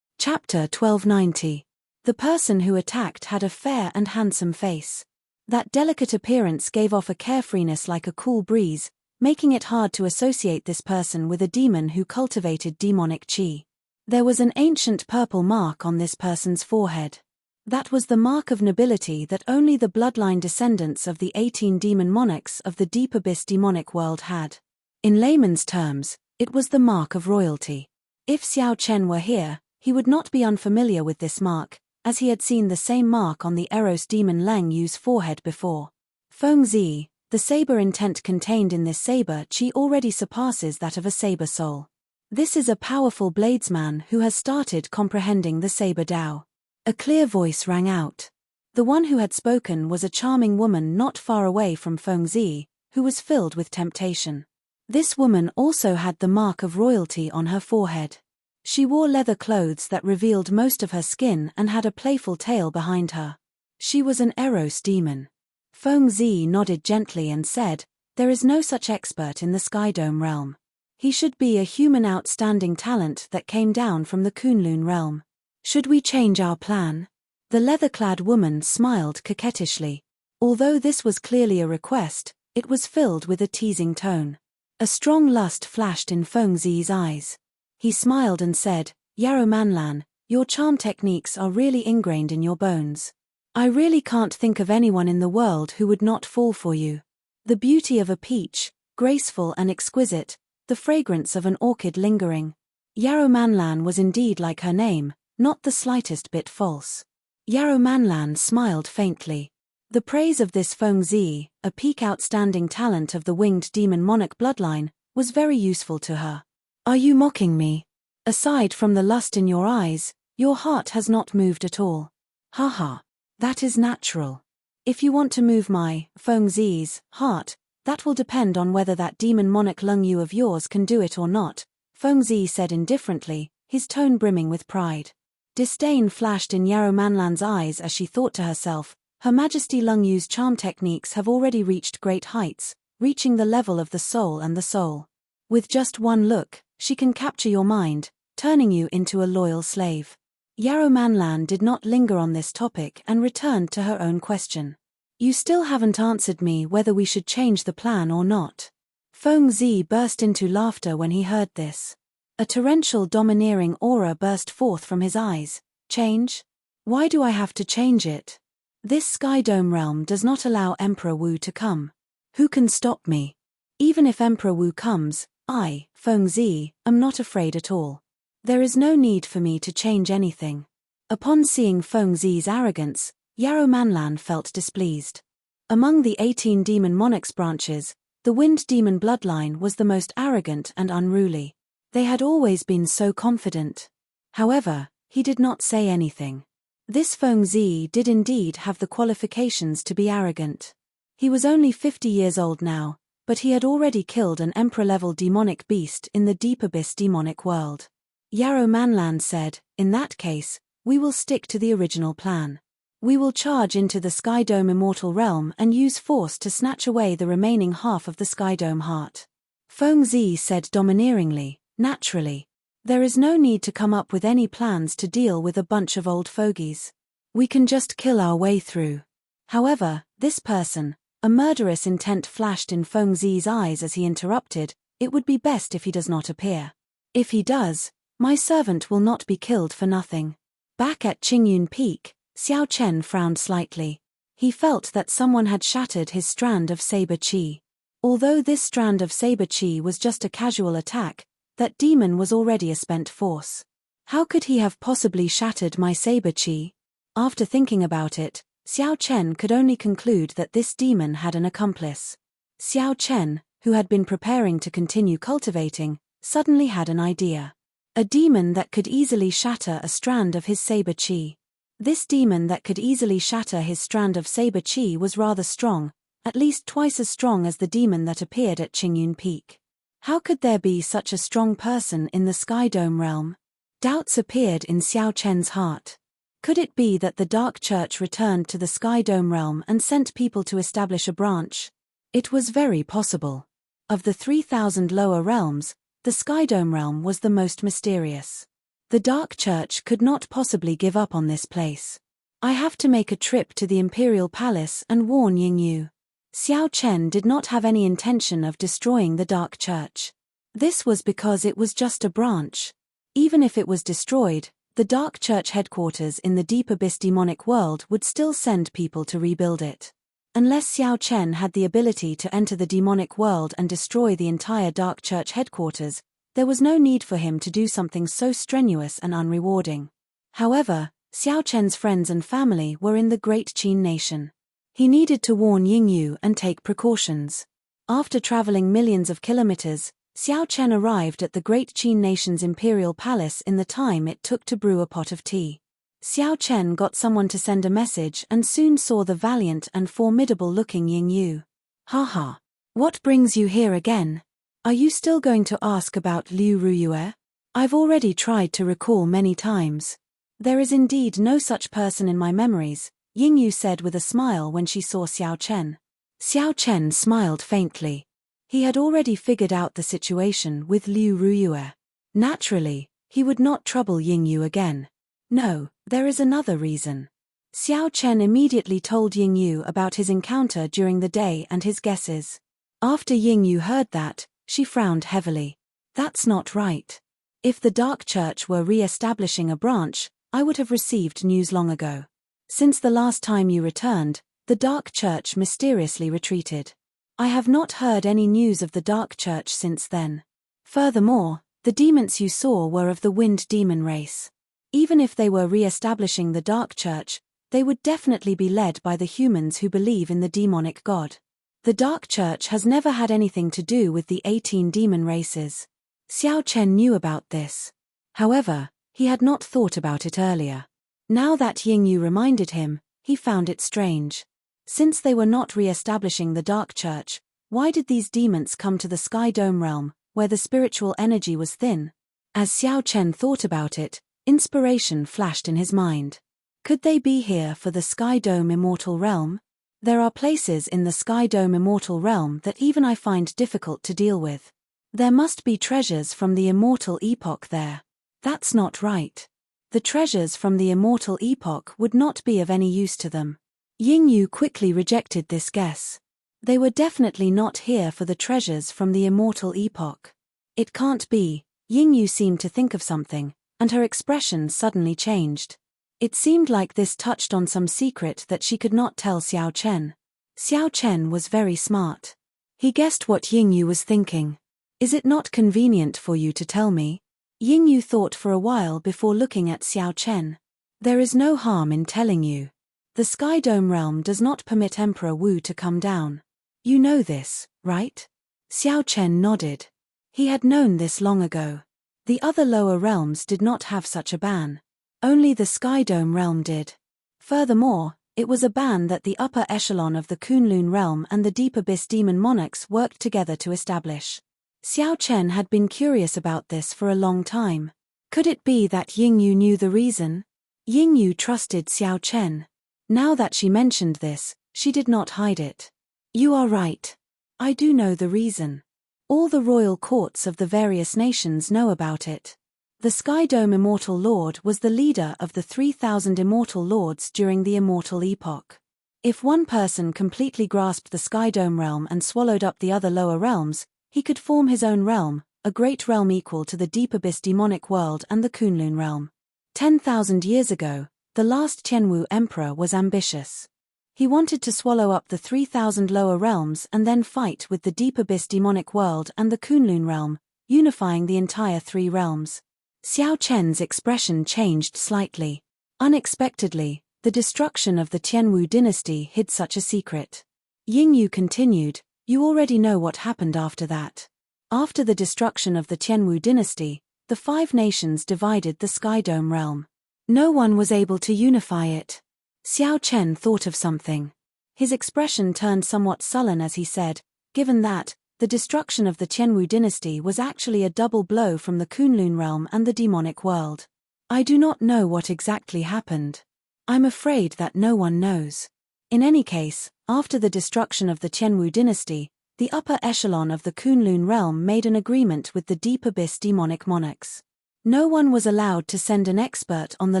Chapter 1290. The person who attacked had a fair and handsome face. That delicate appearance gave off a carefreeness like a cool breeze, making it hard to associate this person with a demon who cultivated demonic qi. There was an ancient purple mark on this person's forehead. That was the mark of nobility that only the bloodline descendants of the 18 demon monarchs of the deep abyss demonic world had. In layman's terms, it was the mark of royalty. If Xiao Chen were here, he would not be unfamiliar with this mark, as he had seen the same mark on the Eros demon Leng Yu's forehead before. Feng Zi, the saber intent contained in this saber qi already surpasses that of a saber soul. This is a powerful bladesman who has started comprehending the saber Dao. A clear voice rang out. The one who had spoken was a charming woman not far away from Feng Zi, who was filled with temptation. This woman also had the mark of royalty on her forehead. She wore leather clothes that revealed most of her skin and had a playful tail behind her. She was an Eros demon. Feng Zi nodded gently and said, "There is no such expert in the Skydome realm. He should be a human outstanding talent that came down from the Kunlun realm. Should we change our plan?" The leather-clad woman smiled coquettishly. Although this was clearly a request, it was filled with a teasing tone. A strong lust flashed in Feng Zi's eyes. He smiled and said, "Yarrow Manlan, your charm techniques are really ingrained in your bones. I really can't think of anyone in the world who would not fall for you. The beauty of a peach, graceful and exquisite, the fragrance of an orchid lingering." Yarrow Manlan was indeed like her name, not the slightest bit false. Yarrow Manlan smiled faintly. The praise of this Feng Zi, a peak outstanding talent of the winged demon monarch bloodline, was very useful to her. "Are you mocking me? Aside from the lust in your eyes, your heart has not moved at all." "Haha. That is natural. If you want to move my, Feng Zi's, heart, that will depend on whether that demon monarch Leng Yu of yours can do it or not," Feng Zi said indifferently, his tone brimming with pride. Disdain flashed in Yarrow Manlan's eyes as she thought to herself, Her Majesty Leng Yu's charm techniques have already reached great heights, reaching the level of the soul and the soul. With just one look, she can capture your mind, turning you into a loyal slave. Yarrow Manlan did not linger on this topic and returned to her own question. "You still haven't answered me whether we should change the plan or not." Feng Zi burst into laughter when he heard this. A torrential domineering aura burst forth from his eyes. "Change? Why do I have to change it? This Skydome realm does not allow Emperor Wu to come. Who can stop me? Even if Emperor Wu comes, I, Feng Zi, am not afraid at all. There is no need for me to change anything." Upon seeing Feng Zi's arrogance, Yarrow Manlan felt displeased. Among the 18 demon monarchs branches, the wind demon bloodline was the most arrogant and unruly. They had always been so confident. However, he did not say anything. This Feng Zi did indeed have the qualifications to be arrogant. He was only 50 years old now, but he had already killed an emperor-level demonic beast in the deep abyss demonic world. Yarrow Manland said, "In that case, we will stick to the original plan. We will charge into the Skydome Immortal realm and use force to snatch away the remaining half of the Skydome heart." Feng Zi said domineeringly, "Naturally. There is no need to come up with any plans to deal with a bunch of old fogies. We can just kill our way through." However, this person, a murderous intent flashed in Feng Zi's eyes as he interrupted, "It would be best if he does not appear. If he does, my servant will not be killed for nothing." Back at Qingyun Peak, Xiao Chen frowned slightly. He felt that someone had shattered his strand of saber qi. Although this strand of saber qi was just a casual attack, that demon was already a spent force. How could he have possibly shattered my saber qi? After thinking about it, Xiao Chen could only conclude that this demon had an accomplice. Xiao Chen, who had been preparing to continue cultivating, suddenly had an idea. A demon that could easily shatter a strand of his saber qi. This demon that could easily shatter his strand of saber qi was rather strong, at least twice as strong as the demon that appeared at Qingyun Peak. How could there be such a strong person in the Skydome realm? Doubts appeared in Xiao Chen's heart. Could it be that the Dark Church returned to the Skydome realm and sent people to establish a branch? It was very possible. Of the 3,000 lower realms, the Skydome realm was the most mysterious. The Dark Church could not possibly give up on this place. "I have to make a trip to the Imperial Palace and warn Yingyu." Xiao Chen did not have any intention of destroying the Dark Church. This was because it was just a branch. Even if it was destroyed, the Dark Church headquarters in the deep abyss demonic world would still send people to rebuild it. Unless Xiao Chen had the ability to enter the demonic world and destroy the entire Dark Church headquarters, there was no need for him to do something so strenuous and unrewarding. However, Xiao Chen's friends and family were in the Great Qin Nation. He needed to warn Yingyu and take precautions. After traveling millions of kilometers, Xiao Chen arrived at the Great Qin Nation's Imperial Palace in the time it took to brew a pot of tea. Xiao Chen got someone to send a message and soon saw the valiant and formidable-looking Yingyu. "Haha. What brings you here again? Are you still going to ask about Liu Ruyue? I've already tried to recall many times. There is indeed no such person in my memories," Yingyu said with a smile when she saw Xiao Chen. Xiao Chen smiled faintly. He had already figured out the situation with Liu Ruyue. Naturally, he would not trouble Yingyu again. "No, there is another reason." Xiao Chen immediately told Yingyu about his encounter during the day and his guesses. After Yingyu heard that, she frowned heavily. "That's not right. If the Dark Church were re-establishing a branch, I would have received news long ago. Since the last time you returned, the Dark Church mysteriously retreated. I have not heard any news of the Dark Church since then. Furthermore, the demons you saw were of the Wind Demon race. Even if they were re-establishing the Dark Church, they would definitely be led by the humans who believe in the demonic god. The Dark Church has never had anything to do with the 18 demon races." Xiao Chen knew about this. However, he had not thought about it earlier. Now that Yingyu reminded him, he found it strange. Since they were not re-establishing the Dark Church, why did these demons come to the Skydome realm, where the spiritual energy was thin? As Xiao Chen thought about it, inspiration flashed in his mind. Could they be here for the Skydome Immortal realm? There are places in the Skydome Immortal realm that even I find difficult to deal with. There must be treasures from the Immortal Epoch there. That's not right. The treasures from the Immortal Epoch would not be of any use to them. Yingyu quickly rejected this guess. They were definitely not here for the treasures from the Immortal Epoch. It can't be. Yingyu seemed to think of something, and her expression suddenly changed. It seemed like this touched on some secret that she could not tell Xiao Chen. Xiao Chen was very smart. He guessed what Yingyu was thinking. "Is it not convenient for you to tell me?" Yingyu thought for a while before looking at Xiao Chen. "There is no harm in telling you. The Skydome realm does not permit Emperor Wu to come down. You know this, right?" Xiao Chen nodded. He had known this long ago. The other lower realms did not have such a ban. Only the Skydome realm did. Furthermore, it was a ban that the upper echelon of the Kunlun realm and the Deep Abyss demon monarchs worked together to establish. Xiao Chen had been curious about this for a long time. Could it be that Yingyu knew the reason? Yingyu trusted Xiao Chen. Now that she mentioned this, she did not hide it. You are right. I do know the reason. All the royal courts of the various nations know about it. The Sky Dome Immortal Lord was the leader of the 3,000 Immortal Lords during the Immortal Epoch. If one person completely grasped the Sky Dome realm and swallowed up the other lower realms, he could form his own realm, a great realm equal to the Deep Abyss demonic world and the Kunlun realm. 10,000 years ago, the last Tianwu emperor was ambitious. He wanted to swallow up the 3,000 lower realms and then fight with the Deep Abyss demonic world and the Kunlun realm, unifying the entire three realms. Xiao Chen's expression changed slightly. Unexpectedly, the destruction of the Tianwu dynasty hid such a secret. Yingyu continued, you already know what happened after that. After the destruction of the Tianwu dynasty, the 5 nations divided the Sky Dome realm. No one was able to unify it. Xiao Chen thought of something. His expression turned somewhat sullen as he said, given that, the destruction of the Tianwu dynasty was actually a double blow from the Kunlun realm and the demonic world. I do not know what exactly happened. I'm afraid that no one knows. In any case, after the destruction of the Tianwu dynasty, the upper echelon of the Kunlun realm made an agreement with the Deep Abyss demonic monarchs. No one was allowed to send an expert on the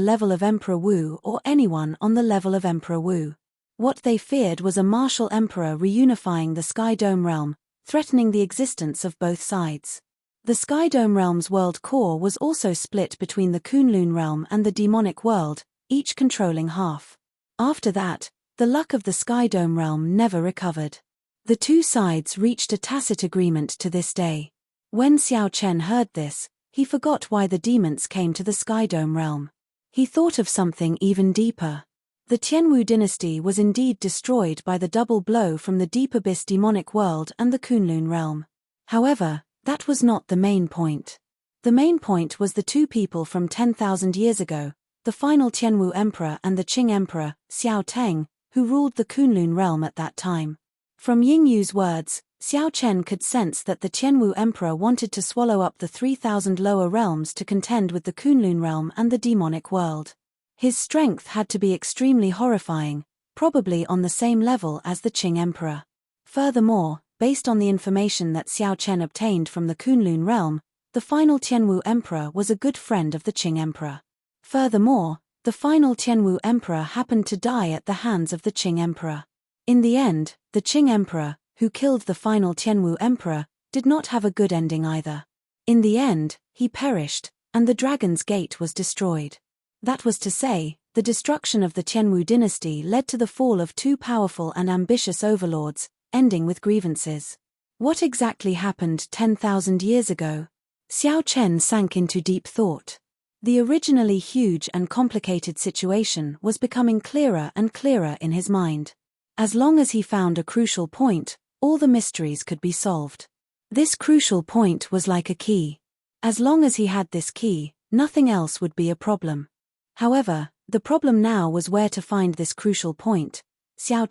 level of Emperor Wu or anyone on the level of Emperor Wu. What they feared was a martial emperor reunifying the Sky Dome realm, threatening the existence of both sides. The Sky Dome realm's world core was also split between the Kunlun realm and the demonic world, each controlling half. After that, the luck of the Sky Dome realm never recovered. The two sides reached a tacit agreement to this day. When Xiao Chen heard this, he forgot why the demons came to the Sky Dome realm. He thought of something even deeper. The Tianwu dynasty was indeed destroyed by the double blow from the Deep Abyss demonic world and the Kunlun realm. However, that was not the main point. The main point was the two people from 10,000 years ago, the final Tianwu emperor and the Qing emperor, Xiao Teng, who ruled the Kunlun realm at that time. From Yingyu's words, Xiao Chen could sense that the Tianwu emperor wanted to swallow up the 3,000 lower realms to contend with the Kunlun realm and the demonic world. His strength had to be extremely horrifying, probably on the same level as the Qing emperor. Furthermore, based on the information that Xiao Chen obtained from the Kunlun realm, the final Tianwu emperor was a good friend of the Qing emperor. Furthermore, the final Tianwu emperor happened to die at the hands of the Qing emperor. In the end, the Qing emperor, who killed the final Tianwu emperor, did not have a good ending either. In the end, he perished, and the Dragon's Gate was destroyed. That was to say, the destruction of the Tianwu dynasty led to the fall of two powerful and ambitious overlords, ending with grievances. What exactly happened 10,000 years ago? Xiao Chen sank into deep thought. The originally huge and complicated situation was becoming clearer and clearer in his mind. As long as he found a crucial point, all the mysteries could be solved. This crucial point was like a key. As long as he had this key, nothing else would be a problem. However, the problem now was where to find this crucial point. Xiao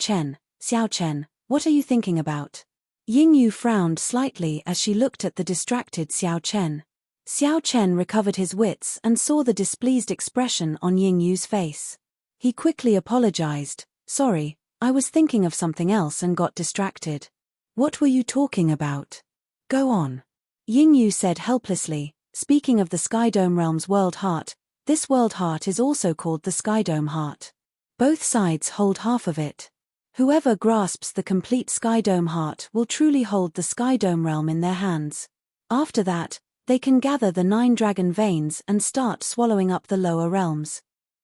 Chen, what are you thinking about? Yingyu frowned slightly as she looked at the distracted Xiao Chen. Xiao Chen recovered his wits and saw the displeased expression on Yingyu's face. He quickly apologized. Sorry, I was thinking of something else and got distracted. What were you talking about? Go on. Yingyu said helplessly, speaking of the Sky Dome realm's world heart, this world heart is also called the Sky Dome heart. Both sides hold half of it. Whoever grasps the complete Sky Dome heart will truly hold the Sky Dome realm in their hands. After that, they can gather the 9 dragon veins and start swallowing up the lower realms.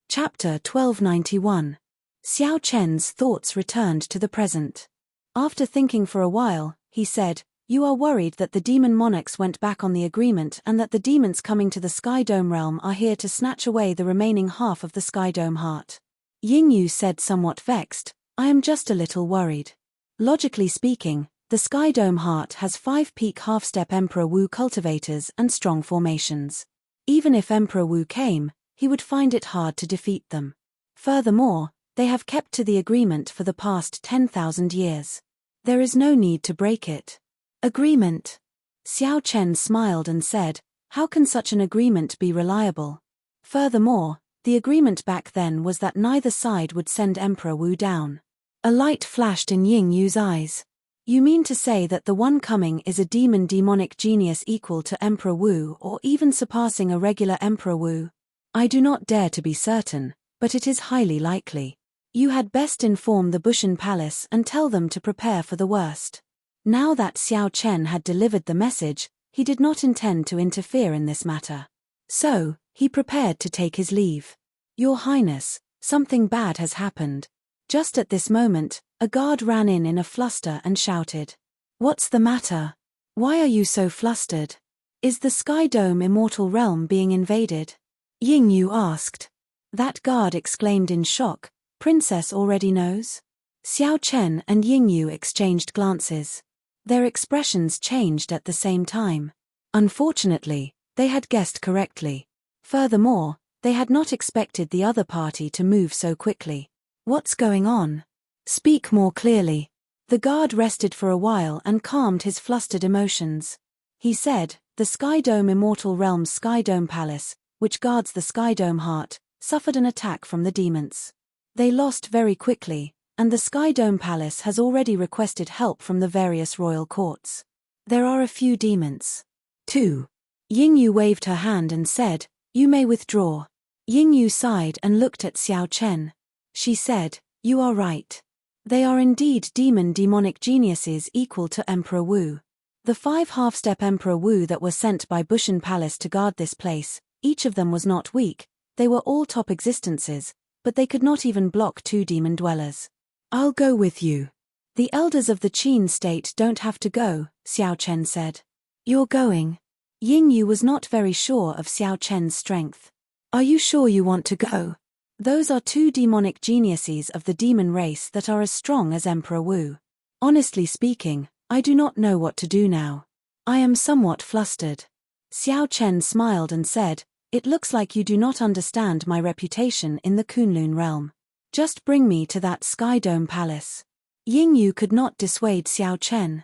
Chapter 1291. Xiao Chen's thoughts returned to the present. After thinking for a while, he said, you are worried that the demon monarchs went back on the agreement and that the demons coming to the Sky Dome realm are here to snatch away the remaining half of the Sky Dome heart. Yingyu said somewhat vexed, I am just a little worried. Logically speaking, the Sky Dome heart has 5 peak half-step Emperor Wu cultivators and strong formations. Even if Emperor Wu came, he would find it hard to defeat them. Furthermore, they have kept to the agreement for the past 10,000 years. There is no need to break it. Agreement. Xiao Chen smiled and said, How can such an agreement be reliable? Furthermore, the agreement back then was that neither side would send Emperor Wu down. A light flashed in Ying Yu's eyes. You mean to say that the one coming is a demonic genius equal to Emperor Wu or even surpassing a regular Emperor Wu? I do not dare to be certain, but it is highly likely. You had best inform the Bushan Palace and tell them to prepare for the worst. Now that Xiao Chen had delivered the message, he did not intend to interfere in this matter. So, he prepared to take his leave. Your Highness, something bad has happened. Just at this moment, a guard ran in a fluster and shouted. What's the matter? Why are you so flustered? Is the Sky Dome Immortal realm being invaded? Ying Yu asked. That guard exclaimed in shock. Princess already knows? Xiao Chen and Ying Yu exchanged glances. Their expressions changed at the same time. Unfortunately, they had guessed correctly. Furthermore, they had not expected the other party to move so quickly. What's going on? Speak more clearly. The guard rested for a while and calmed his flustered emotions. He said, the Sky Dome Immortal Realm's Sky Dome Palace, which guards the Sky Dome Heart, suffered an attack from the demons. They lost very quickly, and the Sky Dome Palace has already requested help from the various royal courts. There are a few demons. 2. Ying Yu waved her hand and said, you may withdraw. Ying Yu sighed and looked at Xiao Chen. She said, you are right. They are indeed demonic geniuses equal to Emperor Wu. The 5 half-step Emperor Wu that were sent by Bushan Palace to guard this place, each of them was not weak, they were all top existences, but they could not even block 2 demon dwellers. I'll go with you. The elders of the Qin state don't have to go, Xiao Chen said. You're going. Ying Yu was not very sure of Xiao Chen's strength. Are you sure you want to go? Those are 2 demonic geniuses of the demon race that are as strong as Emperor Wu. Honestly speaking, I do not know what to do now. I am somewhat flustered. Xiao Chen smiled and said, it looks like you do not understand my reputation in the Kunlun realm. Just bring me to that Sky Dome Palace. Ying Yu could not dissuade Xiao Chen.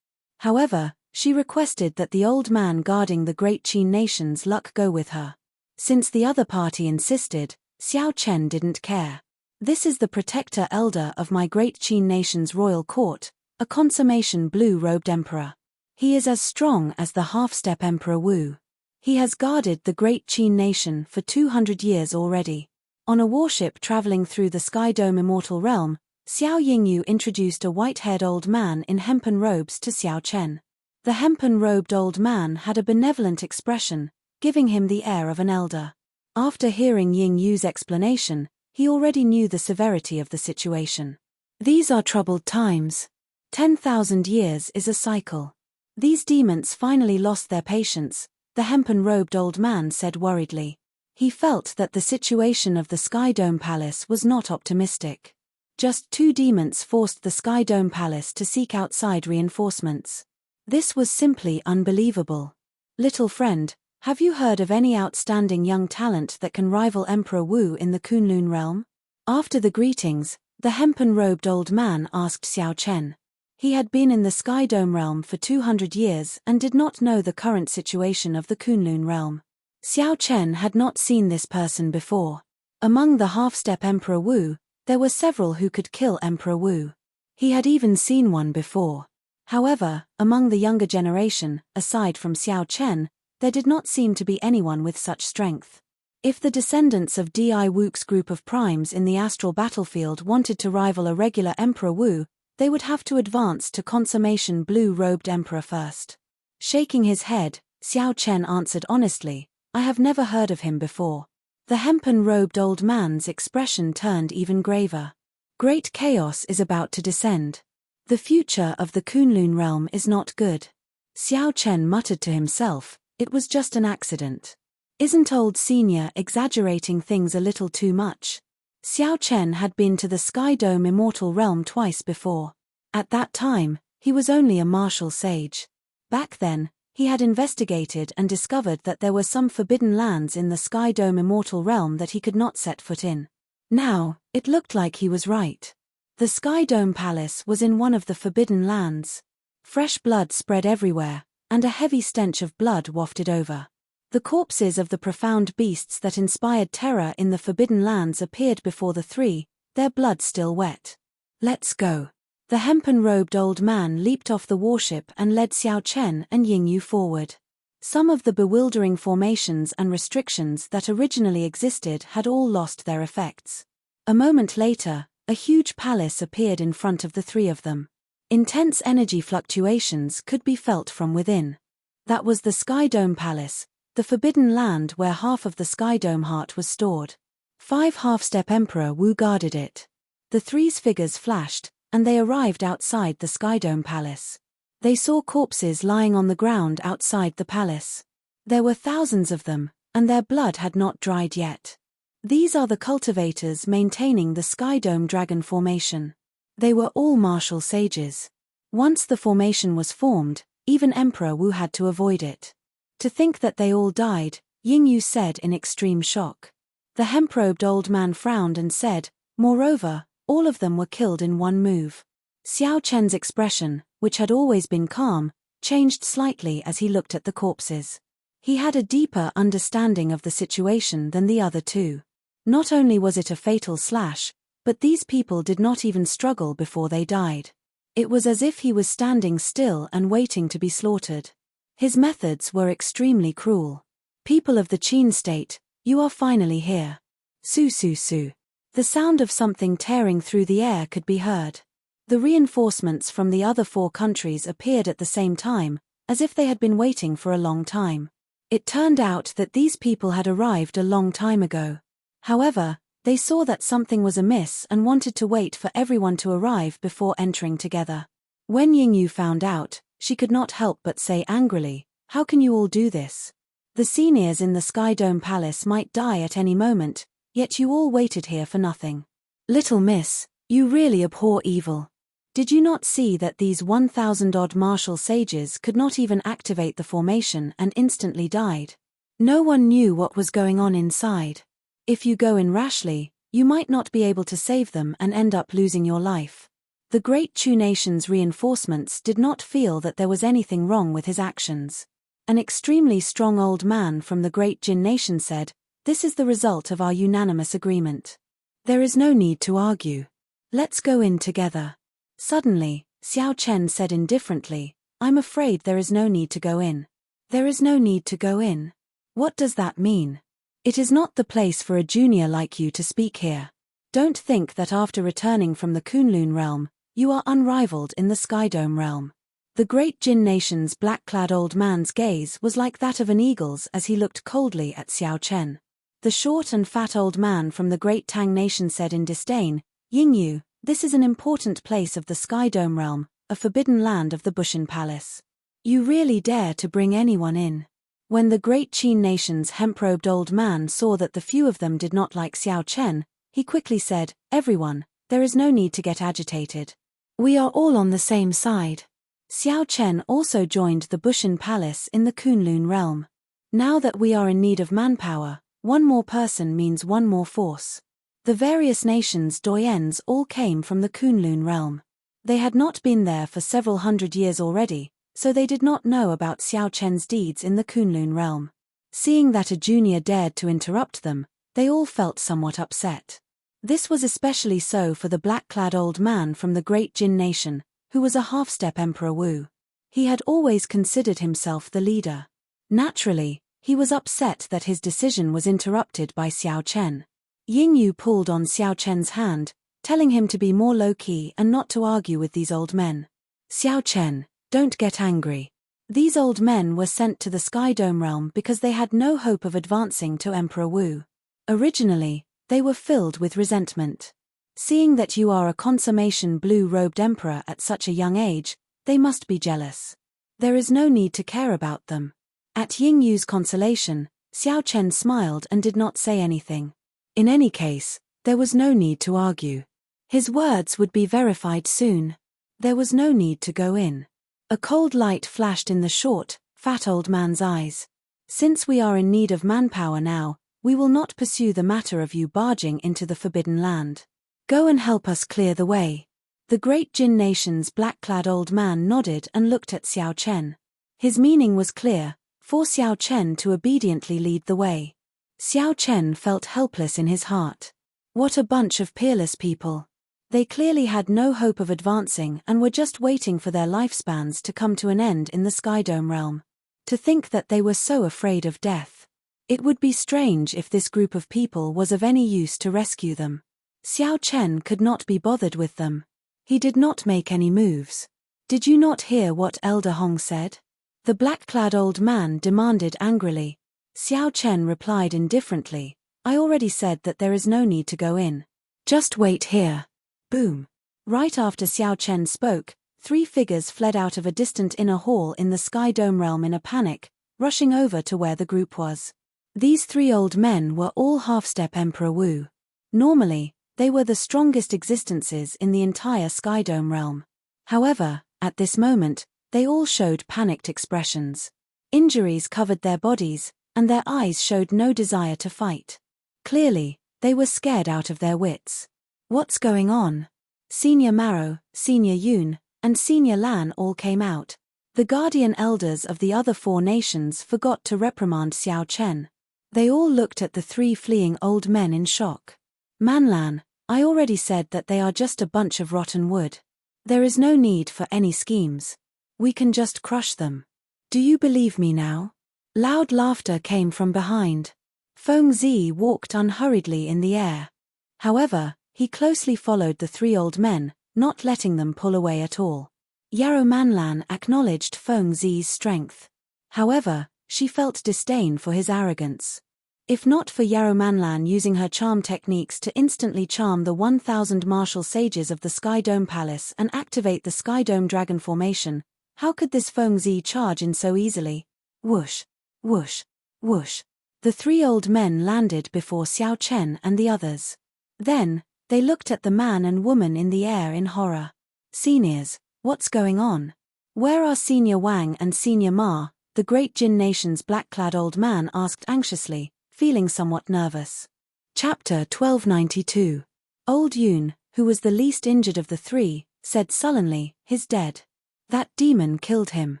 However, she requested that the old man guarding the great Qin nation's luck go with her. Since the other party insisted, Xiao Chen didn't care. This is the protector elder of my great Qin nation's royal court, a consummation blue-robed emperor. He is as strong as the half-step Emperor Wu. He has guarded the great Qin nation for 200 years already. On a warship traveling through the Sky Dome Immortal Realm, Xiao Yingyu introduced a white-haired old man in hempen robes to Xiao Chen. The hempen-robed old man had a benevolent expression, giving him the air of an elder. After hearing Yingyu's explanation, he already knew the severity of the situation. These are troubled times. 10,000 years is a cycle. These demons finally lost their patience, the hempen-robed old man said worriedly. He felt that the situation of the Sky Dome Palace was not optimistic. Just 2 demons forced the Sky Dome Palace to seek outside reinforcements. This was simply unbelievable. Little friend, have you heard of any outstanding young talent that can rival Emperor Wu in the Kunlun realm? After the greetings, the hempen-robed old man asked Xiao Chen. He had been in the Sky Dome realm for 200 years and did not know the current situation of the Kunlun realm. Xiao Chen had not seen this person before. Among the half-step Emperor Wu, there were several who could kill Emperor Wu. He had even seen one before. However, among the younger generation, aside from Xiao Chen, there did not seem to be anyone with such strength. If the descendants of Di Wu's group of primes in the astral battlefield wanted to rival a regular Emperor Wu, they would have to advance to consummation blue-robed emperor first. Shaking his head, Xiao Chen answered honestly, I have never heard of him before. The hempen-robed old man's expression turned even graver. Great chaos is about to descend. The future of the Kunlun realm is not good. Xiao Chen muttered to himself, it was just an accident. Isn't old senior exaggerating things a little too much? Xiao Chen had been to the Sky Dome Immortal Realm twice before. At that time, he was only a martial sage. Back then, he had investigated and discovered that there were some forbidden lands in the Sky Dome Immortal Realm that he could not set foot in. Now, it looked like he was right. The Sky Dome Palace was in one of the forbidden lands. Fresh blood spread everywhere, and a heavy stench of blood wafted over. The corpses of the profound beasts that inspired terror in the Forbidden Lands appeared before the three, their blood still wet. "Let's go." The hempen-robed old man leaped off the warship and led Xiao Chen and Yingyu forward. Some of the bewildering formations and restrictions that originally existed had all lost their effects. A moment later, a huge palace appeared in front of the three of them. Intense energy fluctuations could be felt from within. That was the Sky Dome Palace, the Forbidden Land where half of the Sky Dome heart was stored. 5 half-step Emperor Wu guarded it. The three's figures flashed, and they arrived outside the Sky Dome Palace. They saw corpses lying on the ground outside the palace. There were thousands of them, and their blood had not dried yet. These are the cultivators maintaining the Sky Dome Dragon formation. They were all martial sages. Once the formation was formed, even Emperor Wu had to avoid it. To think that they all died, Yingyu said in extreme shock. The hemp-robed old man frowned and said, "Moreover, all of them were killed in one move." Xiao Chen's expression, which had always been calm, changed slightly as he looked at the corpses. He had a deeper understanding of the situation than the other two. Not only was it a fatal slash, but these people did not even struggle before they died. It was as if he was standing still and waiting to be slaughtered. His methods were extremely cruel. "People of the Qin state, you are finally here." Su su su. The sound of something tearing through the air could be heard. The reinforcements from the other 4 countries appeared at the same time, as if they had been waiting for a long time. It turned out that these people had arrived a long time ago. However, they saw that something was amiss and wanted to wait for everyone to arrive before entering together. When Yingyu found out, she could not help but say angrily, "How can you all do this? The seniors in the Sky Dome Palace might die at any moment, yet you all waited here for nothing. Little miss, you really abhor evil. Did you not see that these 1,000-odd martial sages could not even activate the formation and instantly died? No one knew what was going on inside. If you go in rashly, you might not be able to save them and end up losing your life." The Great Chu Nation's reinforcements did not feel that there was anything wrong with his actions. An extremely strong old man from the Great Jin Nation said, "This is the result of our unanimous agreement. There is no need to argue. Let's go in together." Suddenly, Xiao Chen said indifferently, "I'm afraid there is no need to go in." "There is no need to go in? What does that mean?" "It is not the place for a junior like you to speak here. Don't think that after returning from the Kunlun realm, you are unrivaled in the Sky Dome realm." The Great Jin Nation's black-clad old man's gaze was like that of an eagle's as he looked coldly at Xiao Chen. The short and fat old man from the Great Tang Nation said in disdain, "Yingyu, this is an important place of the Sky Dome realm, a forbidden land of the Bushin Palace. You really dare to bring anyone in?" When the Great Qin Nation's hemp-robed old man saw that the few of them did not like Xiao Chen, he quickly said, "Everyone, there is no need to get agitated. We are all on the same side." Xiao Chen also joined the Bushin Palace in the Kunlun realm. Now that we are in need of manpower, one more person means one more force. The various nations' doyens all came from the Kunlun realm. They had not been there for several hundred years already, so they did not know about Xiao Chen's deeds in the Kunlun realm. Seeing that a junior dared to interrupt them, they all felt somewhat upset. This was especially so for the black-clad old man from the Great Jin Nation, who was a half-step Emperor Wu. He had always considered himself the leader. Naturally, he was upset that his decision was interrupted by Xiao Chen. Yingyu pulled on Xiao Chen's hand, telling him to be more low-key and not to argue with these old men. "Xiao Chen, don't get angry. These old men were sent to the Sky Dome realm because they had no hope of advancing to Emperor Wu. Originally, they were filled with resentment. Seeing that you are a consummation blue-robed emperor at such a young age, they must be jealous. There is no need to care about them." At Yingyu's consolation, Xiao Chen smiled and did not say anything. In any case, there was no need to argue. His words would be verified soon. There was no need to go in. A cold light flashed in the short, fat old man's eyes. "Since we are in need of manpower now, we will not pursue the matter of you barging into the Forbidden Land. Go and help us clear the way." The Great Jin Nation's black-clad old man nodded and looked at Xiao Chen. His meaning was clear, for Xiao Chen to obediently lead the way. Xiao Chen felt helpless in his heart. What a bunch of peerless people. They clearly had no hope of advancing and were just waiting for their lifespans to come to an end in the Skydome realm. To think that they were so afraid of death. It would be strange if this group of people was of any use to rescue them. Xiao Chen could not be bothered with them. He did not make any moves. Did you not hear what Elder Hong said? The black-clad old man demanded angrily. Xiao Chen replied indifferently, I already said that there is no need to go in. Just wait here. Boom. Right after Xiao Chen spoke, 3 figures fled out of a distant inner hall in the Skydome realm in a panic, rushing over to where the group was. These 3 old men were all half-step Emperor Wu. Normally, they were the strongest existences in the entire Skydome realm. However, at this moment, they all showed panicked expressions. Injuries covered their bodies, and their eyes showed no desire to fight. Clearly, they were scared out of their wits. What's going on? Senior Maro, Senior Yun, and Senior Lan all came out. The guardian elders of the other 4 nations forgot to reprimand Xiao Chen. They all looked at the 3 fleeing old men in shock. Manlan, I already said that they are just a bunch of rotten wood. There is no need for any schemes. We can just crush them. Do you believe me now? Loud laughter came from behind. Feng Zi walked unhurriedly in the air. However, he closely followed the 3 old men, not letting them pull away at all. Yarrow Manlan acknowledged Feng Zi's strength. However, she felt disdain for his arrogance. If not for Yarrow Manlan using her charm techniques to instantly charm the 1,000 martial sages of the Skydome Palace and activate the Skydome Dragon formation, how could this Feng Zi charge in so easily? Whoosh, whoosh, whoosh. The 3 old men landed before Xiao Chen and the others. Then, they looked at the man and woman in the air in horror. Seniors, what's going on? Where are Senior Wang and Senior Ma? The great Jin nation's black-clad old man asked anxiously, feeling somewhat nervous. Chapter 1292. Old Yun, who was the least injured of the 3, said sullenly, he's dead. That demon killed him.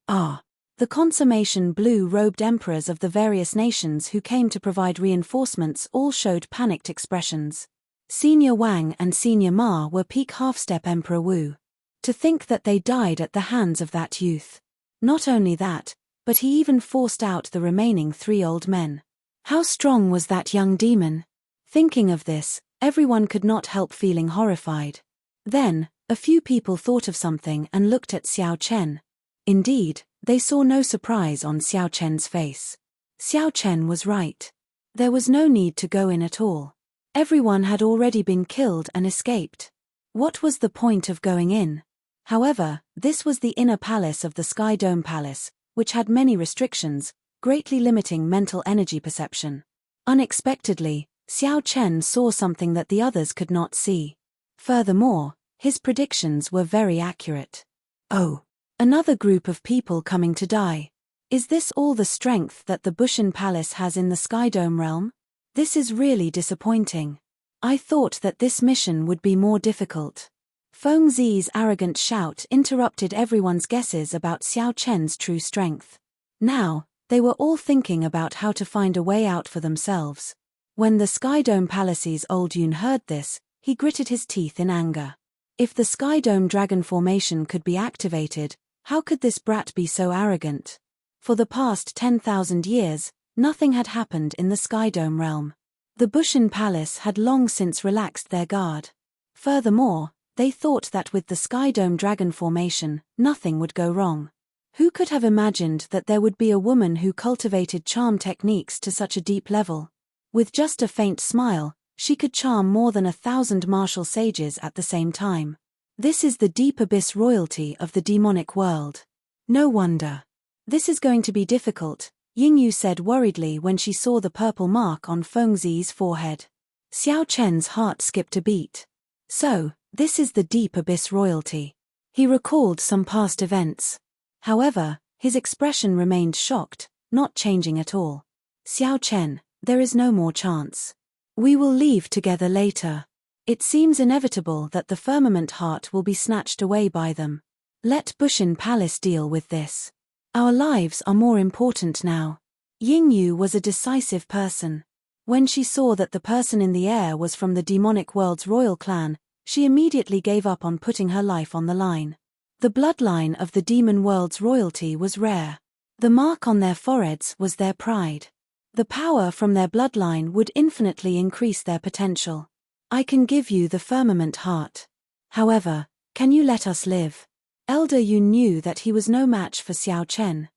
Ah. The consummation blue-robed emperors of the various nations who came to provide reinforcements all showed panicked expressions. Senior Wang and Senior Ma were peak half-step Emperor Wu. To think that they died at the hands of that youth. Not only that, but he even forced out the remaining 3 old men. How strong was that young demon? Thinking of this, everyone could not help feeling horrified. Then, a few people thought of something and looked at Xiao Chen. Indeed, they saw no surprise on Xiao Chen's face. Xiao Chen was right. There was no need to go in at all. Everyone had already been killed and escaped. What was the point of going in? However, this was the inner palace of the Skydome Palace, which had many restrictions, greatly limiting mental energy perception. Unexpectedly, Xiao Chen saw something that the others could not see. Furthermore, his predictions were very accurate. Oh. Another group of people coming to die. Is this all the strength that the Bushin Palace has in the Skydome realm? This is really disappointing. I thought that this mission would be more difficult. Feng Zi's arrogant shout interrupted everyone's guesses about Xiao Chen's true strength. Now, they were all thinking about how to find a way out for themselves. When the Skydome Palace's old Yun heard this, he gritted his teeth in anger. If the Skydome Dragon formation could be activated, how could this brat be so arrogant? For the past 10,000 years, nothing had happened in the Skydome realm. The Bushin Palace had long since relaxed their guard. Furthermore, they thought that with the Skydome Dragon formation, nothing would go wrong. Who could have imagined that there would be a woman who cultivated charm techniques to such a deep level? With just a faint smile, she could charm more than 1,000 martial sages at the same time. This is the deep abyss royalty of the demonic world. No wonder. This is going to be difficult, Yingyu said worriedly when she saw the purple mark on Feng Zi's forehead. Xiao Chen's heart skipped a beat. So, this is the deep abyss royalty. He recalled some past events. However, his expression remained shocked, not changing at all. Xiao Chen, there is no more chance. We will leave together later. It seems inevitable that the firmament heart will be snatched away by them. Let Bushin Palace deal with this. Our lives are more important now. Yingyu was a decisive person. When she saw that the person in the air was from the demonic world's royal clan, she immediately gave up on putting her life on the line. The bloodline of the demon world's royalty was rare. The mark on their foreheads was their pride. The power from their bloodline would infinitely increase their potential. I can give you the firmament heart. However, can you let us live? Elder Yun knew that he was no match for Xiao Chen.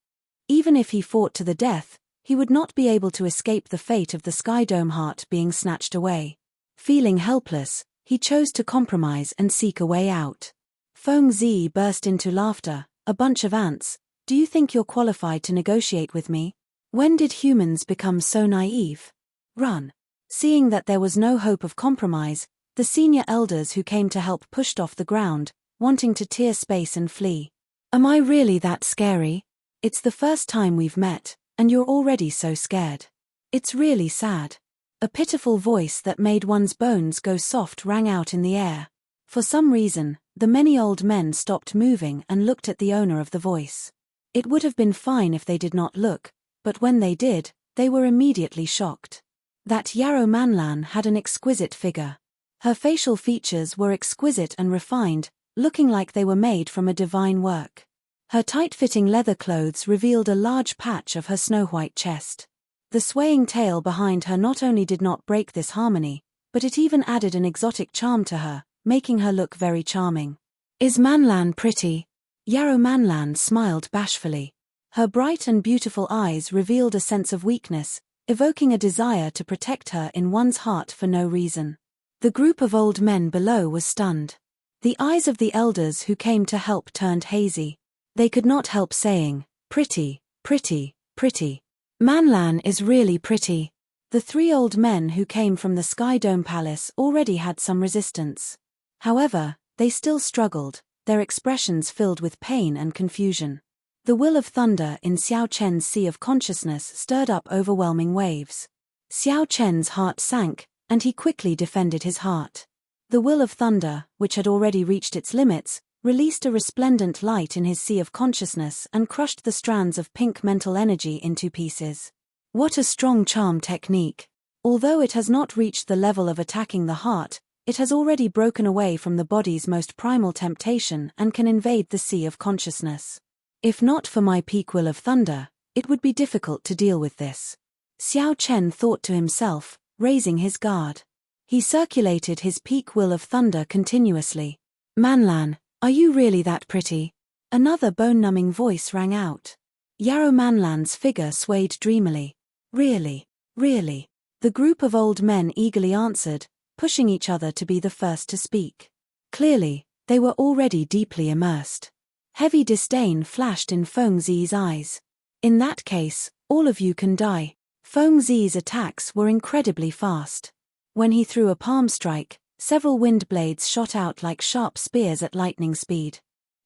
Even if he fought to the death, he would not be able to escape the fate of the Sky Dome heart being snatched away. Feeling helpless, he chose to compromise and seek a way out. Feng Zi burst into laughter. A bunch of ants, do you think you're qualified to negotiate with me? When did humans become so naive? Run. Seeing that there was no hope of compromise, the senior elders who came to help pushed off the ground, wanting to tear space and flee. Am I really that scary? It's the first time we've met, and you're already so scared. It's really sad. A pitiful voice that made one's bones go soft rang out in the air. For some reason, the many old men stopped moving and looked at the owner of the voice. It would have been fine if they did not look, but when they did, they were immediately shocked. That Yarrow Manlan had an exquisite figure. Her facial features were exquisite and refined, looking like they were made from a divine work. Her tight-fitting leather clothes revealed a large patch of her snow-white chest. The swaying tail behind her not only did not break this harmony, but it even added an exotic charm to her, making her look very charming. Is Manlan pretty? Yarrow Manlan smiled bashfully. Her bright and beautiful eyes revealed a sense of weakness, evoking a desire to protect her in one's heart for no reason. The group of old men below was stunned. The eyes of the elders who came to help turned hazy. They could not help saying, pretty, pretty, pretty. Manlan is really pretty. The three old men who came from the Sky Dome Palace already had some resistance. However, they still struggled, their expressions filled with pain and confusion. The will of thunder in Xiao Chen's sea of consciousness stirred up overwhelming waves. Xiao Chen's heart sank, and he quickly defended his heart. The will of thunder, which had already reached its limits, released a resplendent light in his sea of consciousness and crushed the strands of pink mental energy into pieces. What a strong charm technique! Although it has not reached the level of attacking the heart, it has already broken away from the body's most primal temptation and can invade the sea of consciousness. If not for my peak will of thunder, it would be difficult to deal with this. Xiao Chen thought to himself, raising his guard. He circulated his peak will of thunder continuously. Manlan, are you really that pretty? Another bone-numbing voice rang out. Yarrow Manlan's figure swayed dreamily. Really, really. The group of old men eagerly answered, pushing each other to be the first to speak. Clearly, they were already deeply immersed. Heavy disdain flashed in Feng Zi's eyes. In that case, all of you can die. Feng Zi's attacks were incredibly fast. When he threw a palm strike, several wind blades shot out like sharp spears at lightning speed.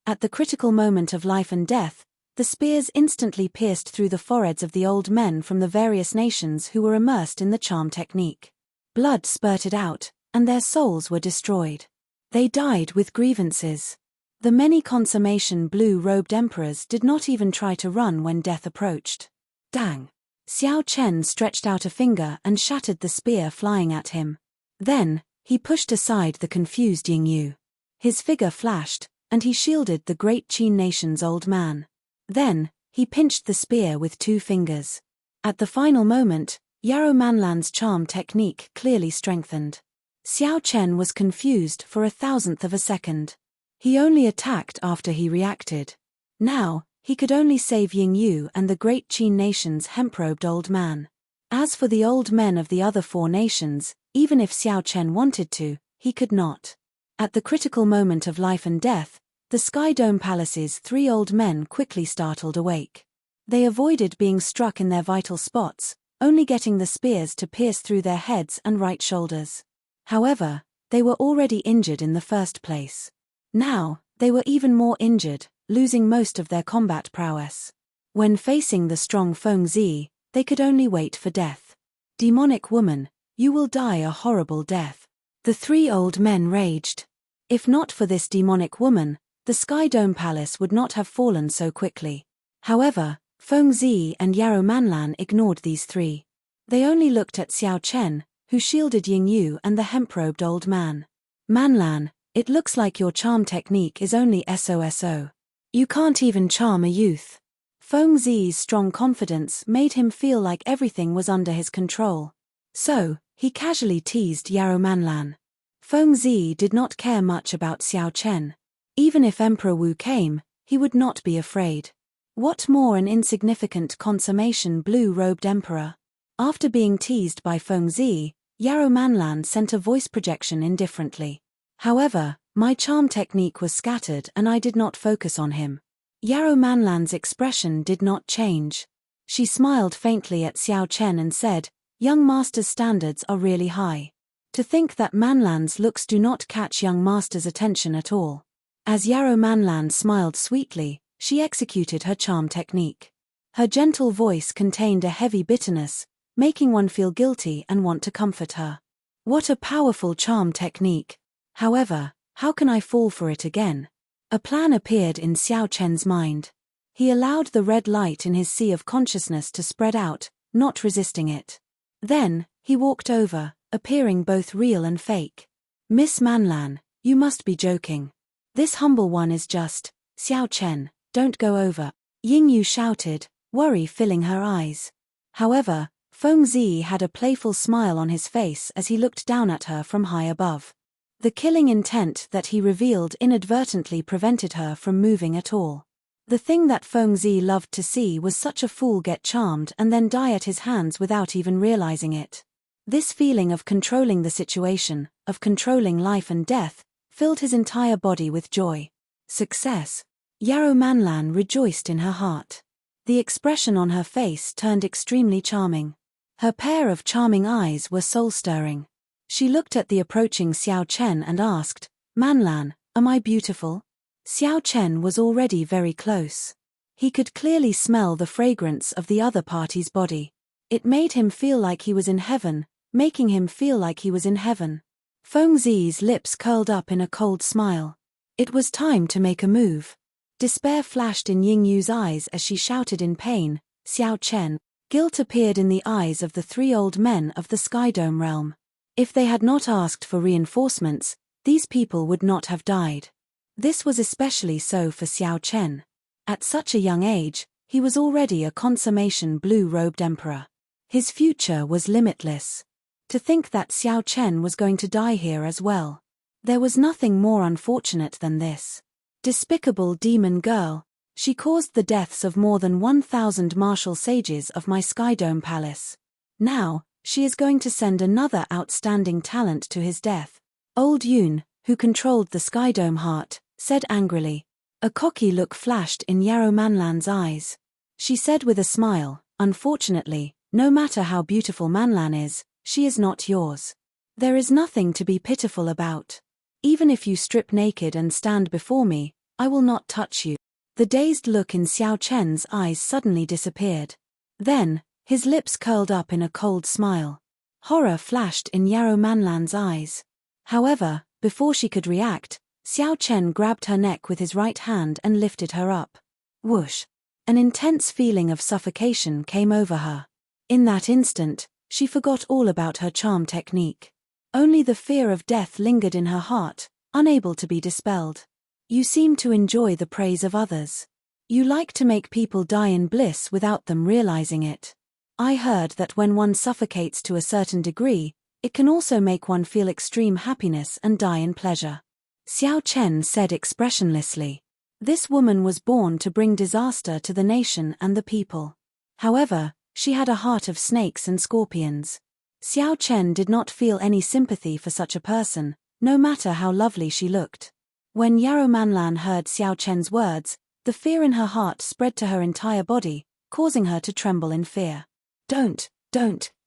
At the critical moment of life and death, the spears instantly pierced through the foreheads of the old men from the various nations who were immersed in the charm technique. Blood spurted out, and their souls were destroyed. They died with grievances. The many consummation blue-robed emperors did not even try to run when death approached. Dang! Xiao Chen stretched out a finger and shattered the spear flying at him. Then, he pushed aside the confused Yingyu. His figure flashed, and he shielded the great Qin nation's old man. Then, he pinched the spear with 2 fingers. At the final moment, Yarrow Manlan's charm technique clearly strengthened. Xiao Chen was confused for 1/1000th of a second. He only attacked after he reacted. Now, he could only save Yingyu and the great Qin nation's hemp-robed old man. As for the old men of the other 4 nations, even if Xiao Chen wanted to, he could not. At the critical moment of life and death, the Sky Dome Palace's 3 old men quickly startled awake. They avoided being struck in their vital spots, only getting the spears to pierce through their heads and right shoulders. However, they were already injured in the first place. Now, they were even more injured, losing most of their combat prowess. When facing the strong Feng Zi, they could only wait for death. Demonic woman, you will die a horrible death. The 3 old men raged. If not for this demonic woman, the Sky Dome Palace would not have fallen so quickly. However, Feng Zi and Yarrow Manlan ignored these three. They only looked at Xiao Chen, who shielded Ying Yu and the hemp-robed old man. Manlan, it looks like your charm technique is only SOSO. You can't even charm a youth. Feng Zi's strong confidence made him feel like everything was under his control. So, he casually teased Yarrow Manlan. Feng Zi did not care much about Xiao Chen. Even if Emperor Wu came, he would not be afraid. What more an insignificant consummation blue-robed emperor? After being teased by Feng Zi, Yarrow Manlan sent a voice projection indifferently. However, my charm technique was scattered and I did not focus on him. Yarrow Manlan's expression did not change. She smiled faintly at Xiao Chen and said, "Young master's standards are really high. To think that Manlan's looks do not catch young master's attention at all." As Yarrow Manlan smiled sweetly, she executed her charm technique. Her gentle voice contained a heavy bitterness, making one feel guilty and want to comfort her. What a powerful charm technique! However, how can I fall for it again? A plan appeared in Xiao Chen's mind. He allowed the red light in his sea of consciousness to spread out, not resisting it. Then, he walked over, appearing both real and fake. "Miss Manlan, you must be joking. This humble one is just, Xiao Chen, don't go over," Ying Yu shouted, worry filling her eyes. However, Feng Zi had a playful smile on his face as he looked down at her from high above. The killing intent that he revealed inadvertently prevented her from moving at all. The thing that Feng Zi loved to see was such a fool get charmed and then die at his hands without even realizing it. This feeling of controlling the situation, of controlling life and death, filled his entire body with joy. Success. Yarrow Manlan rejoiced in her heart. The expression on her face turned extremely charming. Her pair of charming eyes were soul-stirring. She looked at the approaching Xiao Chen and asked, "Manlan, am I beautiful?" Xiao Chen was already very close. He could clearly smell the fragrance of the other party's body. It made him feel like he was in heaven, making him feel like he was in heaven. Feng Zi's lips curled up in a cold smile. It was time to make a move. Despair flashed in Ying Yu's eyes as she shouted in pain, "Xiao Chen." Guilt appeared in the eyes of the three old men of the Skydome realm. If they had not asked for reinforcements, these people would not have died. This was especially so for Xiao Chen. At such a young age, he was already a consummation blue-robed emperor. His future was limitless. To think that Xiao Chen was going to die here as well. There was nothing more unfortunate than this. Despicable demon girl. She caused the deaths of more than 1,000 martial sages of my Skydome Palace. Now, she is going to send another outstanding talent to his death. Old Yoon, who controlled the Skydome Heart, said angrily. A cocky look flashed in Yarrow Manlan's eyes. She said with a smile, "Unfortunately, no matter how beautiful Manlan is, she is not yours. There is nothing to be pitiful about. Even if you strip naked and stand before me, I will not touch you." The dazed look in Xiao Chen's eyes suddenly disappeared. Then, his lips curled up in a cold smile. Horror flashed in Yarrow Manlan's eyes. However, before she could react, Xiao Chen grabbed her neck with his right hand and lifted her up. Whoosh! An intense feeling of suffocation came over her. In that instant, she forgot all about her charm technique. Only the fear of death lingered in her heart, unable to be dispelled. You seem to enjoy the praise of others. You like to make people die in bliss without them realizing it. I heard that when one suffocates to a certain degree, it can also make one feel extreme happiness and die in pleasure. Xiao Chen said expressionlessly. This woman was born to bring disaster to the nation and the people. However, she had a heart of snakes and scorpions. Xiao Chen did not feel any sympathy for such a person, no matter how lovely she looked. When Yarrow Manlan heard Xiao Chen's words, the fear in her heart spread to her entire body, causing her to tremble in fear. Don't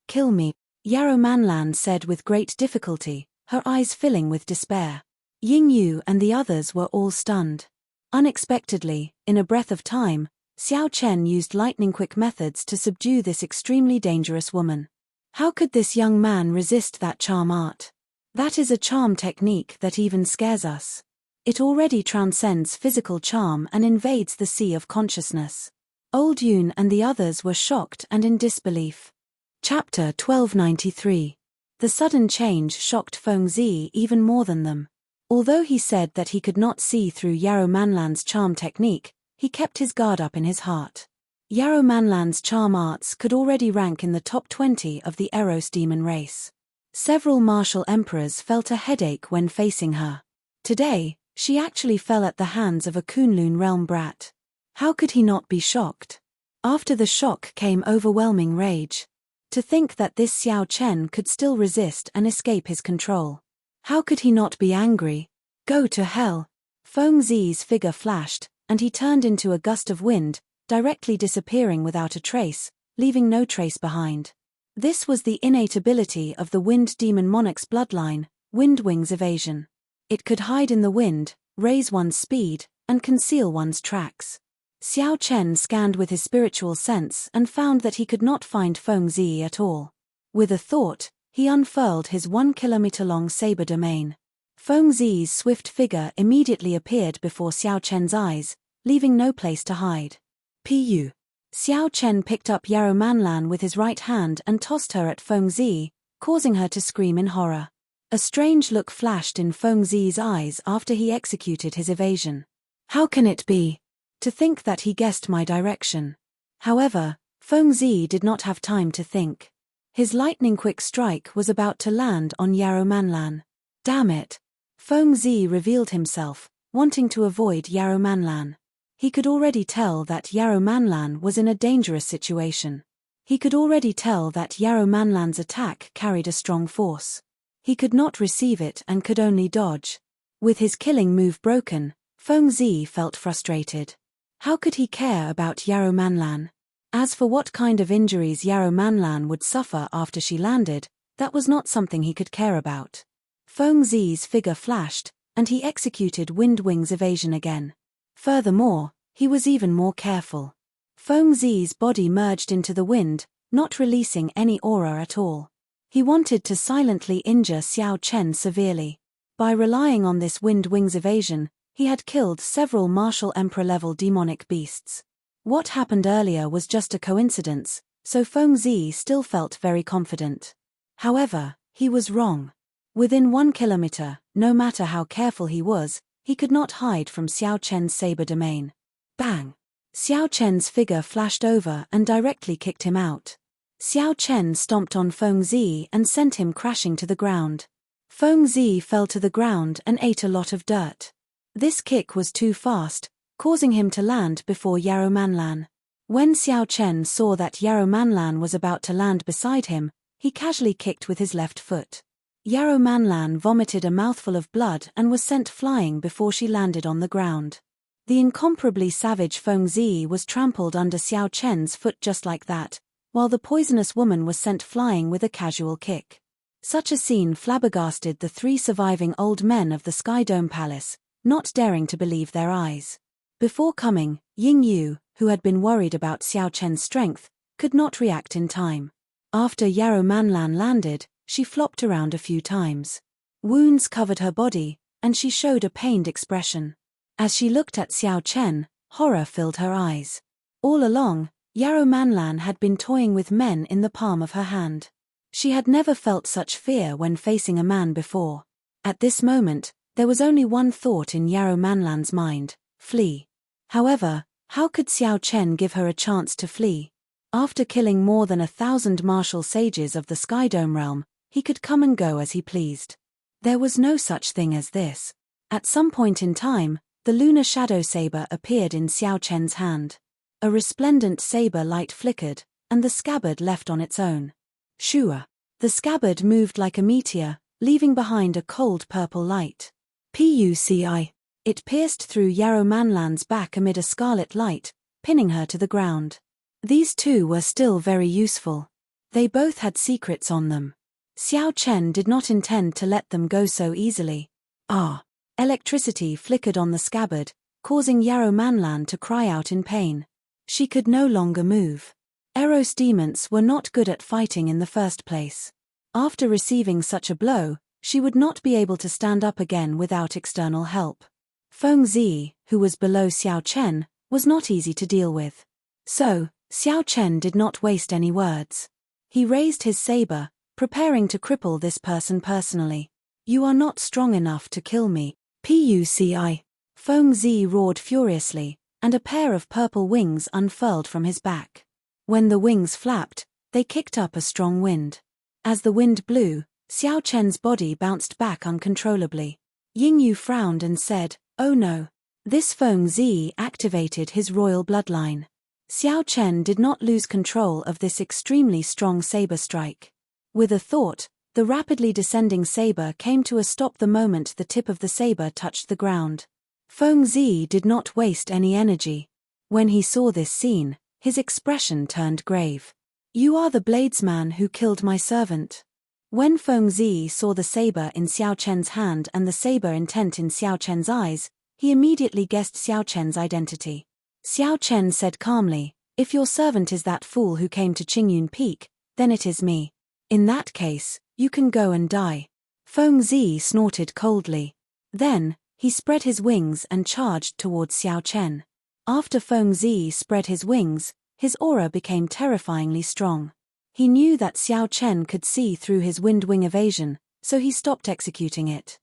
kill me," Yarrow Manlan said with great difficulty, her eyes filling with despair. Ying Yu and the others were all stunned. Unexpectedly, in a breath of time, Xiao Chen used lightning-quick methods to subdue this extremely dangerous woman. How could this young man resist that charm art? That is a charm technique that even scares us. It already transcends physical charm and invades the sea of consciousness. Old Yun and the others were shocked and in disbelief. Chapter 1293. The sudden change shocked Fengzi even more than them. Although he said that he could not see through Yarrow Manlan's charm technique, he kept his guard up in his heart. Yarrow Manlan's charm arts could already rank in the top 20 of the Eros demon race. Several martial emperors felt a headache when facing her. Today, she actually fell at the hands of a Kunlun realm brat. How could he not be shocked? After the shock came overwhelming rage. To think that this Xiao Chen could still resist and escape his control. How could he not be angry? Go to hell! Fengzi's figure flashed, and he turned into a gust of wind, directly disappearing without a trace, leaving no trace behind. This was the innate ability of the Wind Demon Monarch's bloodline, Wind Wings Evasion. It could hide in the wind, raise one's speed, and conceal one's tracks. Xiao Chen scanned with his spiritual sense and found that he could not find Fengzi at all. With a thought, he unfurled his 1-kilometer-long saber domain. Fengzi's swift figure immediately appeared before Xiao Chen's eyes, leaving no place to hide. Pu. Xiao Chen picked up Yarrow Manlan with his right hand and tossed her at Fengzi, causing her to scream in horror. A strange look flashed in Fengzi's eyes after he executed his evasion. How can it be? To think that he guessed my direction. However, Fengzi did not have time to think. His lightning-quick strike was about to land on Yarrow Manlan. Damn it! Fengzi revealed himself, wanting to avoid Yarrow Manlan. He could already tell that Yarrow Manlan was in a dangerous situation. He could already tell that Yarrow Manlan's attack carried a strong force. He could not receive it and could only dodge. With his killing move broken, Fengzi felt frustrated. How could he care about Yarrow Manlan? As for what kind of injuries Yarrow Manlan would suffer after she landed, that was not something he could care about. Fengzi's figure flashed, and he executed Wind Wings Evasion again. Furthermore, he was even more careful. Fengzi's body merged into the wind, not releasing any aura at all. He wanted to silently injure Xiao Chen severely. By relying on this Wind Wings Evasion, he had killed several martial emperor-level demonic beasts. What happened earlier was just a coincidence, so Fengzi still felt very confident. However, he was wrong. Within 1 kilometer, no matter how careful he was, he could not hide from Xiao Chen's saber domain. Bang! Xiao Chen's figure flashed over and directly kicked him out. Xiao Chen stomped on Fengzi and sent him crashing to the ground. Fengzi fell to the ground and ate a lot of dirt. This kick was too fast, causing him to land before Yarrow Manlan. When Xiao Chen saw that Yarrow Manlan was about to land beside him, he casually kicked with his left foot. Yarrow Manlan vomited a mouthful of blood and was sent flying before she landed on the ground. The incomparably savage Fengzi was trampled under Xiao Chen's foot just like that, while the poisonous woman was sent flying with a casual kick. Such a scene flabbergasted the 3 surviving old men of the Sky Dome Palace, not daring to believe their eyes. Before coming, Ying Yu, who had been worried about Xiao Chen's strength, could not react in time. After Yarrow Manlan landed, she flopped around a few times. Wounds covered her body, and she showed a pained expression. As she looked at Xiao Chen, horror filled her eyes. All along, Yarrow Manlan had been toying with men in the palm of her hand. She had never felt such fear when facing a man before. At this moment, there was only one thought in Yarrow Manlan's mind: flee. However, how could Xiao Chen give her a chance to flee? After killing more than 1,000 martial sages of the Sky Dome realm, he could come and go as he pleased. There was no such thing as this. At some point in time, the lunar shadow saber appeared in Xiao Chen's hand. A resplendent saber light flickered, and the scabbard left on its own. Shua. The scabbard moved like a meteor, leaving behind a cold purple light. Puci. It pierced through Yarrow Manlan's back amid a scarlet light, pinning her to the ground. These two were still very useful. They both had secrets on them. Xiao Chen did not intend to let them go so easily. Ah! Electricity flickered on the scabbard, causing Yarrow Manlan to cry out in pain. She could no longer move. Eros demons were not good at fighting in the first place. After receiving such a blow, she would not be able to stand up again without external help. Fengzi, who was below Xiao Chen, was not easy to deal with. So, Xiao Chen did not waste any words. He raised his saber, preparing to cripple this person personally. You are not strong enough to kill me, Puci. Feng Zi roared furiously, and a pair of purple wings unfurled from his back. When the wings flapped, they kicked up a strong wind. As the wind blew, Xiao Chen's body bounced back uncontrollably. Yingyu frowned and said, "Oh no." This Feng Zi activated his royal bloodline. Xiao Chen did not lose control of this extremely strong saber strike. With a thought, the rapidly descending saber came to a stop the moment the tip of the saber touched the ground. Feng Zi did not waste any energy. When he saw this scene, his expression turned grave. "You are the bladesman who killed my servant." When Feng Zi saw the saber in Xiao Chen's hand and the saber intent in Xiao Chen's eyes, he immediately guessed Xiao Chen's identity. Xiao Chen said calmly, "If your servant is that fool who came to Qingyun Peak, then it is me. In that case, you can go and die." Feng Zi snorted coldly. Then, he spread his wings and charged towards Xiao Chen. After Feng Zi spread his wings, his aura became terrifyingly strong. He knew that Xiao Chen could see through his wind wing evasion, so he stopped executing it.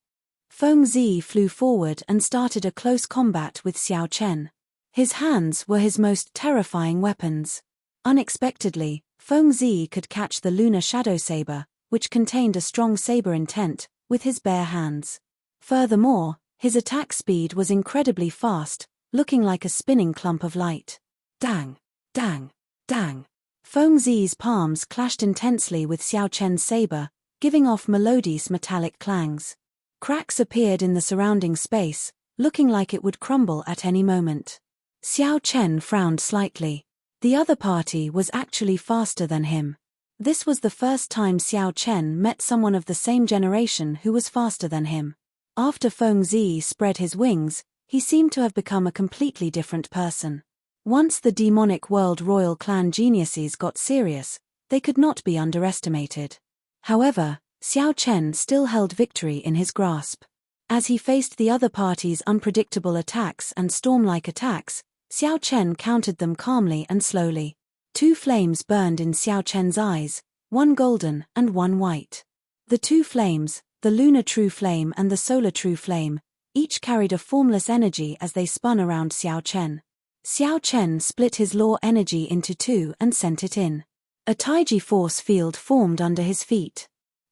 Feng Zi flew forward and started a close combat with Xiao Chen. His hands were his most terrifying weapons. Unexpectedly, Feng Zi could catch the lunar shadow saber, which contained a strong saber intent, with his bare hands. Furthermore, his attack speed was incredibly fast, looking like a spinning clump of light. Dang! Dang! Dang! Feng Zi's palms clashed intensely with Xiao Chen's saber, giving off melodious metallic clangs. Cracks appeared in the surrounding space, looking like it would crumble at any moment. Xiao Chen frowned slightly. The other party was actually faster than him. This was the first time Xiao Chen met someone of the same generation who was faster than him. After Feng Zi spread his wings, he seemed to have become a completely different person. Once the demonic world royal clan geniuses got serious, they could not be underestimated. However, Xiao Chen still held victory in his grasp. As he faced the other party's unpredictable attacks and storm-like attacks, Xiao Chen countered them calmly and slowly. 2 flames burned in Xiao Chen's eyes, 1 golden and 1 white. The 2 flames, the lunar true flame and the solar true flame, each carried a formless energy as they spun around Xiao Chen. Xiao Chen split his law energy into 2 and sent it in. A Taiji force field formed under his feet.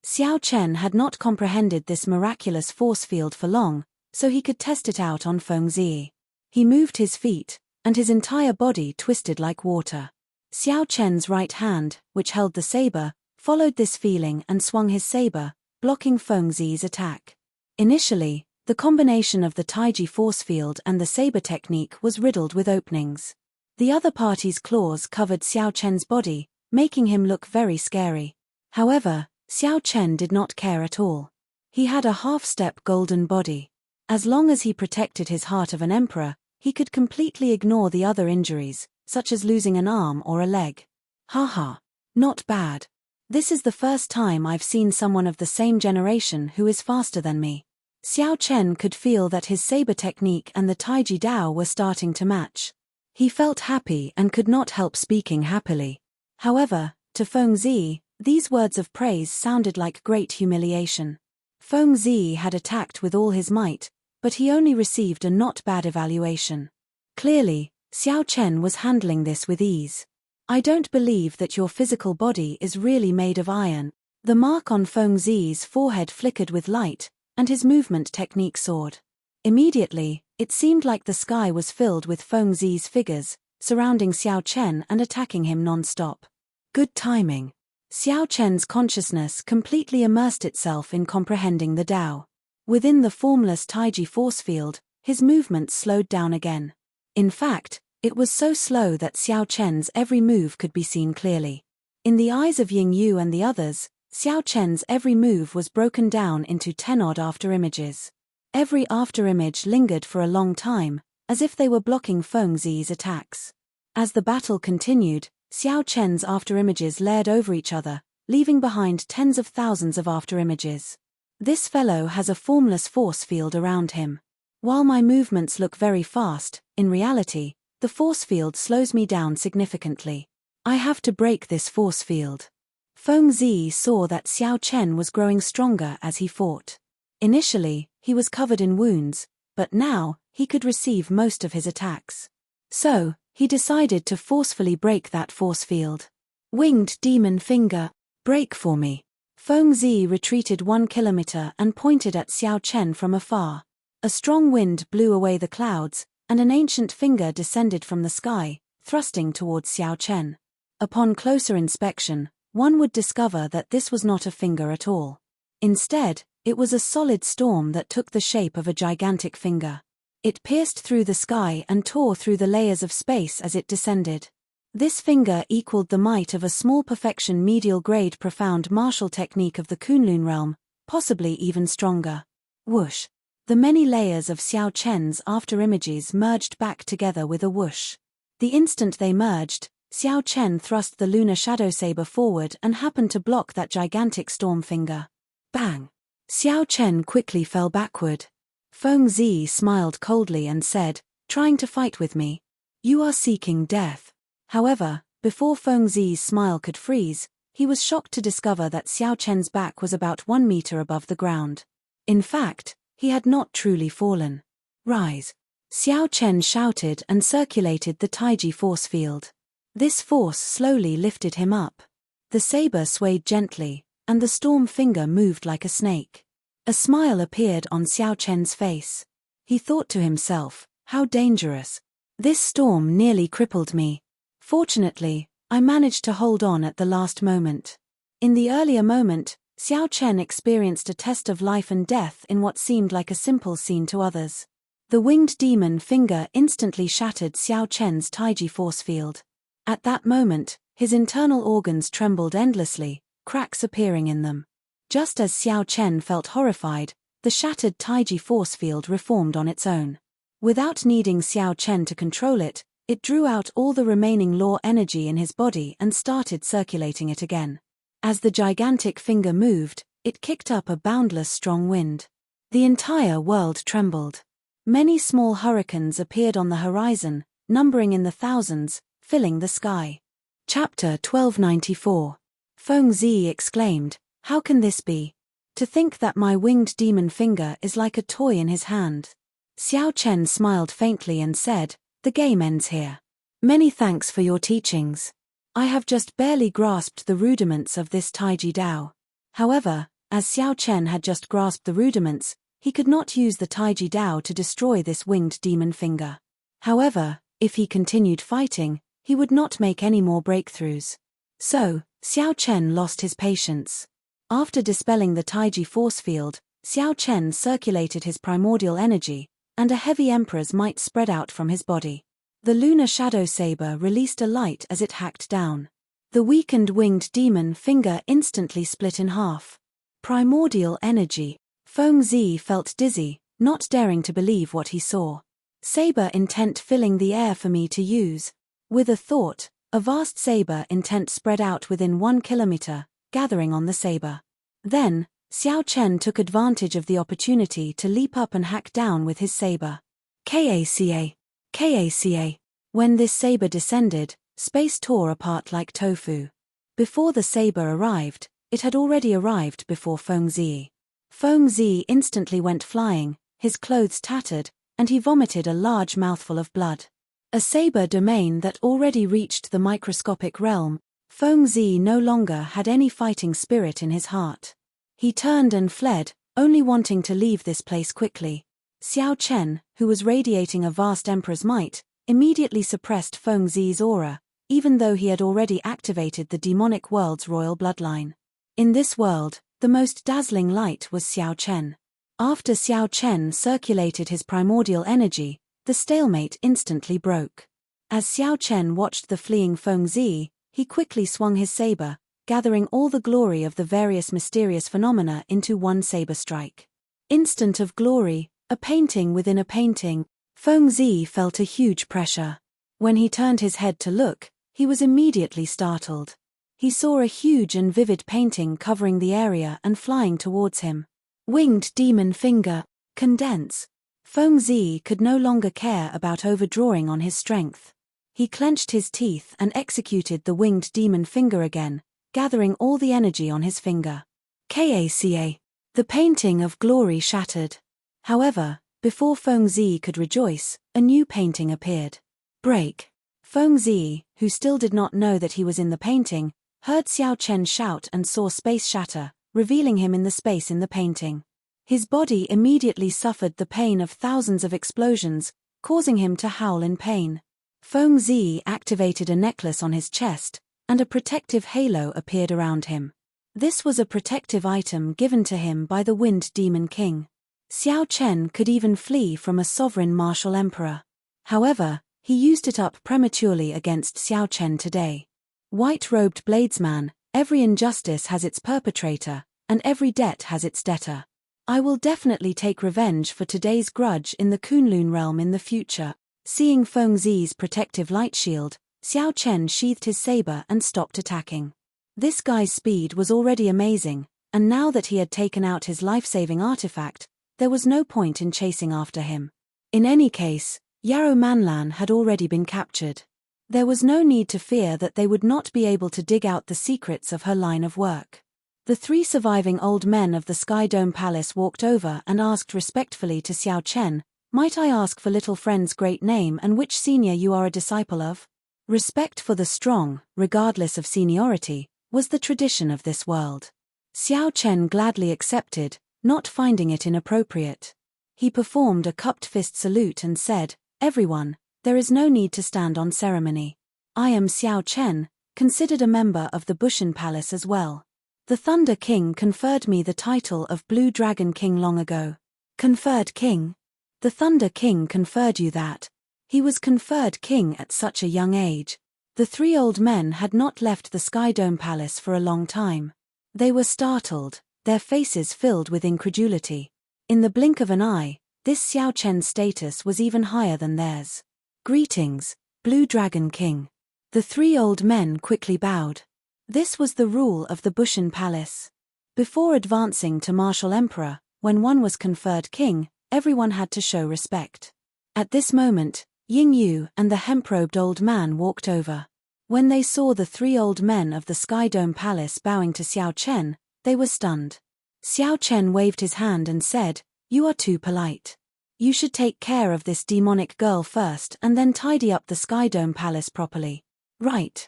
Xiao Chen had not comprehended this miraculous force field for long, so he could test it out on Feng Zi. He moved his feet, and his entire body twisted like water. Xiao Chen's right hand, which held the saber, followed this feeling and swung his saber, blocking Feng Zi's attack. Initially, the combination of the Taiji force field and the saber technique was riddled with openings. The other party's claws covered Xiao Chen's body, making him look very scary. However, Xiao Chen did not care at all. He had a half-step golden body. As long as he protected his heart of an emperor, he could completely ignore the other injuries, such as losing an arm or a leg. Haha. Not bad. This is the first time I've seen someone of the same generation who is faster than me. Xiao Chen could feel that his saber technique and the Taiji Dao were starting to match. He felt happy and could not help speaking happily. However, to Feng Zi, these words of praise sounded like great humiliation. Feng Zi had attacked with all his might, but he only received a not bad evaluation. Clearly, Xiao Chen was handling this with ease. "I don't believe that your physical body is really made of iron." The mark on Feng Zi's forehead flickered with light, and his movement technique soared. Immediately, it seemed like the sky was filled with Feng Zi's figures, surrounding Xiao Chen and attacking him non-stop. Good timing. Xiao Chen's consciousness completely immersed itself in comprehending the Tao. Within the formless Taiji force field, his movements slowed down again. In fact, it was so slow that Xiao Chen's every move could be seen clearly. In the eyes of Yingyu and the others, Xiao Chen's every move was broken down into 10-odd afterimages. Every afterimage lingered for a long time, as if they were blocking Feng Zi's attacks. As the battle continued, Xiao Chen's afterimages layered over each other, leaving behind tens of thousands of afterimages. This fellow has a formless force field around him. While my movements look very fast, in reality, The force field slows me down significantly. I have to break this force field. Feng Zi saw that Xiao Chen was growing stronger as he fought. Initially, he was covered in wounds, but now, he could receive most of his attacks. So, he decided to forcefully break that force field. Winged demon finger, break for me. Feng Zi retreated 1 kilometer and pointed at Xiao Chen from afar. A strong wind blew away the clouds, and an ancient finger descended from the sky, thrusting towards Xiao Chen. Upon closer inspection, one would discover that this was not a finger at all. Instead, it was a solid storm that took the shape of a gigantic finger. It pierced through the sky and tore through the layers of space as it descended. This finger equaled the might of a small perfection medial-grade profound martial technique of the Kunlun realm, possibly even stronger. Whoosh! The many layers of Xiao Chen's after-images merged back together with a whoosh. The instant they merged, Xiao Chen thrust the lunar shadow saber forward and happened to block that gigantic storm finger. Bang! Xiao Chen quickly fell backward. Feng Zi smiled coldly and said, "Trying to fight with me? You are seeking death." However, before Feng Zi's smile could freeze, he was shocked to discover that Xiao Chen's back was about 1 meter above the ground. In fact, he had not truly fallen. "Rise!" Xiao Chen shouted and circulated the Taiji force field. This force slowly lifted him up. The saber swayed gently, and the storm finger moved like a snake. A smile appeared on Xiao Chen's face. He thought to himself, "How dangerous. This storm nearly crippled me. Fortunately, I managed to hold on at the last moment." In the earlier moment, Xiao Chen experienced a test of life and death in what seemed like a simple scene to others. The winged demon finger instantly shattered Xiao Chen's Taiji force field. At that moment, his internal organs trembled endlessly, cracks appearing in them. Just as Xiao Chen felt horrified, the shattered Taiji force field reformed on its own. Without needing Xiao Chen to control it, it drew out all the remaining law energy in his body and started circulating it again. As the gigantic finger moved, it kicked up a boundless strong wind. The entire world trembled. Many small hurricanes appeared on the horizon, numbering in the thousands, filling the sky. Chapter 1294. Feng Zi exclaimed, "How can this be? To think that my winged demon finger is like a toy in his hand." Xiao Chen smiled faintly and said, "The game ends here. Many thanks for your teachings. I have just barely grasped the rudiments of this Taiji Dao." However, as Xiao Chen had just grasped the rudiments, he could not use the Taiji Dao to destroy this winged demon finger. However, if he continued fighting, he would not make any more breakthroughs. So, Xiao Chen lost his patience. After dispelling the Taiji force field, Xiao Chen circulated his primordial energy, and a heavy emperor's might spread out from his body. The lunar shadow saber released a light as it hacked down. The weakened winged demon finger instantly split in half. Primordial energy. Feng Zi felt dizzy, not daring to believe what he saw. Saber intent filling the air for me to use. With a thought, a vast saber intent spread out within 1 kilometer, gathering on the saber. Then, Xiao Chen took advantage of the opportunity to leap up and hack down with his saber. Kaca! Kaca! When this saber descended, space tore apart like tofu. Before the saber arrived, it had already arrived before Feng Zi. Feng Zi instantly went flying, his clothes tattered, and he vomited a large mouthful of blood. A saber domain that already reached the microscopic realm, Feng Zi no longer had any fighting spirit in his heart. He turned and fled, only wanting to leave this place quickly. Xiao Chen, who was radiating a vast emperor's might, immediately suppressed Feng Zi's aura, even though he had already activated the demonic world's royal bloodline. In this world, the most dazzling light was Xiao Chen. After Xiao Chen circulated his primordial energy, the stalemate instantly broke. As Xiao Chen watched the fleeing Feng Zi, he quickly swung his saber, gathering all the glory of the various mysterious phenomena into one saber strike. Instant of glory, a painting within a painting. Feng Zi felt a huge pressure. When he turned his head to look, he was immediately startled. He saw a huge and vivid painting covering the area and flying towards him. Winged demon finger, condense. Feng Zi could no longer care about overdrawing on his strength. He clenched his teeth and executed the winged demon finger again, gathering all the energy on his finger. Kaca. The painting of glory shattered. However, before Feng Zi could rejoice, a new painting appeared. Break. Feng Zi, who still did not know that he was in the painting, heard Xiao Chen shout and saw space shatter, revealing him in the space in the painting. His body immediately suffered the pain of thousands of explosions, causing him to howl in pain. Feng Zi activated a necklace on his chest, and a protective halo appeared around him. This was a protective item given to him by the Wind Demon King. Xiao Chen could even flee from a sovereign martial emperor. However, he used it up prematurely against Xiao Chen today. White-robed bladesman, every injustice has its perpetrator, and every debt has its debtor. I will definitely take revenge for today's grudge in the Kunlun realm in the future. Seeing Feng Zi's protective light shield, Xiao Chen sheathed his saber and stopped attacking. This guy's speed was already amazing, and now that he had taken out his life-saving artifact, there was no point in chasing after him. In any case, Yarrow Manlan had already been captured. There was no need to fear that they would not be able to dig out the secrets of her line of work. The three surviving old men of the Sky Dome Palace walked over and asked respectfully to Xiao Chen, "Might I ask for little friend's great name and which senior you are a disciple of?" Respect for the strong, regardless of seniority, was the tradition of this world. Xiao Chen gladly accepted, not finding it inappropriate. He performed a cupped fist salute and said, "Everyone, there is no need to stand on ceremony. I am Xiao Chen, considered a member of the Bushan Palace as well. The Thunder King conferred me the title of Blue Dragon King long ago." Conferred king? The Thunder King conferred you that? He was conferred king at such a young age. The three old men had not left the Sky Dome Palace for a long time. They were startled, their faces filled with incredulity. In the blink of an eye, this Xiao Chen's status was even higher than theirs. "Greetings, Blue Dragon King." The three old men quickly bowed. This was the rule of the Bushan Palace. Before advancing to martial emperor, when one was conferred king, everyone had to show respect. At this moment, Ying Yu and the hemp-robed old man walked over. When they saw the three old men of the Sky Dome Palace bowing to Xiao Chen, they were stunned. Xiao Chen waved his hand and said, "You are too polite. You should take care of this demonic girl first and then tidy up the Sky Dome Palace properly." Right.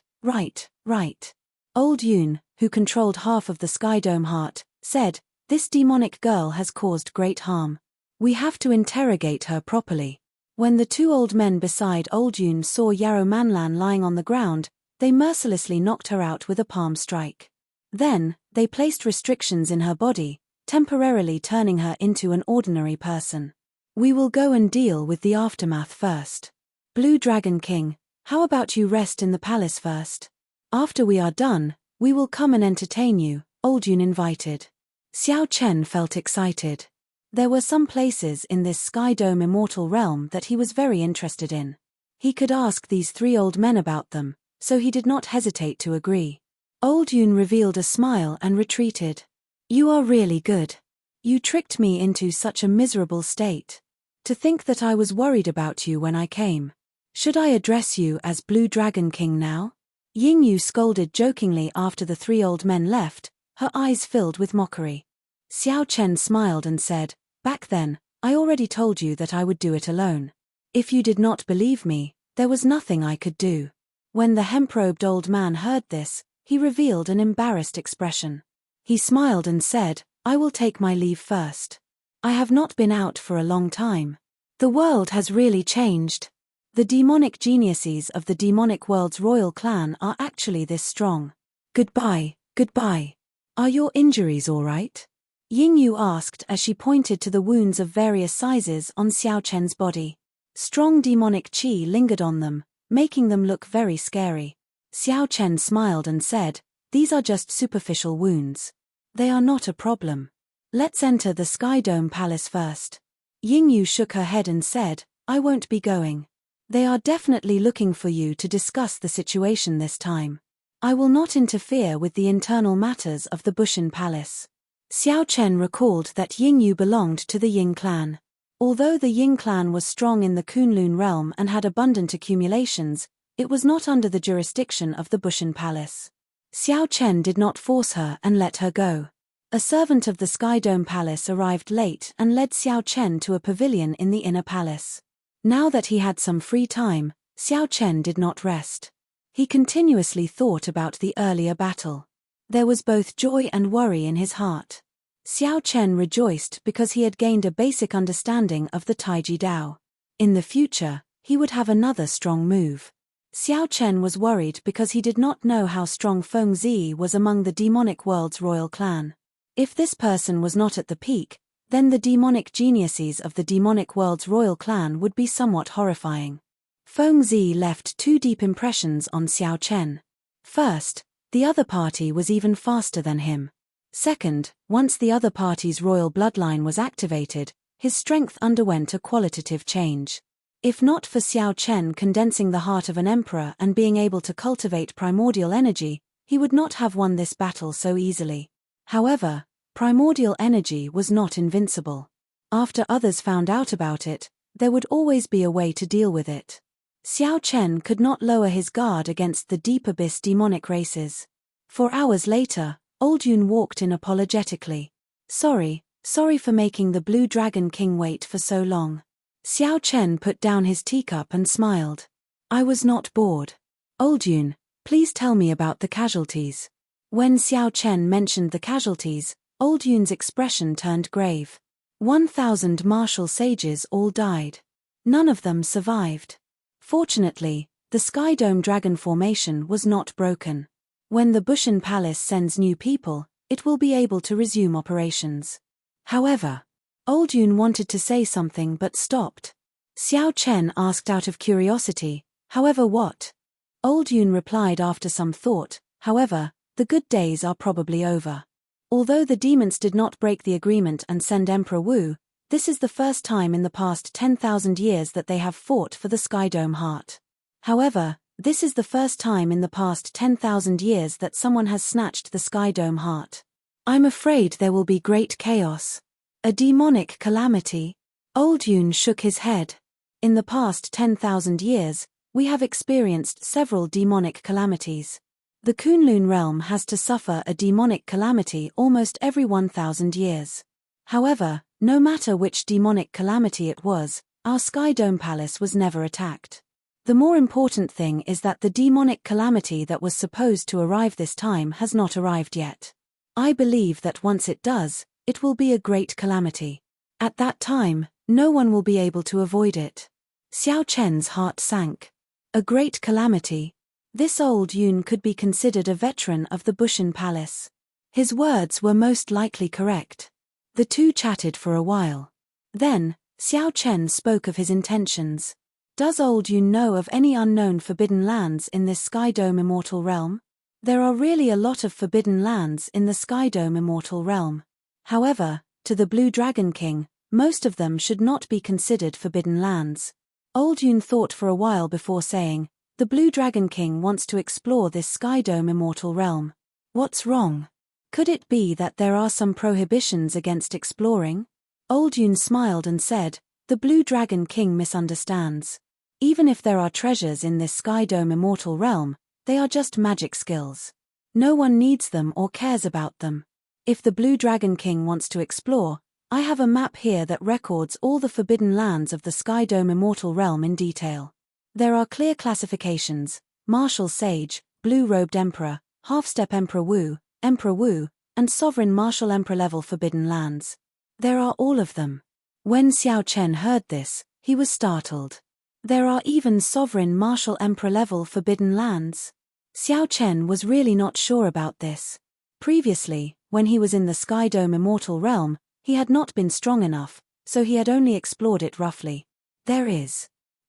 Old Yoon, who controlled half of the Sky Dome Heart, said, "This demonic girl has caused great harm. We have to interrogate her properly." When the two old men beside Old Yoon saw Yarrow Manlan lying on the ground, they mercilessly knocked her out with a palm strike. Then, they placed restrictions in her body, temporarily turning her into an ordinary person. "We will go and deal with the aftermath first. Blue Dragon King, how about you rest in the palace first? After we are done, we will come and entertain you," Old Yoon invited. Xiao Chen felt excited. There were some places in this Sky Dome Immortal realm that he was very interested in. He could ask these three old men about them, so he did not hesitate to agree. Old Yoon revealed a smile and retreated. "You are really good. You tricked me into such a miserable state. To think that I was worried about you when I came. Should I address you as Blue Dragon King now?" Ying Yu scolded jokingly after the three old men left, her eyes filled with mockery. Xiao Chen smiled and said, "Back then, I already told you that I would do it alone. If you did not believe me, there was nothing I could do." When the hemp-robed old man heard this, he revealed an embarrassed expression. He smiled and said, "I will take my leave first. I have not been out for a long time. The world has really changed. The demonic geniuses of the demonic world's royal clan are actually this strong. Goodbye. Are your injuries all right?" Ying Yu asked as she pointed to the wounds of various sizes on Xiao Chen's body. Strong demonic qi lingered on them, making them look very scary. Xiao Chen smiled and said, "These are just superficial wounds. They are not a problem. Let's enter the Sky Dome Palace first." Ying Yu shook her head and said, "I won't be going. They are definitely looking for you to discuss the situation this time. I will not interfere with the internal matters of the Bushan Palace." Xiao Chen recalled that Ying Yu belonged to the Ying clan. Although the Ying clan was strong in the Kunlun realm and had abundant accumulations, it was not under the jurisdiction of the Bushan Palace. Xiao Chen did not force her and let her go. A servant of the Sky Dome Palace arrived late and led Xiao Chen to a pavilion in the inner palace. Now that he had some free time, Xiao Chen did not rest. He continuously thought about the earlier battle. There was both joy and worry in his heart. Xiao Chen rejoiced because he had gained a basic understanding of the Taiji Dao. In the future, he would have another strong move. Xiao Chen was worried because he did not know how strong Feng Zi was among the demonic world's royal clan. If this person was not at the peak, then the demonic geniuses of the demonic world's royal clan would be somewhat horrifying. Feng Zi left two deep impressions on Xiao Chen. First, the other party was even faster than him. Second, once the other party's royal bloodline was activated, his strength underwent a qualitative change. If not for Xiao Chen condensing the heart of an emperor and being able to cultivate primordial energy, he would not have won this battle so easily. However, primordial energy was not invincible. After others found out about it, there would always be a way to deal with it. Xiao Chen could not lower his guard against the deep abyss demonic races. 4 hours later, Old Yun walked in apologetically. Sorry for making the Blue Dragon King wait for so long. Xiao Chen put down his teacup and smiled. I was not bored. Old Yun, please tell me about the casualties. When Xiao Chen mentioned the casualties, Old Yun's expression turned grave. 1,000 martial sages all died. None of them survived. Fortunately, the Sky Dome Dragon formation was not broken. When the Bushan Palace sends new people, it will be able to resume operations. However, Old Yun wanted to say something but stopped. Xiao Chen asked out of curiosity, however what? Old Yun replied after some thought, however, the good days are probably over. Although the demons did not break the agreement and send Emperor Wu, this is the first time in the past 10,000 years that they have fought for the Sky Dome heart. However, this is the first time in the past 10,000 years that someone has snatched the Sky Dome heart. I'm afraid there will be great chaos. A demonic calamity? Old Yun shook his head. In the past 10,000 years, we have experienced several demonic calamities. The Kunlun realm has to suffer a demonic calamity almost every 1,000 years. However, no matter which demonic calamity it was, our Sky Dome Palace was never attacked. The more important thing is that the demonic calamity that was supposed to arrive this time has not arrived yet. I believe that once it does, it will be a great calamity. At that time, no one will be able to avoid it. Xiao Chen's heart sank. A great calamity. This Old Yun could be considered a veteran of the Bushan Palace. His words were most likely correct. The two chatted for a while. Then, Xiao Chen spoke of his intentions. Does Old Yun know of any unknown forbidden lands in this Sky Dome Immortal realm? There are really a lot of forbidden lands in the Sky Dome Immortal realm. However, to the Blue Dragon King, most of them should not be considered forbidden lands. Old Yun thought for a while before saying, the Blue Dragon King wants to explore this Sky Dome Immortal realm. What's wrong? Could it be that there are some prohibitions against exploring? Old Yun smiled and said, the Blue Dragon King misunderstands. Even if there are treasures in this Sky Dome Immortal realm, they are just magic skills. No one needs them or cares about them. If the Blue Dragon King wants to explore, I have a map here that records all the forbidden lands of the Sky Dome Immortal realm in detail. There are clear classifications: Martial Sage, Blue-Robed Emperor, Half-Step Emperor Wu, and Sovereign Martial Emperor level forbidden lands. There are all of them. When Xiao Chen heard this, he was startled. There are even Sovereign Martial Emperor level forbidden lands. Xiao Chen was really not sure about this. Previously, when he was in the Sky Dome Immortal realm, he had not been strong enough, so he had only explored it roughly.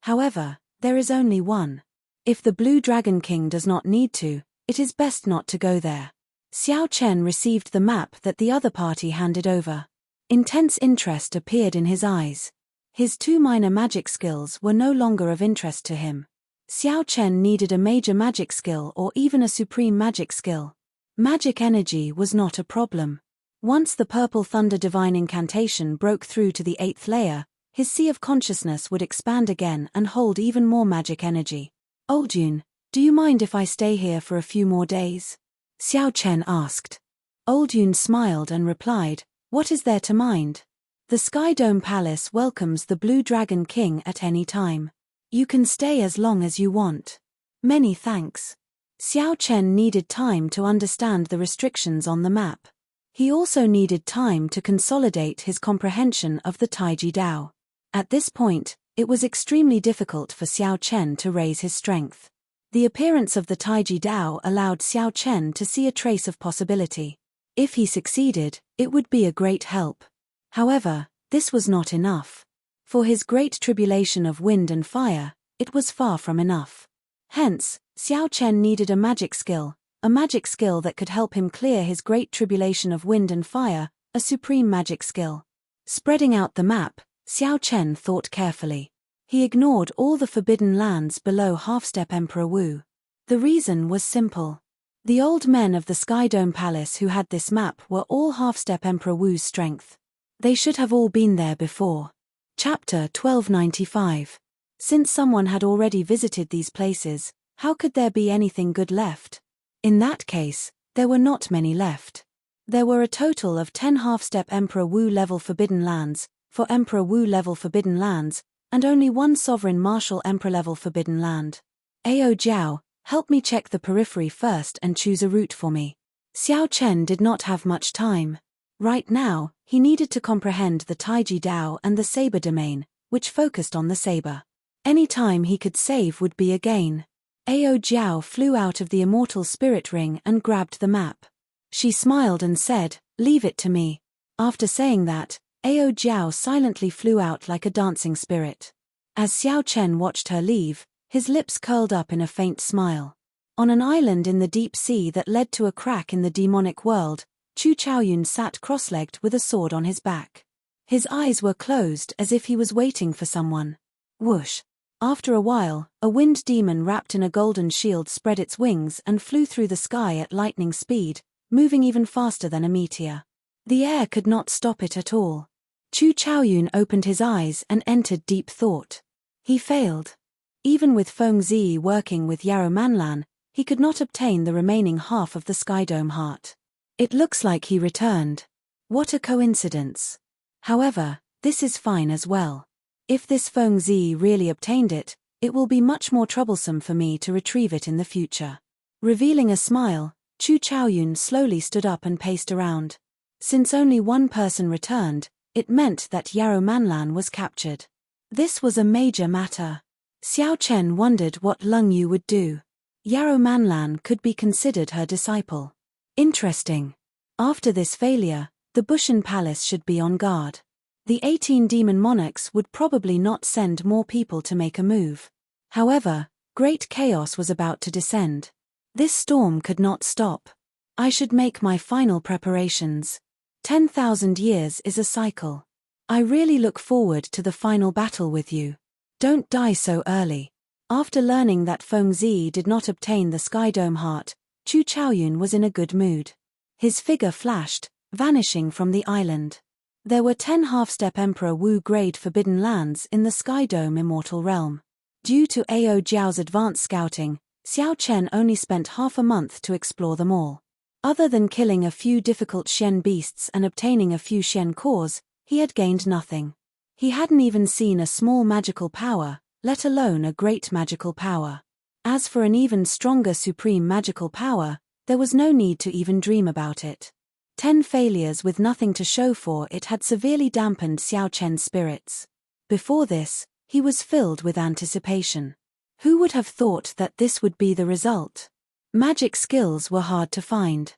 However, there is only one. If the Blue Dragon King does not need to, it is best not to go there. Xiao Chen received the map that the other party handed over. Intense interest appeared in his eyes. His two minor magic skills were no longer of interest to him. Xiao Chen needed a major magic skill or even a supreme magic skill. Magic energy was not a problem. Once the Purple Thunder Divine Incantation broke through to the 8th layer, his sea of consciousness would expand again and hold even more magic energy. Oldun, do you mind if I stay here for a few more days? Xiao Chen asked. Oldun smiled and replied, what is there to mind? The Sky Dome Palace welcomes the Blue Dragon King at any time. You can stay as long as you want. Many thanks. Xiao Chen needed time to understand the restrictions on the map. He also needed time to consolidate his comprehension of the Taiji Dao. At this point, it was extremely difficult for Xiao Chen to raise his strength. The appearance of the Taiji Dao allowed Xiao Chen to see a trace of possibility. If he succeeded, it would be a great help. However, this was not enough. For his great tribulation of wind and fire, it was far from enough. Hence, Xiao Chen needed a magic skill that could help him clear his great tribulation of wind and fire, a supreme magic skill. Spreading out the map, Xiao Chen thought carefully. He ignored all the forbidden lands below Half-Step Emperor Wu. The reason was simple. The old men of the Sky Dome Palace who had this map were all Half-Step Emperor Wu's strength. They should have all been there before. Chapter 1295. Since someone had already visited these places, how could there be anything good left? In that case, there were not many left. There were a total of 10 Half-Step Emperor Wu level forbidden lands, for Emperor Wu level forbidden lands, and only one Sovereign Martial Emperor level forbidden land. Ao Jiao, help me check the periphery first and choose a route for me. Xiao Chen did not have much time. Right now, he needed to comprehend the Taiji Dao and the Saber domain, which focused on the saber. Any time he could save would be a gain. Ao Jiao flew out of the Immortal Spirit Ring and grabbed the map. She smiled and said, leave it to me. After saying that, Ao Jiao silently flew out like a dancing spirit. As Xiao Chen watched her leave, his lips curled up in a faint smile. On an island in the deep sea that led to a crack in the demonic world, Chu Chaoyun sat cross-legged with a sword on his back. His eyes were closed as if he was waiting for someone. Whoosh! After a while, a wind demon wrapped in a golden shield spread its wings and flew through the sky at lightning speed, moving even faster than a meteor. The air could not stop it at all. Chu Chaoyun opened his eyes and entered deep thought. He failed. Even with Feng Zi working with Yarrow Manlan, he could not obtain the remaining half of the Sky Dome heart. It looks like he returned. What a coincidence. However, this is fine as well. If this Feng Zi really obtained it, it will be much more troublesome for me to retrieve it in the future. Revealing a smile, Chu Chaoyun slowly stood up and paced around. Since only one person returned, it meant that Yarrow Manlan was captured. This was a major matter. Xiao Chen wondered what Lung Yu would do. Yarrow Manlan could be considered her disciple. Interesting. After this failure, the Bushan Palace should be on guard. The 18 demon monarchs would probably not send more people to make a move. However, great chaos was about to descend. This storm could not stop. I should make my final preparations. 10,000 years is a cycle. I really look forward to the final battle with you. Don't die so early. After learning that Feng Zi did not obtain the Sky Dome heart, Chu Chaoyun was in a good mood. His figure flashed, vanishing from the island. There were 10 Half-Step Emperor Wu grade forbidden lands in the Sky Dome Immortal realm. Due to Ao Jiao's advanced scouting, Xiao Chen only spent half a month to explore them all. Other than killing a few difficult Shen beasts and obtaining a few Shen cores, he had gained nothing. He hadn't even seen a small magical power, let alone a great magical power. As for an even stronger supreme magical power, there was no need to even dream about it. 10 failures with nothing to show for it had severely dampened Xiao Chen's spirits. Before this, he was filled with anticipation. Who would have thought that this would be the result? Magic skills were hard to find.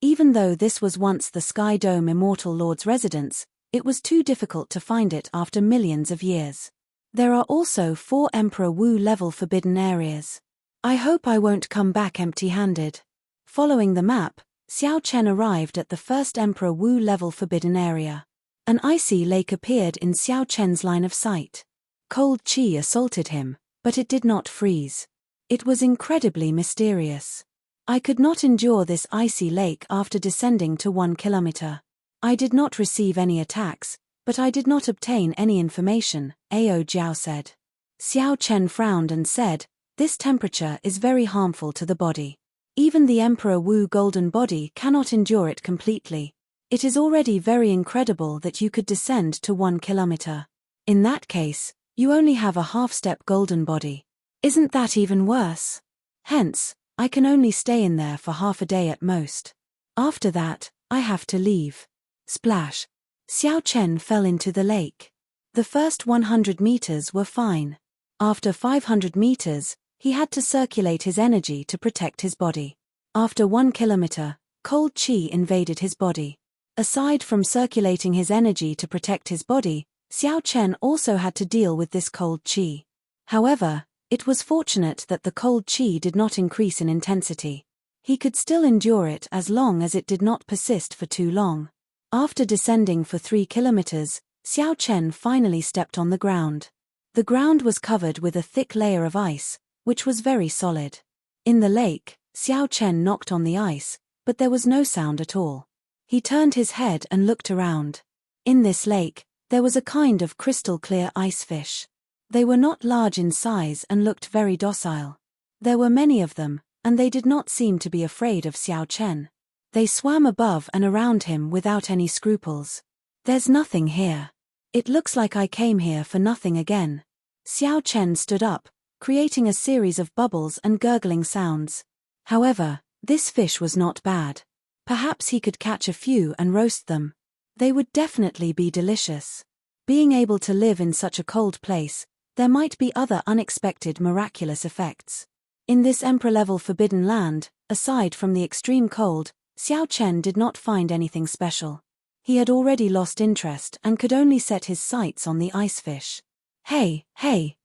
Even though this was once the Sky Dome Immortal Lord's residence, it was too difficult to find it after millions of years. There are also 4 Emperor Wu level forbidden areas. I hope I won't come back empty-handed. Following the map, Xiao Chen arrived at the first Emperor Wu level forbidden area. An icy lake appeared in Xiao Chen's line of sight. Cold qi assaulted him, but it did not freeze. It was incredibly mysterious. I could not endure this icy lake after descending to 1 kilometer. I did not receive any attacks, But I did not obtain any information, Ao Jiao said. Xiao Chen frowned and said, "This temperature is very harmful to the body. Even the Emperor Wu golden body cannot endure it completely. It is already very incredible that you could descend to 1 kilometer. In that case, you only have a half-step golden body. Isn't that even worse? Hence, I can only stay in there for half a day at most. After that, I have to leave." Splash. Xiao Chen fell into the lake. The first 100 meters were fine. After 500 meters, he had to circulate his energy to protect his body. After 1 kilometer, cold qi invaded his body. Aside from circulating his energy to protect his body, Xiao Chen also had to deal with this cold qi. However, it was fortunate that the cold qi did not increase in intensity. He could still endure it as long as it did not persist for too long. After descending for 3 kilometers, Xiao Chen finally stepped on the ground. The ground was covered with a thick layer of ice, which was very solid. In the lake, Xiao Chen knocked on the ice, but there was no sound at all. He turned his head and looked around. In this lake, there was a kind of crystal-clear ice fish. They were not large in size and looked very docile. There were many of them, and they did not seem to be afraid of Xiao Chen. They swam above and around him without any scruples. "There's nothing here. It looks like I came here for nothing again." Xiao Chen stood up, creating a series of bubbles and gurgling sounds. However, this fish was not bad. Perhaps he could catch a few and roast them. They would definitely be delicious. Being able to live in such a cold place, there might be other unexpected miraculous effects. In this emperor-level forbidden land, aside from the extreme cold, Xiao Chen did not find anything special. He had already lost interest and could only set his sights on the ice fish. Hey,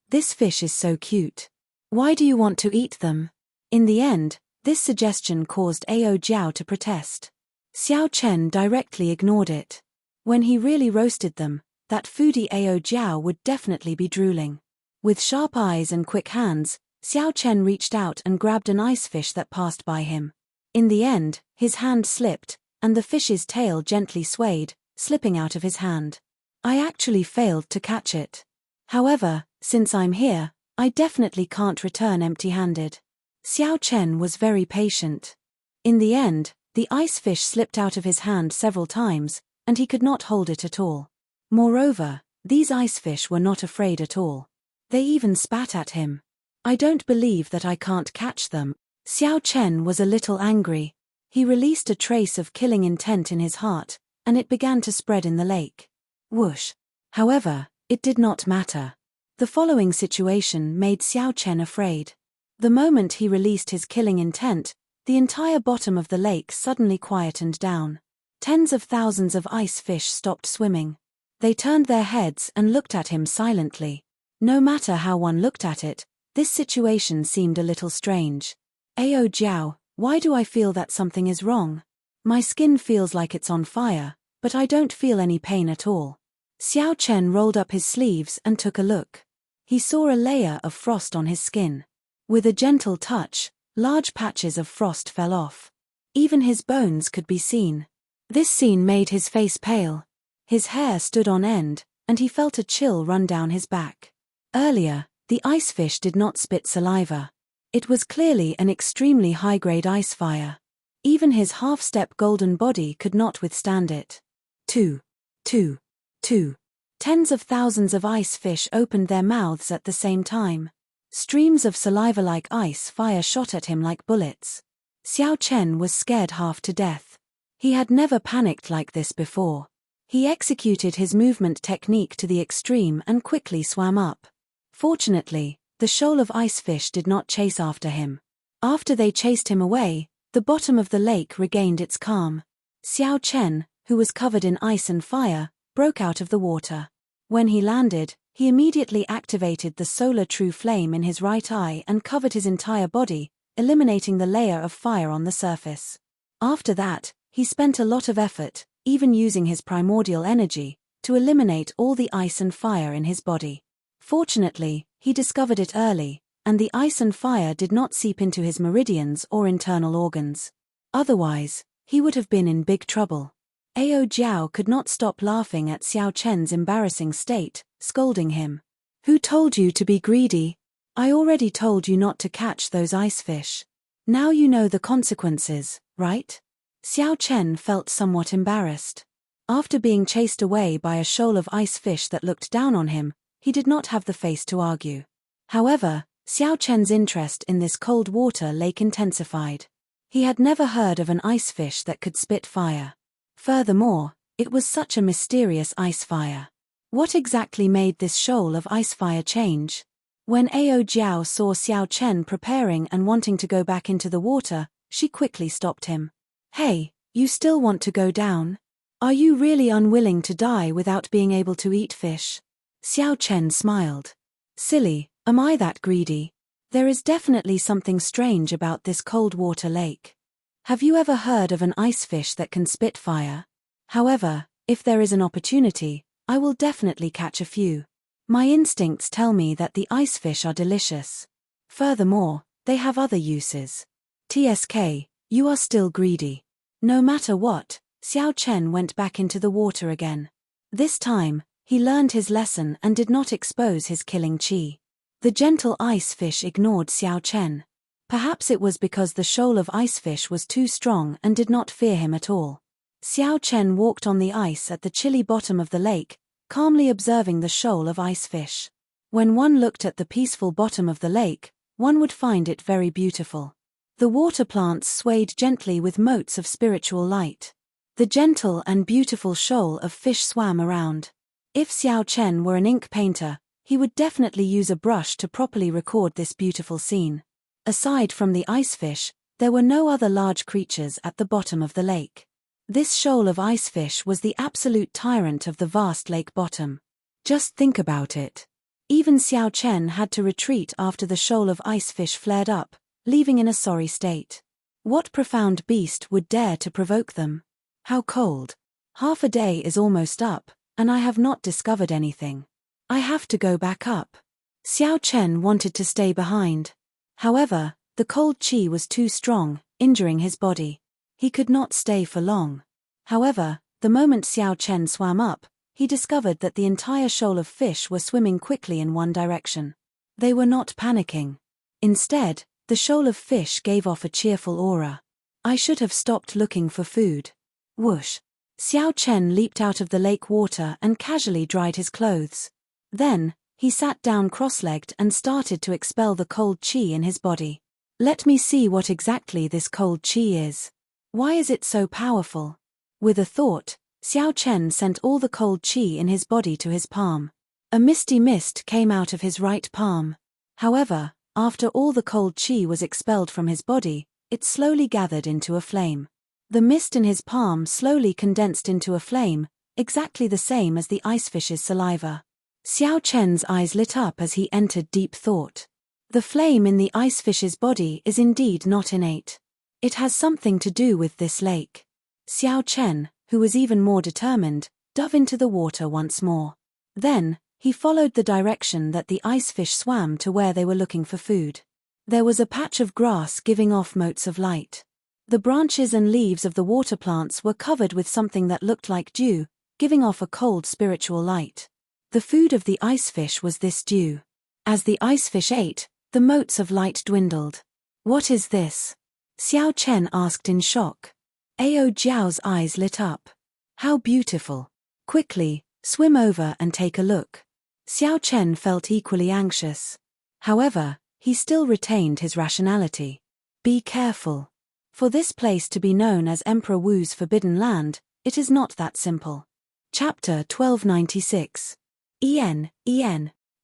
this fish is so cute. Why do you want to eat them?" In the end, this suggestion caused Ao Jiao to protest. Xiao Chen directly ignored it. When he really roasted them, that foodie Ao Jiao would definitely be drooling. With sharp eyes and quick hands, Xiao Chen reached out and grabbed an ice fish that passed by him. In the end, his hand slipped, and the fish's tail gently swayed, slipping out of his hand. "I actually failed to catch it. However, since I'm here, I definitely can't return empty-handed." Xiao Chen was very patient. In the end, the ice fish slipped out of his hand several times, and he could not hold it at all. Moreover, these ice fish were not afraid at all. They even spat at him. "I don't believe that I can't catch them." Xiao Chen was a little angry. He released a trace of killing intent in his heart, and it began to spread in the lake. Whoosh. However, it did not matter. The following situation made Xiao Chen afraid. The moment he released his killing intent, the entire bottom of the lake suddenly quietened down. Tens of thousands of ice fish stopped swimming. They turned their heads and looked at him silently. No matter how one looked at it, this situation seemed a little strange. "Ao Jiao, why do I feel that something is wrong? My skin feels like it's on fire, but I don't feel any pain at all." Xiao Chen rolled up his sleeves and took a look. He saw a layer of frost on his skin. With a gentle touch, large patches of frost fell off. Even his bones could be seen. This scene made his face pale. His hair stood on end, and he felt a chill run down his back. Earlier, the ice fish did not spit saliva. It was clearly an extremely high-grade ice fire. Even his half-step golden body could not withstand it. Two. Tens of thousands of ice fish opened their mouths at the same time. Streams of saliva-like ice fire shot at him like bullets. Xiao Chen was scared half to death. He had never panicked like this before. He executed his movement technique to the extreme and quickly swam up. Fortunately, the shoal of ice fish did not chase after him. After they chased him away, the bottom of the lake regained its calm. Xiao Chen, who was covered in ice and fire, broke out of the water. When he landed, he immediately activated the solar true flame in his right eye and covered his entire body, eliminating the layer of fire on the surface. After that, he spent a lot of effort, even using his primordial energy, to eliminate all the ice and fire in his body. Fortunately, he discovered it early, and the ice and fire did not seep into his meridians or internal organs. Otherwise, he would have been in big trouble. Ao Jiao could not stop laughing at Xiao Chen's embarrassing state, scolding him. Who told you to be greedy? I already told you not to catch those ice fish. Now you know the consequences, right? Xiao Chen felt somewhat embarrassed. After being chased away by a shoal of ice fish that looked down on him, he did not have the face to argue. However, Xiao Chen's interest in this cold water lake intensified. He had never heard of an ice fish that could spit fire. Furthermore, it was such a mysterious ice fire. What exactly made this shoal of ice fire change? When Ao Jiao saw Xiao Chen preparing and wanting to go back into the water, she quickly stopped him. Hey, you still want to go down? Are you really unwilling to die without being able to eat fish? Xiao Chen smiled. Silly, am I that greedy? There is definitely something strange about this cold water lake. Have you ever heard of an ice fish that can spit fire? However, if there is an opportunity, I will definitely catch a few. My instincts tell me that the ice fish are delicious. Furthermore, they have other uses. TSK, you are still greedy. No matter what, Xiao Chen went back into the water again. This time, he learned his lesson and did not expose his killing chi. The gentle ice fish ignored Xiao Chen. Perhaps it was because the shoal of ice fish was too strong and did not fear him at all. Xiao Chen walked on the ice at the chilly bottom of the lake, calmly observing the shoal of ice fish. When one looked at the peaceful bottom of the lake, one would find it very beautiful. The water plants swayed gently with motes of spiritual light. The gentle and beautiful shoal of fish swam around. If Xiao Chen were an ink painter, he would definitely use a brush to properly record this beautiful scene. Aside from the ice fish, there were no other large creatures at the bottom of the lake. This shoal of ice fish was the absolute tyrant of the vast lake bottom. Just think about it. Even Xiao Chen had to retreat after the shoal of ice fish flared up, leaving in a sorry state. What profound beast would dare to provoke them? How cold. Half a day is almost up, and I have not discovered anything. I have to go back up. Xiao Chen wanted to stay behind. However, the cold chi was too strong, injuring his body. He could not stay for long. However, the moment Xiao Chen swam up, he discovered that the entire shoal of fish were swimming quickly in one direction. They were not panicking. Instead, the shoal of fish gave off a cheerful aura. I should have stopped looking for food. Whoosh! Xiao Chen leaped out of the lake water and casually dried his clothes. Then, he sat down cross-legged and started to expel the cold chi in his body. Let me see what exactly this cold chi is. Why is it so powerful? With a thought, Xiao Chen sent all the cold chi in his body to his palm. A misty mist came out of his right palm. However, after all the cold chi was expelled from his body, it slowly gathered into a flame. The mist in his palm slowly condensed into a flame, exactly the same as the icefish's saliva. Xiao Chen's eyes lit up as he entered deep thought. The flame in the icefish's body is indeed not innate. It has something to do with this lake. Xiao Chen, who was even more determined, dove into the water once more. Then, he followed the direction that the icefish swam to where they were looking for food. There was a patch of grass giving off motes of light. The branches and leaves of the water plants were covered with something that looked like dew, giving off a cold spiritual light. The food of the icefish was this dew. As the icefish ate, the motes of light dwindled. What is this? Xiao Chen asked in shock. Ao Jiao's eyes lit up. How beautiful. Quickly, swim over and take a look. Xiao Chen felt equally anxious. However, he still retained his rationality. Be careful. For this place to be known as Emperor Wu's Forbidden Land, it is not that simple. Chapter 1296. Ien,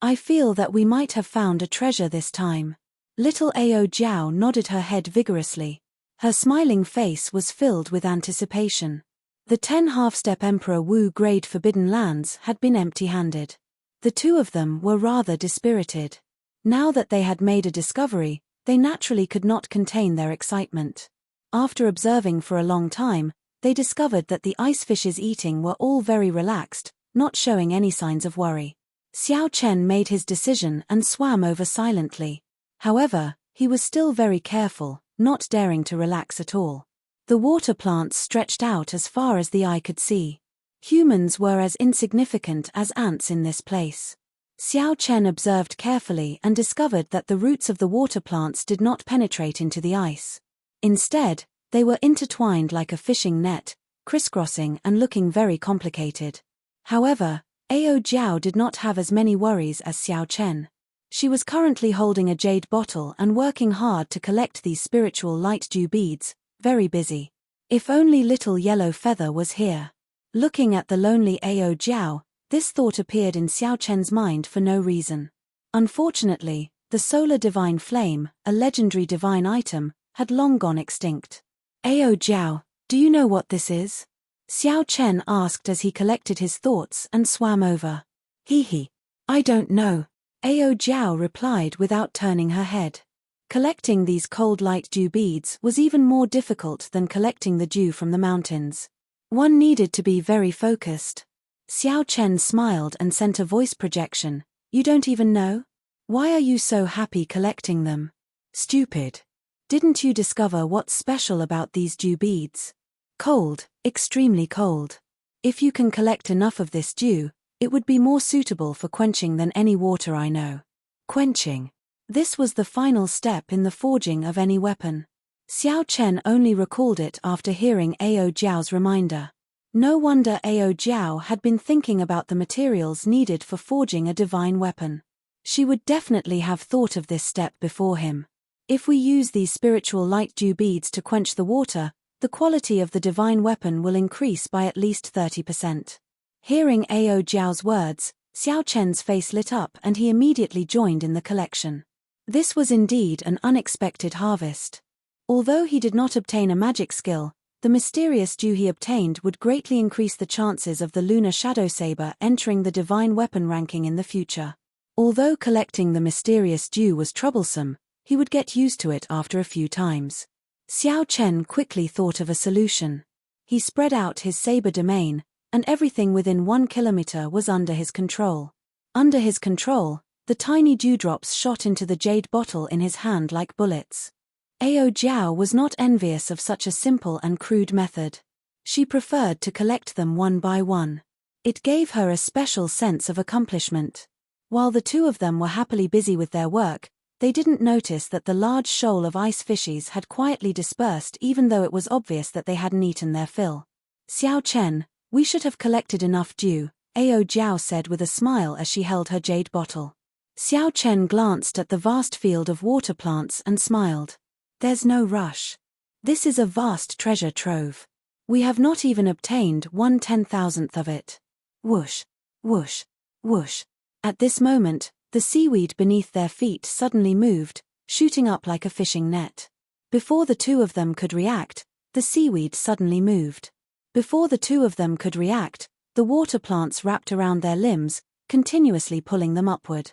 I feel that we might have found a treasure this time. Little Ao Jiao nodded her head vigorously. Her smiling face was filled with anticipation. The 10 half-step Emperor Wu grade Forbidden Lands had been empty-handed. The two of them were rather dispirited. Now that they had made a discovery, they naturally could not contain their excitement. After observing for a long time, they discovered that the icefishes eating were all very relaxed, not showing any signs of worry. Xiao Chen made his decision and swam over silently. However, he was still very careful, not daring to relax at all. The water plants stretched out as far as the eye could see. Humans were as insignificant as ants in this place. Xiao Chen observed carefully and discovered that the roots of the water plants did not penetrate into the ice. Instead, they were intertwined like a fishing net, crisscrossing and looking very complicated. However, Ao Jiao did not have as many worries as Xiao Chen. She was currently holding a jade bottle and working hard to collect these spiritual light dew beads, very busy. If only little yellow feather was here. Looking at the lonely Ao Jiao, this thought appeared in Xiao Chen's mind for no reason. Unfortunately, the solar divine flame, a legendary divine item, had long gone extinct. Ao Jiao, do you know what this is? Xiao Chen asked as he collected his thoughts and swam over. He, I don't know. Ao Jiao replied without turning her head. Collecting these cold light dew beads was even more difficult than collecting the dew from the mountains. One needed to be very focused. Xiao Chen smiled and sent a voice projection. You don't even know? Why are you so happy collecting them? Stupid. Didn't you discover what's special about these dew beads? Cold, extremely cold. If you can collect enough of this dew, it would be more suitable for quenching than any water I know. Quenching. This was the final step in the forging of any weapon. Xiao Chen only recalled it after hearing Ao Jiao's reminder. No wonder Ao Jiao had been thinking about the materials needed for forging a divine weapon. She would definitely have thought of this step before him. If we use these spiritual light dew beads to quench the water, the quality of the divine weapon will increase by at least 30%. Hearing Ao Jiao's words, Xiao Chen's face lit up and he immediately joined in the collection. This was indeed an unexpected harvest. Although he did not obtain a magic skill, the mysterious dew he obtained would greatly increase the chances of the lunar shadow saber entering the divine weapon ranking in the future. Although collecting the mysterious dew was troublesome, he would get used to it after a few times. Xiao Chen quickly thought of a solution. He spread out his saber domain, and everything within 1 kilometer was under his control. Under his control, the tiny dewdrops shot into the jade bottle in his hand like bullets. Ao Jiao was not envious of such a simple and crude method. She preferred to collect them one by one. It gave her a special sense of accomplishment. While the two of them were happily busy with their work, they didn't notice that the large shoal of ice fishes had quietly dispersed even though it was obvious that they hadn't eaten their fill. Xiao Chen, we should have collected enough dew, Ao Jiao said with a smile as she held her jade bottle. Xiao Chen glanced at the vast field of water plants and smiled. There's no rush. This is a vast treasure trove. We have not even obtained 1/10,000th of it. Whoosh, whoosh, whoosh. At this moment, the seaweed beneath their feet suddenly moved, shooting up like a fishing net. Before the two of them could react, the seaweed suddenly moved. Before the two of them could react, the water plants wrapped around their limbs, continuously pulling them upward.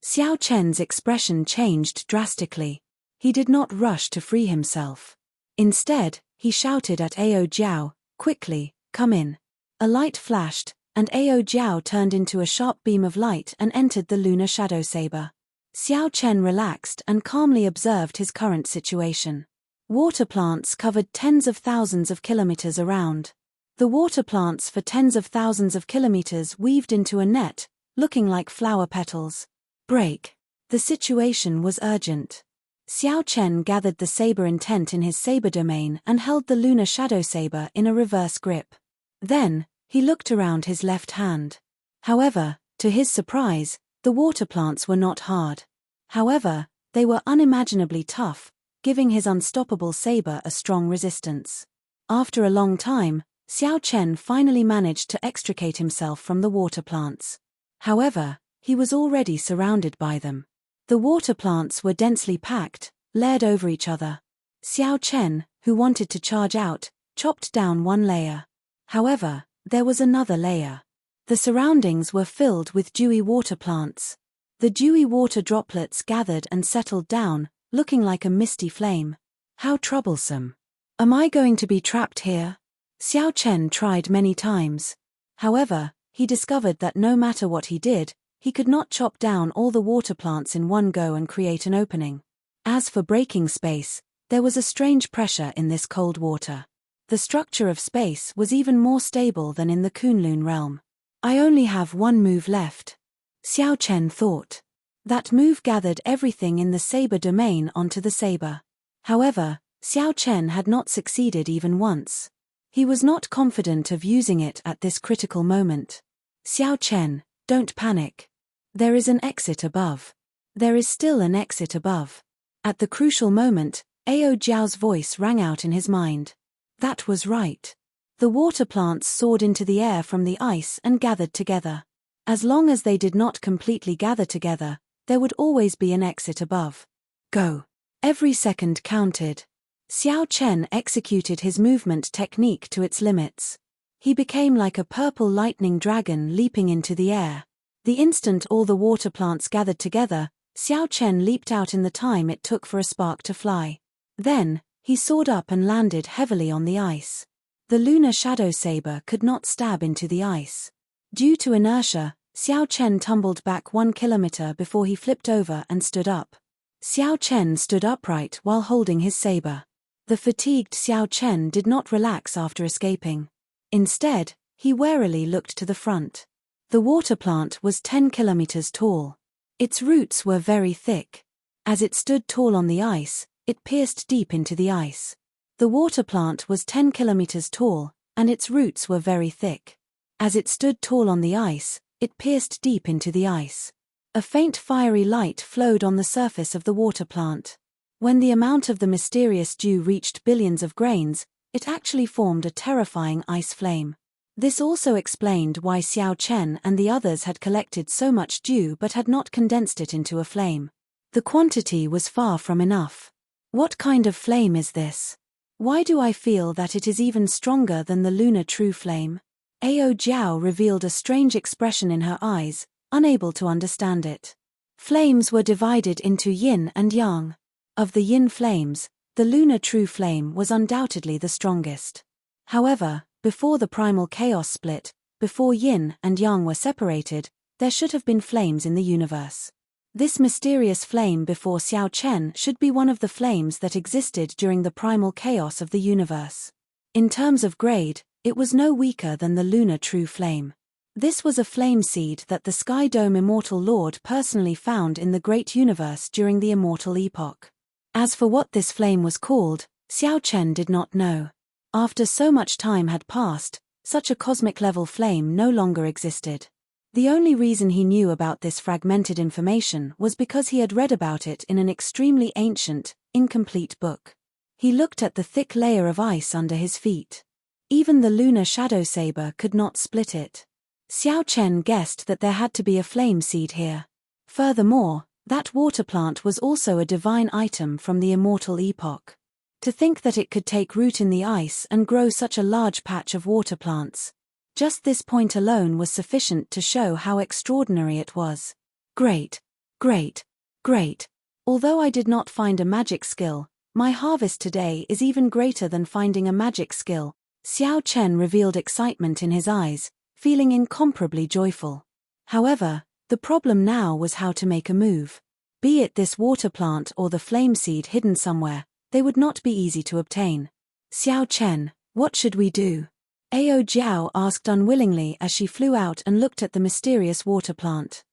Xiao Chen's expression changed drastically. He did not rush to free himself. Instead, he shouted at Ao Jiao, quickly, come in. A light flashed, and Ao Jiao turned into a sharp beam of light and entered the lunar shadow saber. Xiao Chen relaxed and calmly observed his current situation. Water plants covered tens of thousands of kilometers around. The water plants for tens of thousands of kilometers weaved into a net, looking like flower petals. Break. The situation was urgent. Xiao Chen gathered the saber intent in his saber domain and held the lunar shadow saber in a reverse grip. Then, he looked around his left hand. However, to his surprise, the water plants were not hard. However, they were unimaginably tough, giving his unstoppable saber a strong resistance. After a long time, Xiao Chen finally managed to extricate himself from the water plants. However, he was already surrounded by them. The water plants were densely packed, layered over each other. Xiao Chen, who wanted to charge out, chopped down one layer. However, there was another layer. The surroundings were filled with dewy water plants. The dewy water droplets gathered and settled down, looking like a misty flame. How troublesome. Am I going to be trapped here? Xiao Chen tried many times. However, he discovered that no matter what he did, he could not chop down all the water plants in one go and create an opening. As for breaking space, there was a strange pressure in this cold water. The structure of space was even more stable than in the Kunlun realm. I only have one move left, Xiao Chen thought. That move gathered everything in the saber domain onto the saber. However, Xiao Chen had not succeeded even once. He was not confident of using it at this critical moment. Xiao Chen, don't panic. There is an exit above. There is still an exit above. At the crucial moment, Ao Jiao's voice rang out in his mind. That was right. The water plants soared into the air from the ice and gathered together. As long as they did not completely gather together, there would always be an exit above. Go. Every second counted. Xiao Chen executed his movement technique to its limits. He became like a purple lightning dragon leaping into the air. The instant all the water plants gathered together, Xiao Chen leaped out in the time it took for a spark to fly. Then, he soared up and landed heavily on the ice. The lunar shadow saber could not stab into the ice. Due to inertia, Xiao Chen tumbled back 1 kilometer before he flipped over and stood up. Xiao Chen stood upright while holding his saber. The fatigued Xiao Chen did not relax after escaping. Instead, he warily looked to the front. The water plant was 10 kilometers tall. Its roots were very thick. As it stood tall on the ice, it pierced deep into the ice. The water plant was 10 kilometers tall, and its roots were very thick. As it stood tall on the ice, it pierced deep into the ice. A faint fiery light flowed on the surface of the water plant. When the amount of the mysterious dew reached billions of grains, it actually formed a terrifying ice flame. This also explained why Xiao Chen and the others had collected so much dew but had not condensed it into a flame. The quantity was far from enough. What kind of flame is this? Why do I feel that it is even stronger than the lunar true flame? Ao Jiao revealed a strange expression in her eyes, unable to understand it. Flames were divided into yin and yang. Of the yin flames, the lunar true flame was undoubtedly the strongest. However, before the primal chaos split, before yin and yang were separated, there should have been flames in the universe. This mysterious flame before Xiao Chen should be one of the flames that existed during the primal chaos of the universe. In terms of grade, it was no weaker than the lunar true flame. This was a flame seed that the Sky Dome Immortal Lord personally found in the Great Universe during the Immortal Epoch. As for what this flame was called, Xiao Chen did not know. After so much time had passed, such a cosmic-level flame no longer existed. The only reason he knew about this fragmented information was because he had read about it in an extremely ancient, incomplete book. He looked at the thick layer of ice under his feet. Even the lunar shadow saber could not split it. Xiao Chen guessed that there had to be a flame seed here. Furthermore, that water plant was also a divine item from the Immortal Epoch. To think that it could take root in the ice and grow such a large patch of water plants. Just this point alone was sufficient to show how extraordinary it was. Great, great, great. Although I did not find a magic skill, my harvest today is even greater than finding a magic skill. Xiao Chen revealed excitement in his eyes, feeling incomparably joyful. However, the problem now was how to make a move. Be it this water plant or the flame seed hidden somewhere, they would not be easy to obtain. Xiao Chen, what should we do? Ao Jiao asked unwillingly as she flew out and looked at the mysterious water plant.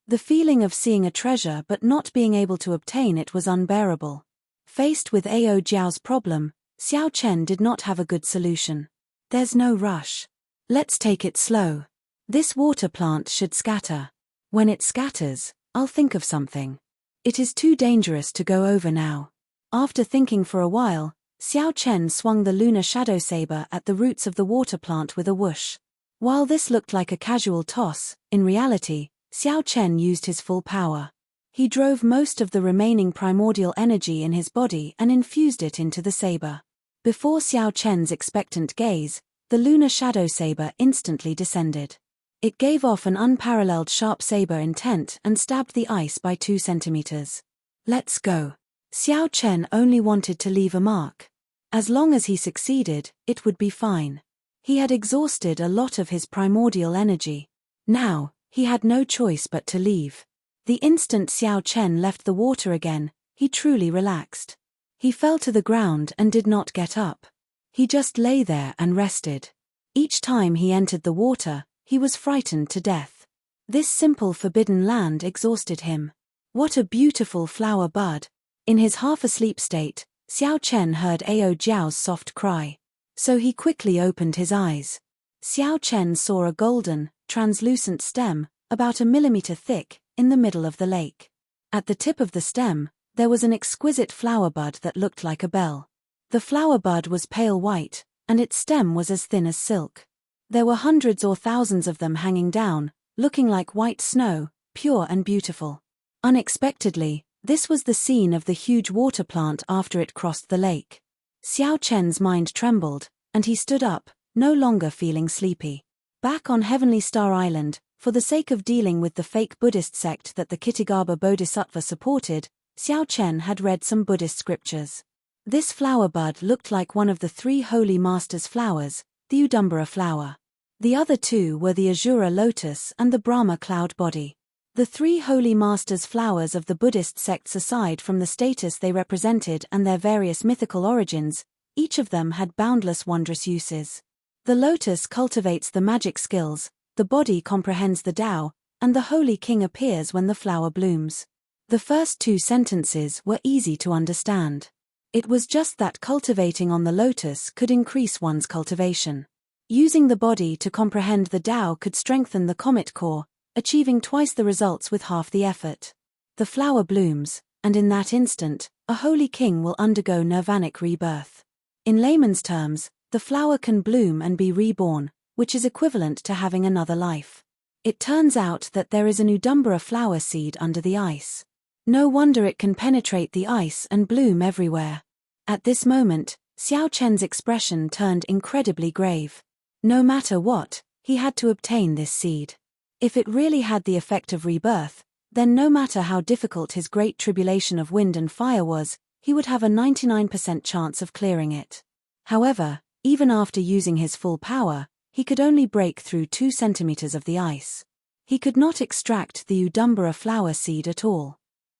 The feeling of seeing a treasure but not being able to obtain it was unbearable. Faced with Ao Jiao's problem, Xiao Chen did not have a good solution. There's no rush. Let's take it slow. This water plant should scatter. When it scatters, I'll think of something. It is too dangerous to go over now. After thinking for a while, Xiao Chen swung the lunar shadow saber at the roots of the water plant with a whoosh. While this looked like a casual toss, in reality, Xiao Chen used his full power. He drove most of the remaining primordial energy in his body and infused it into the saber. Before Xiao Chen's expectant gaze, the lunar shadow saber instantly descended. It gave off an unparalleled sharp saber intent and stabbed the ice by 2 centimeters. Let's go. Xiao Chen only wanted to leave a mark. As long as he succeeded, it would be fine. He had exhausted a lot of his primordial energy. Now, he had no choice but to leave. The instant Xiao Chen left the water again, he truly relaxed. He fell to the ground and did not get up. He just lay there and rested. Each time he entered the water, he was frightened to death. This simple forbidden land exhausted him. What a beautiful flower bud! In his half-asleep state, Xiao Chen heard Ao Jiao's soft cry. So he quickly opened his eyes. Xiao Chen saw a golden, translucent stem, about a millimeter thick, in the middle of the lake. At the tip of the stem, there was an exquisite flower bud that looked like a bell. The flower bud was pale white, and its stem was as thin as silk. There were hundreds or thousands of them hanging down, looking like white snow, pure and beautiful. Unexpectedly, this was the scene of the huge water plant after it crossed the lake. Xiao Chen's mind trembled, and he stood up, no longer feeling sleepy. Back on Heavenly Star Island, for the sake of dealing with the fake Buddhist sect that the Kittigaba Bodhisattva supported, Xiao Chen had read some Buddhist scriptures. This flower bud looked like one of the 3 holy masters' flowers, the Udumbara flower. The other 2 were the Azura lotus and the Brahma cloud body. The 3 holy masters' flowers of the Buddhist sects, aside from the status they represented and their various mythical origins, each of them had boundless wondrous uses. The lotus cultivates the magic skills, the body comprehends the Tao, and the holy king appears when the flower blooms. The first 2 sentences were easy to understand. It was just that cultivating on the lotus could increase one's cultivation. Using the body to comprehend the Tao could strengthen the comet core, achieving twice the results with half the effort. The flower blooms, and in that instant, a holy king will undergo nirvanic rebirth. In layman's terms, the flower can bloom and be reborn, which is equivalent to having another life. It turns out that there is an Udumbara flower seed under the ice. No wonder it can penetrate the ice and bloom everywhere. At this moment, Xiao Chen's expression turned incredibly grave. No matter what, he had to obtain this seed. If it really had the effect of rebirth, then no matter how difficult his great tribulation of wind and fire was, he would have a 99% chance of clearing it. However, even after using his full power, he could only break through 2 centimeters of the ice. He could not extract the Udumbara flower seed at all.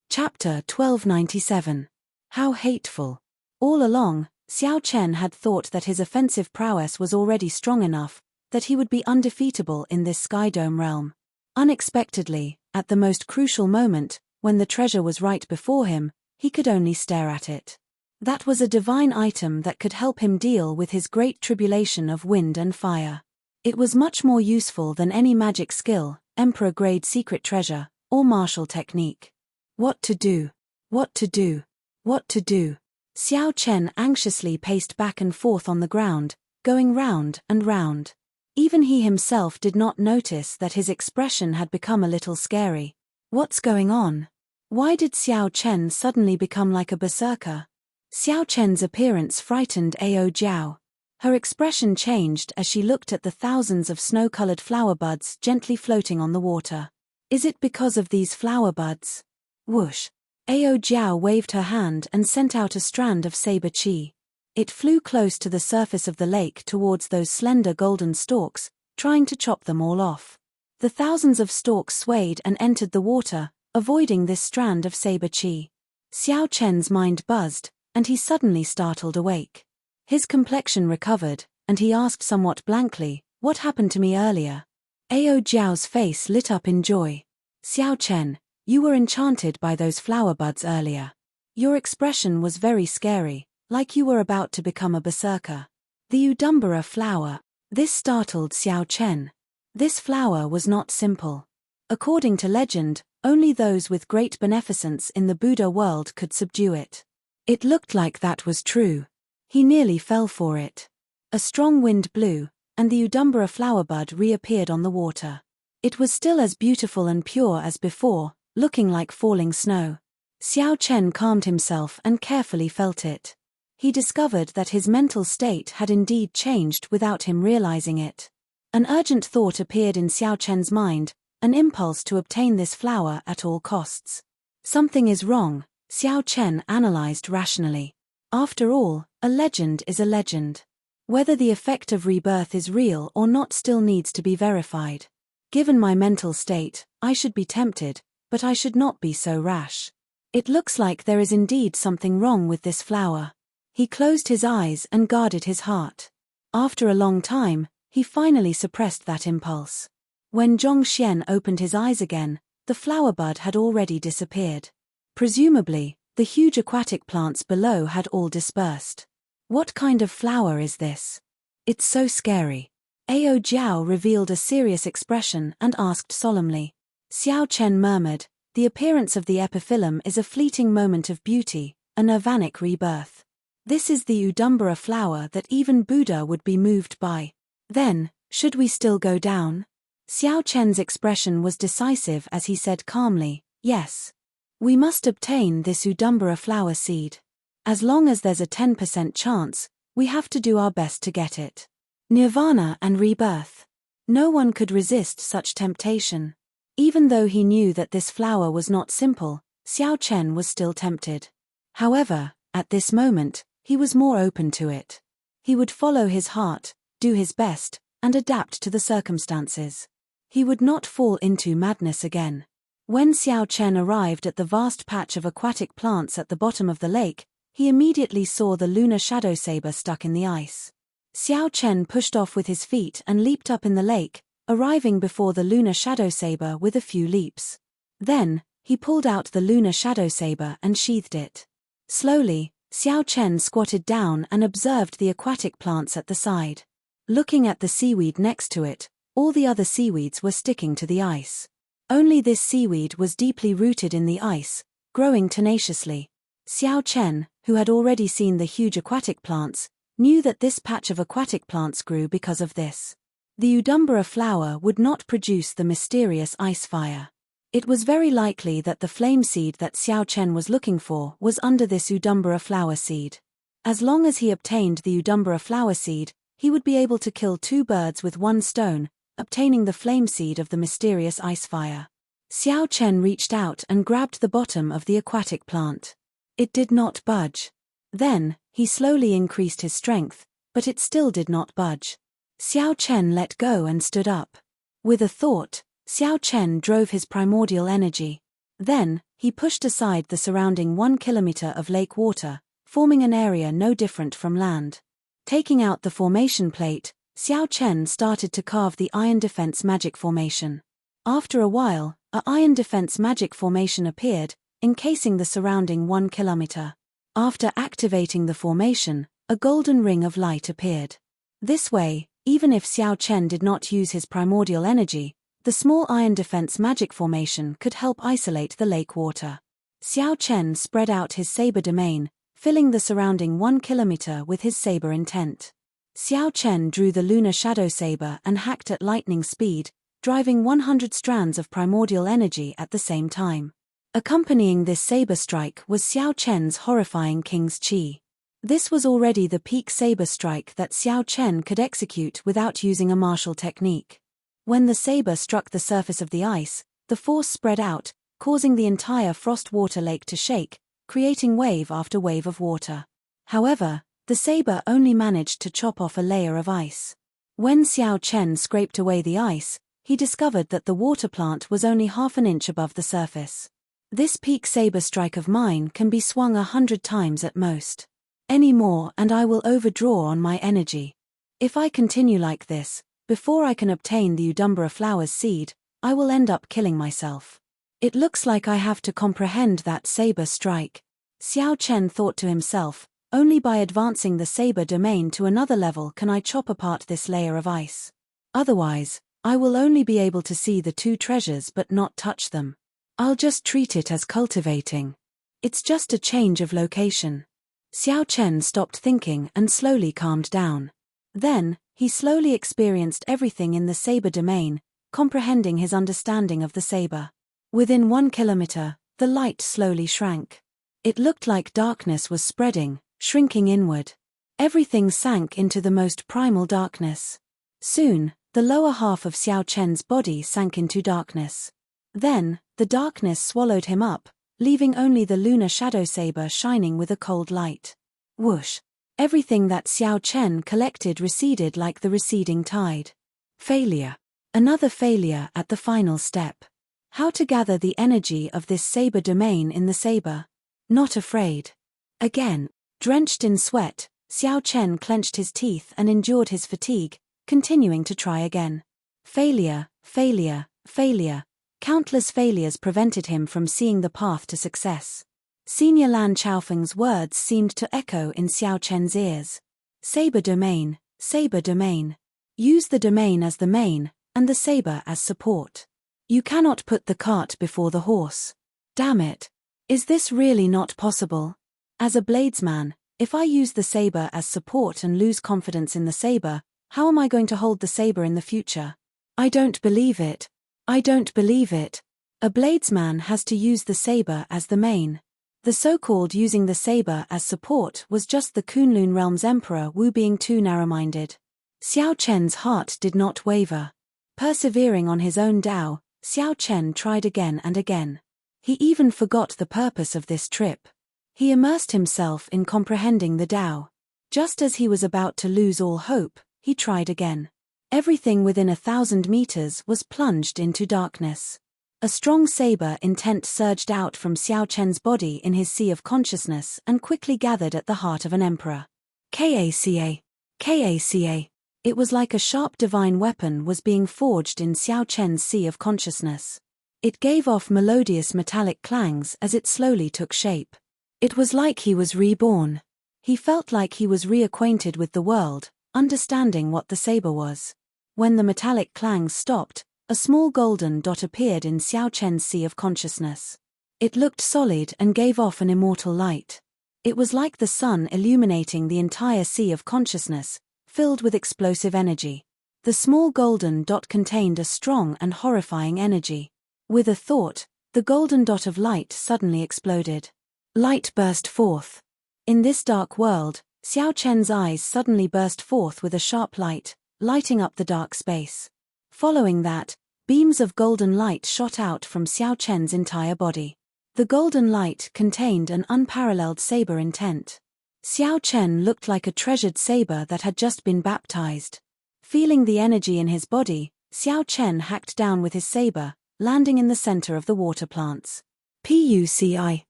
Chapter 1297. How hateful. All along, Xiao Chen had thought that his offensive prowess was already strong enough, that he would be undefeatable in this Skydome realm. Unexpectedly, at the most crucial moment, when the treasure was right before him, he could only stare at it. That was a divine item that could help him deal with his great tribulation of wind and fire. It was much more useful than any magic skill, emperor-grade secret treasure, or martial technique. What to do? What to do? What to do? Xiao Chen anxiously paced back and forth on the ground, going round and round. Even he himself did not notice that his expression had become a little scary. What's going on? Why did Xiao Chen suddenly become like a berserker? Xiao Chen's appearance frightened Ao Jiao. Her expression changed as she looked at the thousands of snow-colored flower buds gently floating on the water. Is it because of these flower buds? Whoosh! Ao Jiao waved her hand and sent out a strand of saber chi. It flew close to the surface of the lake towards those slender golden stalks, trying to chop them all off. The thousands of stalks swayed and entered the water, avoiding this strand of saber chi. Xiao Chen's mind buzzed, and he suddenly startled awake. His complexion recovered, and he asked somewhat blankly, "What happened to me earlier?" Ao Jiao's face lit up in joy. "Xiao Chen, you were enchanted by those flower buds earlier. Your expression was very scary, like you were about to become a berserker. The Udumbara flower." This startled Xiao Chen. This flower was not simple. According to legend, only those with great beneficence in the Buddha world could subdue it. It looked like that was true. He nearly fell for it. A strong wind blew, and the Udumbara flower bud reappeared on the water. It was still as beautiful and pure as before, looking like falling snow. Xiao Chen calmed himself and carefully felt it. He discovered that his mental state had indeed changed without him realizing it. An urgent thought appeared in Xiao Chen's mind, an impulse to obtain this flower at all costs. Something is wrong, Xiao Chen analyzed rationally. After all, a legend is a legend. Whether the effect of rebirth is real or not still needs to be verified. Given my mental state, I should be tempted, but I should not be so rash. It looks like there is indeed something wrong with this flower. He closed his eyes and guarded his heart. After a long time, he finally suppressed that impulse. When Zhongxian opened his eyes again, the flower bud had already disappeared. Presumably, the huge aquatic plants below had all dispersed. What kind of flower is this? It's so scary. Ao Jiao revealed a serious expression and asked solemnly. Xiao Chen murmured, the appearance of the epiphyllum is a fleeting moment of beauty, a nirvanic rebirth. This is the Udumbara flower that even Buddha would be moved by. Then, should we still go down? Xiao Chen's expression was decisive as he said calmly, yes. We must obtain this Udumbara flower seed. As long as there's a 10% chance, we have to do our best to get it. Nirvana and rebirth. No one could resist such temptation. Even though he knew that this flower was not simple, Xiao Chen was still tempted. However, at this moment, he was more open to it. He would follow his heart, do his best, and adapt to the circumstances. He would not fall into madness again. When Xiao Chen arrived at the vast patch of aquatic plants at the bottom of the lake, he immediately saw the lunar shadow saber stuck in the ice. Xiao Chen pushed off with his feet and leaped up in the lake, arriving before the lunar shadow saber with a few leaps. Then, he pulled out the lunar shadow saber and sheathed it. Slowly, Xiao Chen squatted down and observed the aquatic plants at the side. Looking at the seaweed next to it, all the other seaweeds were sticking to the ice. Only this seaweed was deeply rooted in the ice, growing tenaciously. Xiao Chen, who had already seen the huge aquatic plants, knew that this patch of aquatic plants grew because of this. The Udumbara flower would not produce the mysterious ice fire. It was very likely that the flame seed that Xiao Chen was looking for was under this Udumbara flower seed. As long as he obtained the Udumbara flower seed, he would be able to kill two birds with one stone, obtaining the flame seed of the mysterious ice fire. Xiao Chen reached out and grabbed the bottom of the aquatic plant. It did not budge. Then, he slowly increased his strength, but it still did not budge. Xiao Chen let go and stood up. With a thought, Xiao Chen drove his primordial energy. Then, he pushed aside the surrounding 1 kilometer of lake water, forming an area no different from land. Taking out the formation plate, Xiao Chen started to carve the Iron Defense Magic Formation. After a while, a Iron Defense Magic Formation appeared, encasing the surrounding 1 kilometer. After activating the formation, a golden ring of light appeared. This way, even if Xiao Chen did not use his primordial energy, the small Iron Defense Magic Formation could help isolate the lake water. Xiao Chen spread out his saber domain, filling the surrounding 1 kilometer with his saber intent. Xiao Chen drew the lunar shadow saber and hacked at lightning speed, driving 100 strands of primordial energy at the same time. Accompanying this saber strike was Xiao Chen's horrifying King's Chi. This was already the peak saber strike that Xiao Chen could execute without using a martial technique. When the saber struck the surface of the ice, the force spread out, causing the entire frostwater lake to shake, creating wave after wave of water. However, the saber only managed to chop off a layer of ice. When Xiao Chen scraped away the ice, he discovered that the water plant was only half an inch above the surface. This peak saber strike of mine can be swung 100 times at most. Any more and I will overdraw on my energy. If I continue like this, before I can obtain the Udumbara flower's seed, I will end up killing myself. It looks like I have to comprehend that saber strike. Xiao Chen thought to himself, only by advancing the saber domain to another level can I chop apart this layer of ice. Otherwise, I will only be able to see the two treasures but not touch them. I'll just treat it as cultivating. It's just a change of location. Xiao Chen stopped thinking and slowly calmed down. Then, he slowly experienced everything in the saber domain, comprehending his understanding of the saber. Within 1 kilometer, the light slowly shrank. It looked like darkness was spreading, shrinking inward. Everything sank into the most primal darkness. Soon, the lower half of Xiao Chen's body sank into darkness. Then, the darkness swallowed him up, leaving only the lunar shadow saber shining with a cold light. Whoosh! Everything that Xiao Chen collected receded like the receding tide. Failure. Another failure at the final step. How to gather the energy of this saber domain in the saber? Not afraid. Again. Drenched in sweat, Xiao Chen clenched his teeth and endured his fatigue, continuing to try again. Failure, failure, failure. Countless failures prevented him from seeing the path to success. Senior Lan Chaofeng's words seemed to echo in Xiao Chen's ears. Saber domain, saber domain. Use the domain as the main, and the saber as support. You cannot put the cart before the horse. Damn it. Is this really not possible? As a bladesman, if I use the saber as support and lose confidence in the saber, how am I going to hold the saber in the future? I don't believe it. I don't believe it. A bladesman has to use the saber as the main. The so-called using the saber as support was just the Kunlun realm's emperor Wu being too narrow-minded. Xiao Chen's heart did not waver. Persevering on his own Tao, Xiao Chen tried again and again. He even forgot the purpose of this trip. He immersed himself in comprehending the Tao. Just as he was about to lose all hope, he tried again. Everything within 1,000 meters was plunged into darkness. A strong saber intent surged out from Xiao Chen's body in his sea of consciousness and quickly gathered at the heart of an emperor. Kaca. Kaca. It was like a sharp divine weapon was being forged in Xiao Chen's sea of consciousness. It gave off melodious metallic clangs as it slowly took shape. It was like he was reborn. He felt like he was reacquainted with the world, understanding what the saber was. When the metallic clangs stopped, a small golden dot appeared in Xiao Chen's sea of consciousness. It looked solid and gave off an immortal light. It was like the sun illuminating the entire sea of consciousness, filled with explosive energy. The small golden dot contained a strong and horrifying energy. With a thought, the golden dot of light suddenly exploded. Light burst forth. In this dark world, Xiao Chen's eyes suddenly burst forth with a sharp light, lighting up the dark space. Following that, beams of golden light shot out from Xiao Chen's entire body. The golden light contained an unparalleled saber intent. Xiao Chen looked like a treasured saber that had just been baptized. Feeling the energy in his body, Xiao Chen hacked down with his saber, landing in the center of the water plants. Puci.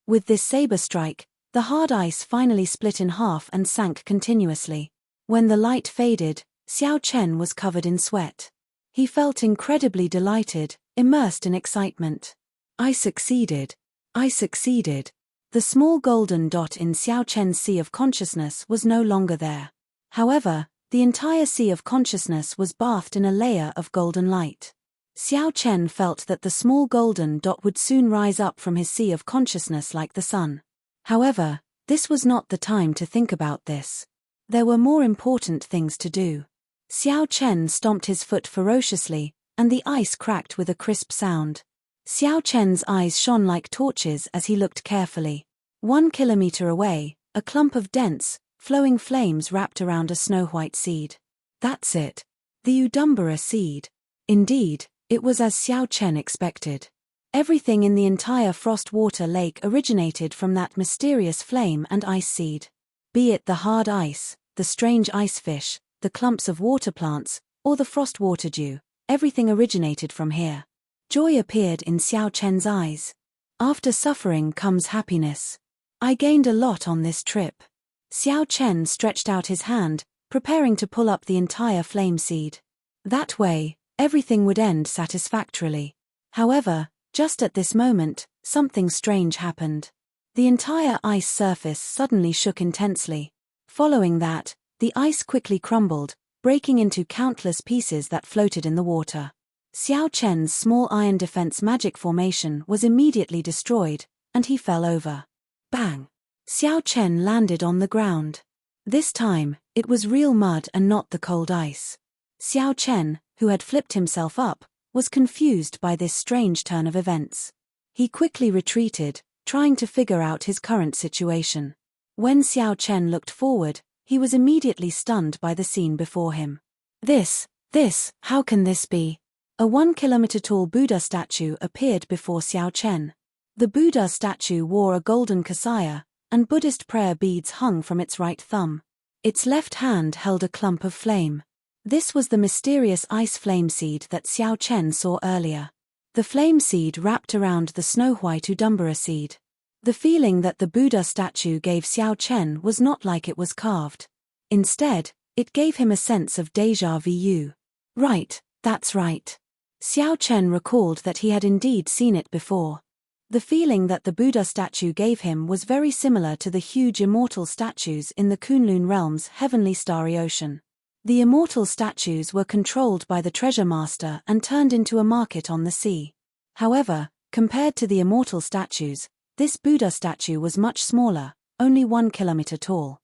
With this saber strike, the hard ice finally split in half and sank continuously. When the light faded, Xiao Chen was covered in sweat. He felt incredibly delighted, immersed in excitement. I succeeded. I succeeded. The small golden dot in Xiao Chen's sea of consciousness was no longer there. However, the entire sea of consciousness was bathed in a layer of golden light. Xiao Chen felt that the small golden dot would soon rise up from his sea of consciousness like the sun. However, this was not the time to think about this. There were more important things to do. Xiao Chen stomped his foot ferociously, and the ice cracked with a crisp sound. Xiao Chen's eyes shone like torches as he looked carefully. 1 kilometer away, a clump of dense, flowing flames wrapped around a snow-white seed. That's it. The Udumbara seed. Indeed, it was as Xiao Chen expected. Everything in the entire frostwater lake originated from that mysterious flame and ice seed. Be it the hard ice, the strange ice fish, the clumps of water plants, or the frostwater dew, everything originated from here. Joy appeared in Xiao Chen's eyes. After suffering comes happiness. I gained a lot on this trip. Xiao Chen stretched out his hand, preparing to pull up the entire flame seed. That way, everything would end satisfactorily. However, just at this moment, something strange happened. The entire ice surface suddenly shook intensely. Following that, the ice quickly crumbled, breaking into countless pieces that floated in the water. Xiao Chen's small iron defense magic formation was immediately destroyed, and he fell over. Bang! Xiao Chen landed on the ground. This time, it was real mud and not the cold ice. Xiao Chen, who had flipped himself up, was confused by this strange turn of events. He quickly retreated, trying to figure out his current situation. When Xiao Chen looked forward, he was immediately stunned by the scene before him. How can this be? A 1 kilometer tall Buddha statue appeared before Xiao Chen. The Buddha statue wore a golden kasaya, and Buddhist prayer beads hung from its right thumb. Its left hand held a clump of flame. This was the mysterious ice flame seed that Xiao Chen saw earlier. The flame seed wrapped around the snow-white Udumbara seed. The feeling that the Buddha statue gave Xiao Chen was not like it was carved. Instead, it gave him a sense of déjà vu. Right, that's right. Xiao Chen recalled that he had indeed seen it before. The feeling that the Buddha statue gave him was very similar to the huge immortal statues in the Kunlun realm's heavenly starry ocean. The immortal statues were controlled by the treasure master and turned into a market on the sea. However, compared to the immortal statues, this Buddha statue was much smaller, only 1 kilometer tall.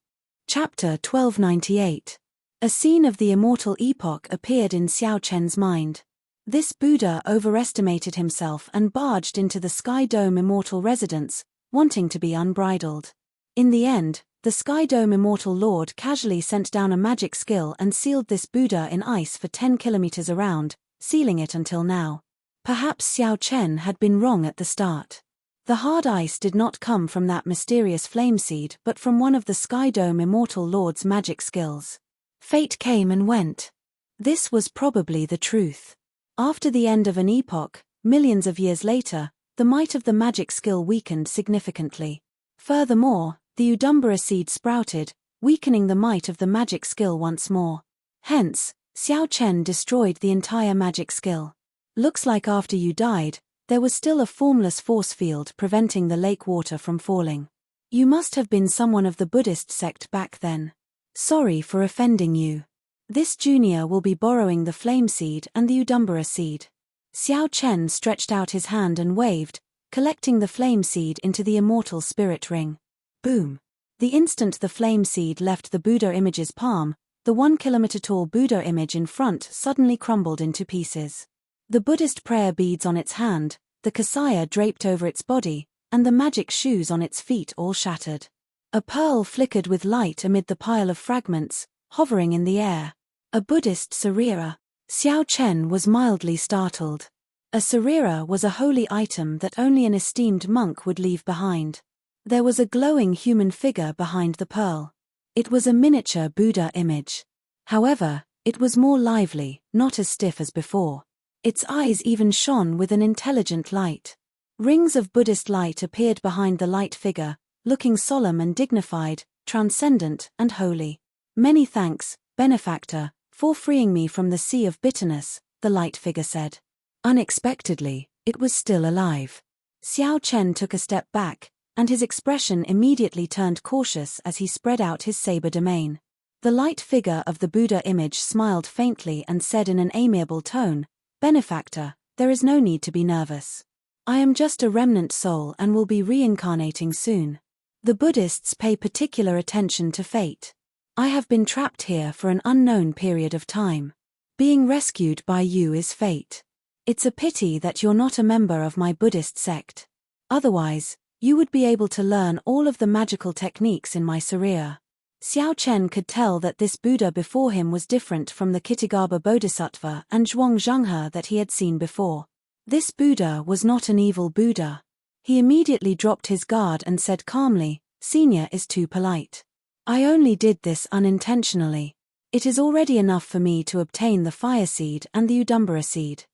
Chapter 1298. A scene of the immortal epoch appeared in Xiao Chen's mind. This Buddha overestimated himself and barged into the Sky Dome Immortal residence, wanting to be unbridled. In the end, the Sky Dome Immortal Lord casually sent down a magic skill and sealed this Buddha in ice for 10 kilometers around, sealing it until now. Perhaps Xiao Chen had been wrong at the start. The hard ice did not come from that mysterious flame seed but from one of the Sky Dome Immortal Lord's magic skills. Fate came and went. This was probably the truth. After the end of an epoch, millions of years later, the might of the magic skill weakened significantly. Furthermore, the Udumbara seed sprouted, weakening the might of the magic skill once more. Hence, Xiao Chen destroyed the entire magic skill. Looks like after you died, there was still a formless force field preventing the lake water from falling. You must have been someone of the Buddhist sect back then. Sorry for offending you. This junior will be borrowing the flame seed and the Udumbara seed. Xiao Chen stretched out his hand and waved, collecting the flame seed into the immortal spirit ring. Boom! The instant the flame seed left the Buddha image's palm, the 1 kilometer tall Buddha image in front suddenly crumbled into pieces. The Buddhist prayer beads on its hand, the kasaya draped over its body, and the magic shoes on its feet all shattered. A pearl flickered with light amid the pile of fragments, hovering in the air. A Buddhist sarira. Xiao Chen was mildly startled. A sarira was a holy item that only an esteemed monk would leave behind. There was a glowing human figure behind the pearl. It was a miniature Buddha image. However, it was more lively, not as stiff as before. Its eyes even shone with an intelligent light. Rings of Buddhist light appeared behind the light figure, looking solemn and dignified, transcendent and holy. Many thanks, benefactor, for freeing me from the sea of bitterness, the light figure said. Unexpectedly, it was still alive. Xiao Chen took a step back, and his expression immediately turned cautious as he spread out his saber domain. The light figure of the Buddha image smiled faintly and said in an amiable tone, "Benefactor, there is no need to be nervous. I am just a remnant soul and will be reincarnating soon. The Buddhists pay particular attention to fate. I have been trapped here for an unknown period of time. Being rescued by you is fate. It's a pity that you're not a member of my Buddhist sect. Otherwise, you would be able to learn all of the magical techniques in my sarira." Xiao Chen could tell that this Buddha before him was different from the Kitagaba Bodhisattva and Zhuang Zhenghe that he had seen before. This Buddha was not an evil Buddha. He immediately dropped his guard and said calmly, "Senior is too polite. I only did this unintentionally. It is already enough for me to obtain the fire seed and the Udumbara seed.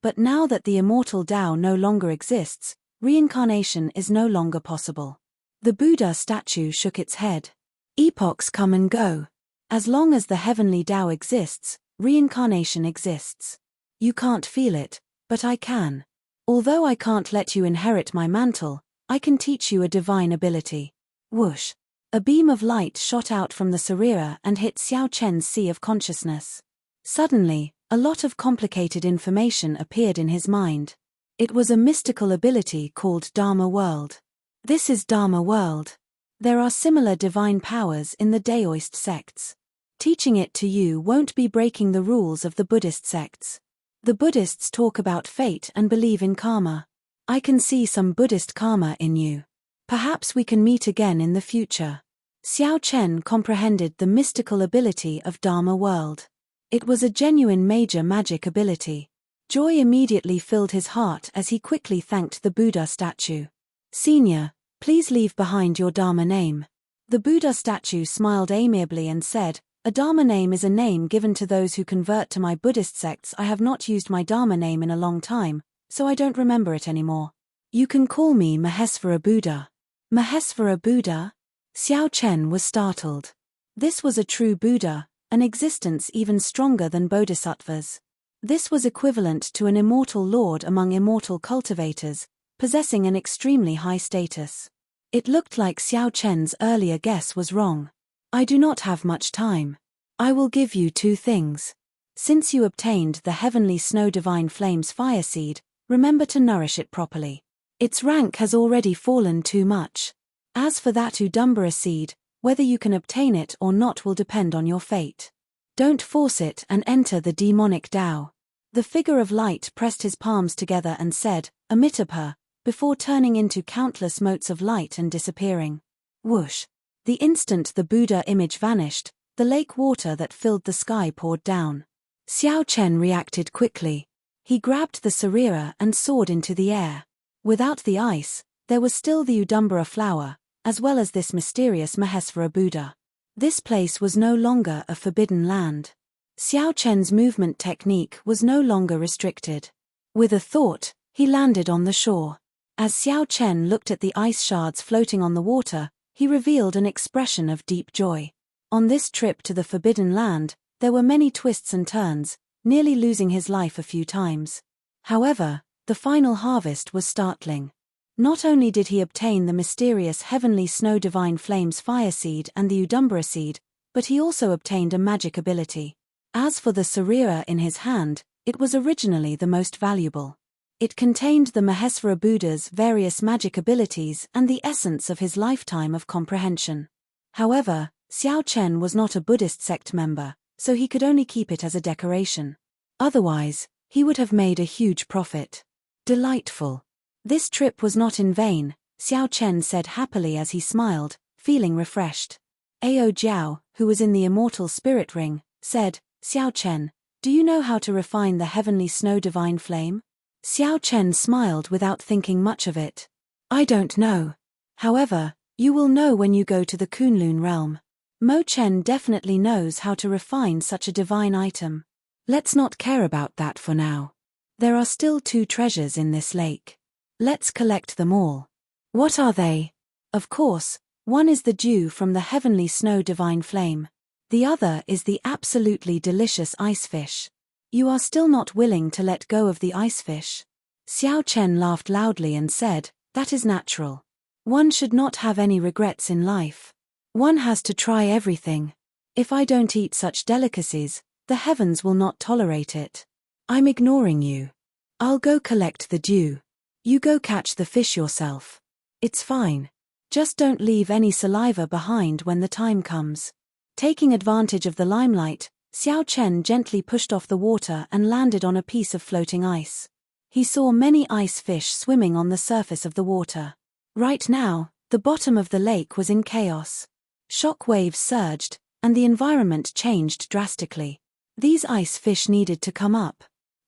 But now that the immortal Tao no longer exists, reincarnation is no longer possible." The Buddha statue shook its head. Epochs come and go. As long as the heavenly Tao exists, reincarnation exists. You can't feel it, but I can. Although I can't let you inherit my mantle, I can teach you a divine ability. Whoosh! A beam of light shot out from the sarira and hit Xiao Chen's sea of consciousness. Suddenly, a lot of complicated information appeared in his mind. It was a mystical ability called Dharma World. This is Dharma World. There are similar divine powers in the Daoist sects. Teaching it to you won't be breaking the rules of the Buddhist sects. The Buddhists talk about fate and believe in karma. I can see some Buddhist karma in you. Perhaps we can meet again in the future. Xiao Chen comprehended the mystical ability of Dharma World. It was a genuine major magic ability. Joy immediately filled his heart as he quickly thanked the Buddha statue. "Senior, please leave behind your Dharma name." The Buddha statue smiled amiably and said, "A Dharma name is a name given to those who convert to my Buddhist sects. I have not used my Dharma name in a long time, so I don't remember it anymore. You can call me Mahesvara Buddha." Mahesvara Buddha? Xiao Chen was startled. This was a true Buddha, an existence even stronger than bodhisattvas. This was equivalent to an immortal lord among immortal cultivators, possessing an extremely high status. It looked like Xiao Chen's earlier guess was wrong. I do not have much time. I will give you two things. Since you obtained the heavenly snow divine flames fire seed, remember to nourish it properly. Its rank has already fallen too much. As for that Udumbara seed, whether you can obtain it or not will depend on your fate. Don't force it and enter the demonic Tao. The figure of light pressed his palms together and said, Amitabha, before turning into countless motes of light and disappearing. Whoosh! The instant the Buddha image vanished, the lake water that filled the sky poured down. Xiao Chen reacted quickly. He grabbed the sarira and soared into the air. Without the ice, there was still the Udumbara flower, as well as this mysterious Mahesvara Buddha. This place was no longer a forbidden land. Xiao Chen's movement technique was no longer restricted. With a thought, he landed on the shore. As Xiao Chen looked at the ice shards floating on the water, he revealed an expression of deep joy. On this trip to the Forbidden Land, there were many twists and turns, nearly losing his life a few times. However, the final harvest was startling. Not only did he obtain the mysterious heavenly snow divine flames fire seed and the Udumbara seed, but he also obtained a magic ability. As for the sarira in his hand, it was originally the most valuable. It contained the Mahesvara Buddha's various magic abilities and the essence of his lifetime of comprehension. However, Xiao Chen was not a Buddhist sect member, so he could only keep it as a decoration. Otherwise, he would have made a huge profit. Delightful. This trip was not in vain, Xiao Chen said happily as he smiled, feeling refreshed. Ao Jiao, who was in the Immortal Spirit Ring, said, Xiao Chen, do you know how to refine the heavenly snow divine flame? Xiao Chen smiled without thinking much of it. I don't know. However, you will know when you go to the Kunlun realm. Mo Chen definitely knows how to refine such a divine item. Let's not care about that for now. There are still 2 treasures in this lake. Let's collect them all. What are they? Of course, one is the dew from the heavenly snow divine flame. The other is the absolutely delicious ice fish. You are still not willing to let go of the ice fish? Xiao Chen laughed loudly and said, that is natural. One should not have any regrets in life. One has to try everything. If I don't eat such delicacies, the heavens will not tolerate it. I'm ignoring you. I'll go collect the dew. You go catch the fish yourself. It's fine. Just don't leave any saliva behind when the time comes. Taking advantage of the limelight, Xiao Chen gently pushed off the water and landed on a piece of floating ice. He saw many ice fish swimming on the surface of the water. Right now, the bottom of the lake was in chaos. Shock waves surged, and the environment changed drastically. These ice fish needed to come up.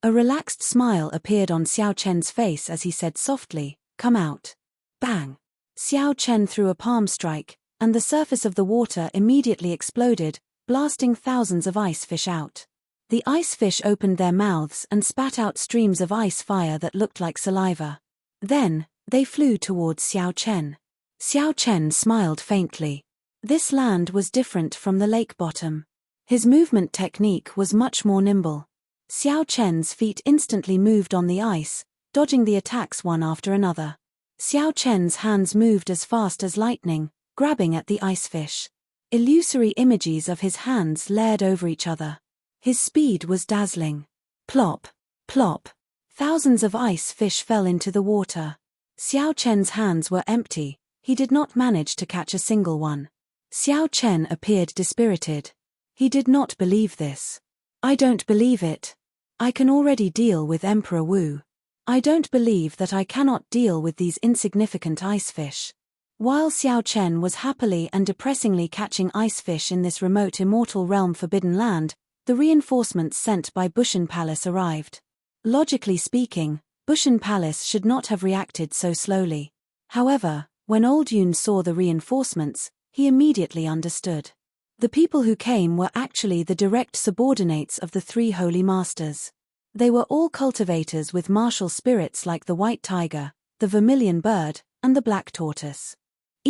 A relaxed smile appeared on Xiao Chen's face as he said softly, come out. Bang! Xiao Chen threw a palm strike, and the surface of the water immediately exploded, blasting thousands of ice fish out. The ice fish opened their mouths and spat out streams of ice fire that looked like saliva. Then, they flew towards Xiao Chen. Xiao Chen smiled faintly. This land was different from the lake bottom. His movement technique was much more nimble. Xiao Chen's feet instantly moved on the ice, dodging the attacks one after another. Xiao Chen's hands moved as fast as lightning, grabbing at the ice fish. Illusory images of his hands layered over each other. His speed was dazzling. Plop, plop. Thousands of ice fish fell into the water. Xiao Chen's hands were empty, he did not manage to catch a single one. Xiao Chen appeared dispirited. He did not believe this. I don't believe it. I can already deal with Emperor Wu. I don't believe that I cannot deal with these insignificant ice fish. While Xiao Chen was happily and depressingly catching ice fish in this remote immortal realm forbidden land, the reinforcements sent by Bushan Palace arrived. Logically speaking, Bushan Palace should not have reacted so slowly. However, when Old Yun saw the reinforcements, he immediately understood. The people who came were actually the direct subordinates of the 3 holy masters. They were all cultivators with martial spirits like the white tiger, the vermilion bird, and the black tortoise.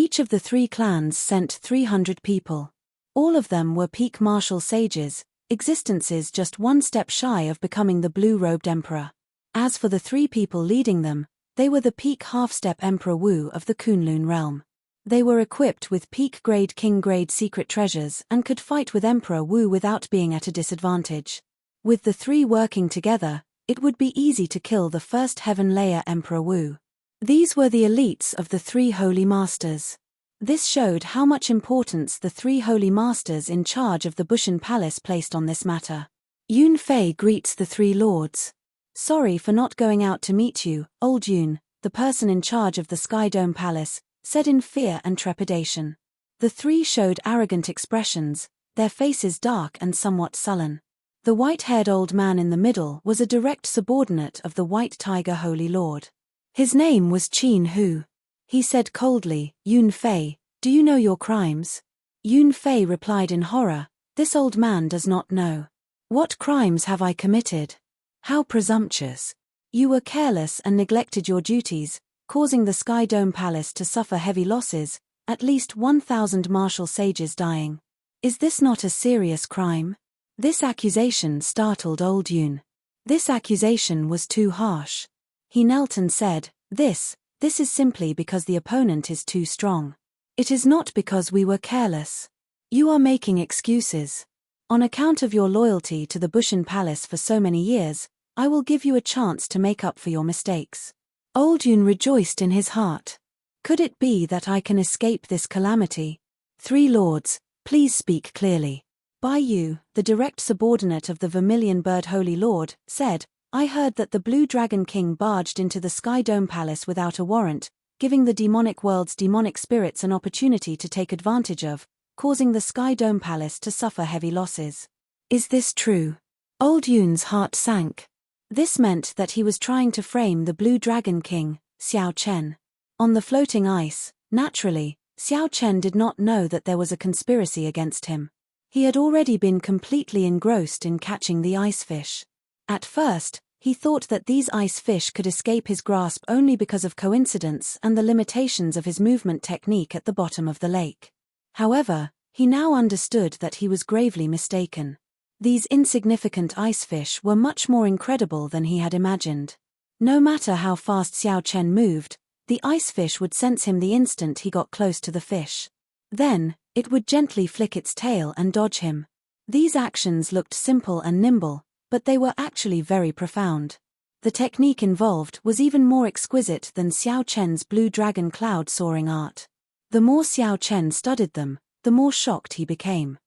Each of the three clans sent 300 people. All of them were peak martial sages, existences just one step shy of becoming the blue-robed emperor. As for the three people leading them, they were the peak half-step Emperor Wu of the Kunlun realm. They were equipped with peak-grade king-grade secret treasures and could fight with Emperor Wu without being at a disadvantage. With the three working together, it would be easy to kill the first heaven-layer Emperor Wu. These were the elites of the three holy masters. This showed how much importance the three holy masters in charge of the Bushan Palace placed on this matter. Yun Fei greets the three lords. "Sorry for not going out to meet you, old Yun," the person in charge of the Sky Dome Palace said in fear and trepidation. The three showed arrogant expressions, their faces dark and somewhat sullen. The white-haired old man in the middle was a direct subordinate of the White Tiger Holy Lord. His name was Qin Hu. He said coldly, "Yun Fei, do you know your crimes?" Yun Fei replied in horror, "This old man does not know. What crimes have I committed? How presumptuous. You were careless and neglected your duties, causing the Sky Dome Palace to suffer heavy losses, at least 1,000 martial sages dying. Is this not a serious crime?" This accusation startled old Yun. This accusation was too harsh. He knelt and said, This is simply because the opponent is too strong. It is not because we were careless. You are making excuses. On account of your loyalty to the Bushan Palace for so many years, I will give you a chance to make up for your mistakes." Old Yun rejoiced in his heart. Could it be that I can escape this calamity? "Three lords, please speak clearly." Bai Yu, the direct subordinate of the Vermilion Bird Holy Lord, said, "I heard that the Blue Dragon King barged into the Sky Dome Palace without a warrant, giving the demonic world's demonic spirits an opportunity to take advantage of, causing the Sky Dome Palace to suffer heavy losses. Is this true?" Old Yun's heart sank. This meant that he was trying to frame the Blue Dragon King, Xiao Chen. On the floating ice, naturally, Xiao Chen did not know that there was a conspiracy against him. He had already been completely engrossed in catching the ice fish. At first, he thought that these ice fish could escape his grasp only because of coincidence and the limitations of his movement technique at the bottom of the lake. However, he now understood that he was gravely mistaken. These insignificant ice fish were much more incredible than he had imagined. No matter how fast Xiao Chen moved, the ice fish would sense him the instant he got close to the fish. Then, it would gently flick its tail and dodge him. These actions looked simple and nimble, but they were actually very profound. The technique involved was even more exquisite than Xiao Chen's blue dragon cloud soaring art. The more Xiao Chen studied them, the more shocked he became.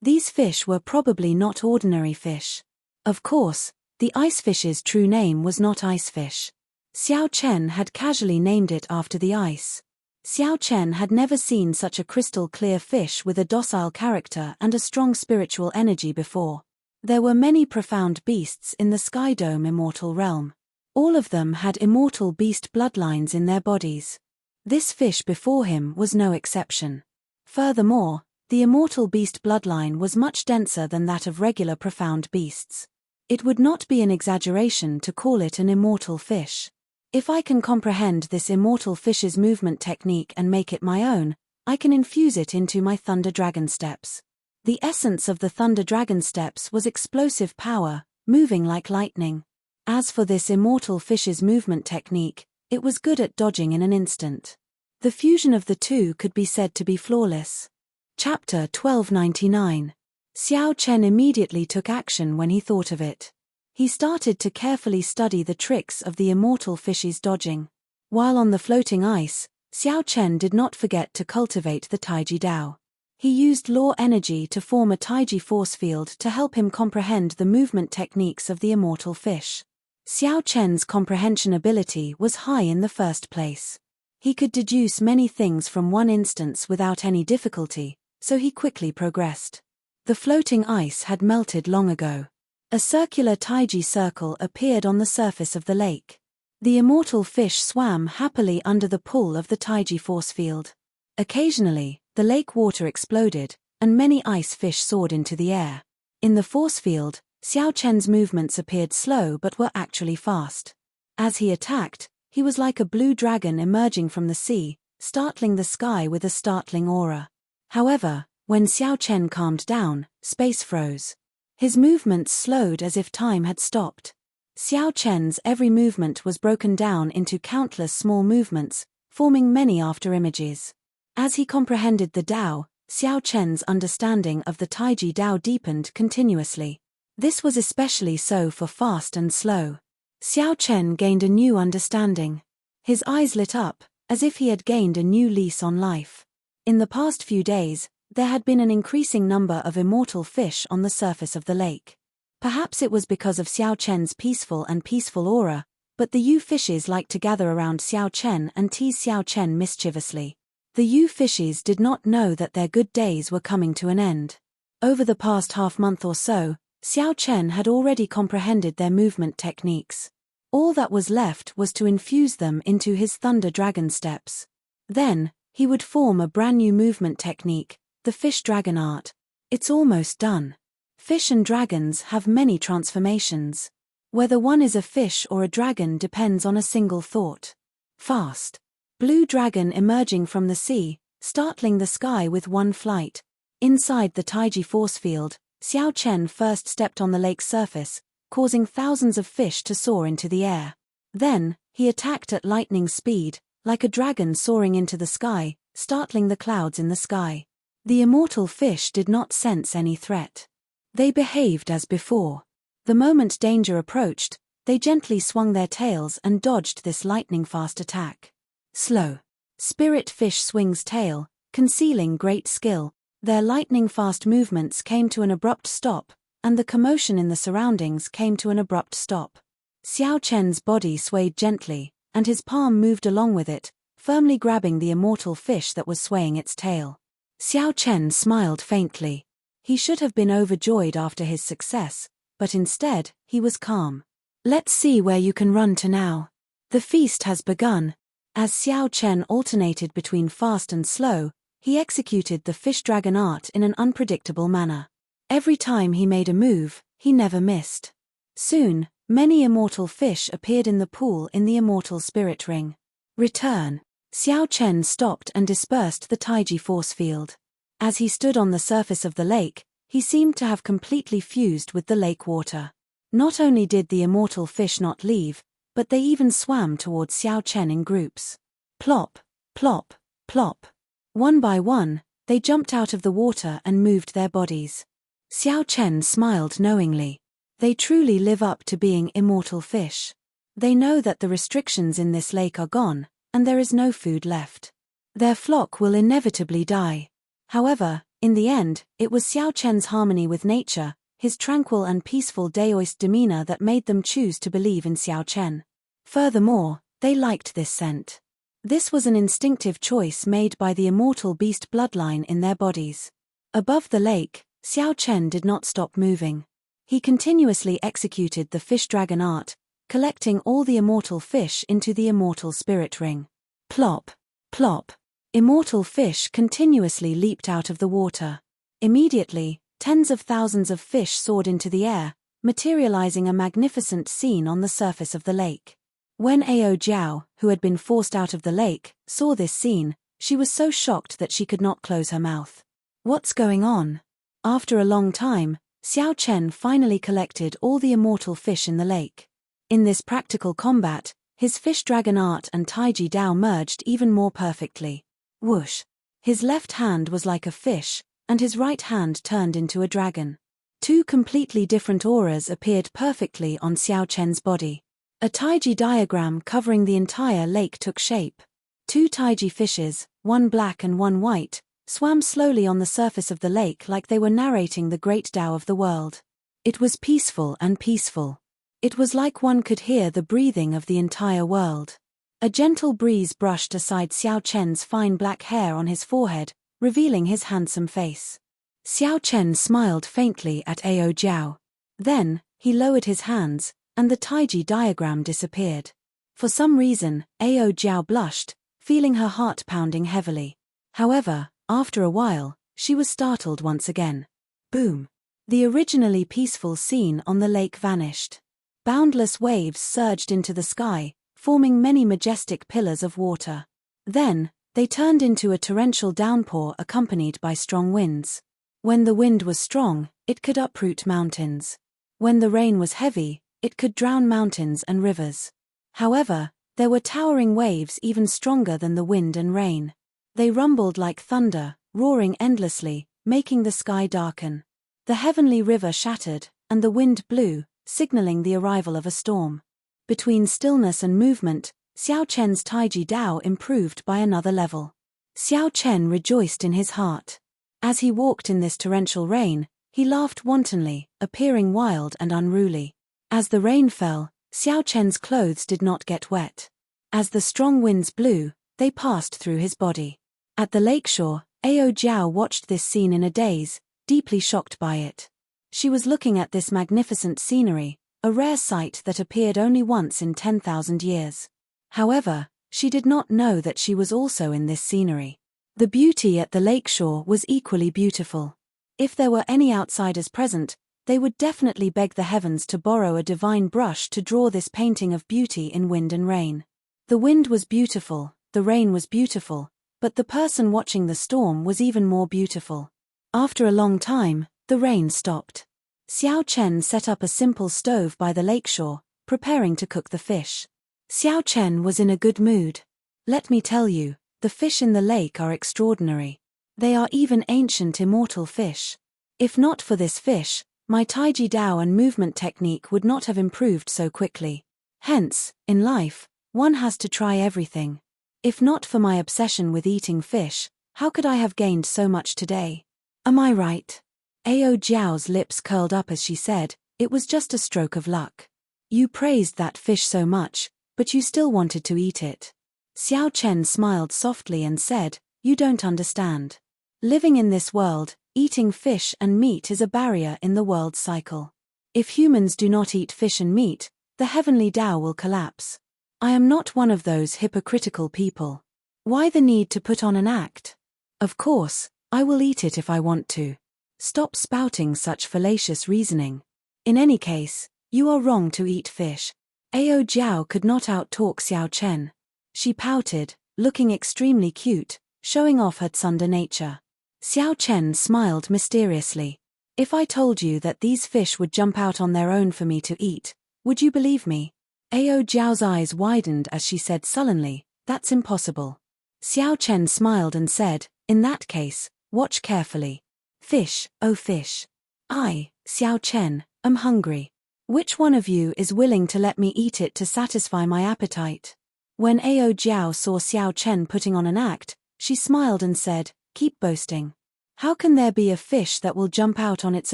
These fish were probably not ordinary fish. Of course, the ice fish's true name was not icefish. Xiao Chen had casually named it after the ice. Xiao Chen had never seen such a crystal-clear fish with a docile character and a strong spiritual energy before. There were many profound beasts in the Sky Dome Immortal realm. All of them had immortal beast bloodlines in their bodies. This fish before him was no exception. Furthermore, the immortal beast bloodline was much denser than that of regular profound beasts. It would not be an exaggeration to call it an immortal fish. If I can comprehend this immortal fish's movement technique and make it my own, I can infuse it into my Thunder Dragon Steps. The essence of the Thunder Dragon Steps was explosive power, moving like lightning. As for this immortal fish's movement technique, it was good at dodging in an instant. The fusion of the two could be said to be flawless. Chapter 1299. Xiao Chen immediately took action when he thought of it. He started to carefully study the tricks of the immortal fish's dodging. While on the floating ice, Xiao Chen did not forget to cultivate the Taiji Dao. He used law energy to form a Taiji force field to help him comprehend the movement techniques of the immortal fish. Xiao Chen's comprehension ability was high in the first place. He could deduce many things from one instance without any difficulty, so he quickly progressed. The floating ice had melted long ago. A circular Taiji circle appeared on the surface of the lake. The immortal fish swam happily under the pull of the Taiji force field. Occasionally, the lake water exploded, and many ice fish soared into the air. In the force field, Xiao Chen's movements appeared slow but were actually fast. As he attacked, he was like a blue dragon emerging from the sea, startling the sky with a startling aura. However, when Xiao Chen calmed down, space froze. His movements slowed as if time had stopped. Xiao Chen's every movement was broken down into countless small movements, forming many afterimages. As he comprehended the Tao, Xiao Chen's understanding of the Taiji Tao deepened continuously. This was especially so for fast and slow. Xiao Chen gained a new understanding. His eyes lit up, as if he had gained a new lease on life. In the past few days, there had been an increasing number of immortal fish on the surface of the lake. Perhaps it was because of Xiao Chen's peaceful aura, but the Yu fishes liked to gather around Xiao Chen and tease Xiao Chen mischievously. The Yu fishes did not know that their good days were coming to an end. Over the past half-month or so, Xiao Chen had already comprehended their movement techniques. All that was left was to infuse them into his Thunder Dragon steps. Then, he would form a brand new movement technique, the Fish Dragon Art. It's almost done. Fish and dragons have many transformations. Whether one is a fish or a dragon depends on a single thought. Fast. Blue dragon emerging from the sea, startling the sky with one flight. Inside the Taiji force field, Xiao Chen first stepped on the lake's surface, causing thousands of fish to soar into the air. Then, he attacked at lightning speed, like a dragon soaring into the sky, startling the clouds in the sky. The immortal fish did not sense any threat. They behaved as before. The moment danger approached, they gently swung their tails and dodged this lightning-fast attack. Slow. Spirit fish swings tail, concealing great skill. Their lightning-fast movements came to an abrupt stop, and the commotion in the surroundings came to an abrupt stop. Xiao Chen's body swayed gently, and his palm moved along with it, firmly grabbing the immortal fish that was swaying its tail. Xiao Chen smiled faintly. He should have been overjoyed after his success, but instead, he was calm. Let's see where you can run to now. The feast has begun. As Xiao Chen alternated between fast and slow, he executed the Fish Dragon Art in an unpredictable manner. Every time he made a move, he never missed. Soon, many immortal fish appeared in the pool in the immortal spirit ring. Return. Xiao Chen stopped and dispersed the Taiji force field. As he stood on the surface of the lake, he seemed to have completely fused with the lake water. Not only did the immortal fish not leave, but they even swam towards Xiao Chen in groups. Plop, plop, plop. One by one, they jumped out of the water and moved their bodies. Xiao Chen smiled knowingly. They truly live up to being immortal fish. They know that the restrictions in this lake are gone, and there is no food left. Their flock will inevitably die. However, in the end, it was Xiao Chen's harmony with nature, his tranquil and peaceful Daoist demeanor that made them choose to believe in Xiao Chen. Furthermore, they liked this scent. This was an instinctive choice made by the immortal beast bloodline in their bodies. Above the lake, Xiao Chen did not stop moving. He continuously executed the Fish Dragon Art, collecting all the immortal fish into the immortal spirit ring. Plop, plop. Immortal fish continuously leaped out of the water. Immediately, tens of thousands of fish soared into the air, materializing a magnificent scene on the surface of the lake. When Ao Jiao, who had been forced out of the lake, saw this scene, she was so shocked that she could not close her mouth. What's going on? After a long time, Xiao Chen finally collected all the immortal fish in the lake. In this practical combat, his Fish Dragon Art and Taiji Dao merged even more perfectly. Whoosh! His left hand was like a fish, and his right hand turned into a dragon. Two completely different auras appeared perfectly on Xiao Chen's body. A Taiji diagram covering the entire lake took shape. Two Taiji fishes, one black and one white, swam slowly on the surface of the lake like they were narrating the great Tao of the world. It was peaceful and peaceful. It was like one could hear the breathing of the entire world. A gentle breeze brushed aside Xiao Chen's fine black hair on his forehead, revealing his handsome face. Xiao Chen smiled faintly at Ao Jiao. Then, he lowered his hands, and the Taiji diagram disappeared. For some reason, Ao Jiao blushed, feeling her heart pounding heavily. However, after a while, she was startled once again. Boom! The originally peaceful scene on the lake vanished. Boundless waves surged into the sky, forming many majestic pillars of water. Then, They turned into a torrential downpour accompanied by strong winds. When the wind was strong, it could uproot mountains. When the rain was heavy, it could drown mountains and rivers. However, there were towering waves even stronger than the wind and rain. They rumbled like thunder, roaring endlessly, making the sky darken. The heavenly river shattered, and the wind blew, signaling the arrival of a storm. Between stillness and movement, Xiao Chen's Taiji Dao improved by another level. Xiao Chen rejoiced in his heart. As he walked in this torrential rain, he laughed wantonly, appearing wild and unruly. As the rain fell, Xiao Chen's clothes did not get wet. As the strong winds blew, they passed through his body. At the lakeshore, Ao Jiao watched this scene in a daze, deeply shocked by it. She was looking at this magnificent scenery, a rare sight that appeared only once in 10,000 years. However, she did not know that she was also in this scenery. The beauty at the lakeshore was equally beautiful. If there were any outsiders present, they would definitely beg the heavens to borrow a divine brush to draw this painting of beauty in wind and rain. The wind was beautiful, the rain was beautiful, but the person watching the storm was even more beautiful. After a long time, the rain stopped. Xiao Chen set up a simple stove by the lakeshore, preparing to cook the fish. Xiao Chen was in a good mood. Let me tell you, the fish in the lake are extraordinary. They are even ancient immortal fish. If not for this fish, my Taiji Dao and movement technique would not have improved so quickly. Hence, in life, one has to try everything. If not for my obsession with eating fish, how could I have gained so much today? Am I right? Ao Jiao's lips curled up as she said, it was just a stroke of luck. You praised that fish so much, but you still wanted to eat it. Xiao Chen smiled softly and said, you don't understand. Living in this world, eating fish and meat is a barrier in the world's cycle. If humans do not eat fish and meat, the heavenly Tao will collapse. I am not one of those hypocritical people. Why the need to put on an act? Of course, I will eat it if I want to. Stop spouting such fallacious reasoning. In any case, you are wrong to eat fish. Ao Jiao could not out-talk Xiao Chen. She pouted, looking extremely cute, showing off her tsundere nature. Xiao Chen smiled mysteriously. If I told you that these fish would jump out on their own for me to eat, would you believe me? Ao Jiao's eyes widened as she said sullenly, that's impossible. Xiao Chen smiled and said, in that case, watch carefully. Fish, oh fish. I, Xiao Chen, am hungry. Which one of you is willing to let me eat it to satisfy my appetite? When Ao Jiao saw Xiao Chen putting on an act, she smiled and said, keep boasting. How can there be a fish that will jump out on its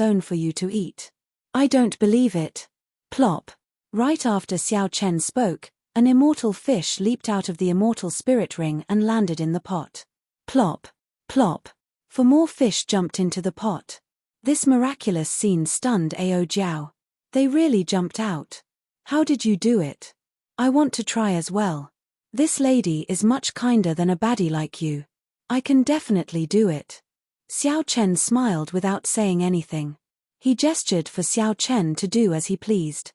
own for you to eat? I don't believe it. Plop. Right after Xiao Chen spoke, an immortal fish leaped out of the immortal spirit ring and landed in the pot. Plop. Plop. For more fish jumped into the pot. This miraculous scene stunned Ao Jiao. They really jumped out. How did you do it? I want to try as well. This lady is much kinder than a baddie like you. I can definitely do it. Xiao Chen smiled without saying anything. He gestured for Xiao Chen to do as he pleased.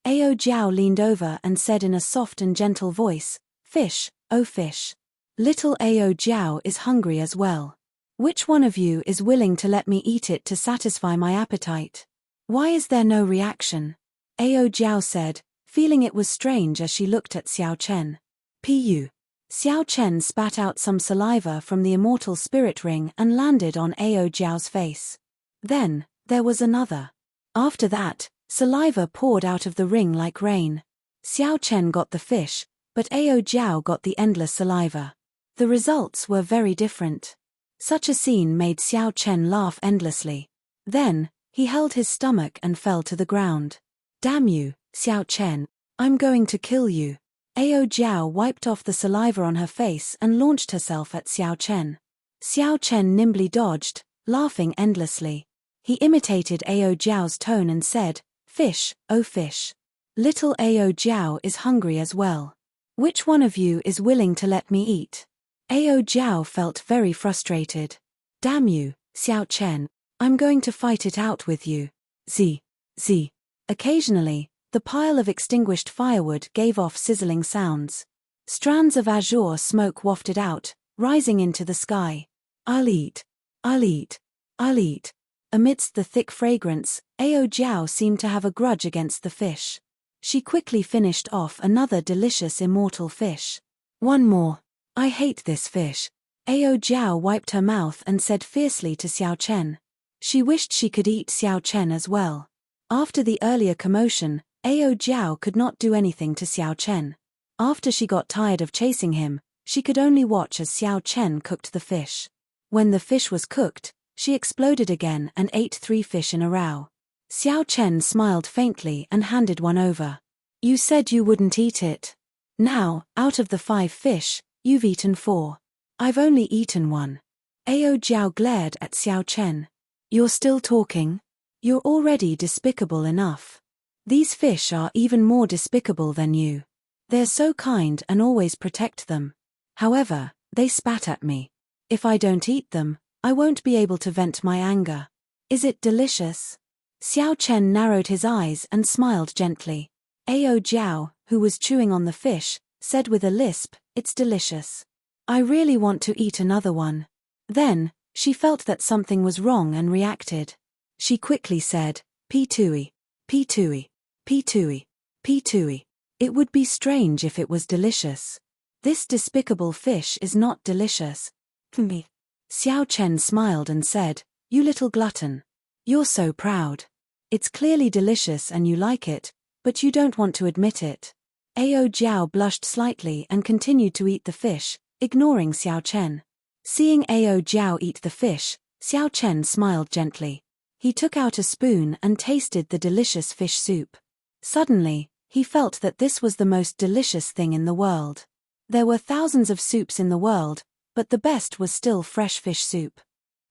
Ao Jiao leaned over and said in a soft and gentle voice, fish, oh fish. Little Ao Jiao is hungry as well. Which one of you is willing to let me eat it to satisfy my appetite? Why is there no reaction? Ao Jiao said, feeling it was strange as she looked at Xiao Chen. Pu. Xiao Chen spat out some saliva from the immortal spirit ring and landed on Ao Jiao's face. Then, there was another. After that, saliva poured out of the ring like rain. Xiao Chen got the fish, but Ao Jiao got the endless saliva. The results were very different. Such a scene made Xiao Chen laugh endlessly. Then, he held his stomach and fell to the ground. Damn you, Xiao Chen, I'm going to kill you. Ao Jiao wiped off the saliva on her face and launched herself at Xiao Chen. Xiao Chen nimbly dodged, laughing endlessly. He imitated Ao Jiao's tone and said, fish, oh fish. Little Ao Jiao is hungry as well. Which one of you is willing to let me eat? Ao Jiao felt very frustrated. Damn you, Xiao Chen, I'm going to fight it out with you. Z. Occasionally, the pile of extinguished firewood gave off sizzling sounds. Strands of azure smoke wafted out, rising into the sky. I'll eat. I'll eat. I'll eat. Amidst the thick fragrance, Ao Jiao seemed to have a grudge against the fish. She quickly finished off another delicious immortal fish. One more. I hate this fish. Ao Jiao wiped her mouth and said fiercely to Xiao Chen. She wished she could eat Xiao Chen as well. After the earlier commotion, Ao Jiao could not do anything to Xiao Chen. After she got tired of chasing him, she could only watch as Xiao Chen cooked the fish. When the fish was cooked, she exploded again and ate 3 fish in a row. Xiao Chen smiled faintly and handed one over. You said you wouldn't eat it. Now, out of the 5 fish, you've eaten 4. I've only eaten 1. Ao Jiao glared at Xiao Chen. You're still talking? You're already despicable enough. These fish are even more despicable than you. They're so kind and always protect them. However, they spat at me. If I don't eat them, I won't be able to vent my anger. Is it delicious? Xiao Chen narrowed his eyes and smiled gently. Ao Jiao, who was chewing on the fish, said with a lisp, it's delicious. I really want to eat another one. Then, she felt that something was wrong and reacted. She quickly said, P2E, P2E, P2E, P2E. It would be strange if it was delicious. This despicable fish is not delicious. Me. Xiao Chen smiled and said, you little glutton. You're so proud. It's clearly delicious and you like it, but you don't want to admit it. Ao Jiao blushed slightly and continued to eat the fish, ignoring Xiao Chen. Seeing Ao Jiao eat the fish, Xiao Chen smiled gently. He took out a spoon and tasted the delicious fish soup. Suddenly, he felt that this was the most delicious thing in the world. There were thousands of soups in the world, but the best was still fresh fish soup.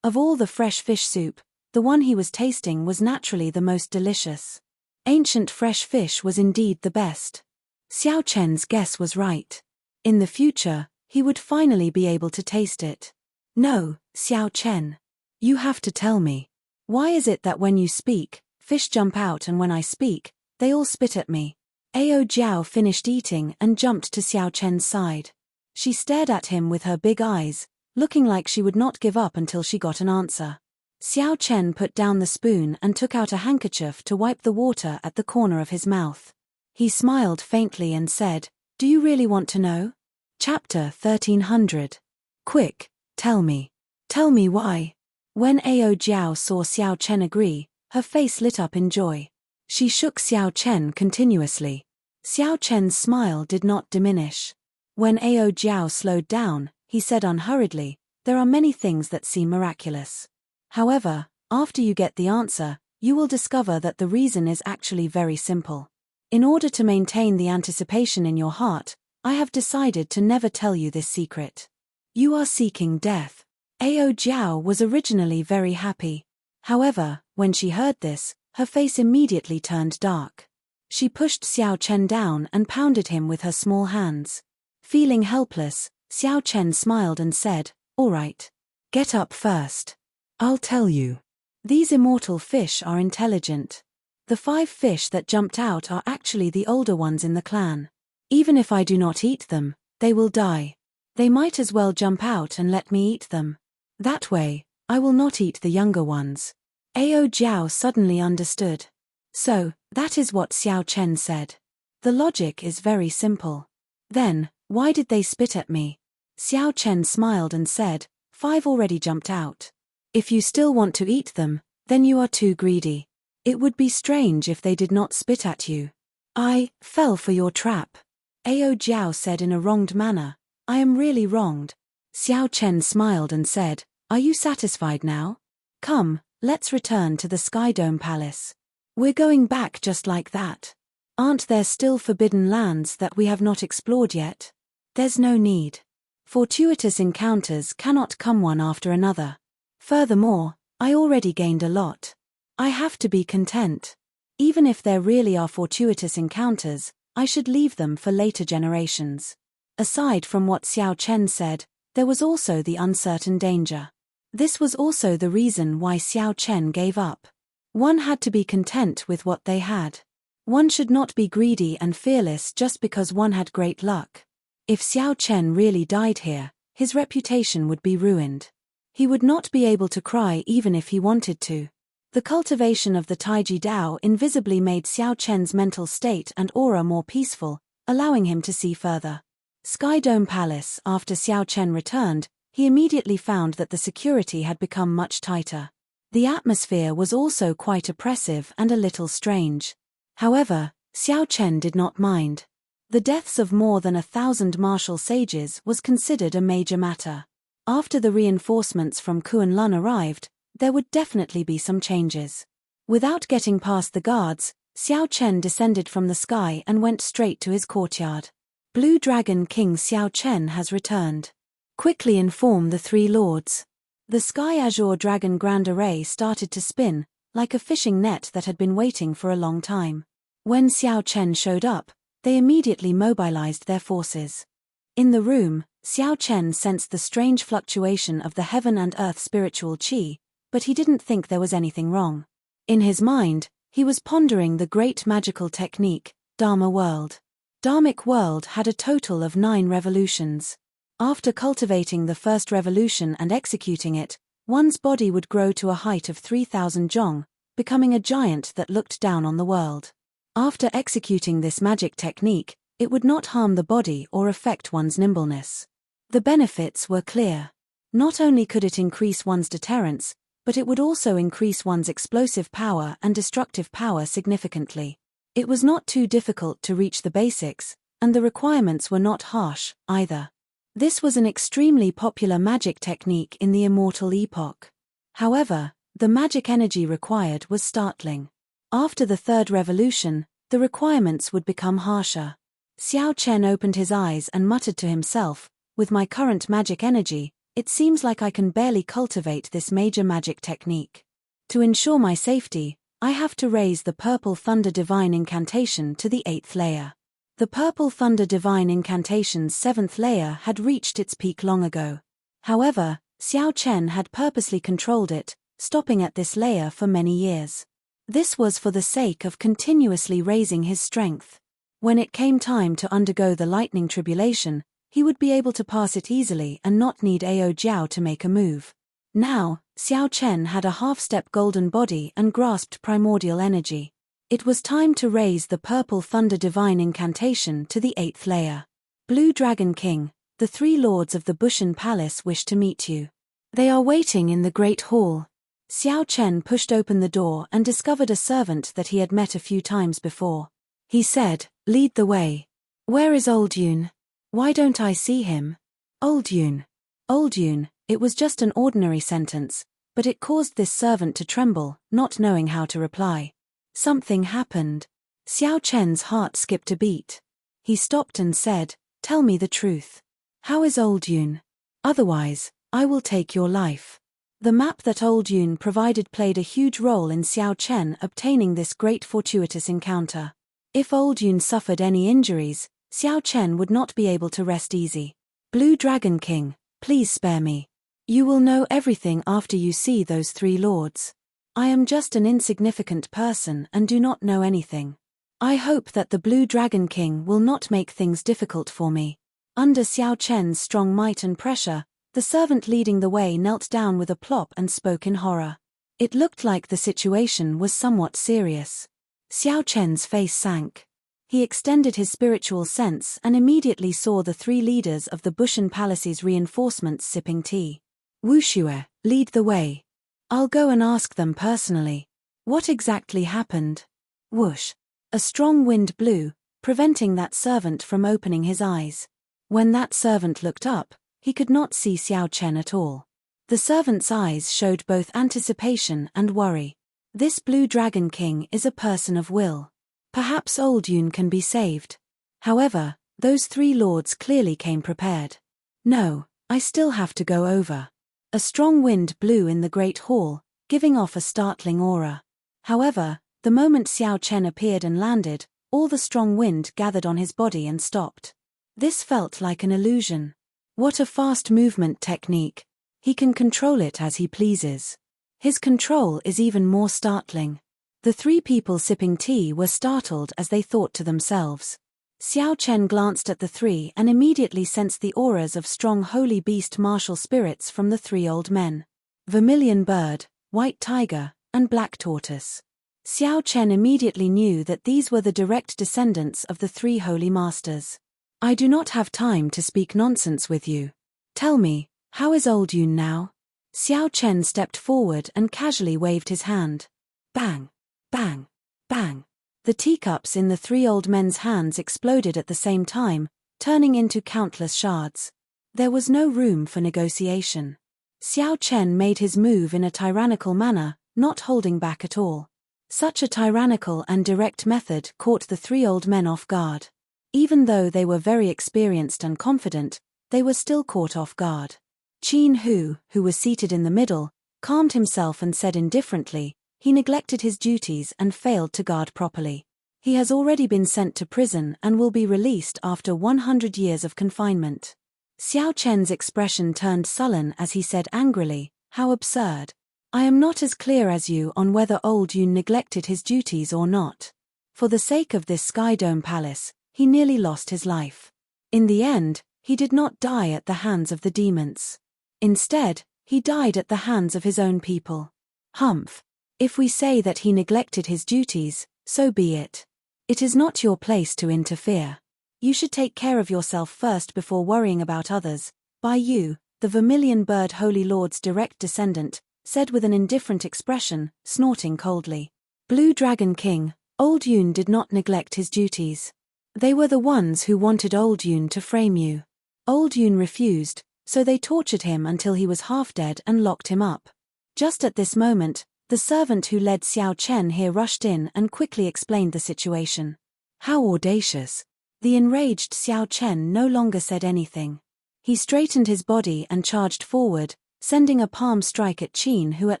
Of all the fresh fish soup, the one he was tasting was naturally the most delicious. Ancient fresh fish was indeed the best. Xiao Chen's guess was right. In the future, he would finally be able to taste it. No, Xiao Chen. You have to tell me. Why is it that when you speak, fish jump out and when I speak, they all spit at me? Ao Jiao finished eating and jumped to Xiao Chen's side. She stared at him with her big eyes, looking like she would not give up until she got an answer. Xiao Chen put down the spoon and took out a handkerchief to wipe the water at the corner of his mouth. He smiled faintly and said, Do you really want to know? Chapter 1300. Quick, tell me. Tell me why. When Ao Jiao saw Xiao Chen agree, her face lit up in joy. She shook Xiao Chen continuously. Xiao Chen's smile did not diminish. When Ao Jiao slowed down, he said unhurriedly, There are many things that seem miraculous. However, after you get the answer, you will discover that the reason is actually very simple. In order to maintain the anticipation in your heart, I have decided to never tell you this secret. You are seeking death. Ao Jiao was originally very happy. However, when she heard this, her face immediately turned dark. She pushed Xiao Chen down and pounded him with her small hands. Feeling helpless, Xiao Chen smiled and said, All right. Get up first. I'll tell you. These immortal fish are intelligent. The 5 fish that jumped out are actually the older ones in the clan. Even if I do not eat them, they will die. They might as well jump out and let me eat them. That way, I will not eat the younger ones. Ao Jiao suddenly understood. So, that is what Xiao Chen said. The logic is very simple. Then, why did they spit at me? Xiao Chen smiled and said, 5 already jumped out. If you still want to eat them, then you are too greedy. It would be strange if they did not spit at you. I fell for your trap. Ao Jiao said in a wronged manner, I am really wronged. Xiao Chen smiled and said, Are you satisfied now? Come, let's return to the Sky Dome Palace. We're going back just like that. Aren't there still forbidden lands that we have not explored yet? There's no need. Fortuitous encounters cannot come one after another. Furthermore, I already gained a lot. I have to be content. Even if there really are fortuitous encounters, I should leave them for later generations. Aside from what Xiao Chen said, there was also the uncertain danger. This was also the reason why Xiao Chen gave up. One had to be content with what they had. One should not be greedy and fearless just because one had great luck. If Xiao Chen really died here, his reputation would be ruined. He would not be able to cry even if he wanted to. The cultivation of the Taiji Dao invisibly made Xiao Chen's mental state and aura more peaceful, allowing him to see further. Sky Dome Palace. After Xiao Chen returned, he immediately found that the security had become much tighter. The atmosphere was also quite oppressive and a little strange. However, Xiao Chen did not mind. The deaths of more than 1,000 martial sages was considered a major matter. After the reinforcements from Kunlun arrived, there would definitely be some changes. Without getting past the guards, Xiao Chen descended from the sky and went straight to his courtyard. Blue Dragon King Xiao Chen has returned. Quickly inform the three lords. The Sky Azure Dragon Grand Array started to spin, like a fishing net that had been waiting for a long time. When Xiao Chen showed up, they immediately mobilized their forces. In the room, Xiao Chen sensed the strange fluctuation of the heaven and earth spiritual qi, but he didn't think there was anything wrong. In his mind, he was pondering the great magical technique, Dharma World. Dharmic World had a total of 9 revolutions. After cultivating the first revolution and executing it, one's body would grow to a height of 3,000 zhong, becoming a giant that looked down on the world. After executing this magic technique, it would not harm the body or affect one's nimbleness. The benefits were clear. Not only could it increase one's deterrence, but it would also increase one's explosive power and destructive power significantly. It was not too difficult to reach the basics, and the requirements were not harsh, either. This was an extremely popular magic technique in the Immortal epoch. However, the magic energy required was startling. After the third revolution, the requirements would become harsher. Xiao Chen opened his eyes and muttered to himself, "With my current magic energy, it seems like I can barely cultivate this major magic technique. To ensure my safety, I have to raise the Purple Thunder Divine Incantation to the 8th layer." The Purple Thunder Divine Incantation's 7th layer had reached its peak long ago. However, Xiao Chen had purposely controlled it, stopping at this layer for many years. This was for the sake of continuously raising his strength. When it came time to undergo the lightning tribulation, he would be able to pass it easily and not need Ao Jiao to make a move. Now, Xiao Chen had a half-step golden body and grasped primordial energy. It was time to raise the Purple Thunder Divine Incantation to the 8th layer. Blue Dragon King, the 3 lords of the Bushan Palace wish to meet you. They are waiting in the Great Hall. Xiao Chen pushed open the door and discovered a servant that he had met a few times before. He said, "Lead the way." "Where is Old Yun? Why don't I see him?" Old Yun. Old Yun, it was just an ordinary sentence, but it caused this servant to tremble, not knowing how to reply. Something happened. Xiao Chen's heart skipped a beat. He stopped and said, "Tell me the truth. How is Old Yun? Otherwise, I will take your life." The map that Old Yun provided played a huge role in Xiao Chen obtaining this great fortuitous encounter. If Old Yun suffered any injuries, Xiao Chen would not be able to rest easy. "Blue Dragon King, please spare me. You will know everything after you see those 3 lords. I am just an insignificant person and do not know anything. I hope that the Blue Dragon King will not make things difficult for me." Under Xiao Chen's strong might and pressure, the servant leading the way knelt down with a plop and spoke in horror. It looked like the situation was somewhat serious. Xiao Chen's face sank. He extended his spiritual sense and immediately saw the 3 leaders of the Bushan Palace's reinforcements sipping tea. "Wuxue, lead the way. I'll go and ask them personally. What exactly happened?" Whoosh. A strong wind blew, preventing that servant from opening his eyes. When that servant looked up, he could not see Xiao Chen at all. The servant's eyes showed both anticipation and worry. This Blue Dragon King is a person of will. Perhaps Old Yun can be saved. However, those 3 lords clearly came prepared. "No, I still have to go over." A strong wind blew in the Great Hall, giving off a startling aura. However, the moment Xiao Chen appeared and landed, all the strong wind gathered on his body and stopped. This felt like an illusion. What a fast movement technique. He can control it as he pleases. His control is even more startling. The 3 people sipping tea were startled as they thought to themselves. Xiao Chen glanced at the three and immediately sensed the auras of strong holy beast martial spirits from the three old men. Vermilion bird, white tiger, and black tortoise. Xiao Chen immediately knew that these were the direct descendants of the three holy masters. I do not have time to speak nonsense with you. Tell me, how is old Yun now? Xiao Chen stepped forward and casually waved his hand. Bang! Bang! Bang! The teacups in the three old men's hands exploded at the same time, turning into countless shards. There was no room for negotiation. Xiao Chen made his move in a tyrannical manner, not holding back at all. Such a tyrannical and direct method caught the three old men off guard. Even though they were very experienced and confident, they were still caught off guard. Qin Hu, who was seated in the middle, calmed himself and said indifferently, he neglected his duties and failed to guard properly. He has already been sent to prison and will be released after 100 years of confinement. Xiao Chen's expression turned sullen as he said angrily, how absurd. I am not as clear as you on whether old Yun neglected his duties or not. For the sake of this Sky Dome Palace, he nearly lost his life. In the end, he did not die at the hands of the demons. Instead, he died at the hands of his own people. Humph. If we say that he neglected his duties, so be it. It is not your place to interfere. You should take care of yourself first before worrying about others. Bai Yu, the Vermilion Bird Holy Lord's direct descendant, said with an indifferent expression, snorting coldly. Blue Dragon King, old Yun did not neglect his duties. They were the ones who wanted old Yun to frame you. Old Yun refused, so they tortured him until he was half dead and locked him up. Just at this moment, the servant who led Xiao Chen here rushed in and quickly explained the situation. How audacious. The enraged Xiao Chen no longer said anything. He straightened his body and charged forward, sending a palm strike at Qin Hu at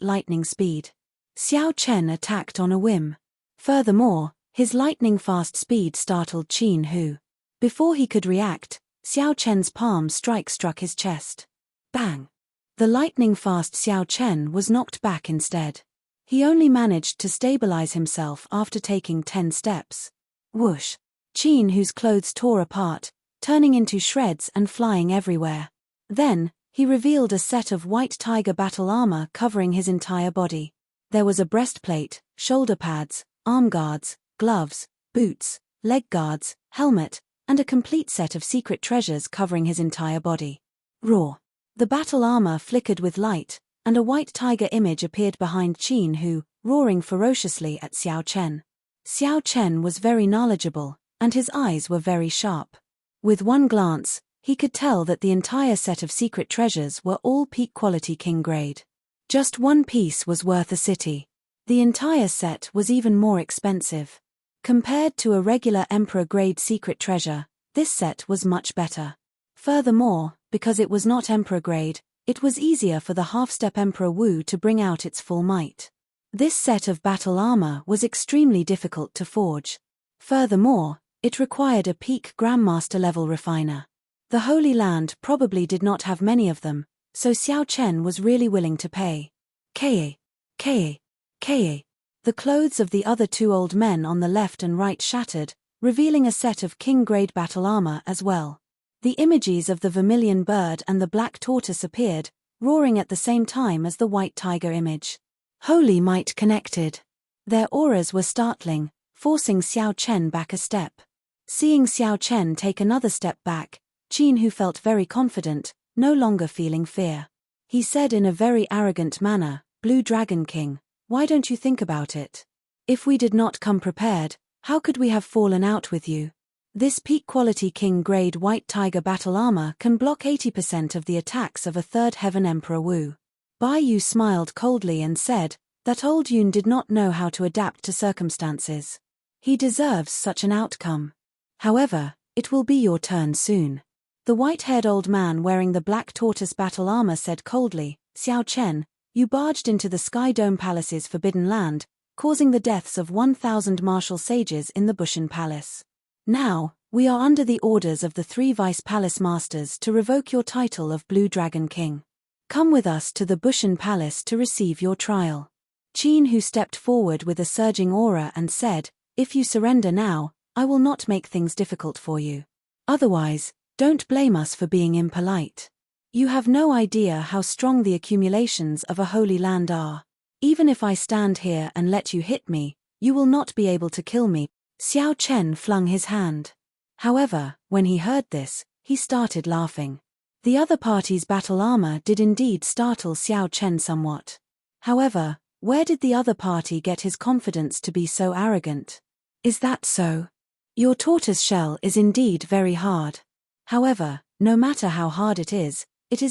lightning speed. Xiao Chen attacked on a whim. Furthermore, his lightning-fast speed startled Qin Hu. Before he could react, Xiao Chen's palm strike struck his chest. Bang! The lightning-fast Xiao Chen was knocked back instead. He only managed to stabilize himself after taking 10 steps. Whoosh! Qin Hu's clothes tore apart, turning into shreds and flying everywhere. Then, he revealed a set of white tiger battle armor covering his entire body. There was a breastplate, shoulder pads, arm guards, gloves, boots, leg guards, helmet, and a complete set of secret treasures covering his entire body. Roar! The battle armor flickered with light, and a white tiger image appeared behind Qin Hu, roaring ferociously at Xiao Chen. Xiao Chen was very knowledgeable, and his eyes were very sharp. With one glance, he could tell that the entire set of secret treasures were all peak quality king grade. Just one piece was worth a city. The entire set was even more expensive. Compared to a regular emperor grade secret treasure, this set was much better. Furthermore, because it was not emperor grade, it was easier for the half-step Emperor Wu to bring out its full might. This set of battle armor was extremely difficult to forge. Furthermore, it required a peak Grandmaster level refiner. The Holy Land probably did not have many of them, so Xiao Chen was really willing to pay. Ka. The clothes of the other two old men on the left and right shattered, revealing a set of king-grade battle armor as well. The images of the vermilion bird and the black tortoise appeared, roaring at the same time as the white tiger image. Holy might connected. Their auras were startling, forcing Xiao Chen back a step. Seeing Xiao Chen take another step back, Qin Hu felt very confident, no longer feeling fear. He said in a very arrogant manner, Blue Dragon King, why don't you think about it? If we did not come prepared, how could we have fallen out with you? This peak-quality king-grade white tiger battle armor can block 80% of the attacks of a third heaven Emperor Wu. Bai Yu smiled coldly and said that old Yun did not know how to adapt to circumstances. He deserves such an outcome. However, it will be your turn soon. The white-haired old man wearing the black tortoise battle armor said coldly, Xiao Chen, you barged into the Sky Dome Palace's forbidden land, causing the deaths of 1,000 martial sages in the Bushan Palace. Now, we are under the orders of the 3 Vice Palace Masters to revoke your title of Blue Dragon King. Come with us to the Bushan Palace to receive your trial. Qin Hu stepped forward with a surging aura and said, if you surrender now, I will not make things difficult for you. Otherwise, don't blame us for being impolite. You have no idea how strong the accumulations of a holy land are. Even if I stand here and let you hit me, you will not be able to kill me." Xiao Chen flung his hand. However, when he heard this, he started laughing. The other party's battle armor did indeed startle Xiao Chen somewhat. However, where did the other party get his confidence to be so arrogant? "Is that so? Your tortoise shell is indeed very hard. However, no matter how hard it is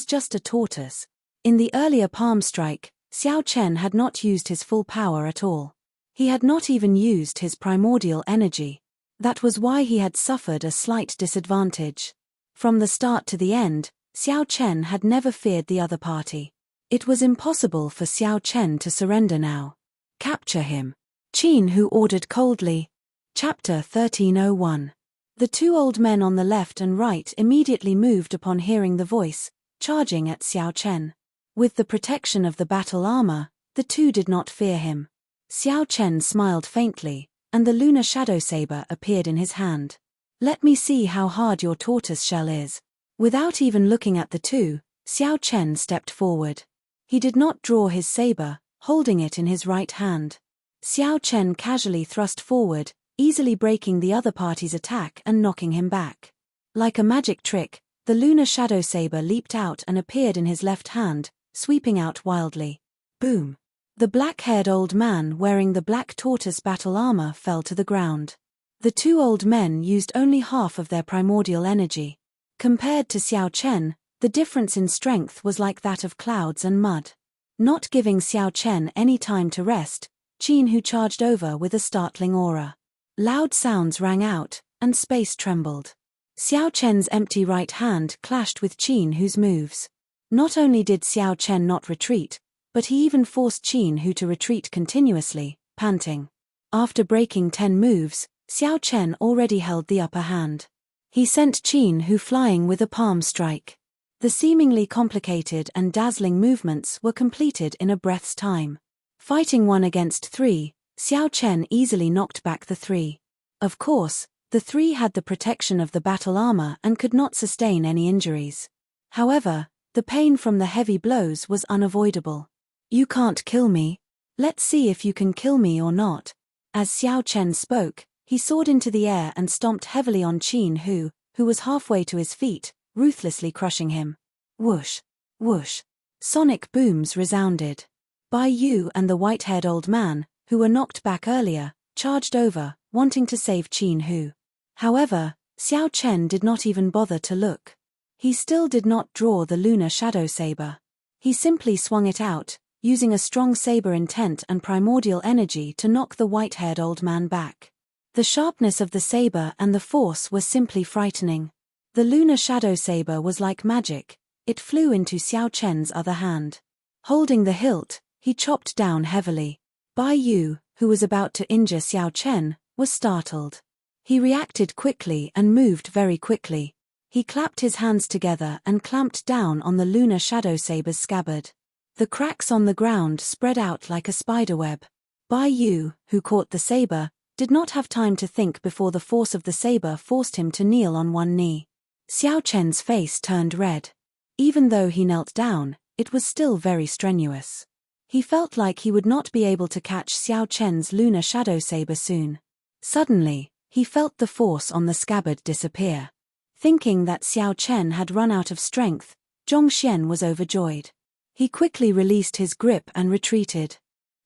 just a tortoise." In the earlier palm strike, Xiao Chen had not used his full power at all. He had not even used his primordial energy. That was why he had suffered a slight disadvantage. From the start to the end, Xiao Chen had never feared the other party. It was impossible for Xiao Chen to surrender now. "Capture him," Qin Hu ordered coldly. Chapter 1301. The two old men on the left and right immediately moved upon hearing the voice, charging at Xiao Chen. With the protection of the battle armor, the two did not fear him. Xiao Chen smiled faintly, and the lunar shadow saber appeared in his hand. "Let me see how hard your tortoise shell is." Without even looking at the two, Xiao Chen stepped forward. He did not draw his saber, holding it in his right hand. Xiao Chen casually thrust forward, easily breaking the other party's attack and knocking him back. Like a magic trick, the lunar shadow saber leaped out and appeared in his left hand, sweeping out wildly. Boom! The black-haired old man wearing the black tortoise battle armor fell to the ground. The two old men used only half of their primordial energy. Compared to Xiao Chen, the difference in strength was like that of clouds and mud. Not giving Xiao Chen any time to rest, Qin Hu charged over with a startling aura. Loud sounds rang out, and space trembled. Xiao Chen's empty right hand clashed with Qin Hu's moves. Not only did Xiao Chen not retreat, but he even forced Qin Hu to retreat continuously, panting. After breaking 10 moves, Xiao Chen already held the upper hand. He sent Qin Hu flying with a palm strike. The seemingly complicated and dazzling movements were completed in a breath's time. Fighting 1 against 3, Xiao Chen easily knocked back the 3. Of course, the 3 had the protection of the battle armor and could not sustain any injuries. However, the pain from the heavy blows was unavoidable. "You can't kill me. Let's see if you can kill me or not." As Xiao Chen spoke, he soared into the air and stomped heavily on Qin Hu, who was halfway to his feet, ruthlessly crushing him. Whoosh! Whoosh! Sonic booms resounded. Bai Yu and the white-haired old man, who were knocked back earlier, charged over, wanting to save Qin Hu. However, Xiao Chen did not even bother to look. He still did not draw the lunar shadow saber. He simply swung it out, using a strong saber intent and primordial energy to knock the white-haired old man back. The sharpness of the saber and the force were simply frightening. The lunar shadow saber was like magic. It flew into Xiao Chen's other hand. Holding the hilt, he chopped down heavily. Bai Yu, who was about to injure Xiao Chen, was startled. He reacted quickly and moved very quickly. He clapped his hands together and clamped down on the lunar shadow saber's scabbard. The cracks on the ground spread out like a spiderweb. Bai Yu, who caught the saber, did not have time to think before the force of the saber forced him to kneel on one knee. Xiao Chen's face turned red. Even though he knelt down, it was still very strenuous. He felt like he would not be able to catch Xiao Chen's lunar shadow saber soon. Suddenly, he felt the force on the scabbard disappear. Thinking that Xiao Chen had run out of strength, Zhongxian was overjoyed. He quickly released his grip and retreated.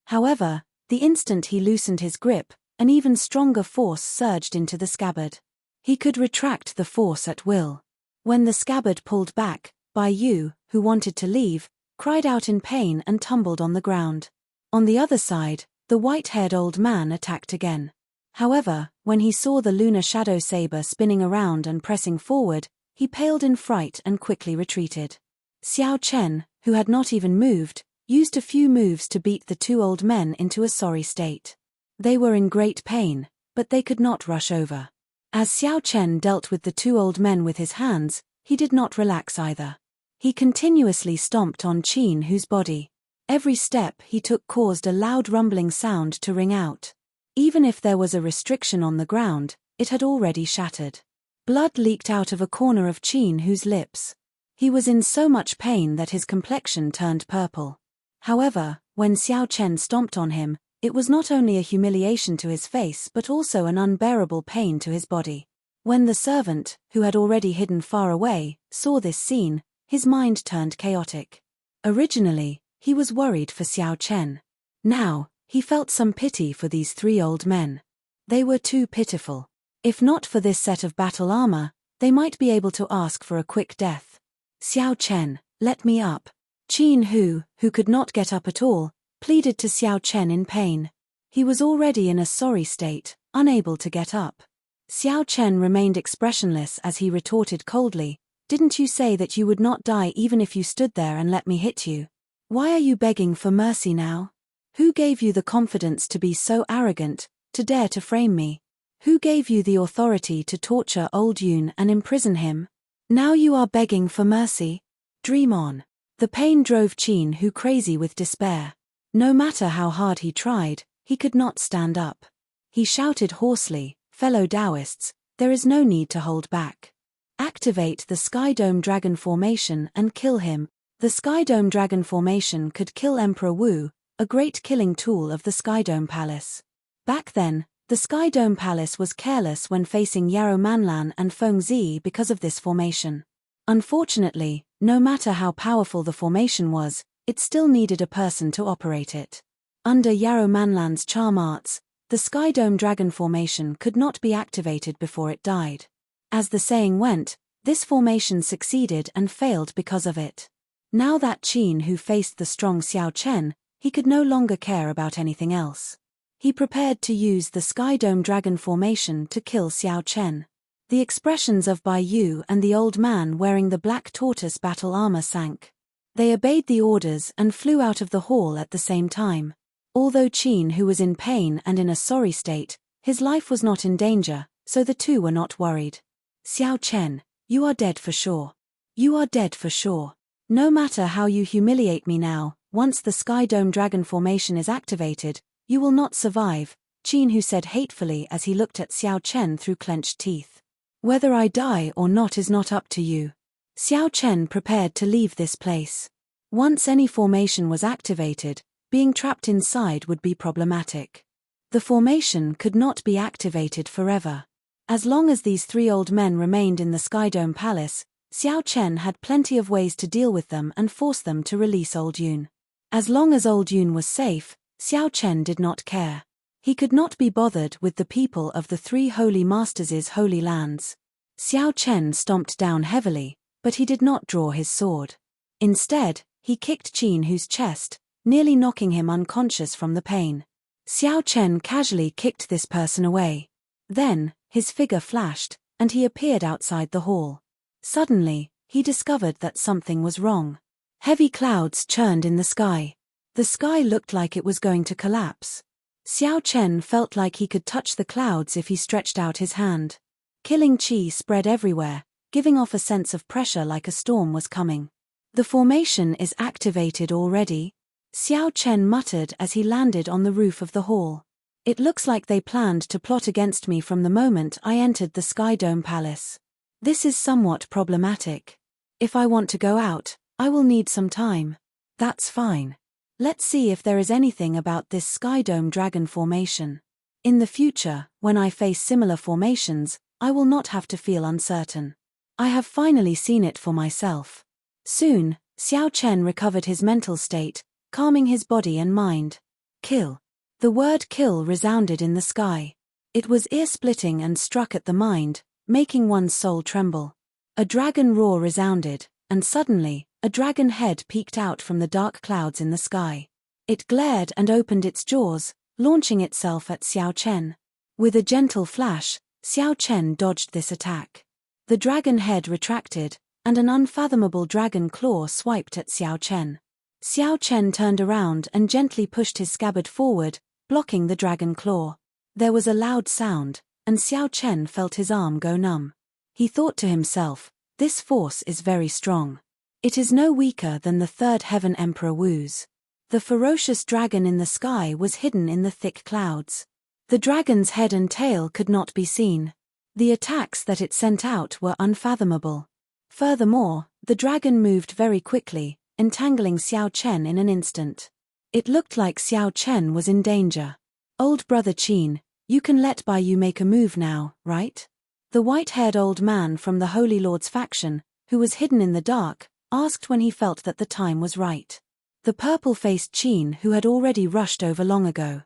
However, the instant he loosened his grip, an even stronger force surged into the scabbard. He could retract the force at will. When the scabbard pulled back, Bai Yu, who wanted to leave, cried out in pain and tumbled on the ground. On the other side, the white-haired old man attacked again. However, when he saw the lunar shadow saber spinning around and pressing forward, he paled in fright and quickly retreated. Xiao Chen, who had not even moved, used a few moves to beat the two old men into a sorry state. They were in great pain, but they could not rush over. As Xiao Chen dealt with the two old men with his hands, he did not relax either. He continuously stomped on Qin Hu's body. Every step he took caused a loud rumbling sound to ring out. Even if there was a restriction on the ground, it had already shattered. Blood leaked out of a corner of Qin Hu's lips. He was in so much pain that his complexion turned purple. However, when Xiao Chen stomped on him, it was not only a humiliation to his face but also an unbearable pain to his body. When the servant, who had already hidden far away, saw this scene, his mind turned chaotic. Originally, he was worried for Xiao Chen. Now, he felt some pity for these three old men. They were too pitiful. If not for this set of battle armor, they might be able to ask for a quick death. Xiao Chen, let me up. Qin Hu, who could not get up at all, pleaded to Xiao Chen in pain. He was already in a sorry state, unable to get up. Xiao Chen remained expressionless as he retorted coldly, "Didn't you say that you would not die even if you stood there and let me hit you? Why are you begging for mercy now? Who gave you the confidence to be so arrogant, to dare to frame me? Who gave you the authority to torture old Yun and imprison him? Now you are begging for mercy? Dream on." The pain drove Qin Hu crazy with despair. No matter how hard he tried, he could not stand up. He shouted hoarsely, "Fellow Taoists, there is no need to hold back. Activate the Sky Dome Dragon Formation and kill him." The Sky Dome Dragon Formation could kill Emperor Wu, a great killing tool of the Sky Dome Palace. Back then, the Sky Dome Palace was careless when facing Yarrow Manlan and Feng Zi because of this formation. Unfortunately, no matter how powerful the formation was, it still needed a person to operate it. Under Yarrow Manlan's charm arts, the Sky Dome Dragon Formation could not be activated before it died. As the saying went, this formation succeeded and failed because of it. Now that Qin Hu faced the strong Xiao Chen, he could no longer care about anything else. He prepared to use the Sky Dome Dragon Formation to kill Xiao Chen. The expressions of Bai Yu and the old man wearing the black tortoise battle armor sank. They obeyed the orders and flew out of the hall at the same time. Although Qin Hu was in pain and in a sorry state, his life was not in danger, so the two were not worried. "Xiao Chen, you are dead for sure. You are dead for sure. No matter how you humiliate me now, once the Sky Dome Dragon Formation is activated, you will not survive," Qin Hu said hatefully as he looked at Xiao Chen through clenched teeth. "Whether I die or not is not up to you." Xiao Chen prepared to leave this place. Once any formation was activated, being trapped inside would be problematic. The formation could not be activated forever. As long as these three old men remained in the Sky Dome Palace, Xiao Chen had plenty of ways to deal with them and force them to release old Yun. As long as old Yun was safe, Xiao Chen did not care. He could not be bothered with the people of the three holy masters' holy lands. Xiao Chen stomped down heavily, but he did not draw his sword. Instead, he kicked Qin Hu's chest, nearly knocking him unconscious from the pain. Xiao Chen casually kicked this person away. Then, his figure flashed, and he appeared outside the hall. Suddenly, he discovered that something was wrong. Heavy clouds churned in the sky. The sky looked like it was going to collapse. Xiao Chen felt like he could touch the clouds if he stretched out his hand. Killing chi spread everywhere, giving off a sense of pressure like a storm was coming. "The formation is activated already," Xiao Chen muttered as he landed on the roof of the hall. "It looks like they planned to plot against me from the moment I entered the Sky Dome Palace. This is somewhat problematic. If I want to go out, I will need some time." "That's fine. Let's see if there is anything about this Sky Dome Dragon Formation. In the future, when I face similar formations, I will not have to feel uncertain. I have finally seen it for myself." Soon, Xiao Chen recovered his mental state, calming his body and mind. "Kill." The word kill resounded in the sky. It was ear-splitting and struck at the mind, making one's soul tremble. A dragon roar resounded, and suddenly, a dragon head peeked out from the dark clouds in the sky. It glared and opened its jaws, launching itself at Xiao Chen. With a gentle flash, Xiao Chen dodged this attack. The dragon head retracted, and an unfathomable dragon claw swiped at Xiao Chen. Xiao Chen turned around and gently pushed his scabbard forward, blocking the dragon claw. There was a loud sound, and Xiao Chen felt his arm go numb. He thought to himself, "This force is very strong. It is no weaker than the Third Heaven Emperor Wu's." The ferocious dragon in the sky was hidden in the thick clouds. The dragon's head and tail could not be seen. The attacks that it sent out were unfathomable. Furthermore, the dragon moved very quickly, entangling Xiao Chen in an instant. It looked like Xiao Chen was in danger. "Old brother Qin, you can let Bai Yu make a move now, right?" The white-haired old man from the Holy Lord's faction, who was hidden in the dark, asked when he felt that the time was right. The purple-faced Qin, who had already rushed over long ago.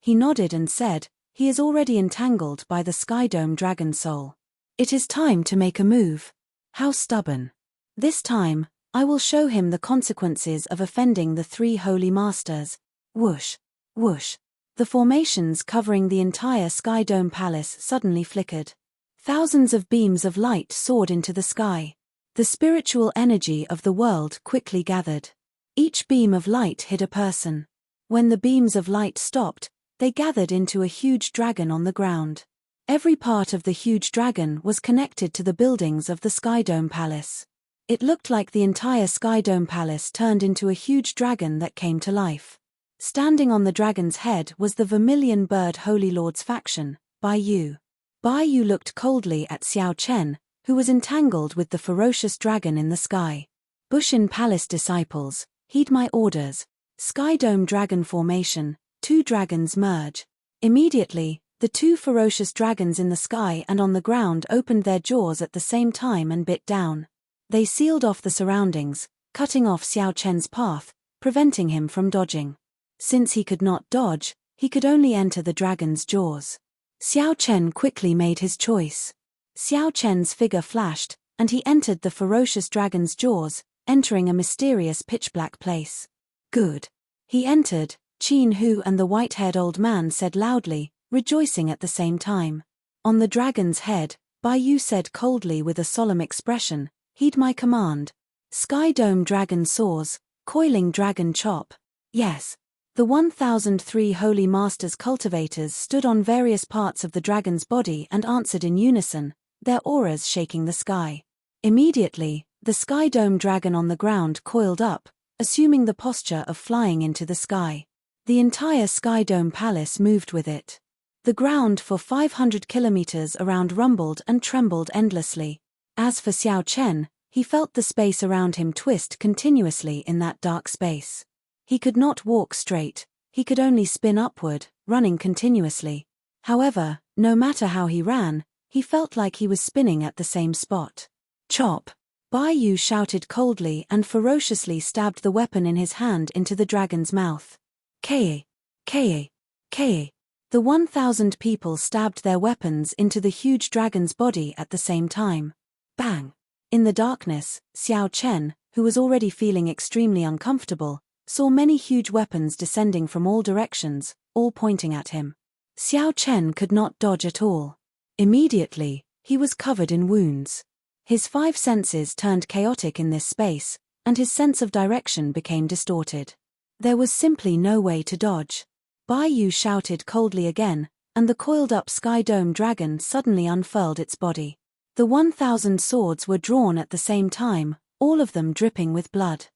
He nodded and said, "He is already entangled by the Sky Dome Dragon Soul. It is time to make a move." How stubborn. "This time, I will show him the consequences of offending the three holy masters." Whoosh, whoosh. The formations covering the entire Sky Dome Palace suddenly flickered. Thousands of beams of light soared into the sky. The spiritual energy of the world quickly gathered. Each beam of light hid a person. When the beams of light stopped, they gathered into a huge dragon on the ground. Every part of the huge dragon was connected to the buildings of the Sky Dome Palace. It looked like the entire Sky Dome Palace turned into a huge dragon that came to life. Standing on the dragon's head was the Vermilion Bird Holy Lord's faction, Bai Yu. Bai Yu looked coldly at Xiao Chen, who was entangled with the ferocious dragon in the sky. "Bushin Palace disciples, heed my orders. Sky Dome Dragon formation, 2 dragons merge." Immediately, the 2 ferocious dragons in the sky and on the ground opened their jaws at the same time and bit down. They sealed off the surroundings, cutting off Xiao Chen's path, preventing him from dodging. Since he could not dodge, he could only enter the dragon's jaws. Xiao Chen quickly made his choice. Xiao Chen's figure flashed, and he entered the ferocious dragon's jaws, entering a mysterious pitch-black place. "Good." He entered, Qin Hu and the white-haired old man said loudly, rejoicing at the same time. On the dragon's head, Bai Yu said coldly with a solemn expression, "Heed my command. Sky Dome Dragon soars, coiling dragon chop." Yes. The 1003 Holy Masters cultivators stood on various parts of the dragon's body and answered in unison, their auras shaking the sky. Immediately, the Sky Dome Dragon on the ground coiled up, assuming the posture of flying into the sky. The entire Sky Dome Palace moved with it. The ground for 500 kilometers around rumbled and trembled endlessly. As for Xiao Chen, he felt the space around him twist continuously in that dark space. He could not walk straight, he could only spin upward, running continuously. However, no matter how he ran, he felt like he was spinning at the same spot. "Chop!" Bai Yu shouted coldly and ferociously stabbed the weapon in his hand into the dragon's mouth. "Kae! Kae! Kae!" The 1,000 people stabbed their weapons into the huge dragon's body at the same time. Bang! In the darkness, Xiao Chen, who was already feeling extremely uncomfortable, saw many huge weapons descending from all directions, all pointing at him. Xiao Chen could not dodge at all. Immediately, he was covered in wounds. His 5 senses turned chaotic in this space, and his sense of direction became distorted. There was simply no way to dodge. Bai Yu shouted coldly again, and the coiled-up Sky Dome Dragon suddenly unfurled its body. The 1,000 swords were drawn at the same time, all of them dripping with blood.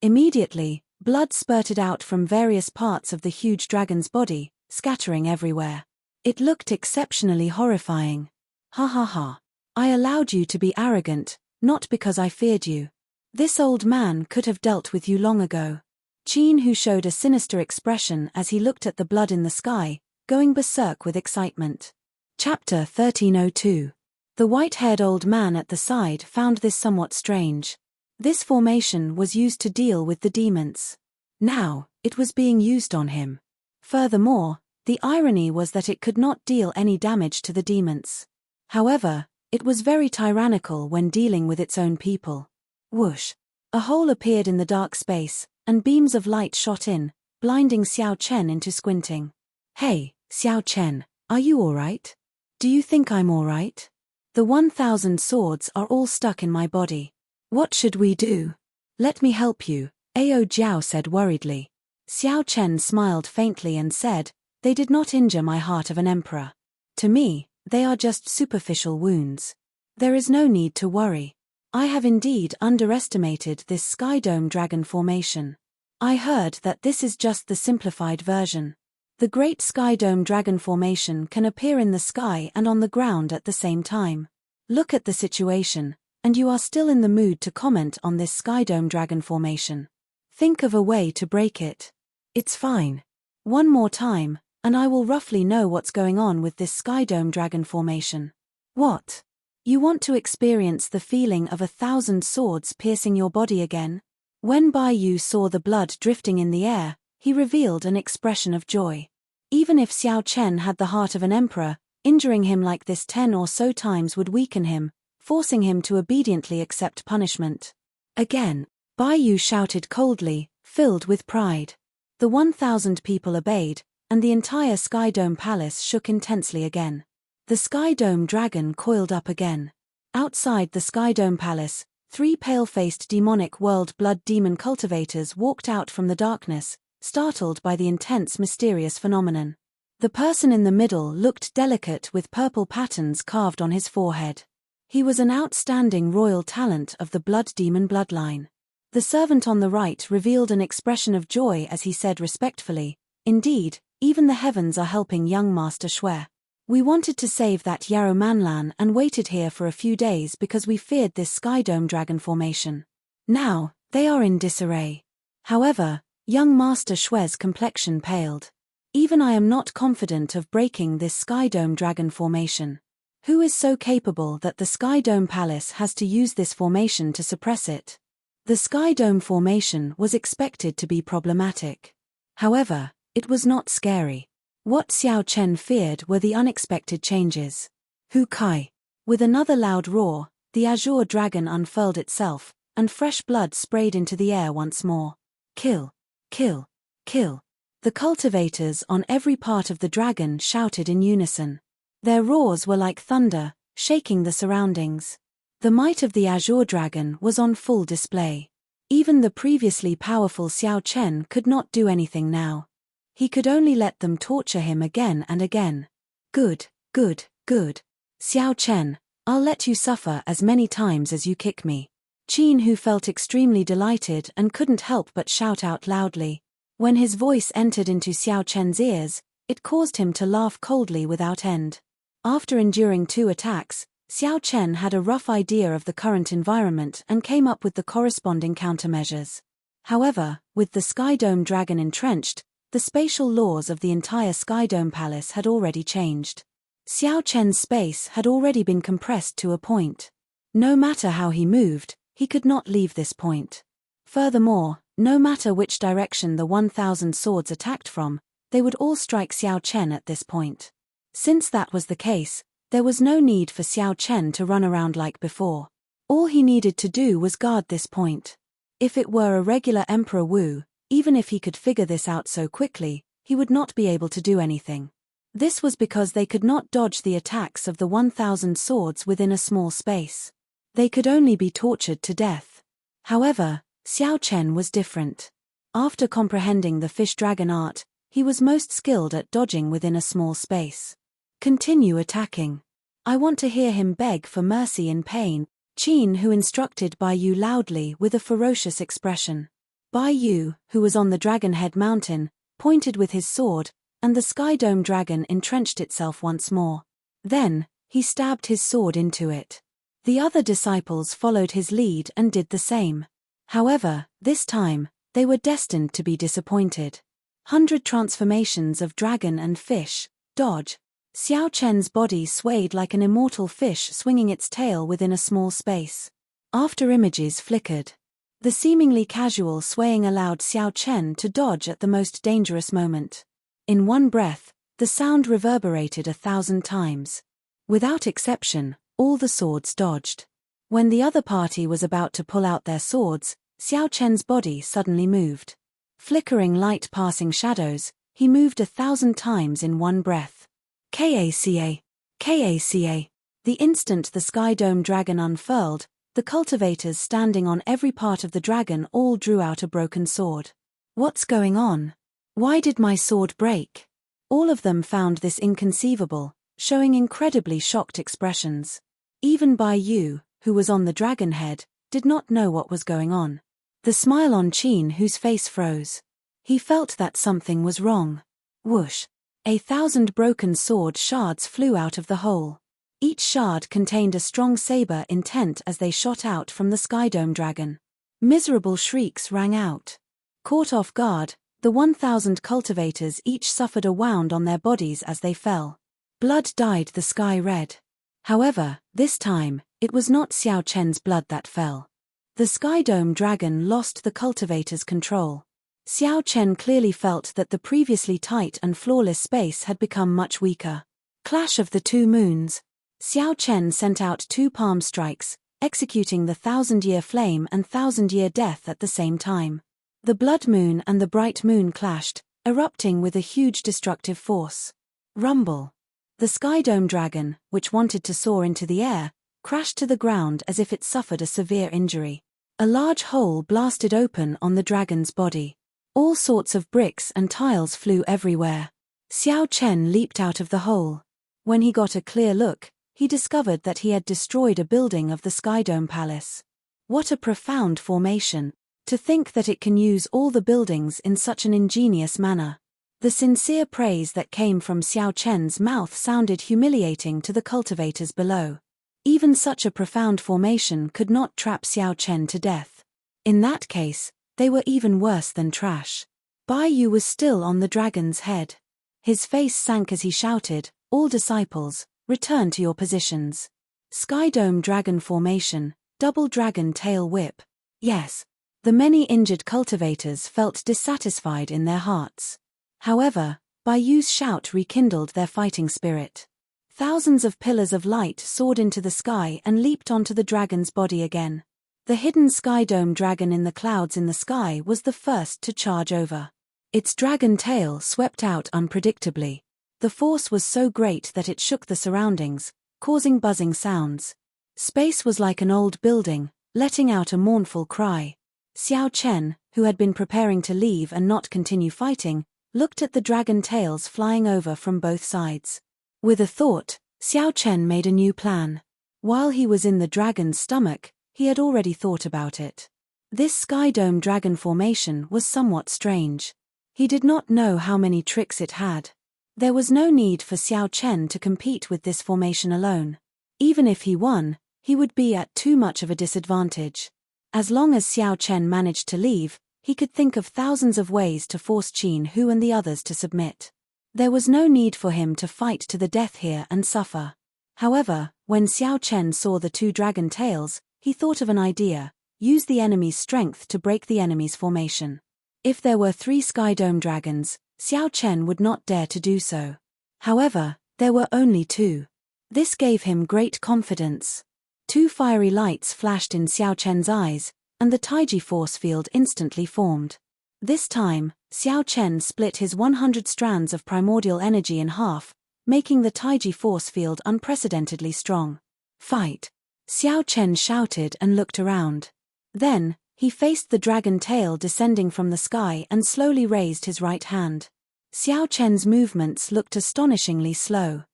Immediately, blood spurted out from various parts of the huge dragon's body, scattering everywhere. It looked exceptionally horrifying. "Ha ha ha. I allowed you to be arrogant, not because I feared you. This old man could have dealt with you long ago." Qin Hu showed a sinister expression as he looked at the blood in the sky, going berserk with excitement. Chapter 1302. The white-haired old man at the side found this somewhat strange. This formation was used to deal with the demons. Now, it was being used on him. Furthermore, the irony was that it could not deal any damage to the demons. However, it was very tyrannical when dealing with its own people. Whoosh! A hole appeared in the dark space, and beams of light shot in, blinding Xiao Chen into squinting. "Hey, Xiao Chen, are you alright? Do you think I'm alright? The 1,000 swords are all stuck in my body. What should we do?" "Let me help you," Ao Jiao said worriedly. Xiao Chen smiled faintly and said, "They did not injure my heart of an emperor. To me, they are just superficial wounds. There is no need to worry. I have indeed underestimated this Sky Dome Dragon formation. I heard that this is just the simplified version. The Great Sky Dome Dragon Formation can appear in the sky and on the ground at the same time. Look at the situation, and you are still in the mood to comment on this Sky Dome Dragon Formation. Think of a way to break it. It's fine. One more time, and I will roughly know what's going on with this Sky Dome Dragon Formation. What? You want to experience the feeling of 1,000 swords piercing your body again? When Bai Yu saw the blood drifting in the air, he revealed an expression of joy. Even if Xiao Chen had the heart of an emperor, injuring him like this 10 or so times would weaken him, forcing him to obediently accept punishment. Again, Bai Yu shouted coldly, filled with pride. The 1,000 people obeyed, and the entire Sky Dome Palace shook intensely again. The Sky Dome Dragon coiled up again. Outside the Sky Dome Palace, 3 pale-faced demonic world blood demon cultivators walked out from the darkness, startled by the intense mysterious phenomenon. The person in the middle looked delicate with purple patterns carved on his forehead. He was an outstanding royal talent of the blood demon bloodline. The servant on the right revealed an expression of joy as he said respectfully, "Indeed, even the heavens are helping young Master Xue. We wanted to save that Yarrow Manlan and waited here for a few days because we feared this Sky Dome Dragon Formation. Now, they are in disarray." However, young Master Xue's complexion paled. "Even I am not confident of breaking this Sky Dome Dragon Formation. Who is so capable that the Sky Dome Palace has to use this formation to suppress it?" The Sky Dome Formation was expected to be problematic. However, it was not scary. What Xiao Chen feared were the unexpected changes. Hu Kai. With another loud roar, the azure dragon unfurled itself, and fresh blood sprayed into the air once more. Kill! Kill! Kill! The cultivators on every part of the dragon shouted in unison. Their roars were like thunder, shaking the surroundings. The might of the azure dragon was on full display. Even the previously powerful Xiao Chen could not do anything now. He could only let them torture him again and again. Good, good, good. Xiao Chen, I'll let you suffer as many times as you kick me. Qin, who felt extremely delighted and couldn't help but shout out loudly. When his voice entered into Xiao Chen's ears, it caused him to laugh coldly without end. After enduring 2 attacks, Xiao Chen had a rough idea of the current environment and came up with the corresponding countermeasures. However, with the Sky Dome Dragon entrenched, the spatial laws of the entire Sky Dome Palace had already changed. Xiao Chen's space had already been compressed to a point. No matter how he moved, he could not leave this point. Furthermore, no matter which direction the 1,000 swords attacked from, they would all strike Xiao Chen at this point. Since that was the case, there was no need for Xiao Chen to run around like before. All he needed to do was guard this point. If it were a regular Emperor Wu, even if he could figure this out so quickly, he would not be able to do anything. This was because they could not dodge the attacks of the 1,000 swords within a small space. They could only be tortured to death. However, Xiao Chen was different. After comprehending the fish dragon art, he was most skilled at dodging within a small space. Continue attacking. I want to hear him beg for mercy in pain, Qin, who instructed Bai Yu loudly with a ferocious expression. Bai Yu, who was on the Dragonhead Mountain, pointed with his sword, and the Sky Dome Dragon entrenched itself once more. Then, he stabbed his sword into it. The other disciples followed his lead and did the same. However, this time, they were destined to be disappointed. 100 transformations of dragon and fish, dodge. Xiao Chen's body swayed like an immortal fish swinging its tail within a small space. After images flickered. The seemingly casual swaying allowed Xiao Chen to dodge at the most dangerous moment. In one breath, the sound reverberated 1,000 times. Without exception, all the swords dodged. When the other party was about to pull out their swords, Xiao Chen's body suddenly moved. Flickering light passing shadows, he moved 1,000 times in one breath. Kaca! Kaca! The instant the Sky Dome Dragon unfurled, the cultivators standing on every part of the dragon all drew out a broken sword. What's going on? Why did my sword break? All of them found this inconceivable, showing incredibly shocked expressions. Even Bai Yu, who was on the dragon head, did not know what was going on. The smile on Qin, whose face froze. He felt that something was wrong. Whoosh! 1,000 broken sword shards flew out of the hole. Each shard contained a strong saber intent as they shot out from the Skydome dragon. Miserable shrieks rang out. Caught off guard, the 1,000 cultivators each suffered a wound on their bodies as they fell. Blood dyed the sky red. However, this time, it was not Xiao Chen's blood that fell. The Skydome dragon lost the cultivators' control. Xiao Chen clearly felt that the previously tight and flawless space had become much weaker. Clash of the two moons. Xiao Chen sent out 2 palm strikes, executing the 1,000-year flame and 1,000-year death at the same time. The blood moon and the bright moon clashed, erupting with a huge destructive force. Rumble. The Skydome dragon, which wanted to soar into the air, crashed to the ground as if it suffered a severe injury. A large hole blasted open on the dragon's body. All sorts of bricks and tiles flew everywhere. Xiao Chen leaped out of the hole. When he got a clear look, he discovered that he had destroyed a building of the Skydome Palace. What a profound formation! To think that it can use all the buildings in such an ingenious manner. The sincere praise that came from Xiao Chen's mouth sounded humiliating to the cultivators below. Even such a profound formation could not trap Xiao Chen to death. In that case, they were even worse than trash. Bai Yu was still on the dragon's head. His face sank as he shouted, "All disciples, return to your positions." Skydome dragon formation, double dragon tail whip. Yes. The many injured cultivators felt dissatisfied in their hearts. However, Bai Yu's shout rekindled their fighting spirit. Thousands of pillars of light soared into the sky and leaped onto the dragon's body again. The hidden Skydome dragon in the clouds in the sky was the first to charge over. Its dragon tail swept out unpredictably. The force was so great that it shook the surroundings, causing buzzing sounds. Space was like an old building, letting out a mournful cry. Xiao Chen, who had been preparing to leave and not continue fighting, looked at the dragon tails flying over from both sides. With a thought, Xiao Chen made a new plan. While he was in the dragon's stomach, he had already thought about it. This Skydome dragon formation was somewhat strange. He did not know how many tricks it had. There was no need for Xiao Chen to compete with this formation alone. Even if he won, he would be at too much of a disadvantage. As long as Xiao Chen managed to leave, he could think of thousands of ways to force Qin Hu and the others to submit. There was no need for him to fight to the death here and suffer. However, when Xiao Chen saw the 2 dragon tails, he thought of an idea: use the enemy's strength to break the enemy's formation. If there were 3 Skydome dragons, Xiao Chen would not dare to do so. However, there were only 2. This gave him great confidence. 2 fiery lights flashed in Xiao Chen's eyes, and the Taiji force field instantly formed. This time, Xiao Chen split his 100 strands of primordial energy in half, making the Taiji force field unprecedentedly strong. Fight! Xiao Chen shouted and looked around. Then, he faced the dragon tail descending from the sky and slowly raised his right hand. Xiao Chen's movements looked astonishingly slow.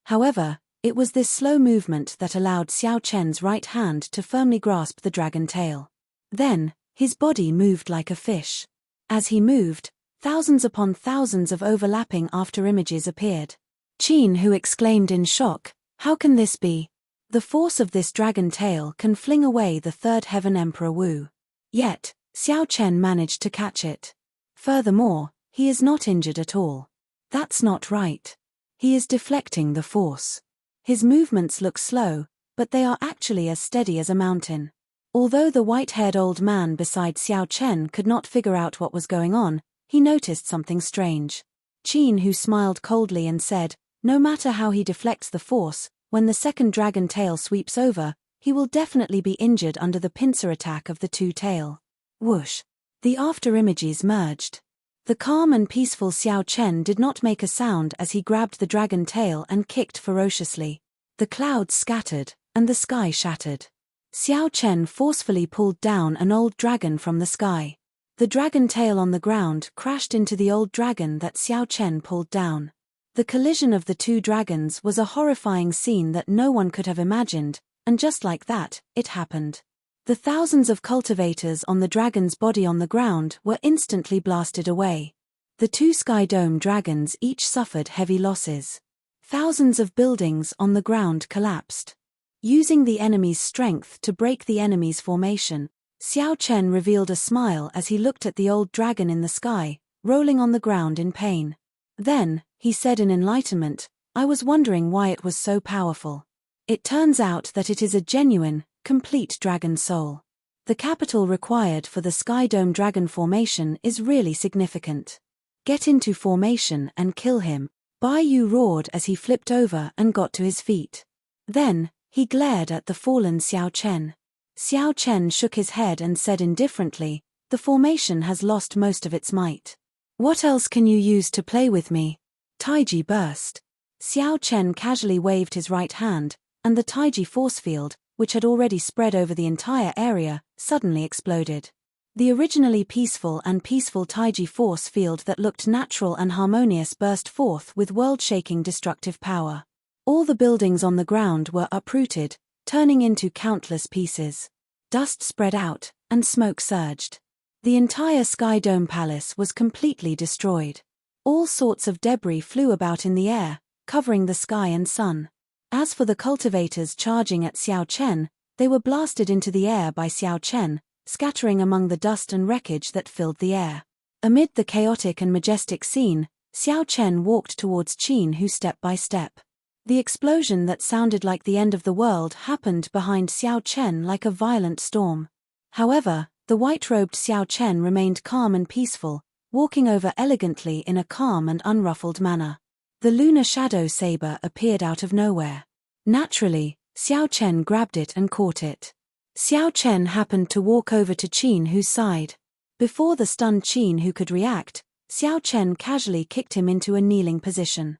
However, it was this slow movement that allowed Xiao Chen's right hand to firmly grasp the dragon tail. Then, his body moved like a fish. As he moved, thousands upon thousands of overlapping afterimages appeared. Qin Hu exclaimed in shock, "How can this be? The force of this dragon tail can fling away the 3rd Heaven Emperor Wu." Yet, Xiao Chen managed to catch it. Furthermore, he is not injured at all. That's not right. He is deflecting the force. His movements look slow, but they are actually as steady as a mountain. Although the white-haired old man beside Xiao Chen could not figure out what was going on, he noticed something strange. Qin Hu smiled coldly and said, "No matter how he deflects the force, when the 2nd dragon tail sweeps over, he will definitely be injured under the pincer attack of the 2 tail." Whoosh! The afterimages merged. The calm and peaceful Xiao Chen did not make a sound as he grabbed the dragon tail and kicked ferociously. The clouds scattered, and the sky shattered. Xiao Chen forcefully pulled down an old dragon from the sky. The dragon tail on the ground crashed into the old dragon that Xiao Chen pulled down. The collision of the 2 dragons was a horrifying scene that no one could have imagined, and just like that, it happened. The thousands of cultivators on the dragon's body on the ground were instantly blasted away. The two Sky Dome dragons each suffered heavy losses. Thousands of buildings on the ground collapsed. Using the enemy's strength to break the enemy's formation, Xiao Chen revealed a smile as he looked at the old dragon in the sky, rolling on the ground in pain. Then, he said in enlightenment, "I was wondering why it was so powerful. It turns out that it is a genuine, complete dragon soul. The capital required for the Sky Dome dragon formation is really significant. Get into formation and kill him." Bai Yu roared as he flipped over and got to his feet. Then, he glared at the fallen Xiao Chen. Xiao Chen shook his head and said indifferently, "The formation has lost most of its might. What else can you use to play with me?" Taiji burst. Xiao Chen casually waved his right hand, and the Taiji force field, which had already spread over the entire area, suddenly exploded. The originally peaceful Taiji force field that looked natural and harmonious burst forth with world-shaking destructive power. All the buildings on the ground were uprooted, turning into countless pieces. Dust spread out, and smoke surged. The entire Sky Dome Palace was completely destroyed. All sorts of debris flew about in the air, covering the sky and sun. As for the cultivators charging at Xiao Chen, they were blasted into the air by Xiao Chen, scattering among the dust and wreckage that filled the air. Amid the chaotic and majestic scene, Xiao Chen walked towards Qin Hu step by step. The explosion that sounded like the end of the world happened behind Xiao Chen like a violent storm. However, the white-robed Xiao Chen remained calm and peaceful, walking over elegantly in a calm and unruffled manner. The lunar shadow saber appeared out of nowhere. Naturally, Xiao Chen grabbed it and caught it. Xiao Chen happened to walk over to Qin Hu's side. Before the stunned Qin Hu could react, Xiao Chen casually kicked him into a kneeling position.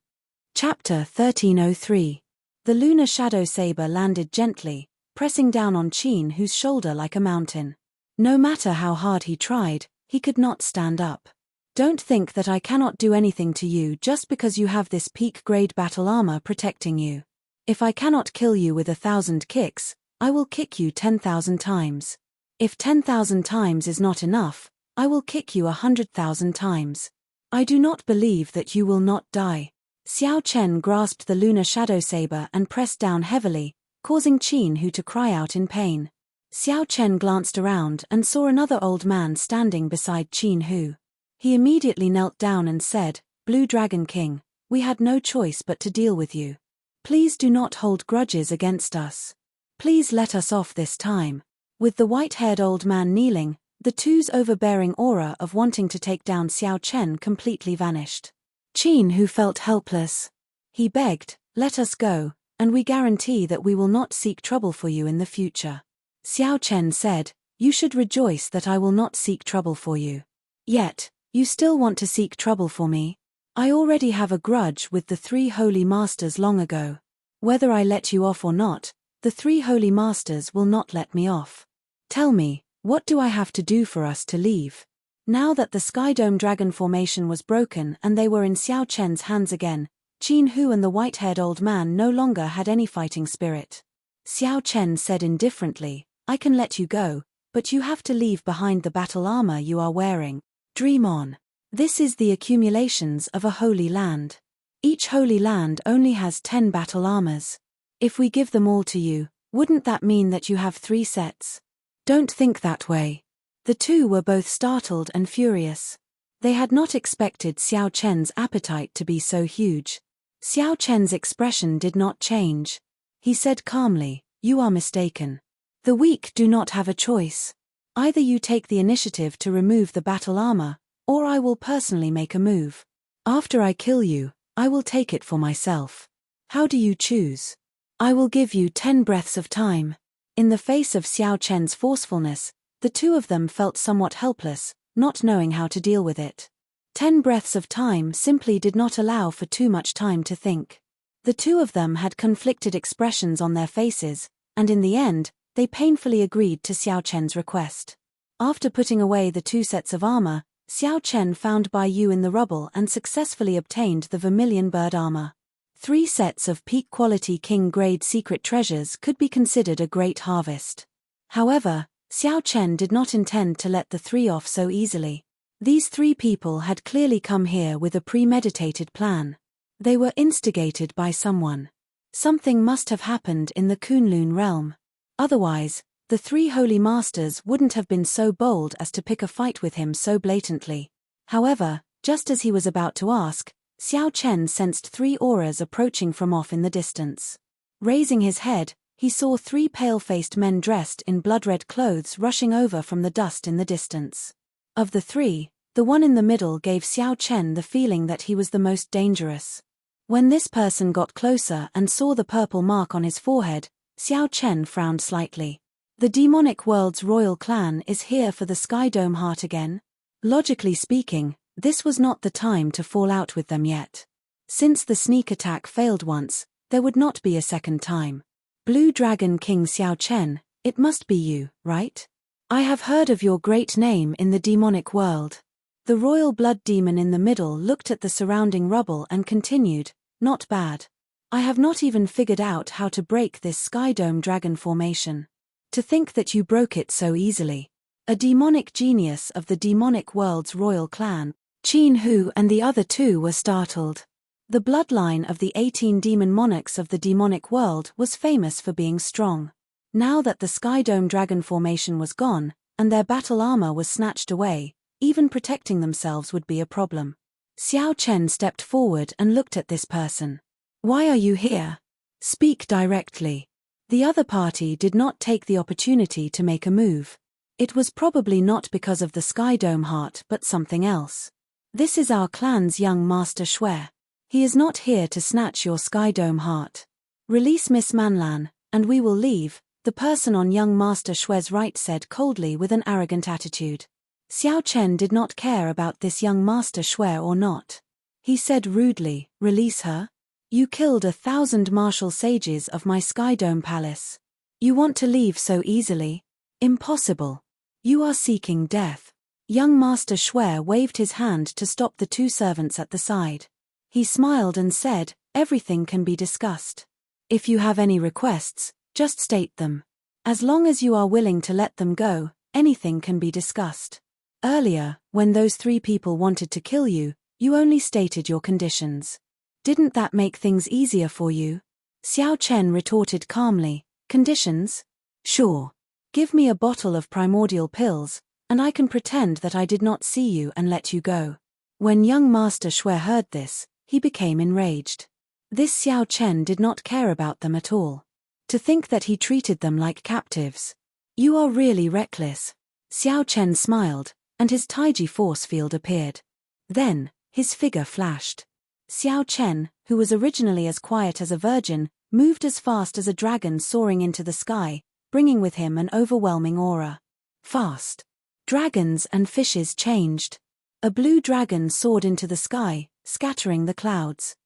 Chapter 1303. The lunar shadow saber landed gently, pressing down on Qin Hu's shoulder like a mountain. No matter how hard he tried, he could not stand up. "Don't think that I cannot do anything to you just because you have this peak-grade battle armor protecting you. If I cannot kill you with 1,000 kicks, I will kick you 10,000 times. If 10,000 times is not enough, I will kick you 100,000 times. I do not believe that you will not die." Xiao Chen grasped the lunar shadow saber and pressed down heavily, causing Qin Hu to cry out in pain. Xiao Chen glanced around and saw another old man standing beside Qin Hu. He immediately knelt down and said, "Blue Dragon King, we had no choice but to deal with you. Please do not hold grudges against us. Please let us off this time." With the white-haired old man kneeling, the two's overbearing aura of wanting to take down Xiao Chen completely vanished. Qin Hu felt helpless. He begged, "Let us go, and we guarantee that we will not seek trouble for you in the future." Xiao Chen said, "You should rejoice that I will not seek trouble for you. Yet, you still want to seek trouble for me? I already have a grudge with the three holy masters long ago. Whether I let you off or not, the three holy masters will not let me off. Tell me, what do I have to do for us to leave?" Now that the Sky Dome dragon formation was broken and they were in Xiao Chen's hands again, Qin Hu and the white-haired old man no longer had any fighting spirit. Xiao Chen said indifferently, "I can let you go, but you have to leave behind the battle armor you are wearing. Dream on. This is the accumulations of a holy land. Each holy land only has 10 battle armors. If we give them all to you, wouldn't that mean that you have 3 sets? Don't think that way." The two were both startled and furious. They had not expected Xiao Chen's appetite to be so huge. Xiao Chen's expression did not change. He said calmly, "You are mistaken. The weak do not have a choice. Either you take the initiative to remove the battle armor, or I will personally make a move. After I kill you, I will take it for myself. How do you choose? I will give you 10 breaths of time." In the face of Xiao Chen's forcefulness, the two of them felt somewhat helpless, not knowing how to deal with it. 10 breaths of time simply did not allow for too much time to think. The two of them had conflicted expressions on their faces, and in the end, they painfully agreed to Xiao Chen's request. After putting away the 2 sets of armor, Xiao Chen found Bai Yu in the rubble and successfully obtained the vermilion bird armor. 3 sets of peak-quality king-grade secret treasures could be considered a great harvest. However, Xiao Chen did not intend to let the 3 off so easily. These three people had clearly come here with a premeditated plan. They were instigated by someone. Something must have happened in the Kunlun realm. Otherwise, the three holy masters wouldn't have been so bold as to pick a fight with him so blatantly. However, just as he was about to ask, Xiao Chen sensed three auras approaching from off in the distance. Raising his head, he saw three pale-faced men dressed in blood-red clothes rushing over from the dust in the distance. Of the three, the one in the middle gave Xiao Chen the feeling that he was the most dangerous. When this person got closer and saw the purple mark on his forehead, Xiao Chen frowned slightly. The demonic world's royal clan is here for the Sky Dome Heart again? Logically speaking, this was not the time to fall out with them yet. Since the sneak attack failed once, there would not be a second time. Blue Dragon King Xiao Chen, it must be you, right? I have heard of your great name in the demonic world. The royal blood demon in the middle looked at the surrounding rubble and continued, not bad. I have not even figured out how to break this Sky Dome dragon formation. To think that you broke it so easily. A demonic genius of the demonic world's royal clan, Qin Hu and the other two were startled. The bloodline of the 18 demon monarchs of the demonic world was famous for being strong. Now that the Sky Dome dragon formation was gone, and their battle armor was snatched away, even protecting themselves would be a problem. Xiao Chen stepped forward and looked at this person. Why are you here? Speak directly. The other party did not take the opportunity to make a move. It was probably not because of the Sky Dome Heart but something else. This is our clan's young master Shui. He is not here to snatch your Sky Dome Heart. Release Miss Manlan, and we will leave, the person on young master Shui's right said coldly with an arrogant attitude. Xiao Chen did not care about this young master Shui or not. He said rudely, release her? You killed 1,000 martial sages of my Sky Dome Palace. You want to leave so easily? Impossible. You are seeking death. Young Master Shui waved his hand to stop the two servants at the side. He smiled and said, everything can be discussed. If you have any requests, just state them. As long as you are willing to let them go, anything can be discussed. Earlier, when those three people wanted to kill you, you only stated your conditions. Didn't that make things easier for you? Xiao Chen retorted calmly, conditions? Sure. Give me a bottle of primordial pills, and I can pretend that I did not see you and let you go. When young Master Shui heard this, he became enraged. This Xiao Chen did not care about them at all. To think that he treated them like captives. You are really reckless. Xiao Chen smiled, and his Taiji force field appeared. Then, his figure flashed. Xiao Chen, who was originally as quiet as a virgin, moved as fast as a dragon soaring into the sky, bringing with him an overwhelming aura. Fast. Dragons and fishes changed. A blue dragon soared into the sky, scattering the clouds.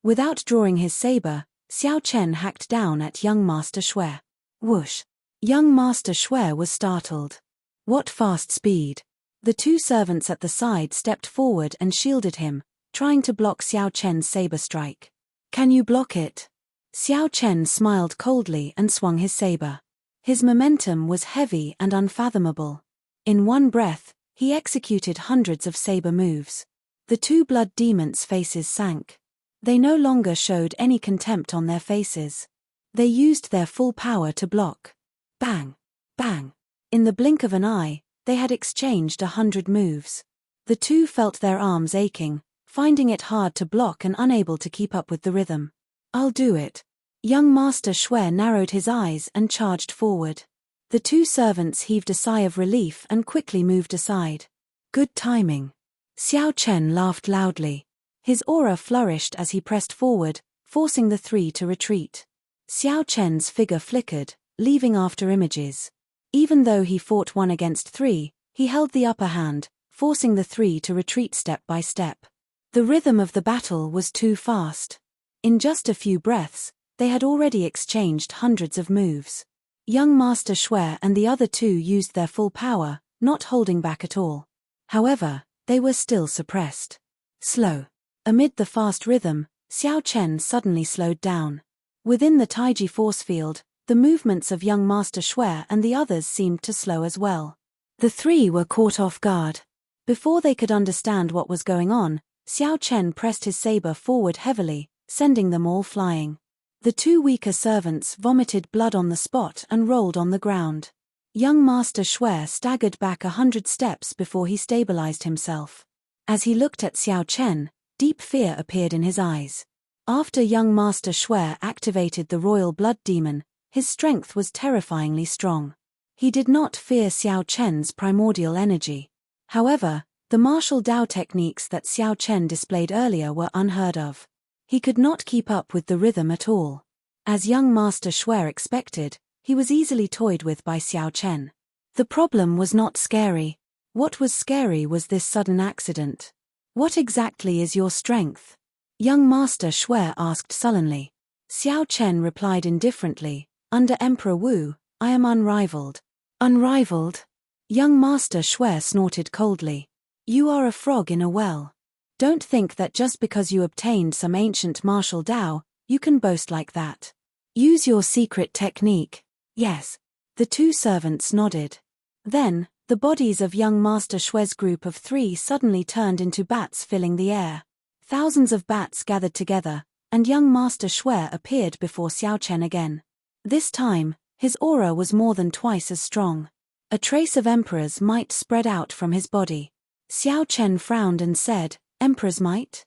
Without drawing his saber, Xiao Chen hacked down at young Master Shui. Whoosh. Young Master Shui was startled. What fast speed! The two servants at the side stepped forward and shielded him, trying to block Xiao Chen's saber strike. Can you block it? Xiao Chen smiled coldly and swung his saber. His momentum was heavy and unfathomable. In one breath, he executed hundreds of saber moves. The two blood demons' faces sank. They no longer showed any contempt on their faces. They used their full power to block. Bang! Bang! In the blink of an eye, they had exchanged 100 moves. The two felt their arms aching, finding it hard to block and unable to keep up with the rhythm. I'll do it. Young Master Shui narrowed his eyes and charged forward. The two servants heaved a sigh of relief and quickly moved aside. Good timing. Xiao Chen laughed loudly. His aura flourished as he pressed forward, forcing the three to retreat. Xiao Chen's figure flickered, leaving after images. Even though he fought 1 against 3, he held the upper hand, forcing the three to retreat step by step. The rhythm of the battle was too fast. In just a few breaths, they had already exchanged hundreds of moves. Young Master Shui and the other two used their full power, not holding back at all. However, they were still suppressed. Slow. Amid the fast rhythm, Xiao Chen suddenly slowed down. Within the Taiji force field, the movements of young Master Shui and the others seemed to slow as well. The three were caught off guard. Before they could understand what was going on, Xiao Chen pressed his saber forward heavily, sending them all flying. The two weaker servants vomited blood on the spot and rolled on the ground. Young Master Shui staggered back 100 steps before he stabilized himself. As he looked at Xiao Chen, deep fear appeared in his eyes. After young Master Shui activated the royal blood demon, his strength was terrifyingly strong. He did not fear Xiao Chen's primordial energy. However, the martial Dao techniques that Xiao Chen displayed earlier were unheard of. He could not keep up with the rhythm at all. As young Master Shui expected, he was easily toyed with by Xiao Chen. The problem was not scary. What was scary was this sudden accident. "What exactly is your strength?" Young Master Shui asked sullenly. Xiao Chen replied indifferently, "Under Emperor Wu, I am unrivaled." "Unrivaled?" Young Master Shui snorted coldly. "You are a frog in a well. Don't think that just because you obtained some ancient martial Dao, you can boast like that. Use your secret technique." "Yes." The two servants nodded. Then, the bodies of young Master Shui's group of 3 suddenly turned into bats filling the air. Thousands of bats gathered together, and young Master Shui appeared before Xiao Chen again. This time, his aura was more than twice as strong. A trace of Emperor's might spread out from his body. Xiao Chen frowned and said, "Emperor's might?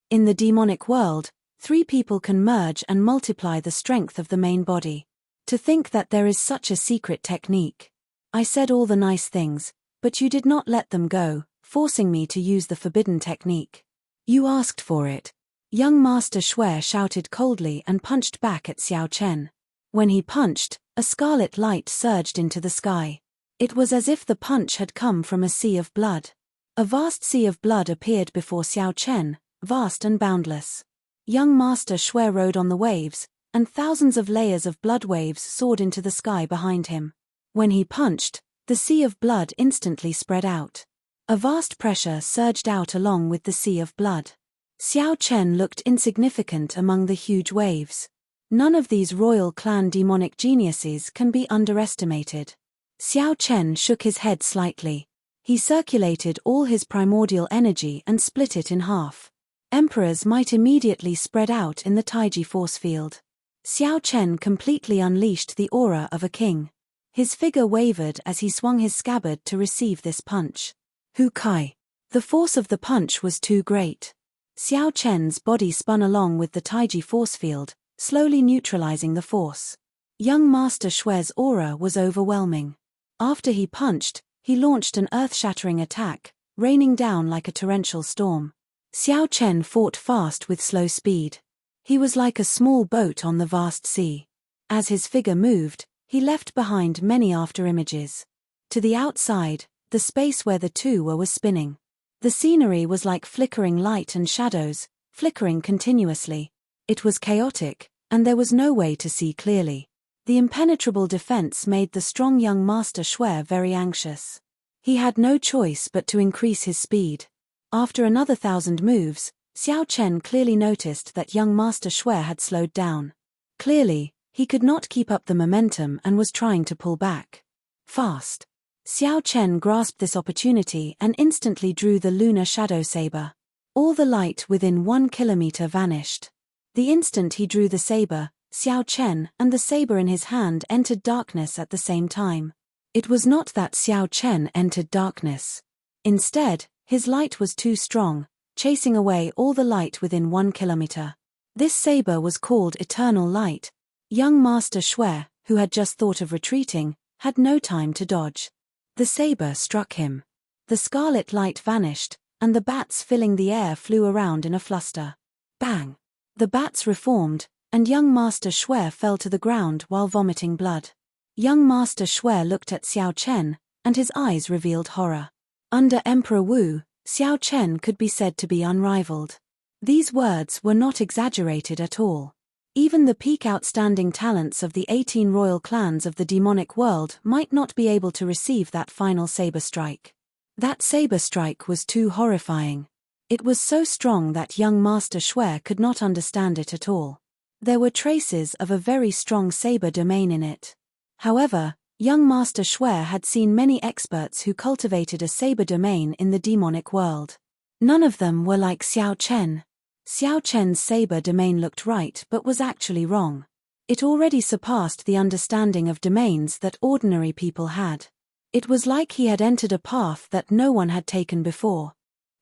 In the demonic world, 3 people can merge and multiply the strength of the main body. To think that there is such a secret technique. I said all the nice things, but you did not let them go, forcing me to use the forbidden technique. You asked for it." Young Master Shui shouted coldly and punched back at Xiao Chen. When he punched, a scarlet light surged into the sky. It was as if the punch had come from a sea of blood. A vast sea of blood appeared before Xiao Chen, vast and boundless. Young Master Shui rode on the waves, and thousands of layers of blood waves soared into the sky behind him. When he punched, the sea of blood instantly spread out. A vast pressure surged out along with the sea of blood. Xiao Chen looked insignificant among the huge waves. None of these royal clan demonic geniuses can be underestimated. Xiao Chen shook his head slightly. He circulated all his primordial energy and split it in half. Emperor's might immediately spread out in the Taiji force field. Xiao Chen completely unleashed the aura of a king. His figure wavered as he swung his scabbard to receive this punch. Hu Kai. The force of the punch was too great. Xiao Chen's body spun along with the Taiji force field, slowly neutralizing the force. Young Master Shui's aura was overwhelming. After he punched, he launched an earth-shattering attack, raining down like a torrential storm. Xiao Chen fought fast with slow speed. He was like a small boat on the vast sea. As his figure moved, he left behind many after-images. To the outside, the space where the two were was spinning. The scenery was like flickering light and shadows, flickering continuously. It was chaotic, and there was no way to see clearly. The impenetrable defense made the strong young Master Shui very anxious. He had no choice but to increase his speed. After another 1,000 moves, Xiao Chen clearly noticed that young Master Shui had slowed down. Clearly, he could not keep up the momentum and was trying to pull back. Fast. Xiao Chen grasped this opportunity and instantly drew the lunar shadow saber. All the light within 1 kilometer vanished. The instant he drew the saber, Xiao Chen and the saber in his hand entered darkness at the same time. It was not that Xiao Chen entered darkness. Instead, his light was too strong, chasing away all the light within 1 kilometer. This saber was called Eternal Light. Young Master Shui, who had just thought of retreating, had no time to dodge. The saber struck him. The scarlet light vanished, and the bats filling the air flew around in a fluster. Bang! The bats reformed, and young Master Shui fell to the ground while vomiting blood. Young Master Shui looked at Xiao Chen, and his eyes revealed horror. Under Emperor Wu, Xiao Chen could be said to be unrivaled. These words were not exaggerated at all. Even the peak outstanding talents of the 18 royal clans of the demonic world might not be able to receive that final saber strike. That saber strike was too horrifying. It was so strong that young Master Shui could not understand it at all. There were traces of a very strong saber domain in it. However, Young Master Shui had seen many experts who cultivated a saber domain in the demonic world. None of them were like Xiao Chen. Xiao Chen's saber domain looked right but was actually wrong. It already surpassed the understanding of domains that ordinary people had. It was like he had entered a path that no one had taken before.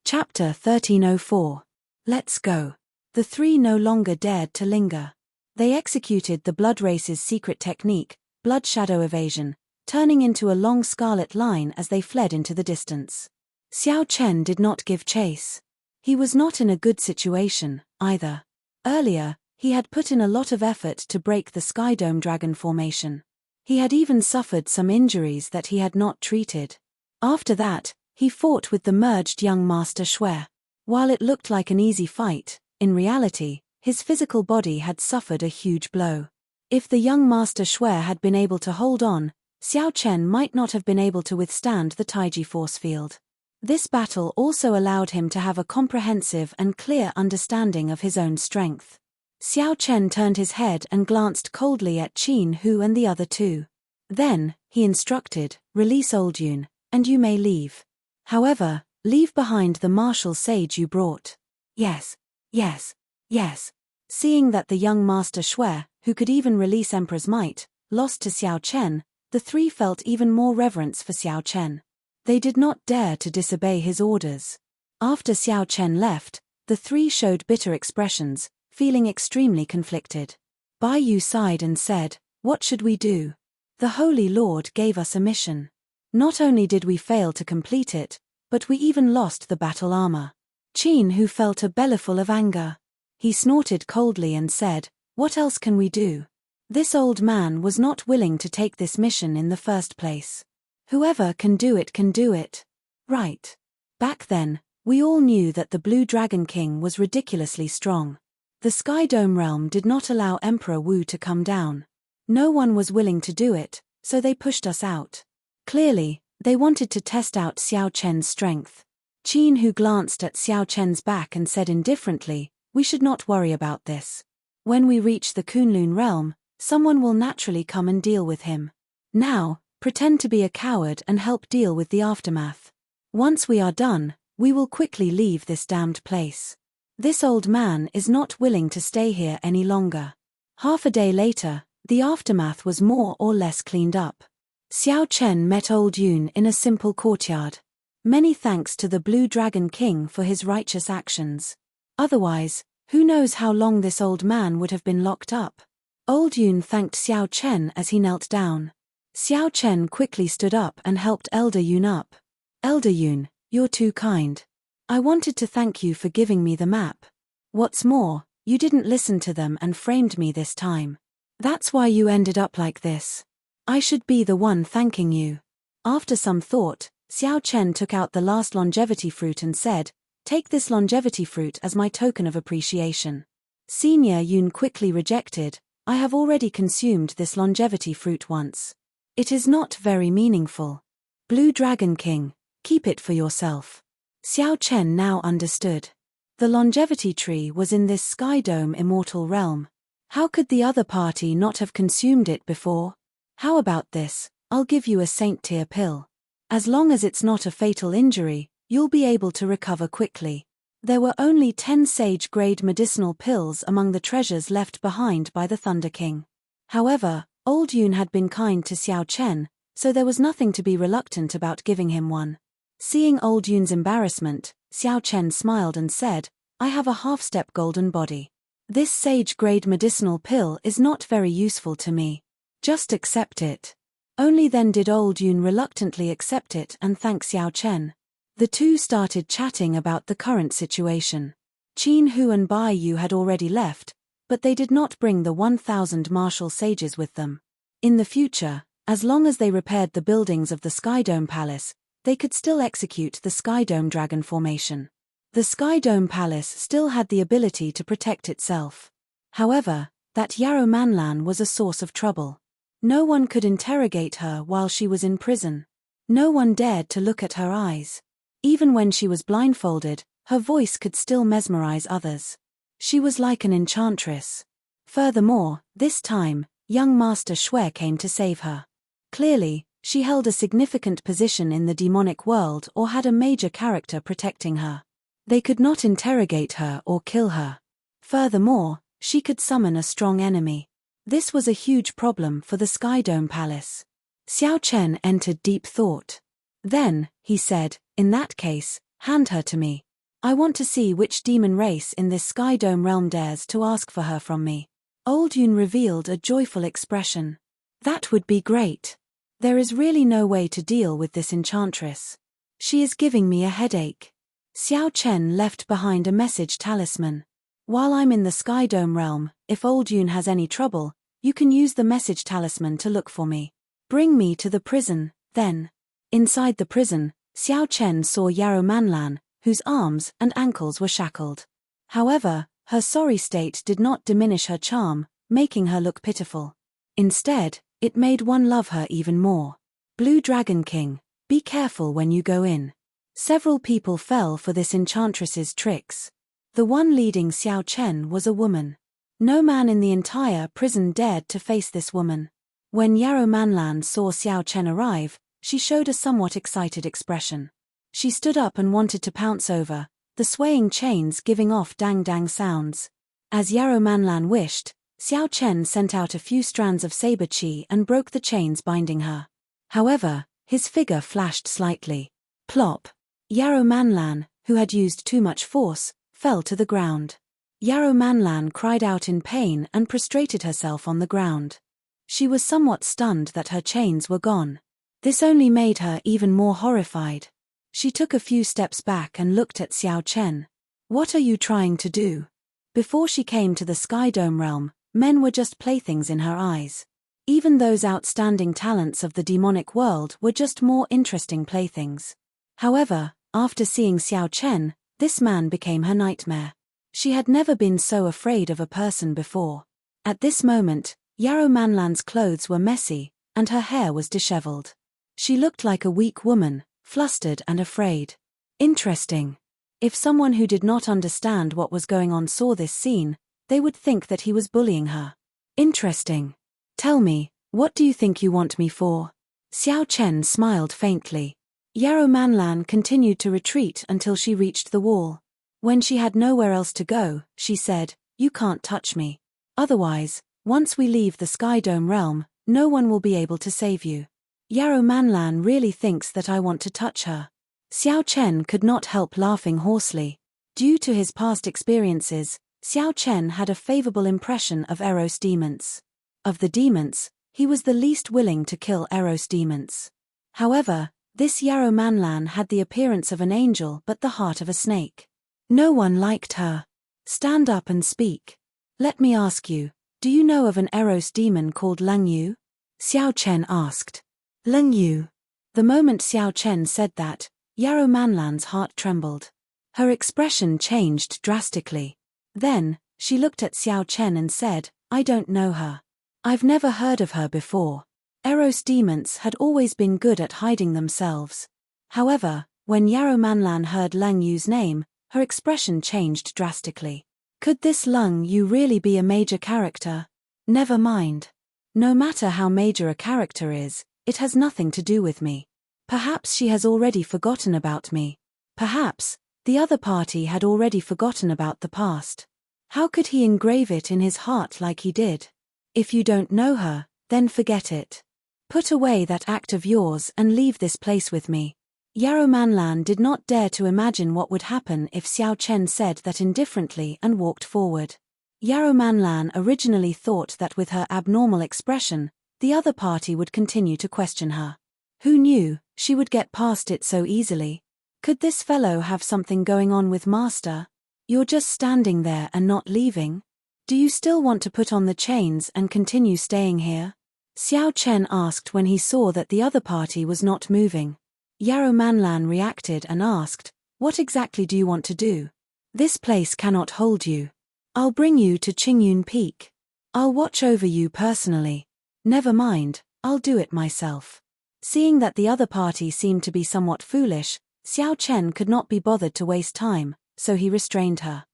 Chapter 1304. Let's go. The three no longer dared to linger. They executed the Blood Race's secret technique, blood shadow evasion, turning into a long scarlet line as they fled into the distance. Xiao Chen did not give chase. He was not in a good situation, either. Earlier, he had put in a lot of effort to break the Sky Dome Dragon formation. He had even suffered some injuries that he had not treated. After that, he fought with the merged young Master Shui. While it looked like an easy fight, in reality, his physical body had suffered a huge blow. If the young Master Shui had been able to hold on, Xiao Chen might not have been able to withstand the Taiji force field. This battle also allowed him to have a comprehensive and clear understanding of his own strength. Xiao Chen turned his head and glanced coldly at Qin Hu and the other two. Then, he instructed, "Release Old Yun, and you may leave. However, leave behind the martial sage you brought." "Yes, yes, yes." Seeing that the young Master Shui, who could even release Emperor's might, lost to Xiao Chen, the three felt even more reverence for Xiao Chen. They did not dare to disobey his orders. After Xiao Chen left, the three showed bitter expressions, feeling extremely conflicted. Bai Yu sighed and said, "What should we do? The Holy Lord gave us a mission. Not only did we fail to complete it, but we even lost the battle armor." Qin Hu felt a bellyful of anger. He snorted coldly and said, "What else can we do? This old man was not willing to take this mission in the first place. Whoever can do it. Right. Back then, we all knew that the Blue Dragon King was ridiculously strong. The Sky Dome realm did not allow Emperor Wu to come down. No one was willing to do it, so they pushed us out. Clearly, they wanted to test out Xiao Chen's strength." Qin Hu glanced at Xiao Chen's back and said indifferently, "We should not worry about this. When we reach the Kunlun realm, someone will naturally come and deal with him. Now, pretend to be a coward and help deal with the aftermath. Once we are done, we will quickly leave this damned place. This old man is not willing to stay here any longer." Half a day later, the aftermath was more or less cleaned up. Xiao Chen met Old Yun in a simple courtyard. Many thanks to the Blue Dragon King for his righteous actions. Otherwise, who knows how long this old man would have been locked up. Old Yun thanked Xiao Chen as he knelt down. Xiao Chen quickly stood up and helped Elder Yun up. "Elder Yun, you're too kind. I wanted to thank you for giving me the map. What's more, you didn't listen to them and framed me this time. That's why you ended up like this. I should be the one thanking you." After some thought, Xiao Chen took out the last longevity fruit and said, "Take this longevity fruit as my token of appreciation." Senior Yun quickly rejected, "I have already consumed this longevity fruit once. It is not very meaningful. Blue Dragon King, keep it for yourself." Xiao Chen now understood. The longevity tree was in this Sky Dome Immortal realm. How could the other party not have consumed it before? "How about this? I'll give you a saint tier pill. As long as it's not a fatal injury, you'll be able to recover quickly." There were only 10 sage-grade medicinal pills among the treasures left behind by the Thunder King. However, Old Yun had been kind to Xiao Chen, so there was nothing to be reluctant about giving him one. Seeing Old Yun's embarrassment, Xiao Chen smiled and said, "I have a half-step golden body. This sage-grade medicinal pill is not very useful to me. Just accept it." Only then did Old Yun reluctantly accept it and thank Xiao Chen. The two started chatting about the current situation. Qin Hu and Bai Yu had already left, but they did not bring the 1,000 martial sages with them. In the future, as long as they repaired the buildings of the Sky Dome Palace, they could still execute the Sky Dome Dragon formation. The Sky Dome Palace still had the ability to protect itself. However, that Yarrow Manlan was a source of trouble. No one could interrogate her while she was in prison. No one dared to look at her eyes. Even when she was blindfolded, her voice could still mesmerize others. She was like an enchantress. Furthermore, this time, young Master Shui came to save her. Clearly, she held a significant position in the demonic world or had a major character protecting her. They could not interrogate her or kill her. Furthermore, she could summon a strong enemy. This was a huge problem for the Skydome Palace. Xiao Chen entered deep thought. Then, he said, in that case, hand her to me. I want to see which demon race in this Skydome realm dares to ask for her from me. Old Yun revealed a joyful expression. That would be great. There is really no way to deal with this enchantress. She is giving me a headache. Xiao Chen left behind a message talisman. While I'm in the Skydome realm, if Old Yun has any trouble, you can use the message talisman to look for me. Bring me to the prison, then. Inside the prison, Xiao Chen saw Yarrow Manlan, whose arms and ankles were shackled. However, her sorry state did not diminish her charm, making her look pitiful. Instead, it made one love her even more. Blue Dragon King, be careful when you go in. Several people fell for this enchantress's tricks. The one leading Xiao Chen was a woman. No man in the entire prison dared to face this woman. When Yarrow Manlan saw Xiao Chen arrive, she showed a somewhat excited expression. She stood up and wanted to pounce over, the swaying chains giving off dang-dang sounds. As Yarrow Manlan wished, Xiao Chen sent out a few strands of saber chi and broke the chains binding her. However, his figure flashed slightly. Plop! Yarrow Manlan, who had used too much force, fell to the ground. Yarrow Manlan cried out in pain and prostrated herself on the ground. She was somewhat stunned that her chains were gone. This only made her even more horrified. She took a few steps back and looked at Xiao Chen. What are you trying to do? Before she came to the Skydome realm, men were just playthings in her eyes. Even those outstanding talents of the demonic world were just more interesting playthings. However, after seeing Xiao Chen, this man became her nightmare. She had never been so afraid of a person before. At this moment, Yarrow Manlan's clothes were messy, and her hair was disheveled. She looked like a weak woman, flustered and afraid. Interesting. If someone who did not understand what was going on saw this scene, they would think that he was bullying her. Interesting. Tell me, what do you think you want me for? Xiao Chen smiled faintly. Yarrow Manlan continued to retreat until she reached the wall. When she had nowhere else to go, she said, "You can't touch me. Otherwise, once we leave the Skydome realm, no one will be able to save you." Yarrow Manlan really thinks that I want to touch her. Xiao Chen could not help laughing hoarsely. Due to his past experiences, Xiao Chen had a favorable impression of Eros demons. Of the demons, he was the least willing to kill Eros demons. However, this Yarrow Manlan had the appearance of an angel but the heart of a snake. No one liked her. Stand up and speak. Let me ask you, do you know of an Eros demon called Leng Yu? Xiao Chen asked. Leng Yu. The moment Xiao Chen said that, Yarrow Manlan's heart trembled. Her expression changed drastically. Then, she looked at Xiao Chen and said, "I don't know her. I've never heard of her before." Eros demons had always been good at hiding themselves. However, when Yarrow Manlan heard Leng Yu's name, her expression changed drastically. Could this Leng Yu really be a major character? Never mind. No matter how major a character is, it has nothing to do with me. Perhaps she has already forgotten about me. Perhaps the other party had already forgotten about the past. How could he engrave it in his heart like he did? If you don't know her, then forget it. Put away that act of yours and leave this place with me. Yarrow Manlan did not dare to imagine what would happen if Xiao Chen said that indifferently and walked forward. Yarrow Manlan originally thought that with her abnormal expression, the other party would continue to question her. Who knew she would get past it so easily? Could this fellow have something going on with Master? You're just standing there and not leaving? Do you still want to put on the chains and continue staying here? Xiao Chen asked when he saw that the other party was not moving. Yarrow Manlan reacted and asked, "What exactly do you want to do? This place cannot hold you. I'll bring you to Qingyun Peak. I'll watch over you personally. Never mind, I'll do it myself." Seeing that the other party seemed to be somewhat foolish, Xiao Chen could not be bothered to waste time, so he restrained her.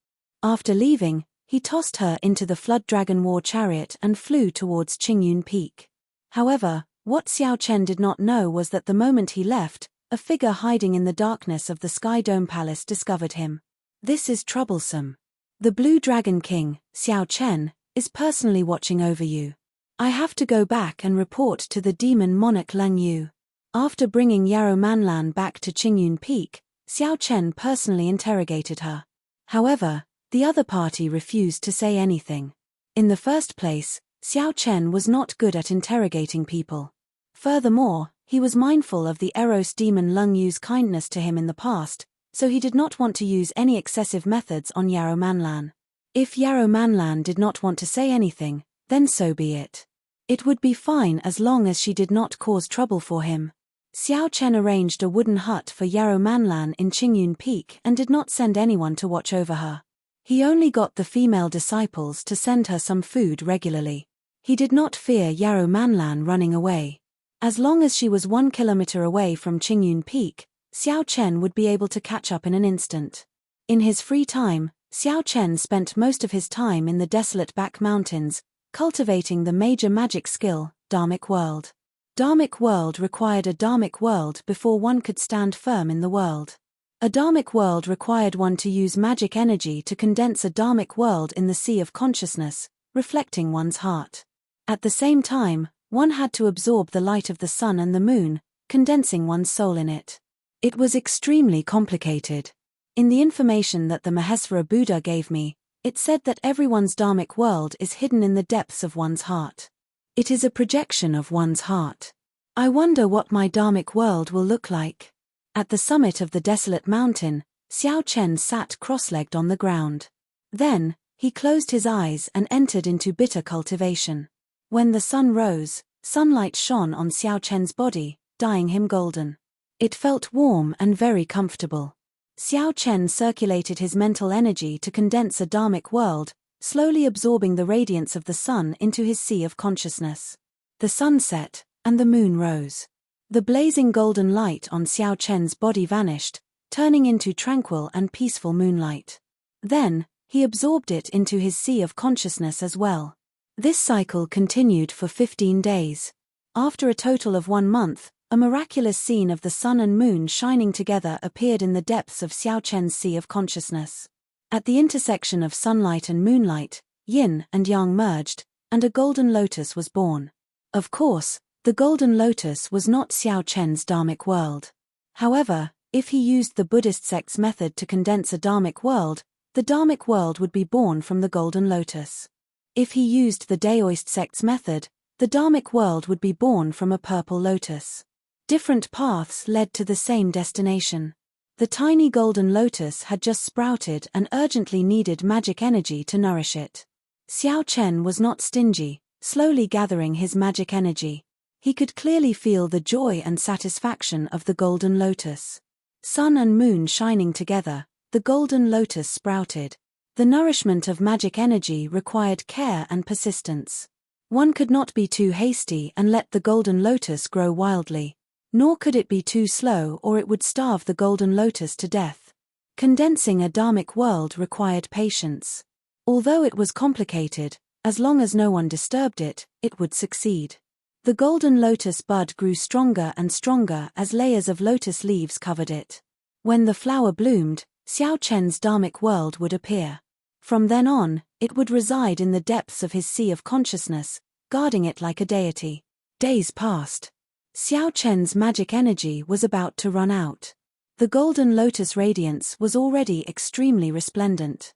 After leaving, he tossed her into the Flood Dragon War chariot and flew towards Qingyun Peak. However, What Xiao Chen did not know was that the moment he left, a figure hiding in the darkness of the Sky Dome Palace discovered him. This is troublesome. The Blue Dragon King, Xiao Chen, is personally watching over you. I have to go back and report to the demon monarch Lang Yu. After bringing Yarrow Manlan back to Qingyun Peak, Xiao Chen personally interrogated her. However, the other party refused to say anything. In the first place, Xiao Chen was not good at interrogating people. Furthermore, he was mindful of the Eros demon Lung Yu's kindness to him in the past, so he did not want to use any excessive methods on Yarrow Manlan. If Yarrow Manlan did not want to say anything, then so be it. It would be fine as long as she did not cause trouble for him. Xiao Chen arranged a wooden hut for Yarrow Manlan in Qingyun Peak and did not send anyone to watch over her. He only got the female disciples to send her some food regularly. He did not fear Yarrow Manlan running away. As long as she was 1 kilometer away from Qingyun Peak, Xiao Chen would be able to catch up in an instant. In his free time, Xiao Chen spent most of his time in the desolate back mountains, cultivating the major magic skill, Dharmic World. Dharmic World required a Dharmic World before one could stand firm in the world. A Dharmic World required one to use magic energy to condense a Dharmic World in the sea of consciousness, reflecting one's heart. At the same time, one had to absorb the light of the sun and the moon, condensing one's soul in it. It was extremely complicated. In the information that the Mahesvara Buddha gave me, it said that everyone's Dharmic world is hidden in the depths of one's heart. It is a projection of one's heart. I wonder what my Dharmic world will look like. At the summit of the desolate mountain, Xiao Chen sat cross-legged on the ground. Then, he closed his eyes and entered into bitter cultivation. When the sun rose, sunlight shone on Xiao Chen's body, dyeing him golden. It felt warm and very comfortable. Xiao Chen circulated his mental energy to condense a Dharmic world, slowly absorbing the radiance of the sun into his sea of consciousness. The sun set, and the moon rose. The blazing golden light on Xiao Chen's body vanished, turning into tranquil and peaceful moonlight. Then, he absorbed it into his sea of consciousness as well. This cycle continued for 15 days. After a total of 1 month, a miraculous scene of the sun and moon shining together appeared in the depths of Xiao Chen's sea of consciousness. At the intersection of sunlight and moonlight, yin and yang merged, and a golden lotus was born. Of course, the golden lotus was not Xiao Chen's Dharmic world. However, if he used the Buddhist sect's method to condense a Dharmic world, the Dharmic world would be born from the golden lotus. If he used the Daoist sect's method, the Dharmic world would be born from a purple lotus. Different paths led to the same destination. The tiny golden lotus had just sprouted and urgently needed magic energy to nourish it. Xiao Chen was not stingy, slowly gathering his magic energy. He could clearly feel the joy and satisfaction of the golden lotus. Sun and moon shining together, the golden lotus sprouted. The nourishment of magic energy required care and persistence. One could not be too hasty and let the golden lotus grow wildly. Nor could it be too slow or it would starve the golden lotus to death. Condensing a Dharmic world required patience. Although it was complicated, as long as no one disturbed it, it would succeed. The golden lotus bud grew stronger and stronger as layers of lotus leaves covered it. When the flower bloomed, Xiao Chen's Dharmic world would appear. From then on, it would reside in the depths of his sea of consciousness, guarding it like a deity. Days passed. Xiao Chen's magic energy was about to run out. The golden lotus radiance was already extremely resplendent.